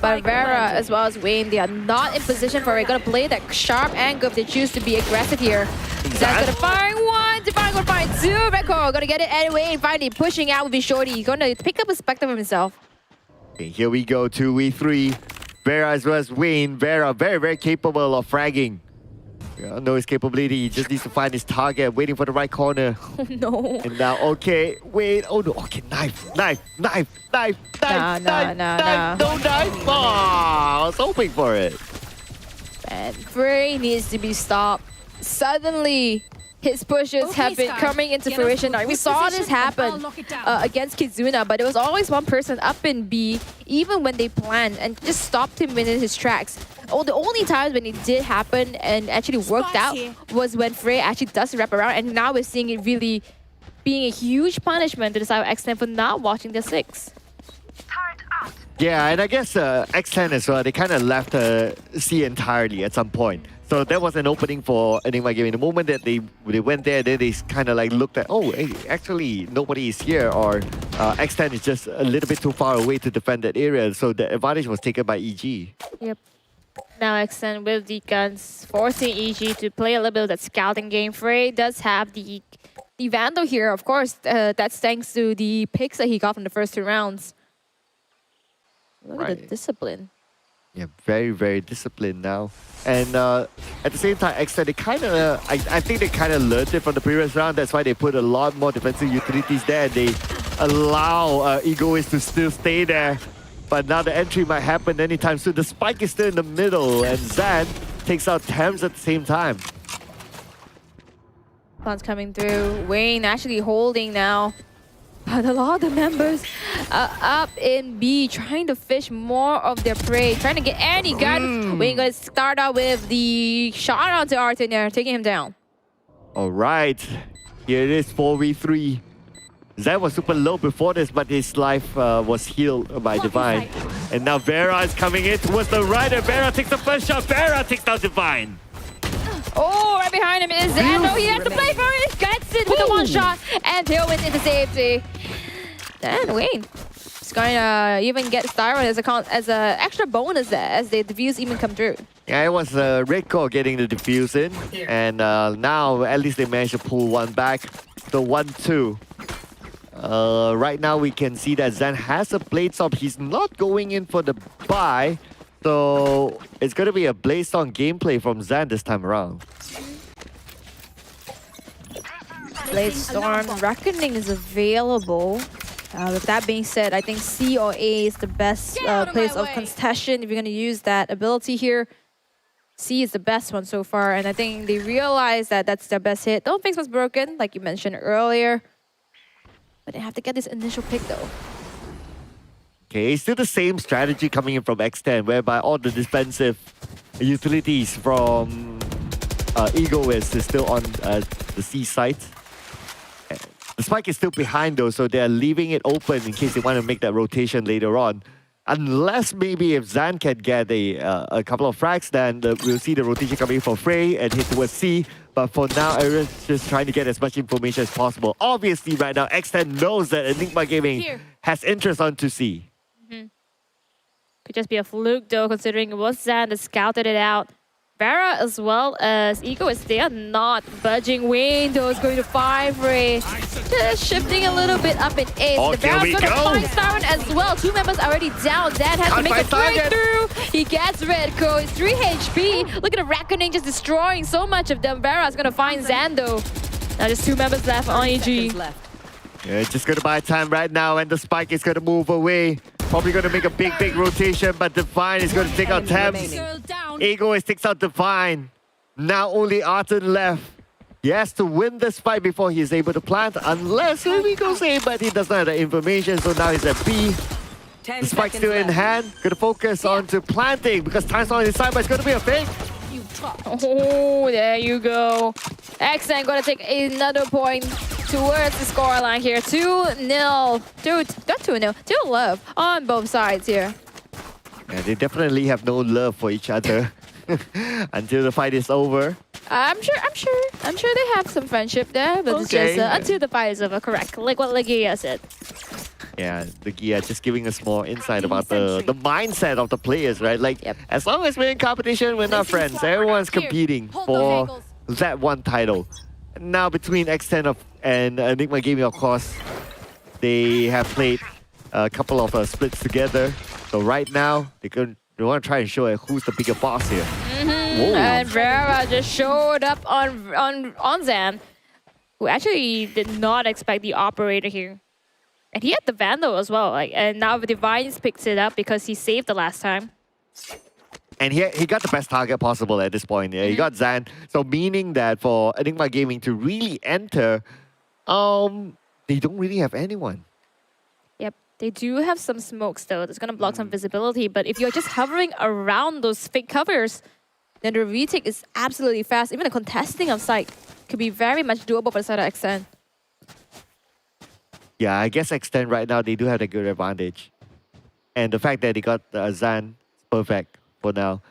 But Vera as well as Wayne, they are not in position for it. Gonna play that sharp angle if they choose to be aggressive here. Zan's gonna find one, Divine gonna find two. Reiko gonna get it anyway and finally pushing out with his shorty. He's gonna pick up a spectre of himself. Okay, here we go, 2v3. Vera as well as Wayne. Vera very, very capable of fragging. No escapability. He just needs to find his target, waiting for the right corner. Oh no. And now, okay, wait. Oh no. Okay, knife. Nah. No knife. Oh, I was hoping for it. And Frey needs to be stopped. Suddenly, his pushes have been coming into fruition. We saw this happen against Kizuna, but it was always one person up in B, even when they planned, and just stopped him in his tracks. Oh, the only times when it did happen and actually worked out was when Frey actually does wrap around, and now we're seeing it really being a huge punishment to the side of X10 for not watching the 6. Yeah, and I guess X10 as well, they kind of left C entirely at some point. So that was an opening for Enigma Gaming. The moment that they went there, then they kind of like looked at, oh, hey, actually nobody is here, or X10 is just a little bit too far away to defend that area. So the advantage was taken by EG. Yep. Now X10 with the guns, forcing EG to play a little bit of that scouting game. Frey does have the Vandal here, of course. That's thanks to the picks that he got from the first 2 rounds. Look at the discipline. Yeah, very, very disciplined now. And at the same time, X10, they kind of, I think they kind of learned it from the previous round. That's why they put a lot more defensive utilities there. They allow Egoist to still stay there. But now the entry might happen anytime soon. The spike is still in the middle, and Zan takes out Thames at the same time. Plans coming through. Wayne actually holding now. But a lot of the members up in B, trying to fish more of their prey, trying to get any gun. Wayne going to start out with the shot onto Artin there, taking him down. All right, here it is, 4v3. Zan was super low before this, but his life was healed by Divine. And now Vera is coming in towards the right, and Vera takes the first shot. Vera takes down Divine. Oh, right behind him is Zando. He has to play for it. Gets it with the 1 shot, and Tailwind into safety. Then Wayne is going to even get Styron as a extra bonus there, as the defuse even come through. Yeah, it was Red Core getting the defuse in, and now at least they managed to pull one back. The 1-2. Right now we can see that Zan has a Blade Storm. He's not going in for the buy. So it's going to be a Blade Storm gameplay from Zan this time around. Blade Storm Reckoning is available. With that being said, I think C or A is the best place of contestation if you're going to use that ability here. C is the best one so far, and I think they realize that that's their best hit. Don't think was broken, like you mentioned earlier. But they have to get this initial pick though. Okay, still the same strategy coming in from X10, whereby all the defensive utilities from Egoist is still on the C site. The spike is still behind though, so they're leaving it open in case they want to make that rotation later on. Unless maybe if Zan can get a couple of frags, then we'll see the rotation coming for Frey and hit towards C. But for now, everyone's just trying to get as much information as possible. Obviously, right now, X10 knows that Enigma Gaming has interest onto C. Could just be a fluke though, considering it was Zan that scouted it out. Vera as well as Egoist, they are not budging. Wayne though is going to find Frey. Just shifting a little bit up in A. Oh, the Vera's going to find Styron as well. 2 members already down. Zan has to make a breakthrough. He gets Red Co. It's 3 HP. Look at the Reckoning just destroying so much of them. Vera's going to find Zan though. Now just 2 members left on EG. Yeah, just going to buy time right now, and the spike is going to move away. Probably going to make a big rotation, but Divine is going to take out Thames. Egoist takes out Divine. Now only Artin left. He has to win this fight before he is able to plant, unless he goes A, but he does not have the information, so now he's at B. The spike's still in hand. Going to focus on to planting, because time's on his side, but it's going to be a fake. Oh, there you go. X10 going to take another point towards the scoreline here. 2-0. Not 2-0. 2-love on both sides here. Yeah, they definitely have no love for each other until the fight is over. I'm sure they have some friendship there, but it's just until the fight is over, correct. Like what Legia said. Yeah, Legia just giving us more insight about the mindset of the players, right? Like, as long as we're in competition, we're not friends. Everyone's competing for that one title. Now between X10 and Enigma Gaming, of course, they have played a couple of splits together. So right now, they want to try and show who's the bigger boss here. And Vera just showed up on Zan, who actually did not expect the operator here. And he had the Vandal as well. And now Divines picks it up because he saved the last time. And he got the best target possible at this point. Yeah, he got Zan. So meaning that for Enigma Gaming to really enter, they don't really have anyone. Yep, they do have some smoke still. It's going to block some visibility. But if you're just hovering around those fake covers, then the retake is absolutely fast. Even the contesting of site could be very much doable for the side of Extend. Yeah, I guess Extend right now, they do have a good advantage. And the fact that they got Zan is perfect for now.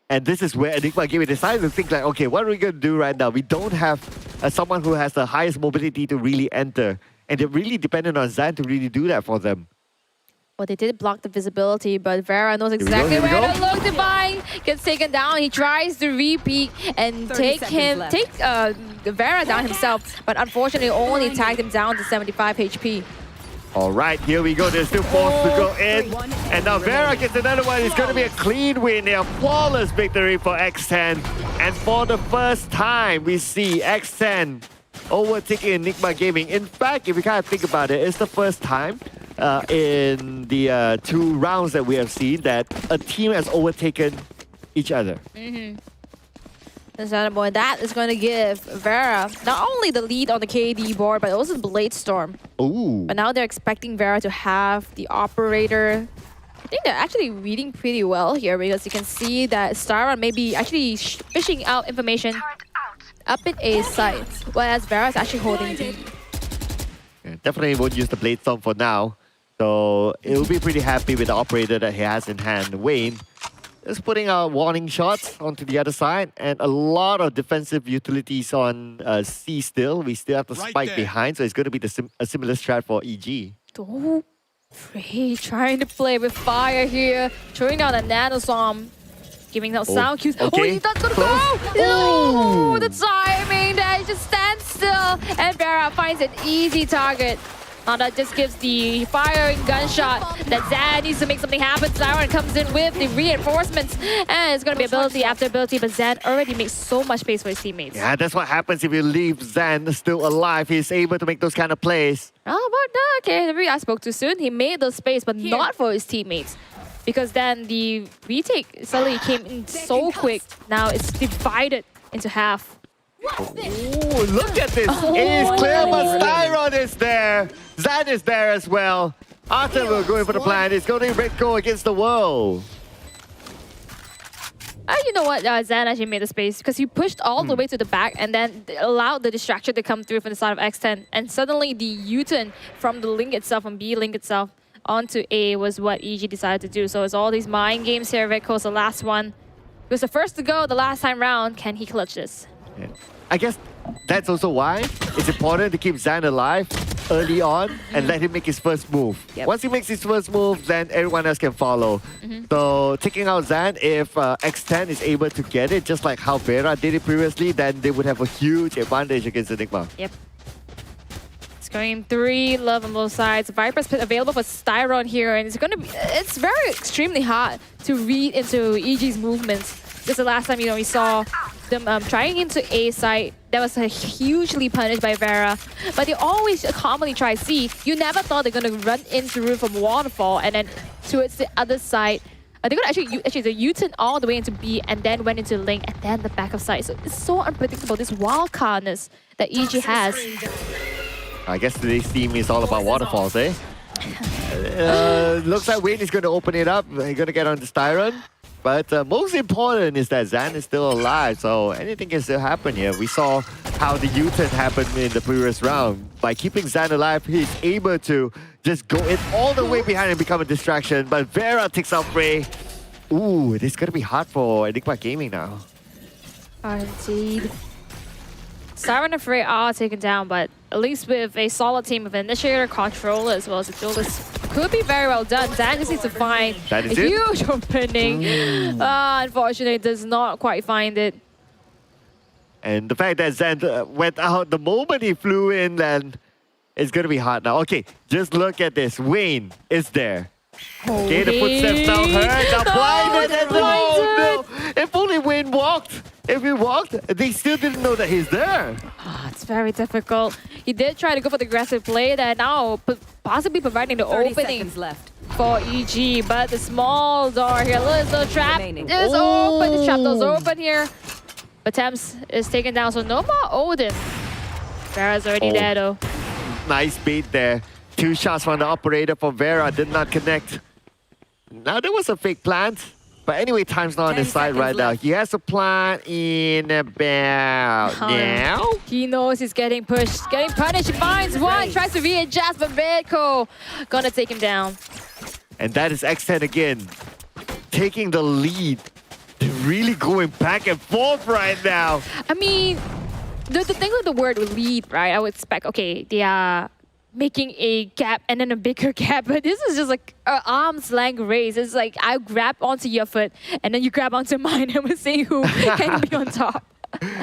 And this is where Enigma Gaming decided to think like, okay, what are we going to do right now? We don't have someone who has the highest mobility to really enter. And they're really dependent on Zan to really do that for them. Well, they did block the visibility, but Vera knows exactly where to look. Divine gets taken down. He tries to re-peek and take Vera down himself, but unfortunately only tagged him down to 75 HP. All right, here we go. There's still forced to go in. And now Vera gets another one. It's going to be a clean win, a flawless victory for X10. And for the first time, we see X10 overtaking Enigma Gaming. In fact, if we kind of think about it, it's the first time in the 2 rounds that we have seen that a team has overtaken each other. That is going to give Vera not only the lead on the KD board, but also the Blade Storm. Ooh. But now they're expecting Vera to have the operator. I think they're actually reading pretty well here because you can see that Styron may be actually fishing out information up in A site, whereas Vera is actually holding D. Yeah, definitely won't use the Blade Storm for now. So it'll be pretty happy with the operator that he has in hand. Wayne is putting out warning shots onto the other side and a lot of defensive utilities on C still. We still have the spike behind, so it's going to be a similar strat for EG. Oh, Frey trying to play with fire here, throwing out a nanoswarm, giving out sound cues. Okay. Oh, he's not gonna go! Oh, the timing that just stands still, and Vera finds an easy target. Now that just gives the firing gunshot that Zan needs to make something happen. Styron comes in with the reinforcements, and it's going to be ability after ability, but Zan already makes so much space for his teammates. Yeah, that's what happens if you leave Zan still alive. He's able to make those kind of plays. Oh, but no, okay, maybe I spoke too soon. He made the space, but not for his teammates. Because then the retake suddenly came in so quick. Now it's divided into half. Oh, look at this. It is clear, but Styron is there. Zan is there as well. Arthur will go in for the plan. It's going to red go against the world. You know what? Zan actually made the space because he pushed all the way to the back and then allowed the distraction to come through from the side of X10. And suddenly the U-turn from the link itself, from B link itself, onto A was what EG decided to do. So it's all these mind games here. Redco's the last one. He was the first to go the last time round. Can he clutch this? Yeah. I guess that's also why it's important to keep Zan alive early on and let him make his first move. Yep. Once he makes his first move, then everyone else can follow. So taking out Zan, if X10 is able to get it, just like how Vera did it previously, then they would have a huge advantage against Enigma. Yep. Going 3 love on both sides. Viper's Pit available for Styron here, and it's very extremely hard to read into EG's movements. This is the last time we saw them trying into A site. That was hugely punished by Vera, but they always commonly try C. You never thought they're gonna run into roof from waterfall and then towards the other side. They're gonna actually the U-turn all the way into B and then went into link and then the back of site. So it's so unpredictable. This wild cardness that EG has. I guess today's theme is all about waterfalls, eh? Looks like Wayne is going to open it up. He's going to get on the Styron. But most important is that Zan is still alive, so anything can still happen here. We saw how the U-turn happened in the previous round. By keeping Zan alive, he's able to just go in all the way behind and become a distraction. But Vera takes out Frey. Ooh, this is going to be hard for Enigma Gaming now. Indeed. Styron and Frey are taken down, but at least with a solid team of Initiator, Controller, as well as a Duelist, could be very well done. Zan just needs to find a huge opening. Unfortunately, does not quite find it. And the fact that Zan went out the moment he flew in, then it's going to be hard now. Okay, just look at this. Wayne is there. Okay, the footsteps now heard. Now blinded and oh no! If only Wayne walked. If he walked, they still didn't know that he's there. Oh, it's very difficult. He did try to go for the aggressive play that now possibly providing the 30 opening seconds left. for EG, but the small door here, little trap is open. The trap door's open here. But Thames is taken down, so no more Odin. Vera's already there though. Nice bait there. 2 shots from the operator for Vera, did not connect. Now there was a fake plant. But anyway, time's not on his side right now. He has a plant in about now. He knows he's getting pushed, getting punished. He finds one, tries to readjust, but Redco gonna take him down. And that is X10 again, taking the lead. They're really going back and forth right now. I mean, the thing with the word lead, right? I would expect, okay, they are making a gap and then a bigger gap, but this is just like an arm's length race. It's like I grab onto your foot and then you grab onto mine and we're seeing who can be on top.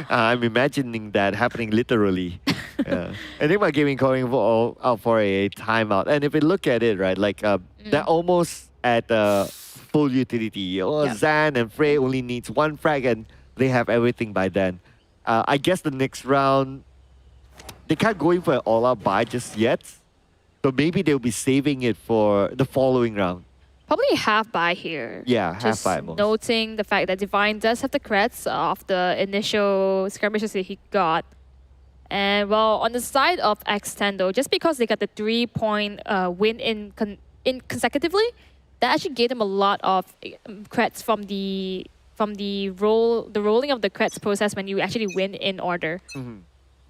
I'm imagining that happening literally. I think my gaming calling out for a timeout. And if we look at it, right, like they're almost at full utility. Zan and Frey only needs 1 frag and they have everything by then. I guess the next round, they can't go in for an all-out buy just yet. So maybe they'll be saving it for the following round. Probably half buy here. Yeah, half buy most. Noting the fact that Divine does have the creds of the initial skirmishes that he got. And well, on the side of X10 though, just because they got the 3-point win in consecutively, that actually gave them a lot of creds from the rolling of the creds process when you actually win in order.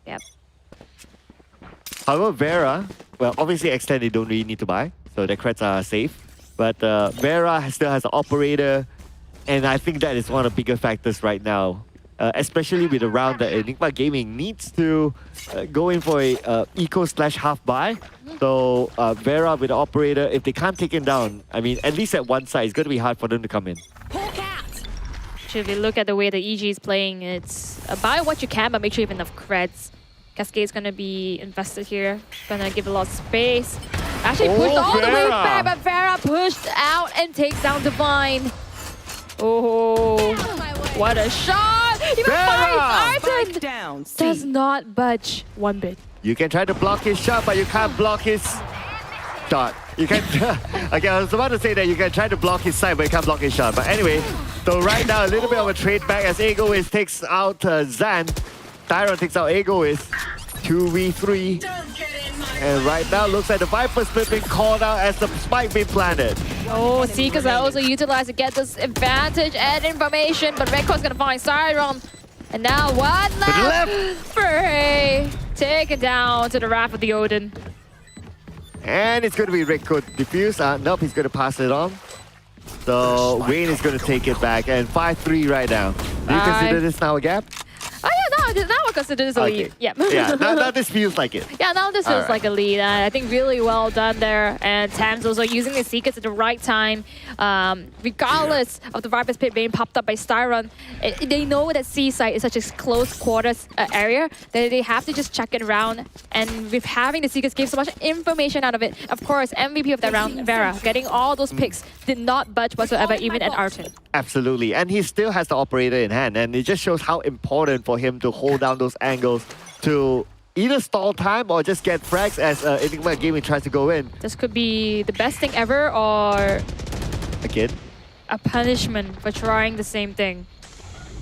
Yep. However, Vera, well, obviously X10 they don't really need to buy, so their creds are safe. But Vera still has an operator, and I think that is one of the bigger factors right now, especially with the round that Enigma Gaming needs to go in for a eco/half buy. So Vera with the operator, if they can't take him down, I mean, at least at one side, it's going to be hard for them to come in. If you look at the way the EG is playing, it's buy what you can, but make sure you have enough creds. Cascade's gonna be invested here. Gonna give a lot of space. Actually pushed all the way back, but Vera pushed out and takes down Divine. Oh, what a shot! Even Arton does not budge one bit. You can try to block his shot, but you can't block his shot. You can. Okay, I was about to say that you can try to block his side, but you can't block his shot. But anyway, so right now a little bit of a trade back as Egoist takes out Zan. Tyron takes out Egoist. 2v3. And right now looks like the Viper split being called out as the spike being planted. Oh, Seekers are also utilized to get this advantage and information, but Redco's gonna find Siron. And now one left. Frey taken down to the wrath of the Odin. And it's going to be Redco defuse. Nope, he's going to pass it on. So Wayne is going to take it back. And 5-3 right now. Do you consider this now a gap? Oh yeah, now I consider this a lead. Yeah. Yeah, now this feels like it. Yeah, now this feels like a lead. I think really well done there. And Thames also using the Seekers at the right time. Regardless of the Viper's Pit being popped up by Styron, they know that C-side is such a close quarters area that they have to just check it around. And with having the Seekers give so much information out of it, of course, MVP of that round, Vera, getting all those picks, did not budge whatsoever, even at Arton. Absolutely. And he still has the operator in hand. And it just shows how important for him to hold down those angles to either stall time or just get frags as Enigma Gaming tries to go in. This could be the best thing ever or again a punishment for trying the same thing.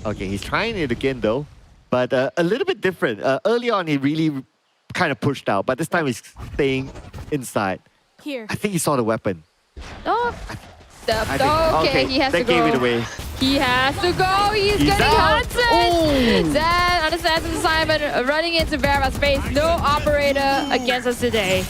Okay, he's trying it again though, but a little bit different. Early on he really kind of pushed out, but this time he's staying inside. Here. I think he saw the weapon. Oh. Okay, he has to go. They gave it away. He has to go. He's getting hunted. Zan understands his assignment, running into Vera's face. No operator against us today.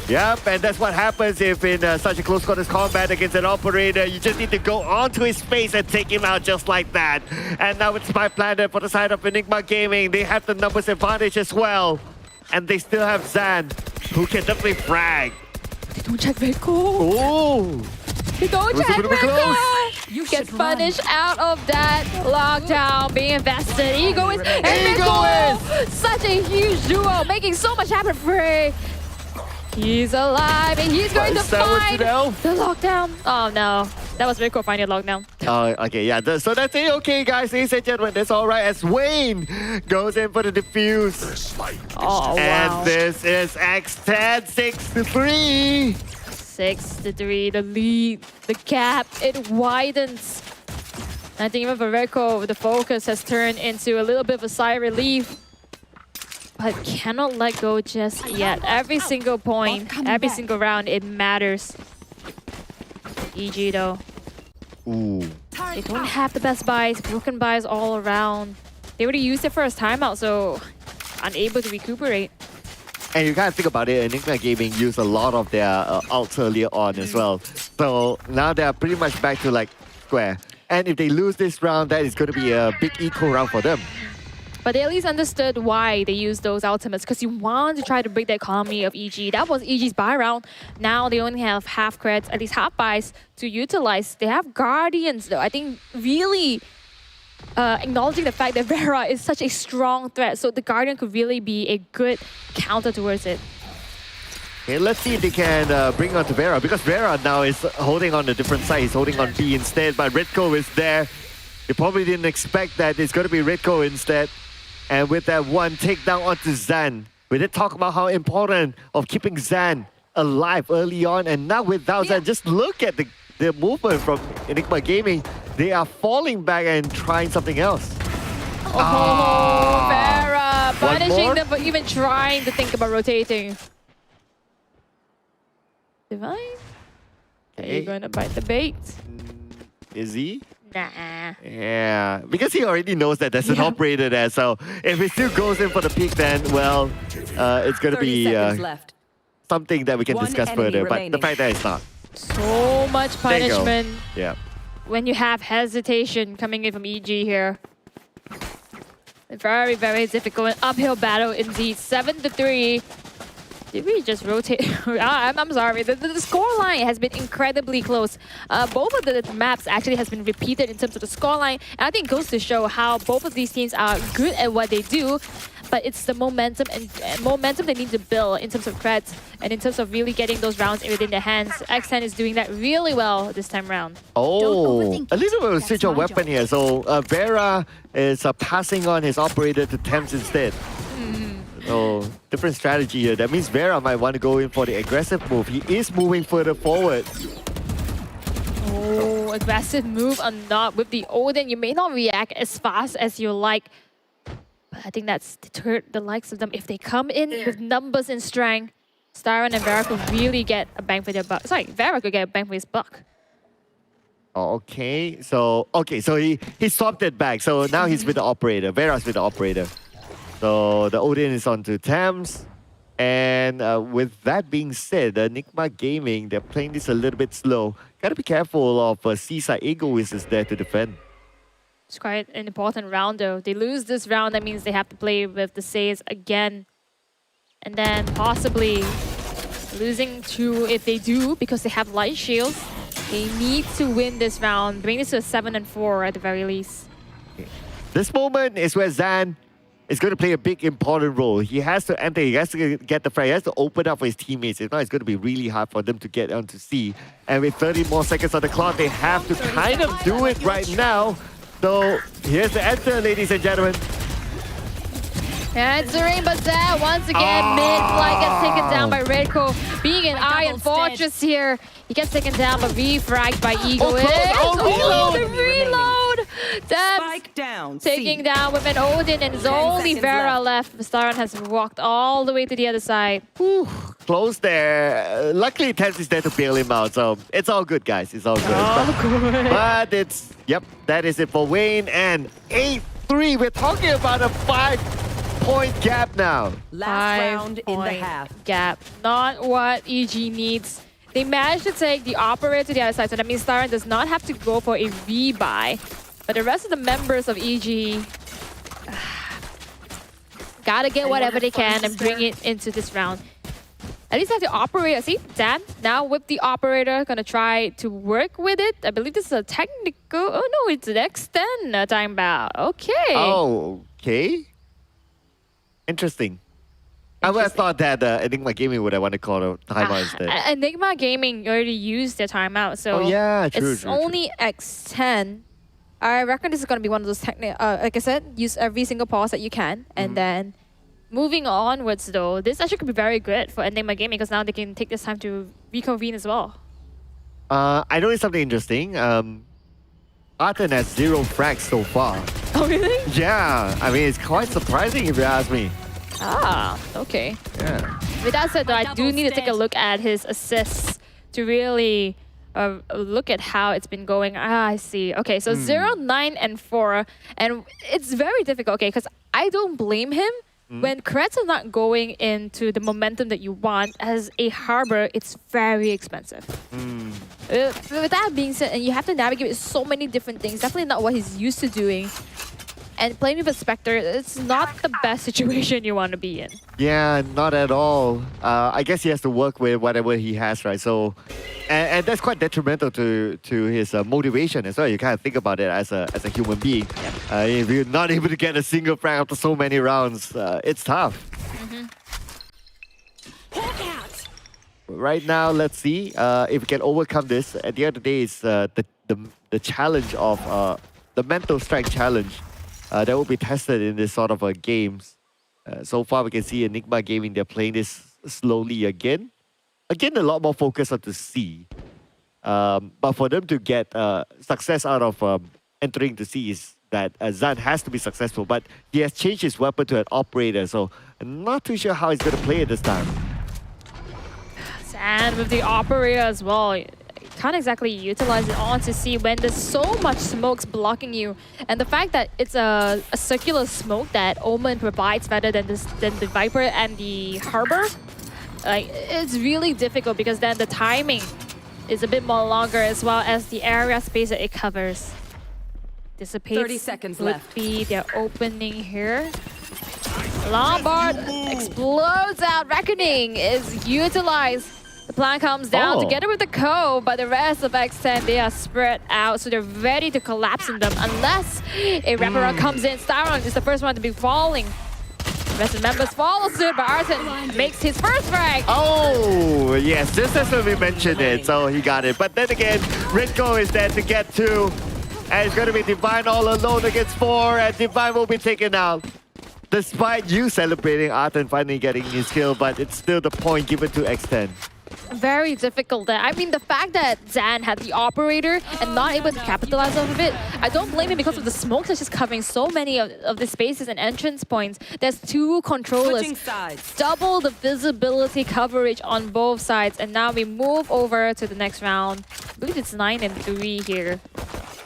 Yep, and that's what happens if in such a close quarters combat against an operator, you just need to go onto his face and take him out just like that. And now it's Spy Planet for the side of Enigma Gaming. They have the numbers advantage as well. And they still have Zan, who can definitely frag. They don't check Redco. Oh! They don't check Redco. You get punished out of that lockdown, being invested. Egoist and Redco. Such a huge duo, making so much happen for Frey. He's alive and he's going to find the Down. lockdown. Oh no, that was very cool finding a lockdown. Okay, yeah. So that's it. Okay, guys, ladies and gentlemen, that's all right. As Wayne goes in for the defuse. Oh, wow. And this is X10 6-3. 6-3, the lead, the gap, it widens. I think even for Verco, the focus has turned into a little bit of a sigh of relief. But cannot let go just yet. Every single point, every single round, it matters. EG though. Ooh. They don't have the best buys, broken buys all around. They already used their first timeout, so unable to recuperate. And you gotta think about it, Enigma Gaming used a lot of their ults earlier on as well. So now they're pretty much back to like square. And if they lose this round, that is going to be a big eco round for them. But they at least understood why they used those ultimates, because you want to try to break the economy of EG. That was EG's buy round. Now they only have half creds, at least half buys to utilize. They have Guardians though. I think really acknowledging the fact that Vera is such a strong threat. So the Guardian could really be a good counter towards it. Okay, let's see if they can bring on to Vera, because Vera now is holding on a different side. He's holding on B instead, but Redco is there. They probably didn't expect that it's going to be Redco instead. And with that one takedown onto Zan, we did talk about how important of keeping Zan alive early on, and now without Zan, just look at the movement from Enigma Gaming. They are falling back and trying something else. Oh, Vera punishing them for even trying to think about rotating. Divine? Are you going to bite the bait? Is he? Nah. Yeah, because he already knows that there's an operator there. So if he still goes in for the peak, then, well, it's going to be something that we can discuss further. But the fact that it's not. So much punishment. Yeah. When you have hesitation coming in from EG here. Very, very difficult. An uphill battle indeed. 7-3. Did we just rotate? I'm sorry. The score line has been incredibly close. Both of the maps actually has been repeated in terms of the score line. And I think it goes to show how both of these teams are good at what they do. But it's the momentum and momentum they need to build in terms of creds and in terms of really getting those rounds within their hands. X10 is doing that really well this time around. Oh, a little bit of a switch of weapon here. So Vera is passing on his operator to Thames instead. Oh, different strategy here. That means Vera might want to go in for the aggressive move. He is moving further forward. Oh, aggressive move or not. With the Odin, you may not react as fast as you like. But I think that's deterred the likes of them. If they come in with numbers and strength, Styron and Vera could really get a bang for their buck. Sorry, Vera could get a bang for his buck. Okay, so he swapped it back. So now he's with the operator. Vera's with the operator. So the Odin is on to Thames. And with that being said, Enigma Gaming, they're playing this a little bit slow. Gotta be careful of Seaside Egoist is there to defend. It's quite an important round though. They lose this round, that means they have to play with the Says again. And then possibly losing two if they do, because they have light shields. They need to win this round, bring this to a 7-4 at the very least. This moment is where Zan is going to play a big important role. He has to enter, he has to get the frag, he has to open up for his teammates. If not, it's going to be really hard for them to get onto C. And with 30 more seconds on the clock, they have to kind of do it right now. So here's the answer, ladies and gentlemen. Answering, but Zan once again mid-flight gets taken down by Redco. Being an Iron Fortress here, he gets taken down but refragged by Egoist. The reload! Spike down. Taking down with an Odin, and it's only Vera left. Staron has walked all the way to the other side. Whew, close there. Luckily, Thames is there to bail him out, so it's all good, guys. It's all good. But it's, yep, that is it for Wayne. And 8-3, we're talking about a 5-point gap now. Last round in the half. Gap. Not what EG needs. They managed to take the operator to the other side, so that means Staron does not have to go for a rebuy. But the rest of the members of EG gotta get whatever they can and bring it into this round. At least have the operator. See, Dan now with the operator, gonna try to work with it. I believe this is a technical. Oh no, it's an extend timeout. Okay. Oh, okay. Interesting. I would have thought that Enigma Gaming would have wanted to call a timeout instead. Enigma Gaming already used their timeout, so it's only X10. I reckon this is going to be one of those like I said, use every single pause that you can, and then moving onwards though, this actually could be very good for Enigma Gaming because now they can take this time to reconvene as well. I noticed something interesting. Arten has 0 frags so far. Oh really? Yeah, I mean it's quite surprising if you ask me. Ah, okay. Yeah. With that said though, I do need to take a look at his assists to really look at how it's been going. I see. Okay, so 0, 9, and 4. And it's very difficult, okay, because I don't blame him. When creds are not going into the momentum that you want, as a harbor, it's very expensive. With that being said, and you have to navigate with so many different things, definitely not what he's used to doing. And playing with a Spectre, it's not the best situation you want to be in. Yeah, not at all. I guess he has to work with whatever he has, right? So, and that's quite detrimental to his motivation as well. You kind of think about it as a human being. If you're not able to get a single frag after so many rounds, it's tough. Right now, let's see if we can overcome this. At the end of the day, it's the challenge of the mental strength challenge. That will be tested in this sort of games. So far, we can see Enigma Gaming, they're playing this slowly again. Again, a lot more focus on the C. But for them to get success out of entering the C is that Zan has to be successful. But he has changed his weapon to an operator, so I'm not too sure how he's going to play it this time. And with the operator as well, can't exactly utilize it on to see when there's so much smokes blocking you, and the fact that it's a circular smoke that Omen provides rather than the Viper and the Harbor, like it's really difficult because then the timing is a bit more longer as well as the area space that it covers. Dissipates 30 seconds would left. be their opening here. Lombard explodes out. Reckoning is utilized. The plan comes down together with the code, but the rest of X10, they are spread out, so they're ready to collapse in them unless a wraparound comes in. Styron is the first one to be falling. The rest of the members follow suit, but Arten makes his first frag. Oh, yes, this is when we mentioned it, so he got it. But then again, Rinko is there to get 2. And it's going to be Divine all alone against 4, and Divine will be taken out. Despite you celebrating Arten finally getting his kill, but it's still the point given to X10. Very difficult there. I mean, the fact that Zan had the operator and not able to capitalize off of it, I don't blame him because of the smoke that's just covering so many of the spaces and entrance points. There's 2 controllers, double the visibility coverage on both sides, and now we move over to the next round. I believe it's 9 and 3 here.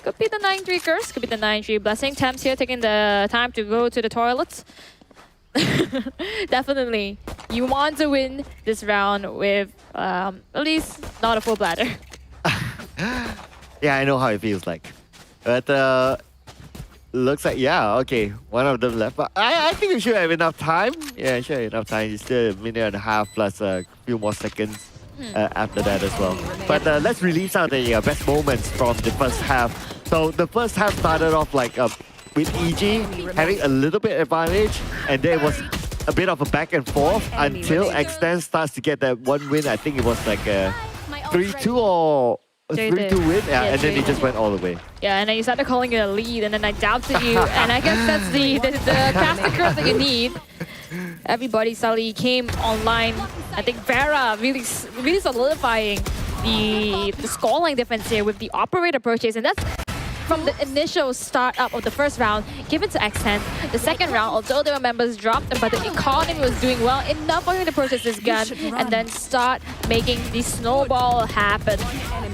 Could be the 9-3 curse, could be the 9-3 blessing. Temps here taking the time to go to the toilets. Definitely, you want to win this round with at least not a full bladder. Yeah, I know how it feels like. But looks like, yeah, okay, one of them left. But I think we should have enough time. Yeah, should have enough time. It's still a minute and a half plus a few more seconds after that as well. But let's release out the best moments from the first half. So the first half started off like with EG having a little bit advantage, and there was a bit of a back and forth until X10 starts to get that one win. I think it was like a 3-2 or a 3-2 win, and then it just went all the way. Yeah, and then you started calling it a lead, and then I doubted you, and I guess that's the caster curve that you need. Everybody suddenly came online. I think Vera really solidifying the scoreline difference here with the operator purchase, and that's from the initial start up of the first round given to X10. The second round, although there were members dropped, but the economy was doing well enough for him to purchase this gun and then start making the snowball happen.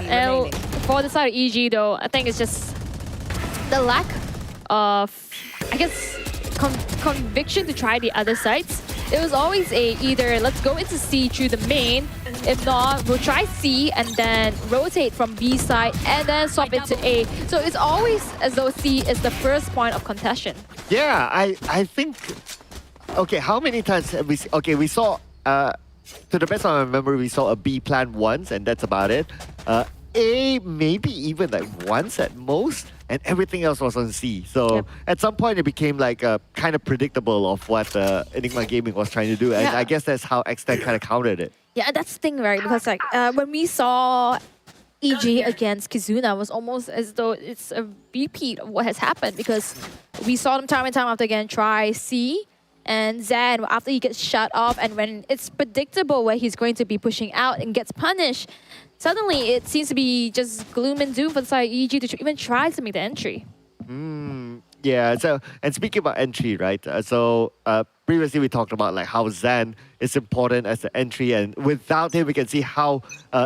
And for the side of EG though, I think it's just the lack of, I guess, conviction to try the other sides. It was always either let's go into C through the main, if not, we'll try C and then rotate from B side and then swap into A. So it's always as though C is the first point of contention. Yeah, I think, okay, how many times have we seen, okay, we saw, to the best of my memory, we saw a B plan once and that's about it. A maybe even like once at most. and everything else was on C. So at some point, it became like kind of predictable of what Enigma Gaming was trying to do. And I guess that's how Extend kind of countered it. Yeah, that's the thing, right? Because like when we saw EG against Kizuna, it was almost as though it's a repeat of what has happened, because we saw them time and time after again try C, and Zan, after he gets shut off and when it's predictable where he's going to be pushing out and gets punished, suddenly it seems to be just gloom and doom for the side of EG to even try to make the entry. Yeah, so, and speaking about entry, right? Previously we talked about like how Zan is important as the entry, and without him we can see how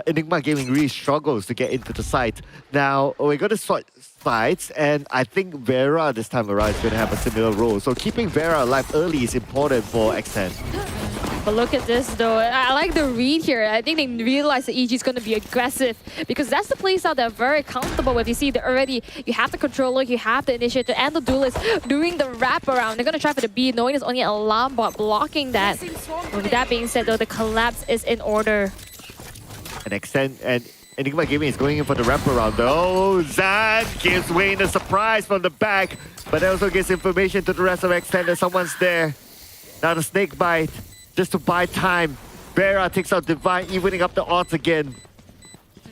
Enigma Gaming really struggles to get into the site. Now we're going to switch sides, and I think Vera this time around is going to have a similar role. So keeping Vera alive early is important for Extend. But look at this though, I like the read here. I think they realize that EG is going to be aggressive because that's the playstyle they're very comfortable with. You see, they're already, you have the controller, you have the initiator and the duelist doing the wraparound. They're going to try for the B, knowing there's only an alarm bot blocking that. With that being said though, the collapse is in order. And Extend and Enigma Gaming is going in for the wraparound though. Zan gives Wayne a surprise from the back, but also gives information to the rest of Extend that someone's there. Now the snake bite. Just to buy time, Vera takes out Divine, evening up the odds again.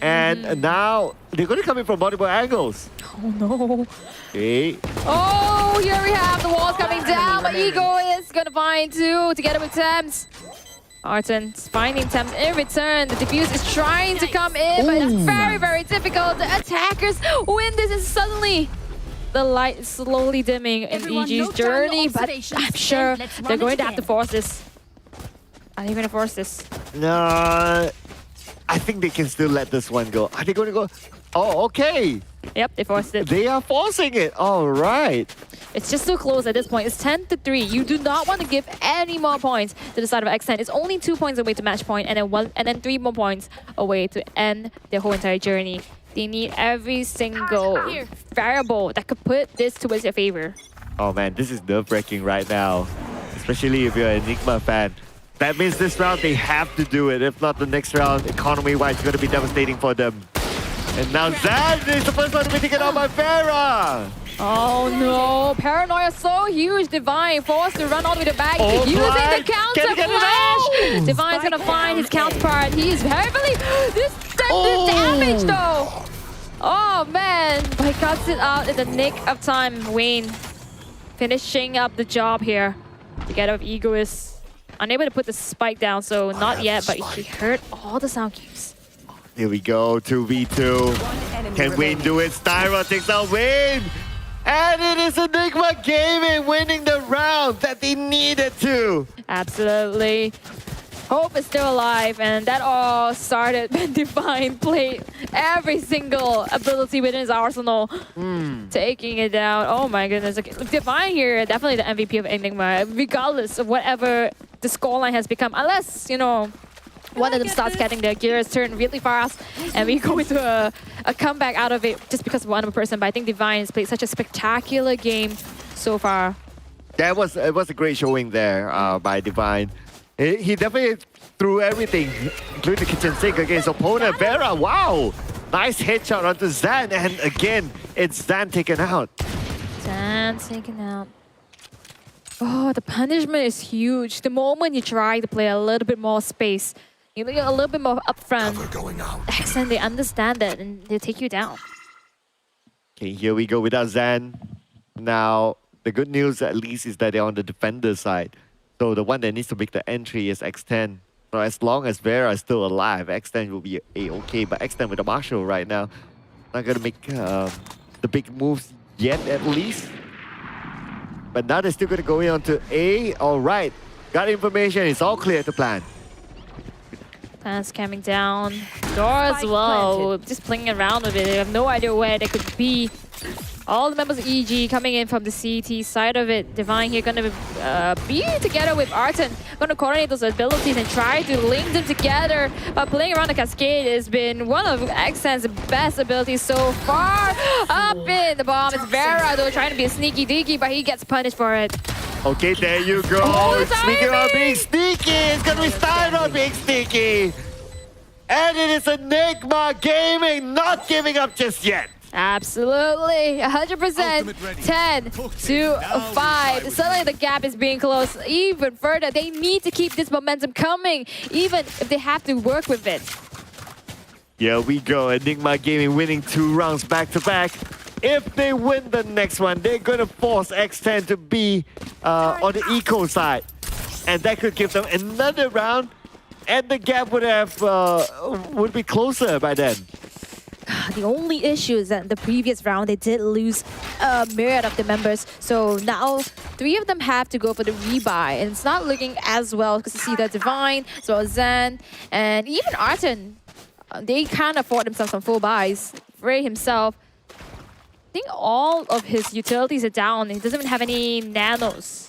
And now they're going to come in from multiple angles. Oh no. Okay. Oh, here we have the walls coming down, but Ego is going to find two together with Thames. Arton's finding Thames in return. The defuse is trying to come in, but it's very, very difficult. The attackers win this, and suddenly the light is slowly dimming in EG's journey, but I'm sure they're going to have to force this. Are they going to force this? No, I think they can still let this one go. Are they going to go? Oh, okay. Yep, they forced it. They are forcing it. All right. It's just so close at this point. It's 10-3. You do not want to give any more points to the side of Extend. It's only 2 points away to match point, and then 3 more points away to end their whole entire journey. They need every single variable that could put this towards their favor. Oh man, this is nerve-wracking right now, especially if you're an Enigma fan. That means this round they have to do it. If not, the next round, economy-wise, is going to be devastating for them. And now Zan is the first one to be taken out by Vera. Oh no, paranoia so huge. Divine forced to run all the way to the back using the counter flow. Divine's going to find his counterpart. He is heavily damage though. Oh man, but he cuts it out in the nick of time. Wayne finishing up the job here. Together with Egoist. Unable to put the spike down, so not yet, but he heard all the sound cues. Here we go, 2v2. Can Wayne do it? Styra takes out Wayne! And it is Enigma Gaming winning the round that they needed to! Absolutely. Hope is still alive, and that all started when Divine played every single ability within his arsenal, taking it down. Oh my goodness. Okay. Divine here, definitely the MVP of Enigma, regardless of whatever the scoreline has become, unless, you know, one of them starts getting their gears turned really fast and we go into a comeback out of it just because of one other person. But I think Divine has played such a spectacular game so far. It was a great showing there by Divine. He definitely threw everything, including the kitchen sink against opponent. Vera, wow! Nice headshot onto Zan, and again, it's Zan taken out. Zan taken out. Oh, the punishment is huge. The moment you try to play a little bit more space, you look a little bit more upfront, Extend, they understand that and they take you down. Okay, here we go without Zan. Now, the good news at least is that they're on the defender side. So the one that needs to make the entry is Extend. So as long as Vera is still alive, Extend will be A-okay. But Extend with the Marshal right now, not going to make the big moves yet at least. But now they're still going to go in onto A. All right, got information. It's all clear to plan. Plans coming down. Door as well. Just playing around with it. They have no idea where they could be. All the members of EG coming in from the CT side of it. Divine here gonna be together with Arton. Gonna coordinate those abilities and try to link them together. But playing around the cascade has been one of Extend's best abilities so far. Up in the bomb is Vera though, trying to be a sneaky deaky, but he gets punished for it. Okay, there you go. Speaking of being sneaky, it's gonna be Styra being sneaky. And it is Enigma Gaming not giving up just yet. Absolutely, 100%. 10-5. Suddenly the gap is being closed even further. They need to keep this momentum coming, even if they have to work with it. Here we go. Enigma Gaming winning 2 rounds back to back. If they win the next one, they're going to force X10 to be on the eco side. And that could give them another round. And the gap would be closer by then. The only issue is that in the previous round, they did lose a myriad of the members. So now 3 of them have to go for the rebuy. And it's not looking as well because you see the Divine, as well as Zen, and even Arton. They can't afford themselves some full buys. Frey himself, I think all of his utilities are down. He doesn't even have any nanos.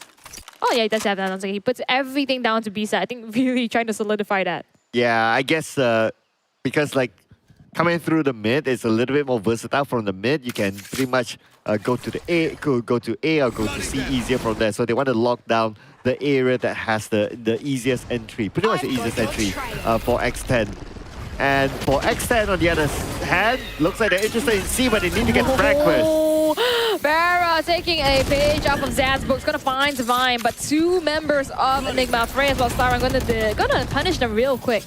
Oh yeah, he does have nanos. He puts everything down to B side. I think really trying to solidify that. Yeah, I guess because like coming through the mid is a little bit more versatile from the mid. You can pretty much go to the A, go to A or go to C easier from there. So they want to lock down the area that has the easiest entry, pretty much the easiest entry for X10. And for X10 on the other hand, looks like they're interested in C, but they need to get breakfast. Vera taking a page off of Zan's book. It's gonna find Divine, but 2 members of Enigma, Frey as well as Star, gonna punish them real quick.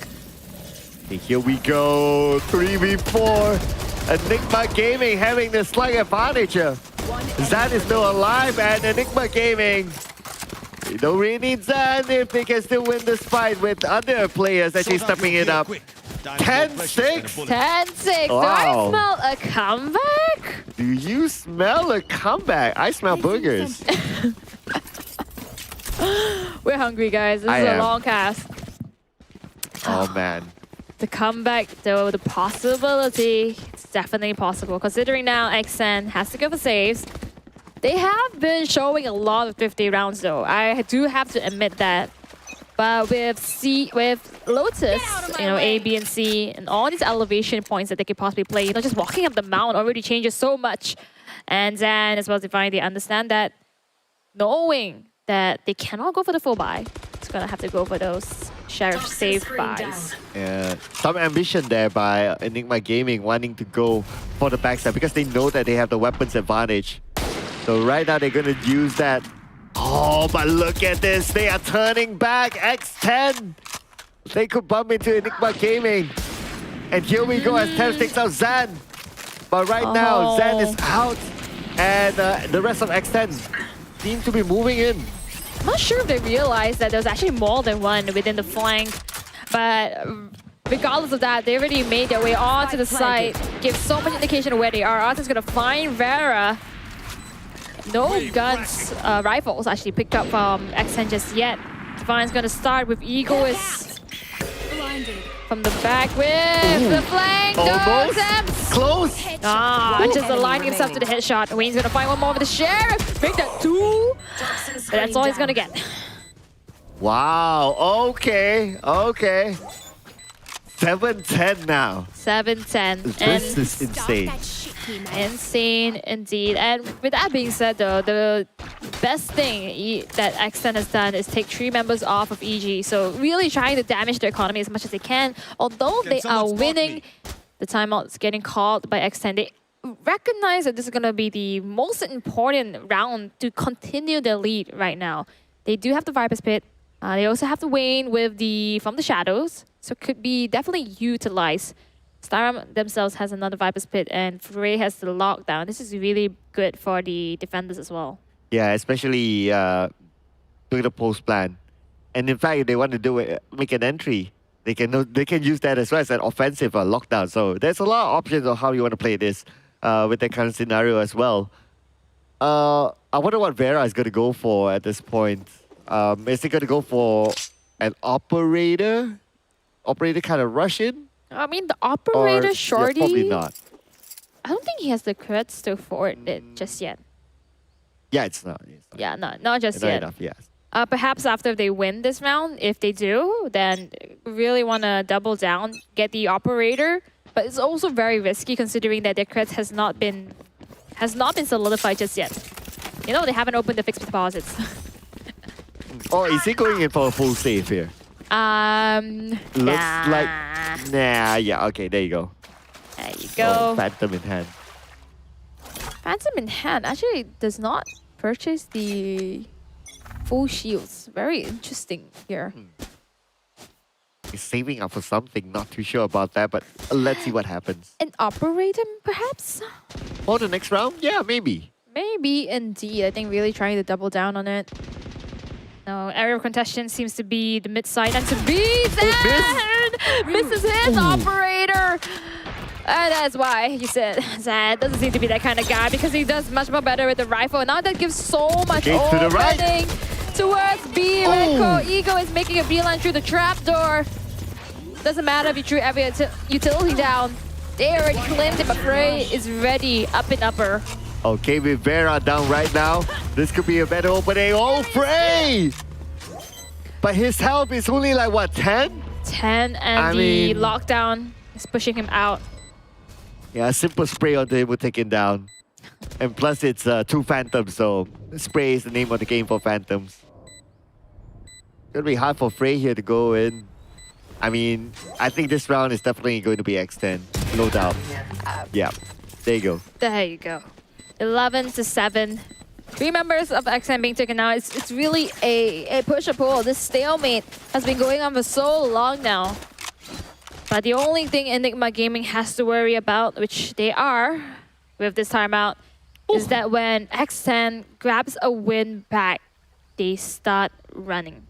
Okay, here we go, 3v4. Enigma Gaming having the slight advantage here. Zan is still alive, and Enigma Gaming, they don't really need Zan if they can still win this fight with other players actually stepping it up. 10-6? 10-6. Wow. Do I smell a comeback? Do you smell a comeback? I smell burgers. We're hungry, guys. This is a long cast. Oh, man. The comeback, though, the possibility, it's definitely possible. Considering now XN has to go for saves. They have been showing a lot of 50 rounds, though. I do have to admit that. But with Lotus, you know, A, B, and C, and all these elevation points that they could possibly play, you know, just walking up the mount already changes so much. And Zan, as well as Divine, they understand that, knowing that they cannot go for the full buy, it's gonna have to go for those Sheriff save buys. Yeah, some ambition there by Enigma Gaming wanting to go for the backside because they know that they have the weapons advantage. So right now they're gonna use that. Oh, but look at this. They are turning back. X10. They could bump into Enigma Gaming. And here we go as 10 takes out Zan. But right now, Zan is out. And the rest of X10 seem to be moving in. I'm not sure if they realized that there's actually more than one within the flank. But regardless of that, they already made their way onto the site. Give so much indication of where they are. Arthur's going to find Vera. No guns, rifles actually picked up from X10 just yet. Divine's gonna start with Egoist from the back with the flank. Almost close. Just aligning himself to the headshot. Wayne's gonna find one more with the Sheriff. Make that 2. But that's all he's gonna get. Wow. Okay. 7-10 now. 7-10. This is insane. Insane indeed. And with that being said, though, the best thing that X10 has done is take 3 members off of EG. So really trying to damage their economy as much as they can. Although they are winning, the timeout is getting called by X10. They recognize that this is going to be the most important round to continue their lead right now. They do have the Viper's Pit. They also have the Wayne with from the shadows. So it could be definitely utilized. Staram themselves has another Viper's Pit, and Frey has the lockdown. This is really good for the defenders as well. Yeah, especially doing the post plan. And in fact, if they want to do it, make an entry, they can use that as well as an offensive lockdown. So there's a lot of options on how you want to play this with that kind of scenario as well. I wonder what Vera is going to go for at this point. Is he going to go for an operator? Operator kind of rush in? I mean, the operator shorty. Yeah, probably not. I don't think he has the crits to afford it just yet. Yeah, it's not. Yeah, not just not yet. Enough, yes. Perhaps after they win this round, if they do, then really want to double down, get the operator. But it's also very risky considering that their crits has not been solidified just yet. You know, they haven't opened the fixed deposits. Oh, is he going in for a full save here? Looks like... Nah, yeah, okay, there you go. There you go. Phantom in hand. Phantom in hand actually does not purchase the full shields. Very interesting here. He's saving up for something, not too sure about that, but let's see what happens. An operator, perhaps? For the next round? Yeah, maybe. Maybe indeed. I think really trying to double down on it. No, area of contention seems to be the mid side and to be Zed! Misses his operator! And that's why you said Zed doesn't seem to be that kind of guy because he does much more better with the rifle. Now that gives so much opening towards B. Redco. Ego is making a beeline through the trapdoor. Doesn't matter if you threw every utility down. They already claimed it, but Frey is ready. Up and upper. Okay, with Vera down right now, this could be a better opening. Oh, Frey! But his health is only like, what, 10? 10, and the lockdown is pushing him out. Yeah, a simple spray onto him will take him down. And plus, it's 2 Phantoms, so spray is the name of the game for Phantoms. Gonna be hard for Frey here to go in. I mean, I think this round is definitely going to be X10, no doubt. Yeah, there you go. There you go. 11-7. 3 members of XM being taken out. It's really a push or pull. This stalemate has been going on for so long now. But the only thing Enigma Gaming has to worry about, which they are with this timeout, is that when X10 grabs a win back, they start running.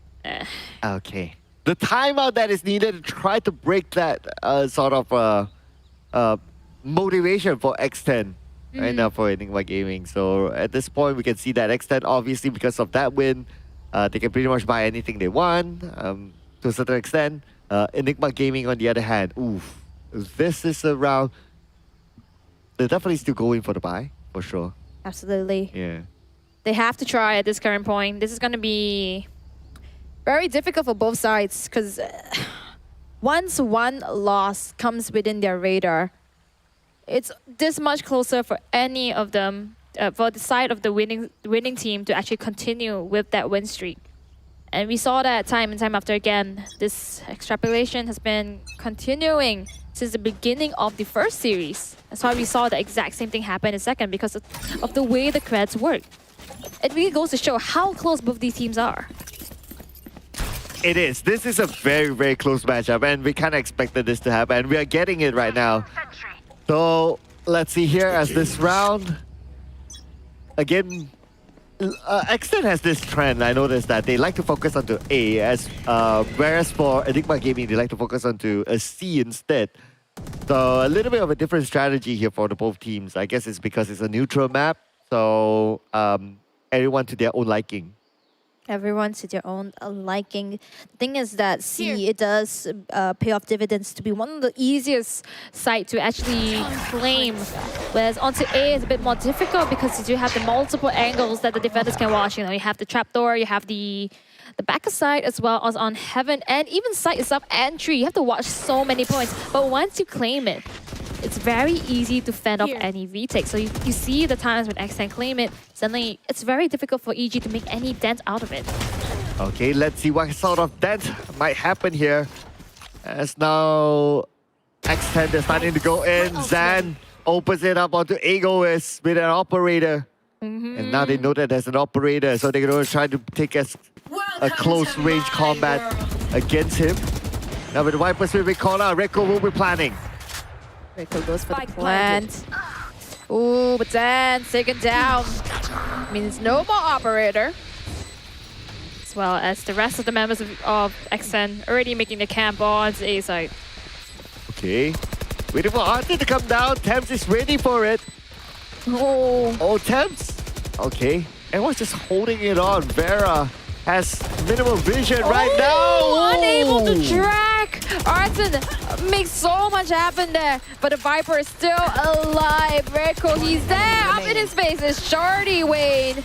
Okay. The timeout that is needed to try to break that sort of motivation for X10 right now for Enigma Gaming. So at this point, we can see that X10, obviously, because of that win, they can pretty much buy anything they want to a certain extent. Enigma Gaming, on the other hand, oof, this is a round. They're definitely still going for the buy, for sure. Absolutely. Yeah. They have to try at this current point. This is going to be very difficult for both sides because once one loss comes within their radar, it's this much closer for any of them, for the side of the winning team to actually continue with that win streak. And we saw that time and time after again. This extrapolation has been continuing since the beginning of the first series. That's why we saw the exact same thing happen in second because of the way the creds work. It really goes to show how close both these teams are. It is. This is a very, very close matchup, and we kind of expected this to happen. We are getting it right now. So let's see here as this round. Again, X10 has this trend. I noticed that they like to focus onto A, whereas for Enigma Gaming, they like to focus onto a C instead. So a little bit of a different strategy here for the both teams. I guess it's because it's a neutral map, so everyone to their own liking. Everyone to their own liking. The thing is that C, it does pay off dividends to be one of the easiest sites to actually claim. Whereas onto A is a bit more difficult because you do have the multiple angles that the defenders can watch. You know, you have the trapdoor, you have the back side as well as on Heaven, and even site itself and tree. You have to watch so many points. But once you claim it, it's very easy to fend off any retake. So you see the times when X10 claim it, suddenly it's very difficult for EG to make any dent out of it. Okay, let's see what sort of dent might happen here. As now X10 is starting to go in. Zan opens it up onto Egoist with an operator. And now they know that there's an operator, so they're going to try to take a close range combat against him. Now with the Viper Spirit being called out, Redco will be planning. Redco goes for the plant. Ooh, but then taken down. Means no more operator. As well as the rest of the members of XN already making the camp on the A side. Okay. Waiting for Arthur to come down. Thames is ready for it. Oh, Thames. Okay. Everyone's just holding it on. Vera has minimal vision right now. Unable to track. Arson makes so much happen there, but the Viper is still alive. Redco, he's there. Up in his face is Shardy Wayne,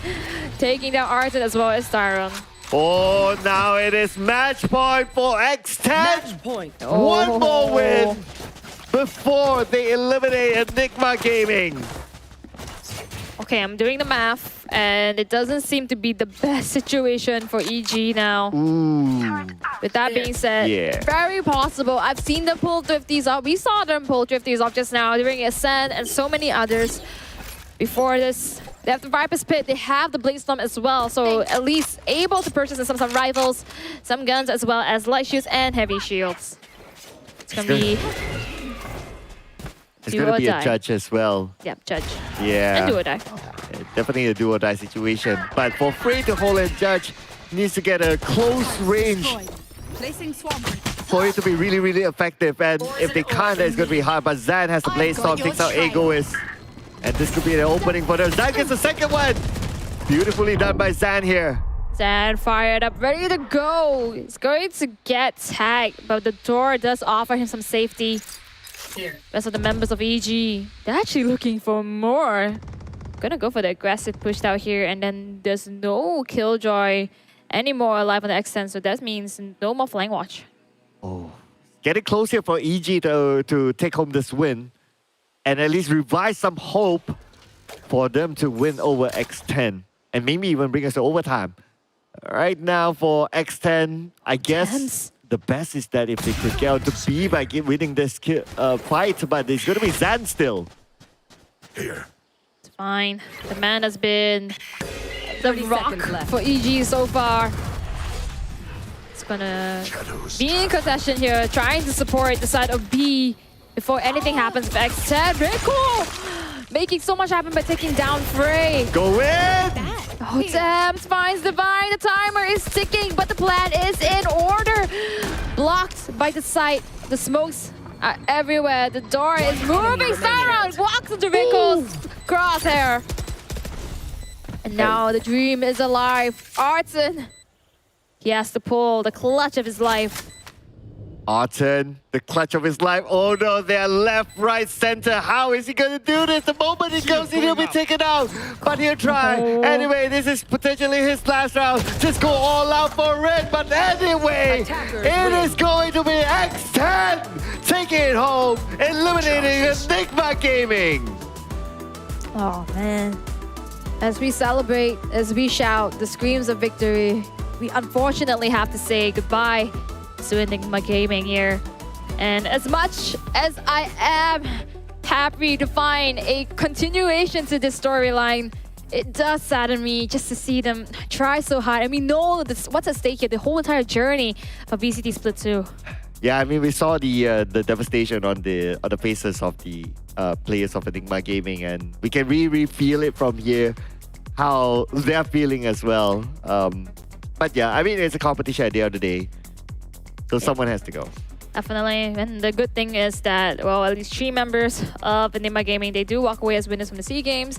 taking down Arson as well as Styron. Oh, now it is match point for X10. Match point. One more win before they eliminate Enigma Gaming. Okay, I'm doing the math, and it doesn't seem to be the best situation for EG now. Ooh. With that being said, very possible. I've seen them pull Thrifties off. We saw them pull Thrifties off just now during Ascent and so many others. before this. They have the Viper's Pit, they have the Blade Storm as well, so at least able to purchase some rifles, some guns, as well as light shields and heavy shields. It's gonna be... It's going to be a judge as well. Yep, judge. Yeah. And do or die. Definitely a do or die situation. But for Frey to hold and judge, needs to get a close range for it to be really, really effective. And if they can't, then it's going to be hard. But Zan has the Blade Storm, takes out Egoist. And this could be an opening for them. Zan gets the second one. Beautifully done by Zan here. Zan fired up, ready to go. He's going to get tagged, but the door does offer him some safety. Rest of the members of EG, they're actually looking for more. Gonna go for the aggressive push out here, and then there's no Killjoy anymore alive on the extent, so that means no more Flying Watch. Oh, getting close here for EG to take home this win, and at least revive some hope for them to win over X10, and maybe even bring us to overtime. Right now for X10, I guess the best is that if they could get out to B by winning this fight, but there's going to be Zan still. It's fine. The man has been the rock for EG so far. It's gonna be in contention here, trying to support the side of B before anything happens with X10. Very cool! Making so much happen by taking down Frey. Go in! Oh, Thames finds Divine. The timer is ticking, but the plan is in order. Blocked by the site. The smokes are everywhere. The door is moving. Siren walks into Rico's crosshair. And now the dream is alive. Arton, he has to pull the clutch of his life. Arton, the clutch of his life. Oh no, they're left, right, center. How is he going to do this? The moment he goes in, he'll be taken out. But he'll try. Anyway, this is potentially his last round. Just go all out for it. But anyway, it is going to be X10 taking it home, eliminating Enigma Gaming. Oh man. As we celebrate, as we shout the screams of victory, we unfortunately have to say goodbye to Enigma Gaming here. And as much as I am happy to find a continuation to this storyline, it does sadden me just to see them try so hard. And we know this, what's at stake here, the whole entire journey for VCT Split 2. Yeah, I mean, we saw the devastation on the faces of the players of Enigma Gaming, and we can really feel it from here, how they're feeling as well. But yeah, I mean, it's a competition at the end of the day. So someone has to go. Definitely. And the good thing is that, well, at least 3 members of Enigma Gaming, they do walk away as winners from the SEA Games.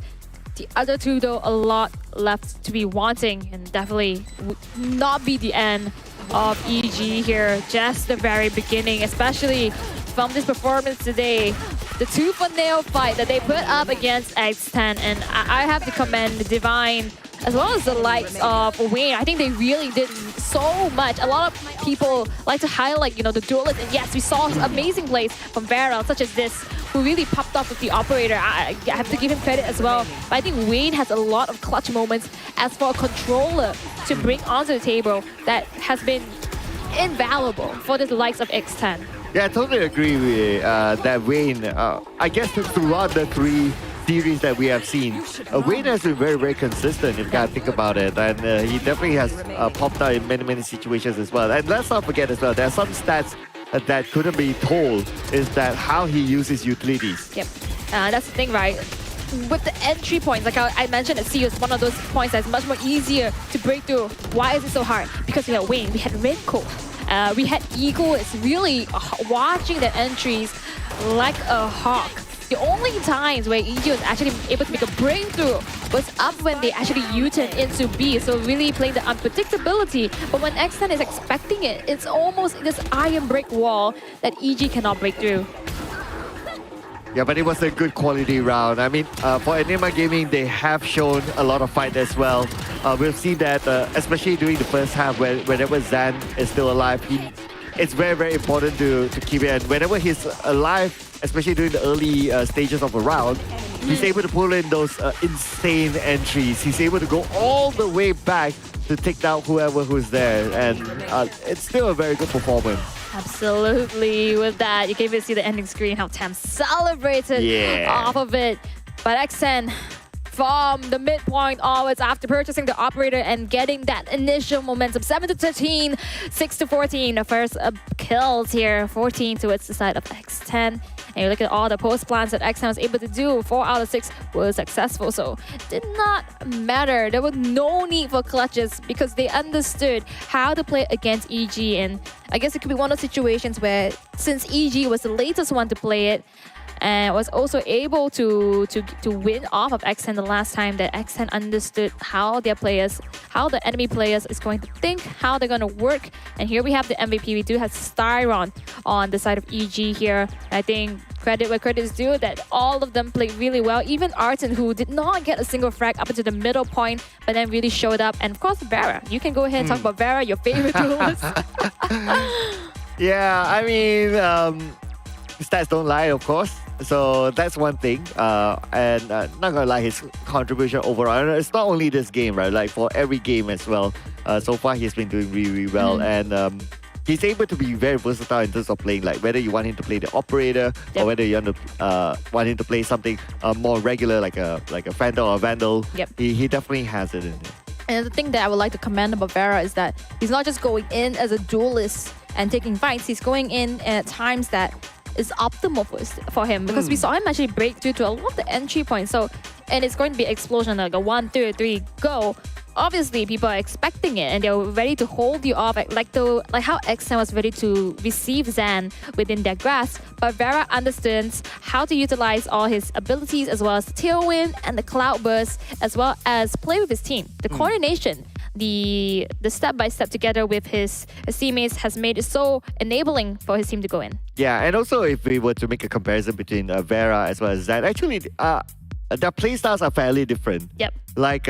The other 2, though, a lot left to be wanting, and definitely would not be the end of EG here. Just the very beginning, especially from this performance today. The 2 for nail fight that they put up against X10, and I have to commend Divine as well as the likes of Wayne. I think they really did so much. A lot of people like to highlight, you know, the duelists, and yes, we saw amazing plays from Varel, such as this, who really popped off with the operator. I have to give him credit as well. But I think Wayne has a lot of clutch moments as for a controller to bring onto the table that has been invaluable for the likes of X10. Yeah, I totally agree with that Wayne. I guess throughout the 3 series that we have seen, Wayne has been very, very consistent, if you gotta think about it. And he definitely has popped out in many, many situations as well. And let's not forget as well, there are some stats that couldn't be told, is that how he uses utilities. Yep, that's the thing, right? With the entry points, like I mentioned at C, it's one of those points that's much more easier to break through. Why is it so hard? Because we had Wayne, we had Renko, we had Eagle. It's really watching the entries like a hawk. The only times where EG was actually able to make a breakthrough was up when they actually U-turn into B, so really playing the unpredictability. But when X10 is expecting it, it's almost this iron brick wall that EG cannot break through. Yeah, but it was a good quality round. I mean, for Enigma Gaming, they have shown a lot of fight as well. We've seen that, especially during the first half, whenever Zan is still alive, it's very, very important to keep it. And whenever he's alive, especially during the early stages of a round, he's able to pull in those insane entries. He's able to go all the way back to take down who's there. And it's still a very good performance. Absolutely. With that, you can even see the ending screen, how Tam celebrated off of it. But X10, from the midpoint onwards after purchasing the operator and getting that initial momentum. 7-13, 6-14. The first kills here, 14 towards the side of X10. And you look at all the post plans that X10 was able to do. 4 out of 6 was successful. So did not matter. There was no need for clutches because they understood how to play against EG. And I guess it could be one of those situations where since EG was the latest one to play it, and was also able to win off of X10 the last time, that X10 understood how their players, how the enemy players is going to think, how they're going to work. And here we have the MVP. We do have Styron on the side of EG here. I think credit where credit is due, that all of them played really well. Even Arton, who did not get a single frag up into the middle point, but then really showed up. And of course, Vera. You can go ahead and talk about Vera, your favorite duelist. Yeah, I mean, stats don't lie, of course. So that's one thing. And not gonna lie, his contribution overall, and it's not only this game, right? Like for every game as well. So far, he's been doing really, really well. And he's able to be very versatile in terms of playing, like whether you want him to play the operator or whether you want him to play something more regular, like a Phantom or a Vandal. He definitely has it in there. And the thing that I would like to commend about Vera is that he's not just going in as a duelist and taking fights, he's going in at times that is optimal for him, because we saw him actually break through to a lot of the entry points. So, and it's going to be explosion, like a 1, 2, 3, go. Obviously, people are expecting it and they're ready to hold you off, like how X10 was ready to receive Zan within their grasp. But Vera understands how to utilize all his abilities, as well as Tailwind and the Cloudburst, as well as play with his team. The coordination, the step-by-step together with his teammates has made it so enabling for his team to go in. Yeah, and also if we were to make a comparison between Vera as well as Zan, actually their playstyles are fairly different. Yep. Like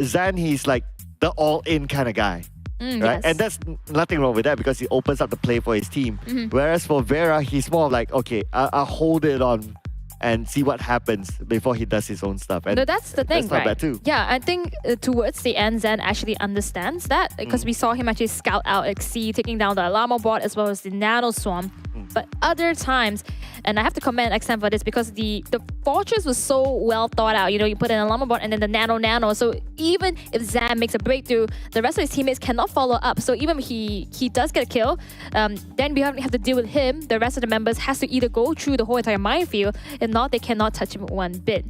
Zan, he's like the all-in kind of guy. Right? Yes. And that's nothing wrong with that because he opens up the play for his team. Whereas for Vera, he's more of like, okay, I'll hold it on and see what happens before he does his own stuff. And no, that's the thing, that's not right? bad too. Yeah, I think towards the end, Zen actually understands that because we saw him actually scout out XC, taking down the Alamo bot as well as the Nano Swarm. But other times, and I have to commend XM for this because the Fortress was so well thought out. You know, you put an Alamo bot and then the Nano. So even if Zan makes a breakthrough, the rest of his teammates cannot follow up. So even if he does get a kill, then we have to deal with him. The rest of the members has to either go through the whole entire minefield. If not, they cannot touch him one bit.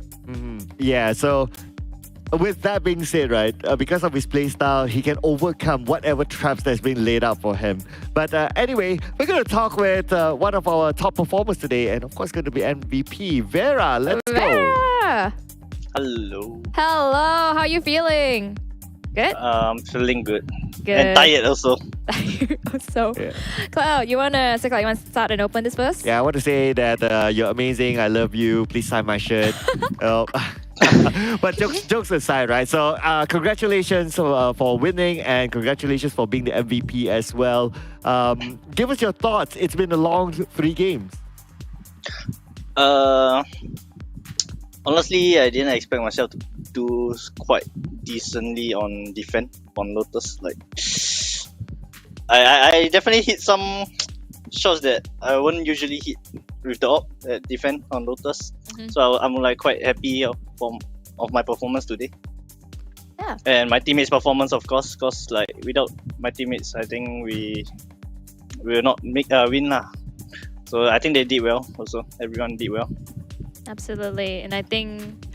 Yeah, so with that being said, right, because of his playstyle, he can overcome whatever traps that's been laid out for him. But anyway, we're going to talk with one of our top performers today, and of course, going to be MVP, Vera. Let's go. Hello. Hello, how are you feeling? Good? Feeling good. Good. And tired also. So, Cloud, you want to start and open this first? Yeah, I want to say that you're amazing. I love you. Please sign my shirt. But jokes aside, right? So congratulations for winning and congratulations for being the MVP as well. Give us your thoughts. It's been a long 3 games. Honestly, I didn't expect myself to do quite decently on defense on Lotus. Like, I definitely hit some shots that I wouldn't usually hit with the op at defense on Lotus. So I'm like quite happy of my performance today. Yeah. And my teammates' performance, of course, because like without my teammates, I think we will not win lah. So I think they did well. Also, everyone did well. Absolutely, and I think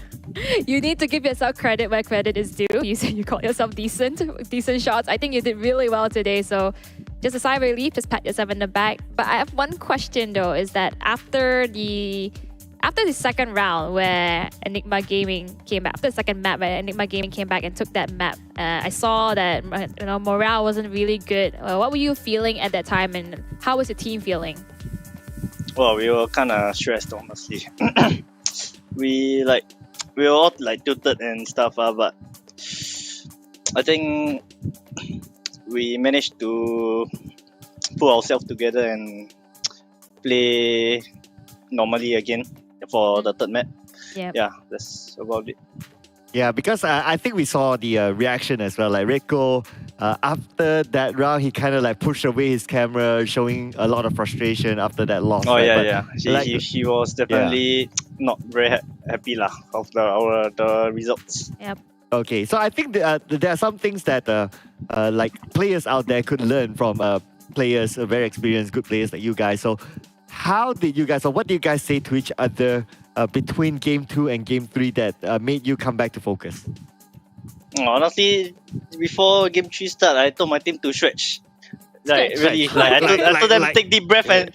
you need to give yourself credit where credit is due. You said you called yourself decent shots. I think you did really well today. So just a sigh of relief, just pat yourself in the back. But I have one question though, is that after the second round where Enigma Gaming came back, after the second map where Enigma Gaming came back and took that map, I saw that morale wasn't really good. What were you feeling at that time, and how was your team feeling? Well, we were kind of stressed, honestly. we were all like tilted and stuff, but I think we managed to pull ourselves together and play normally again for the third map. Yeah, that's about it. Yeah, because I think we saw the reaction as well. Like Rico after that round, he kind of like pushed away his camera, showing a lot of frustration after that loss. Oh right? yeah, But, yeah. like, He was definitely not very happy lah of the results. Yep. Okay, so I think there are some things that like players out there could learn from players, very experienced, good players like you guys. So how did you guys, or what did you guys say to each other between game 2 and game 3 that made you come back to focus? Honestly, before game 3 start, I told my team to stretch. Like really, like I told them take deep breath and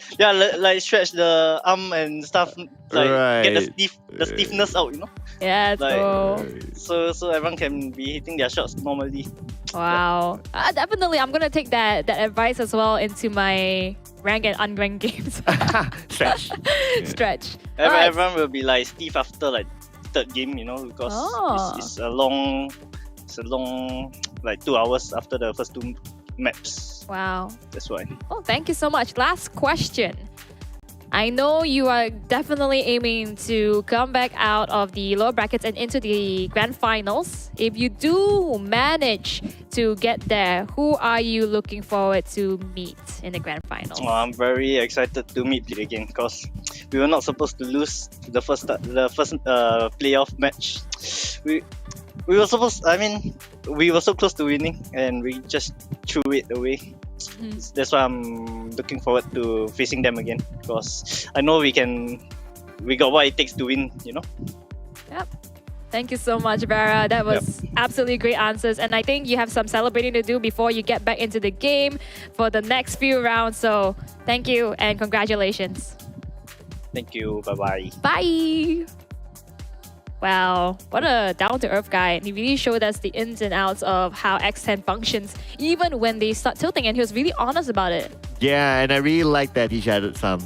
like stretch the arm and stuff, like get the stiffness out, you know. Yeah, so everyone can be hitting their shots normally. Wow. Definitely, I'm gonna take that advice as well into my ranked and unranked games. Stretch. Stretch. Everyone will be like stiff after like third game, you know, because it's a long like 2 hours after the first 2 maps. Wow. That's why. Oh, thank you so much. Last question. I know you are definitely aiming to come back out of the lower brackets and into the grand finals. If you do manage to get there, who are you looking forward to meet in the grand finals? Oh, I'm very excited to meet Bleed again because we were not supposed to lose the first playoff match. We were supposed. I mean, we were so close to winning, and we just threw it away. That's why I'm looking forward to facing them again because I know we got what it takes to win, you know. Yep. Thank you so much, Vera. That was absolutely great answers, and I think you have some celebrating to do before you get back into the game for the next few rounds. So thank you and congratulations. Thank you. Bye-bye. Bye. Wow, what a down-to-earth guy. He really showed us the ins and outs of how X10 functions, even when they start tilting, and he was really honest about it. Yeah, and I really like that he shared some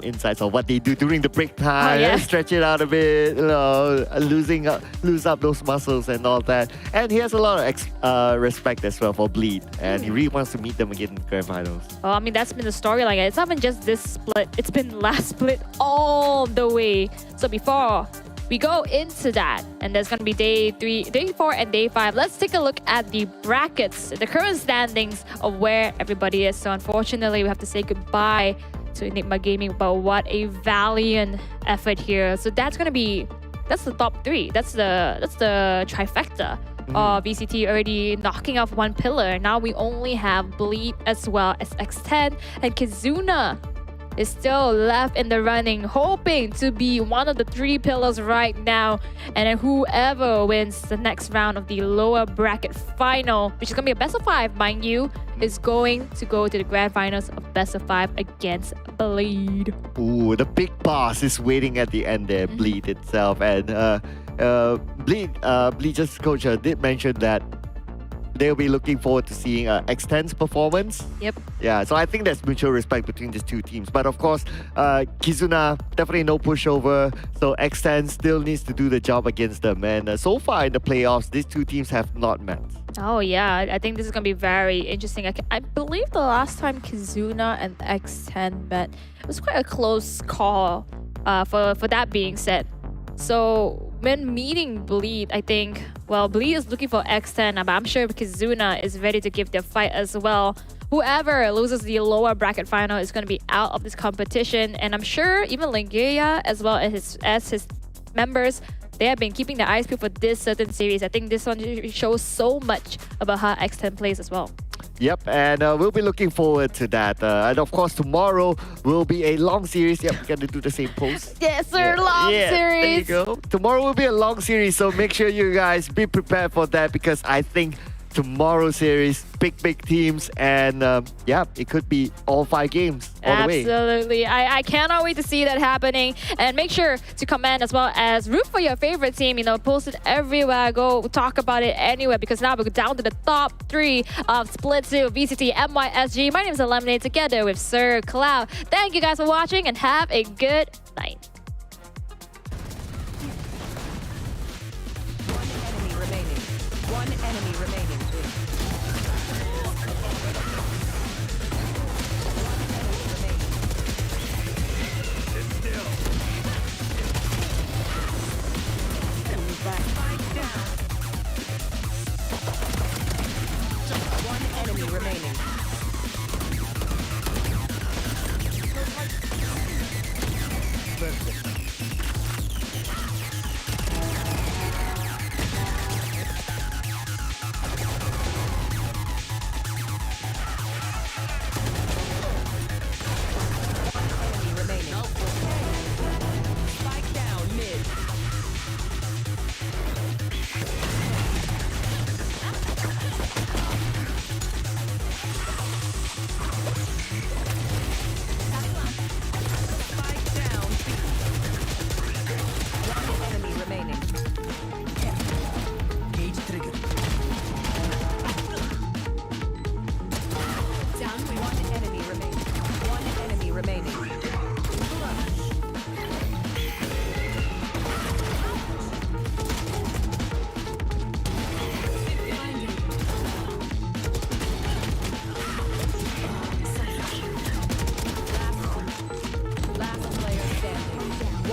insights on what they do during the break time, stretch it out a bit, lose up those muscles and all that. And he has a lot of respect as well for Bleed, and he really wants to meet them again in the grand finals. Oh, I mean, that's been the storyline. It's not been just this split, it's been last split all the way. So before we go into that, and there's going to be day 4 and day 5. Let's take a look at the brackets, the current standings of where everybody is. So unfortunately, we have to say goodbye to Enigma Gaming, but what a valiant effort here. So that's the top 3. That's the trifecta of VCT already knocking off one pillar. Now we only have Bleed as well as X10, and Kizuna is still left in the running, hoping to be one of the 3 pillars right now. And then whoever wins the next round of the lower bracket final, which is going to be a best of 5, mind you, is going to go to the grand finals of best of 5 against Bleed. Ooh, the big boss is waiting at the end there, Bleed itself. And Bleed's coach did mention that they'll be looking forward to seeing X10's performance. Yep. Yeah, so I think there's mutual respect between these 2 teams. But of course, Kizuna, definitely no pushover. So X10 still needs to do the job against them. And so far in the playoffs, these 2 teams have not met. Oh yeah, I think this is going to be very interesting. I believe the last time Kizuna and X10 met, it was quite a close call for that being said. So when meeting Bleed, I think, well, Bleed is looking for X10, but I'm sure Kizuna is ready to give their fight as well. Whoever loses the lower bracket final is going to be out of this competition, and I'm sure even Lingeia, as well as his members, they have been keeping their eyes peeled for this certain series. I think this one shows so much about how X10 plays as well. Yep, and we'll be looking forward to that. And of course, tomorrow will be a long series. Yep, we're going to do the same pose. Yes, sir, long series. There you go. Tomorrow will be a long series, so make sure you guys be prepared for that because I think tomorrow's series, big teams, and it could be all 5 games all the way. Absolutely. I cannot wait to see that happening. And make sure to comment as well as root for your favorite team. Post it everywhere. Go talk about it anywhere because now we're down to the top 3 of Split 2, VCT, MYSG. My name is Lemonade together with Sir Cloud. Thank you guys for watching and have a good night. One enemy remaining. One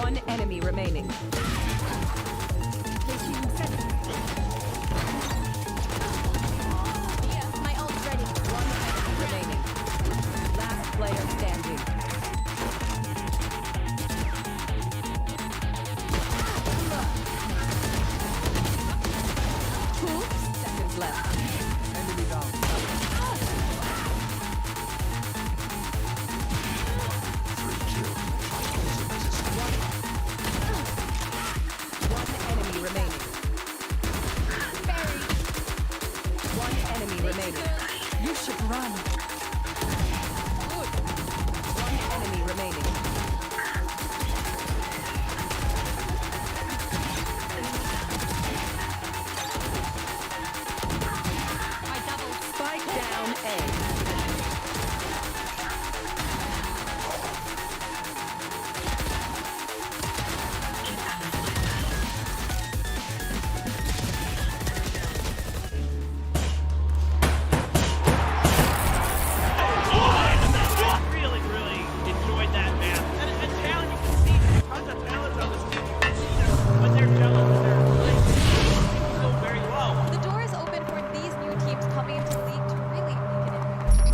One enemy remaining. My ult's ready. One enemy remaining. Last player standing. Seconds left. Enemy down. One enemy remaining. One enemy remaining. You should run. One enemy remaining. Spike down A. Really, really enjoyed that map. And the talent, you can see tons of talent on this team. You can see them when they're jealous, they're playing so very well. The door is open for these new teams coming into the league to really make an impact.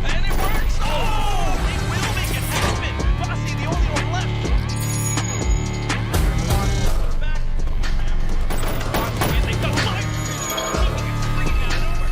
And it works! Oh, they will make it happen. Bossy, the only one left. And they go live. Swinging out and over.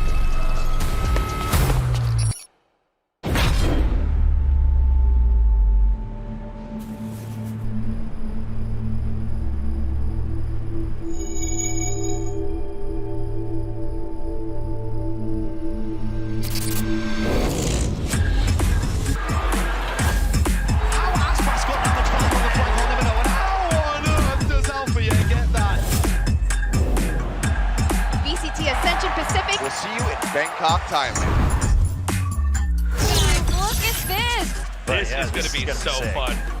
VCT Asia Pacific. We'll see you in Bangkok, Thailand. Look at this! This is going to be so fun.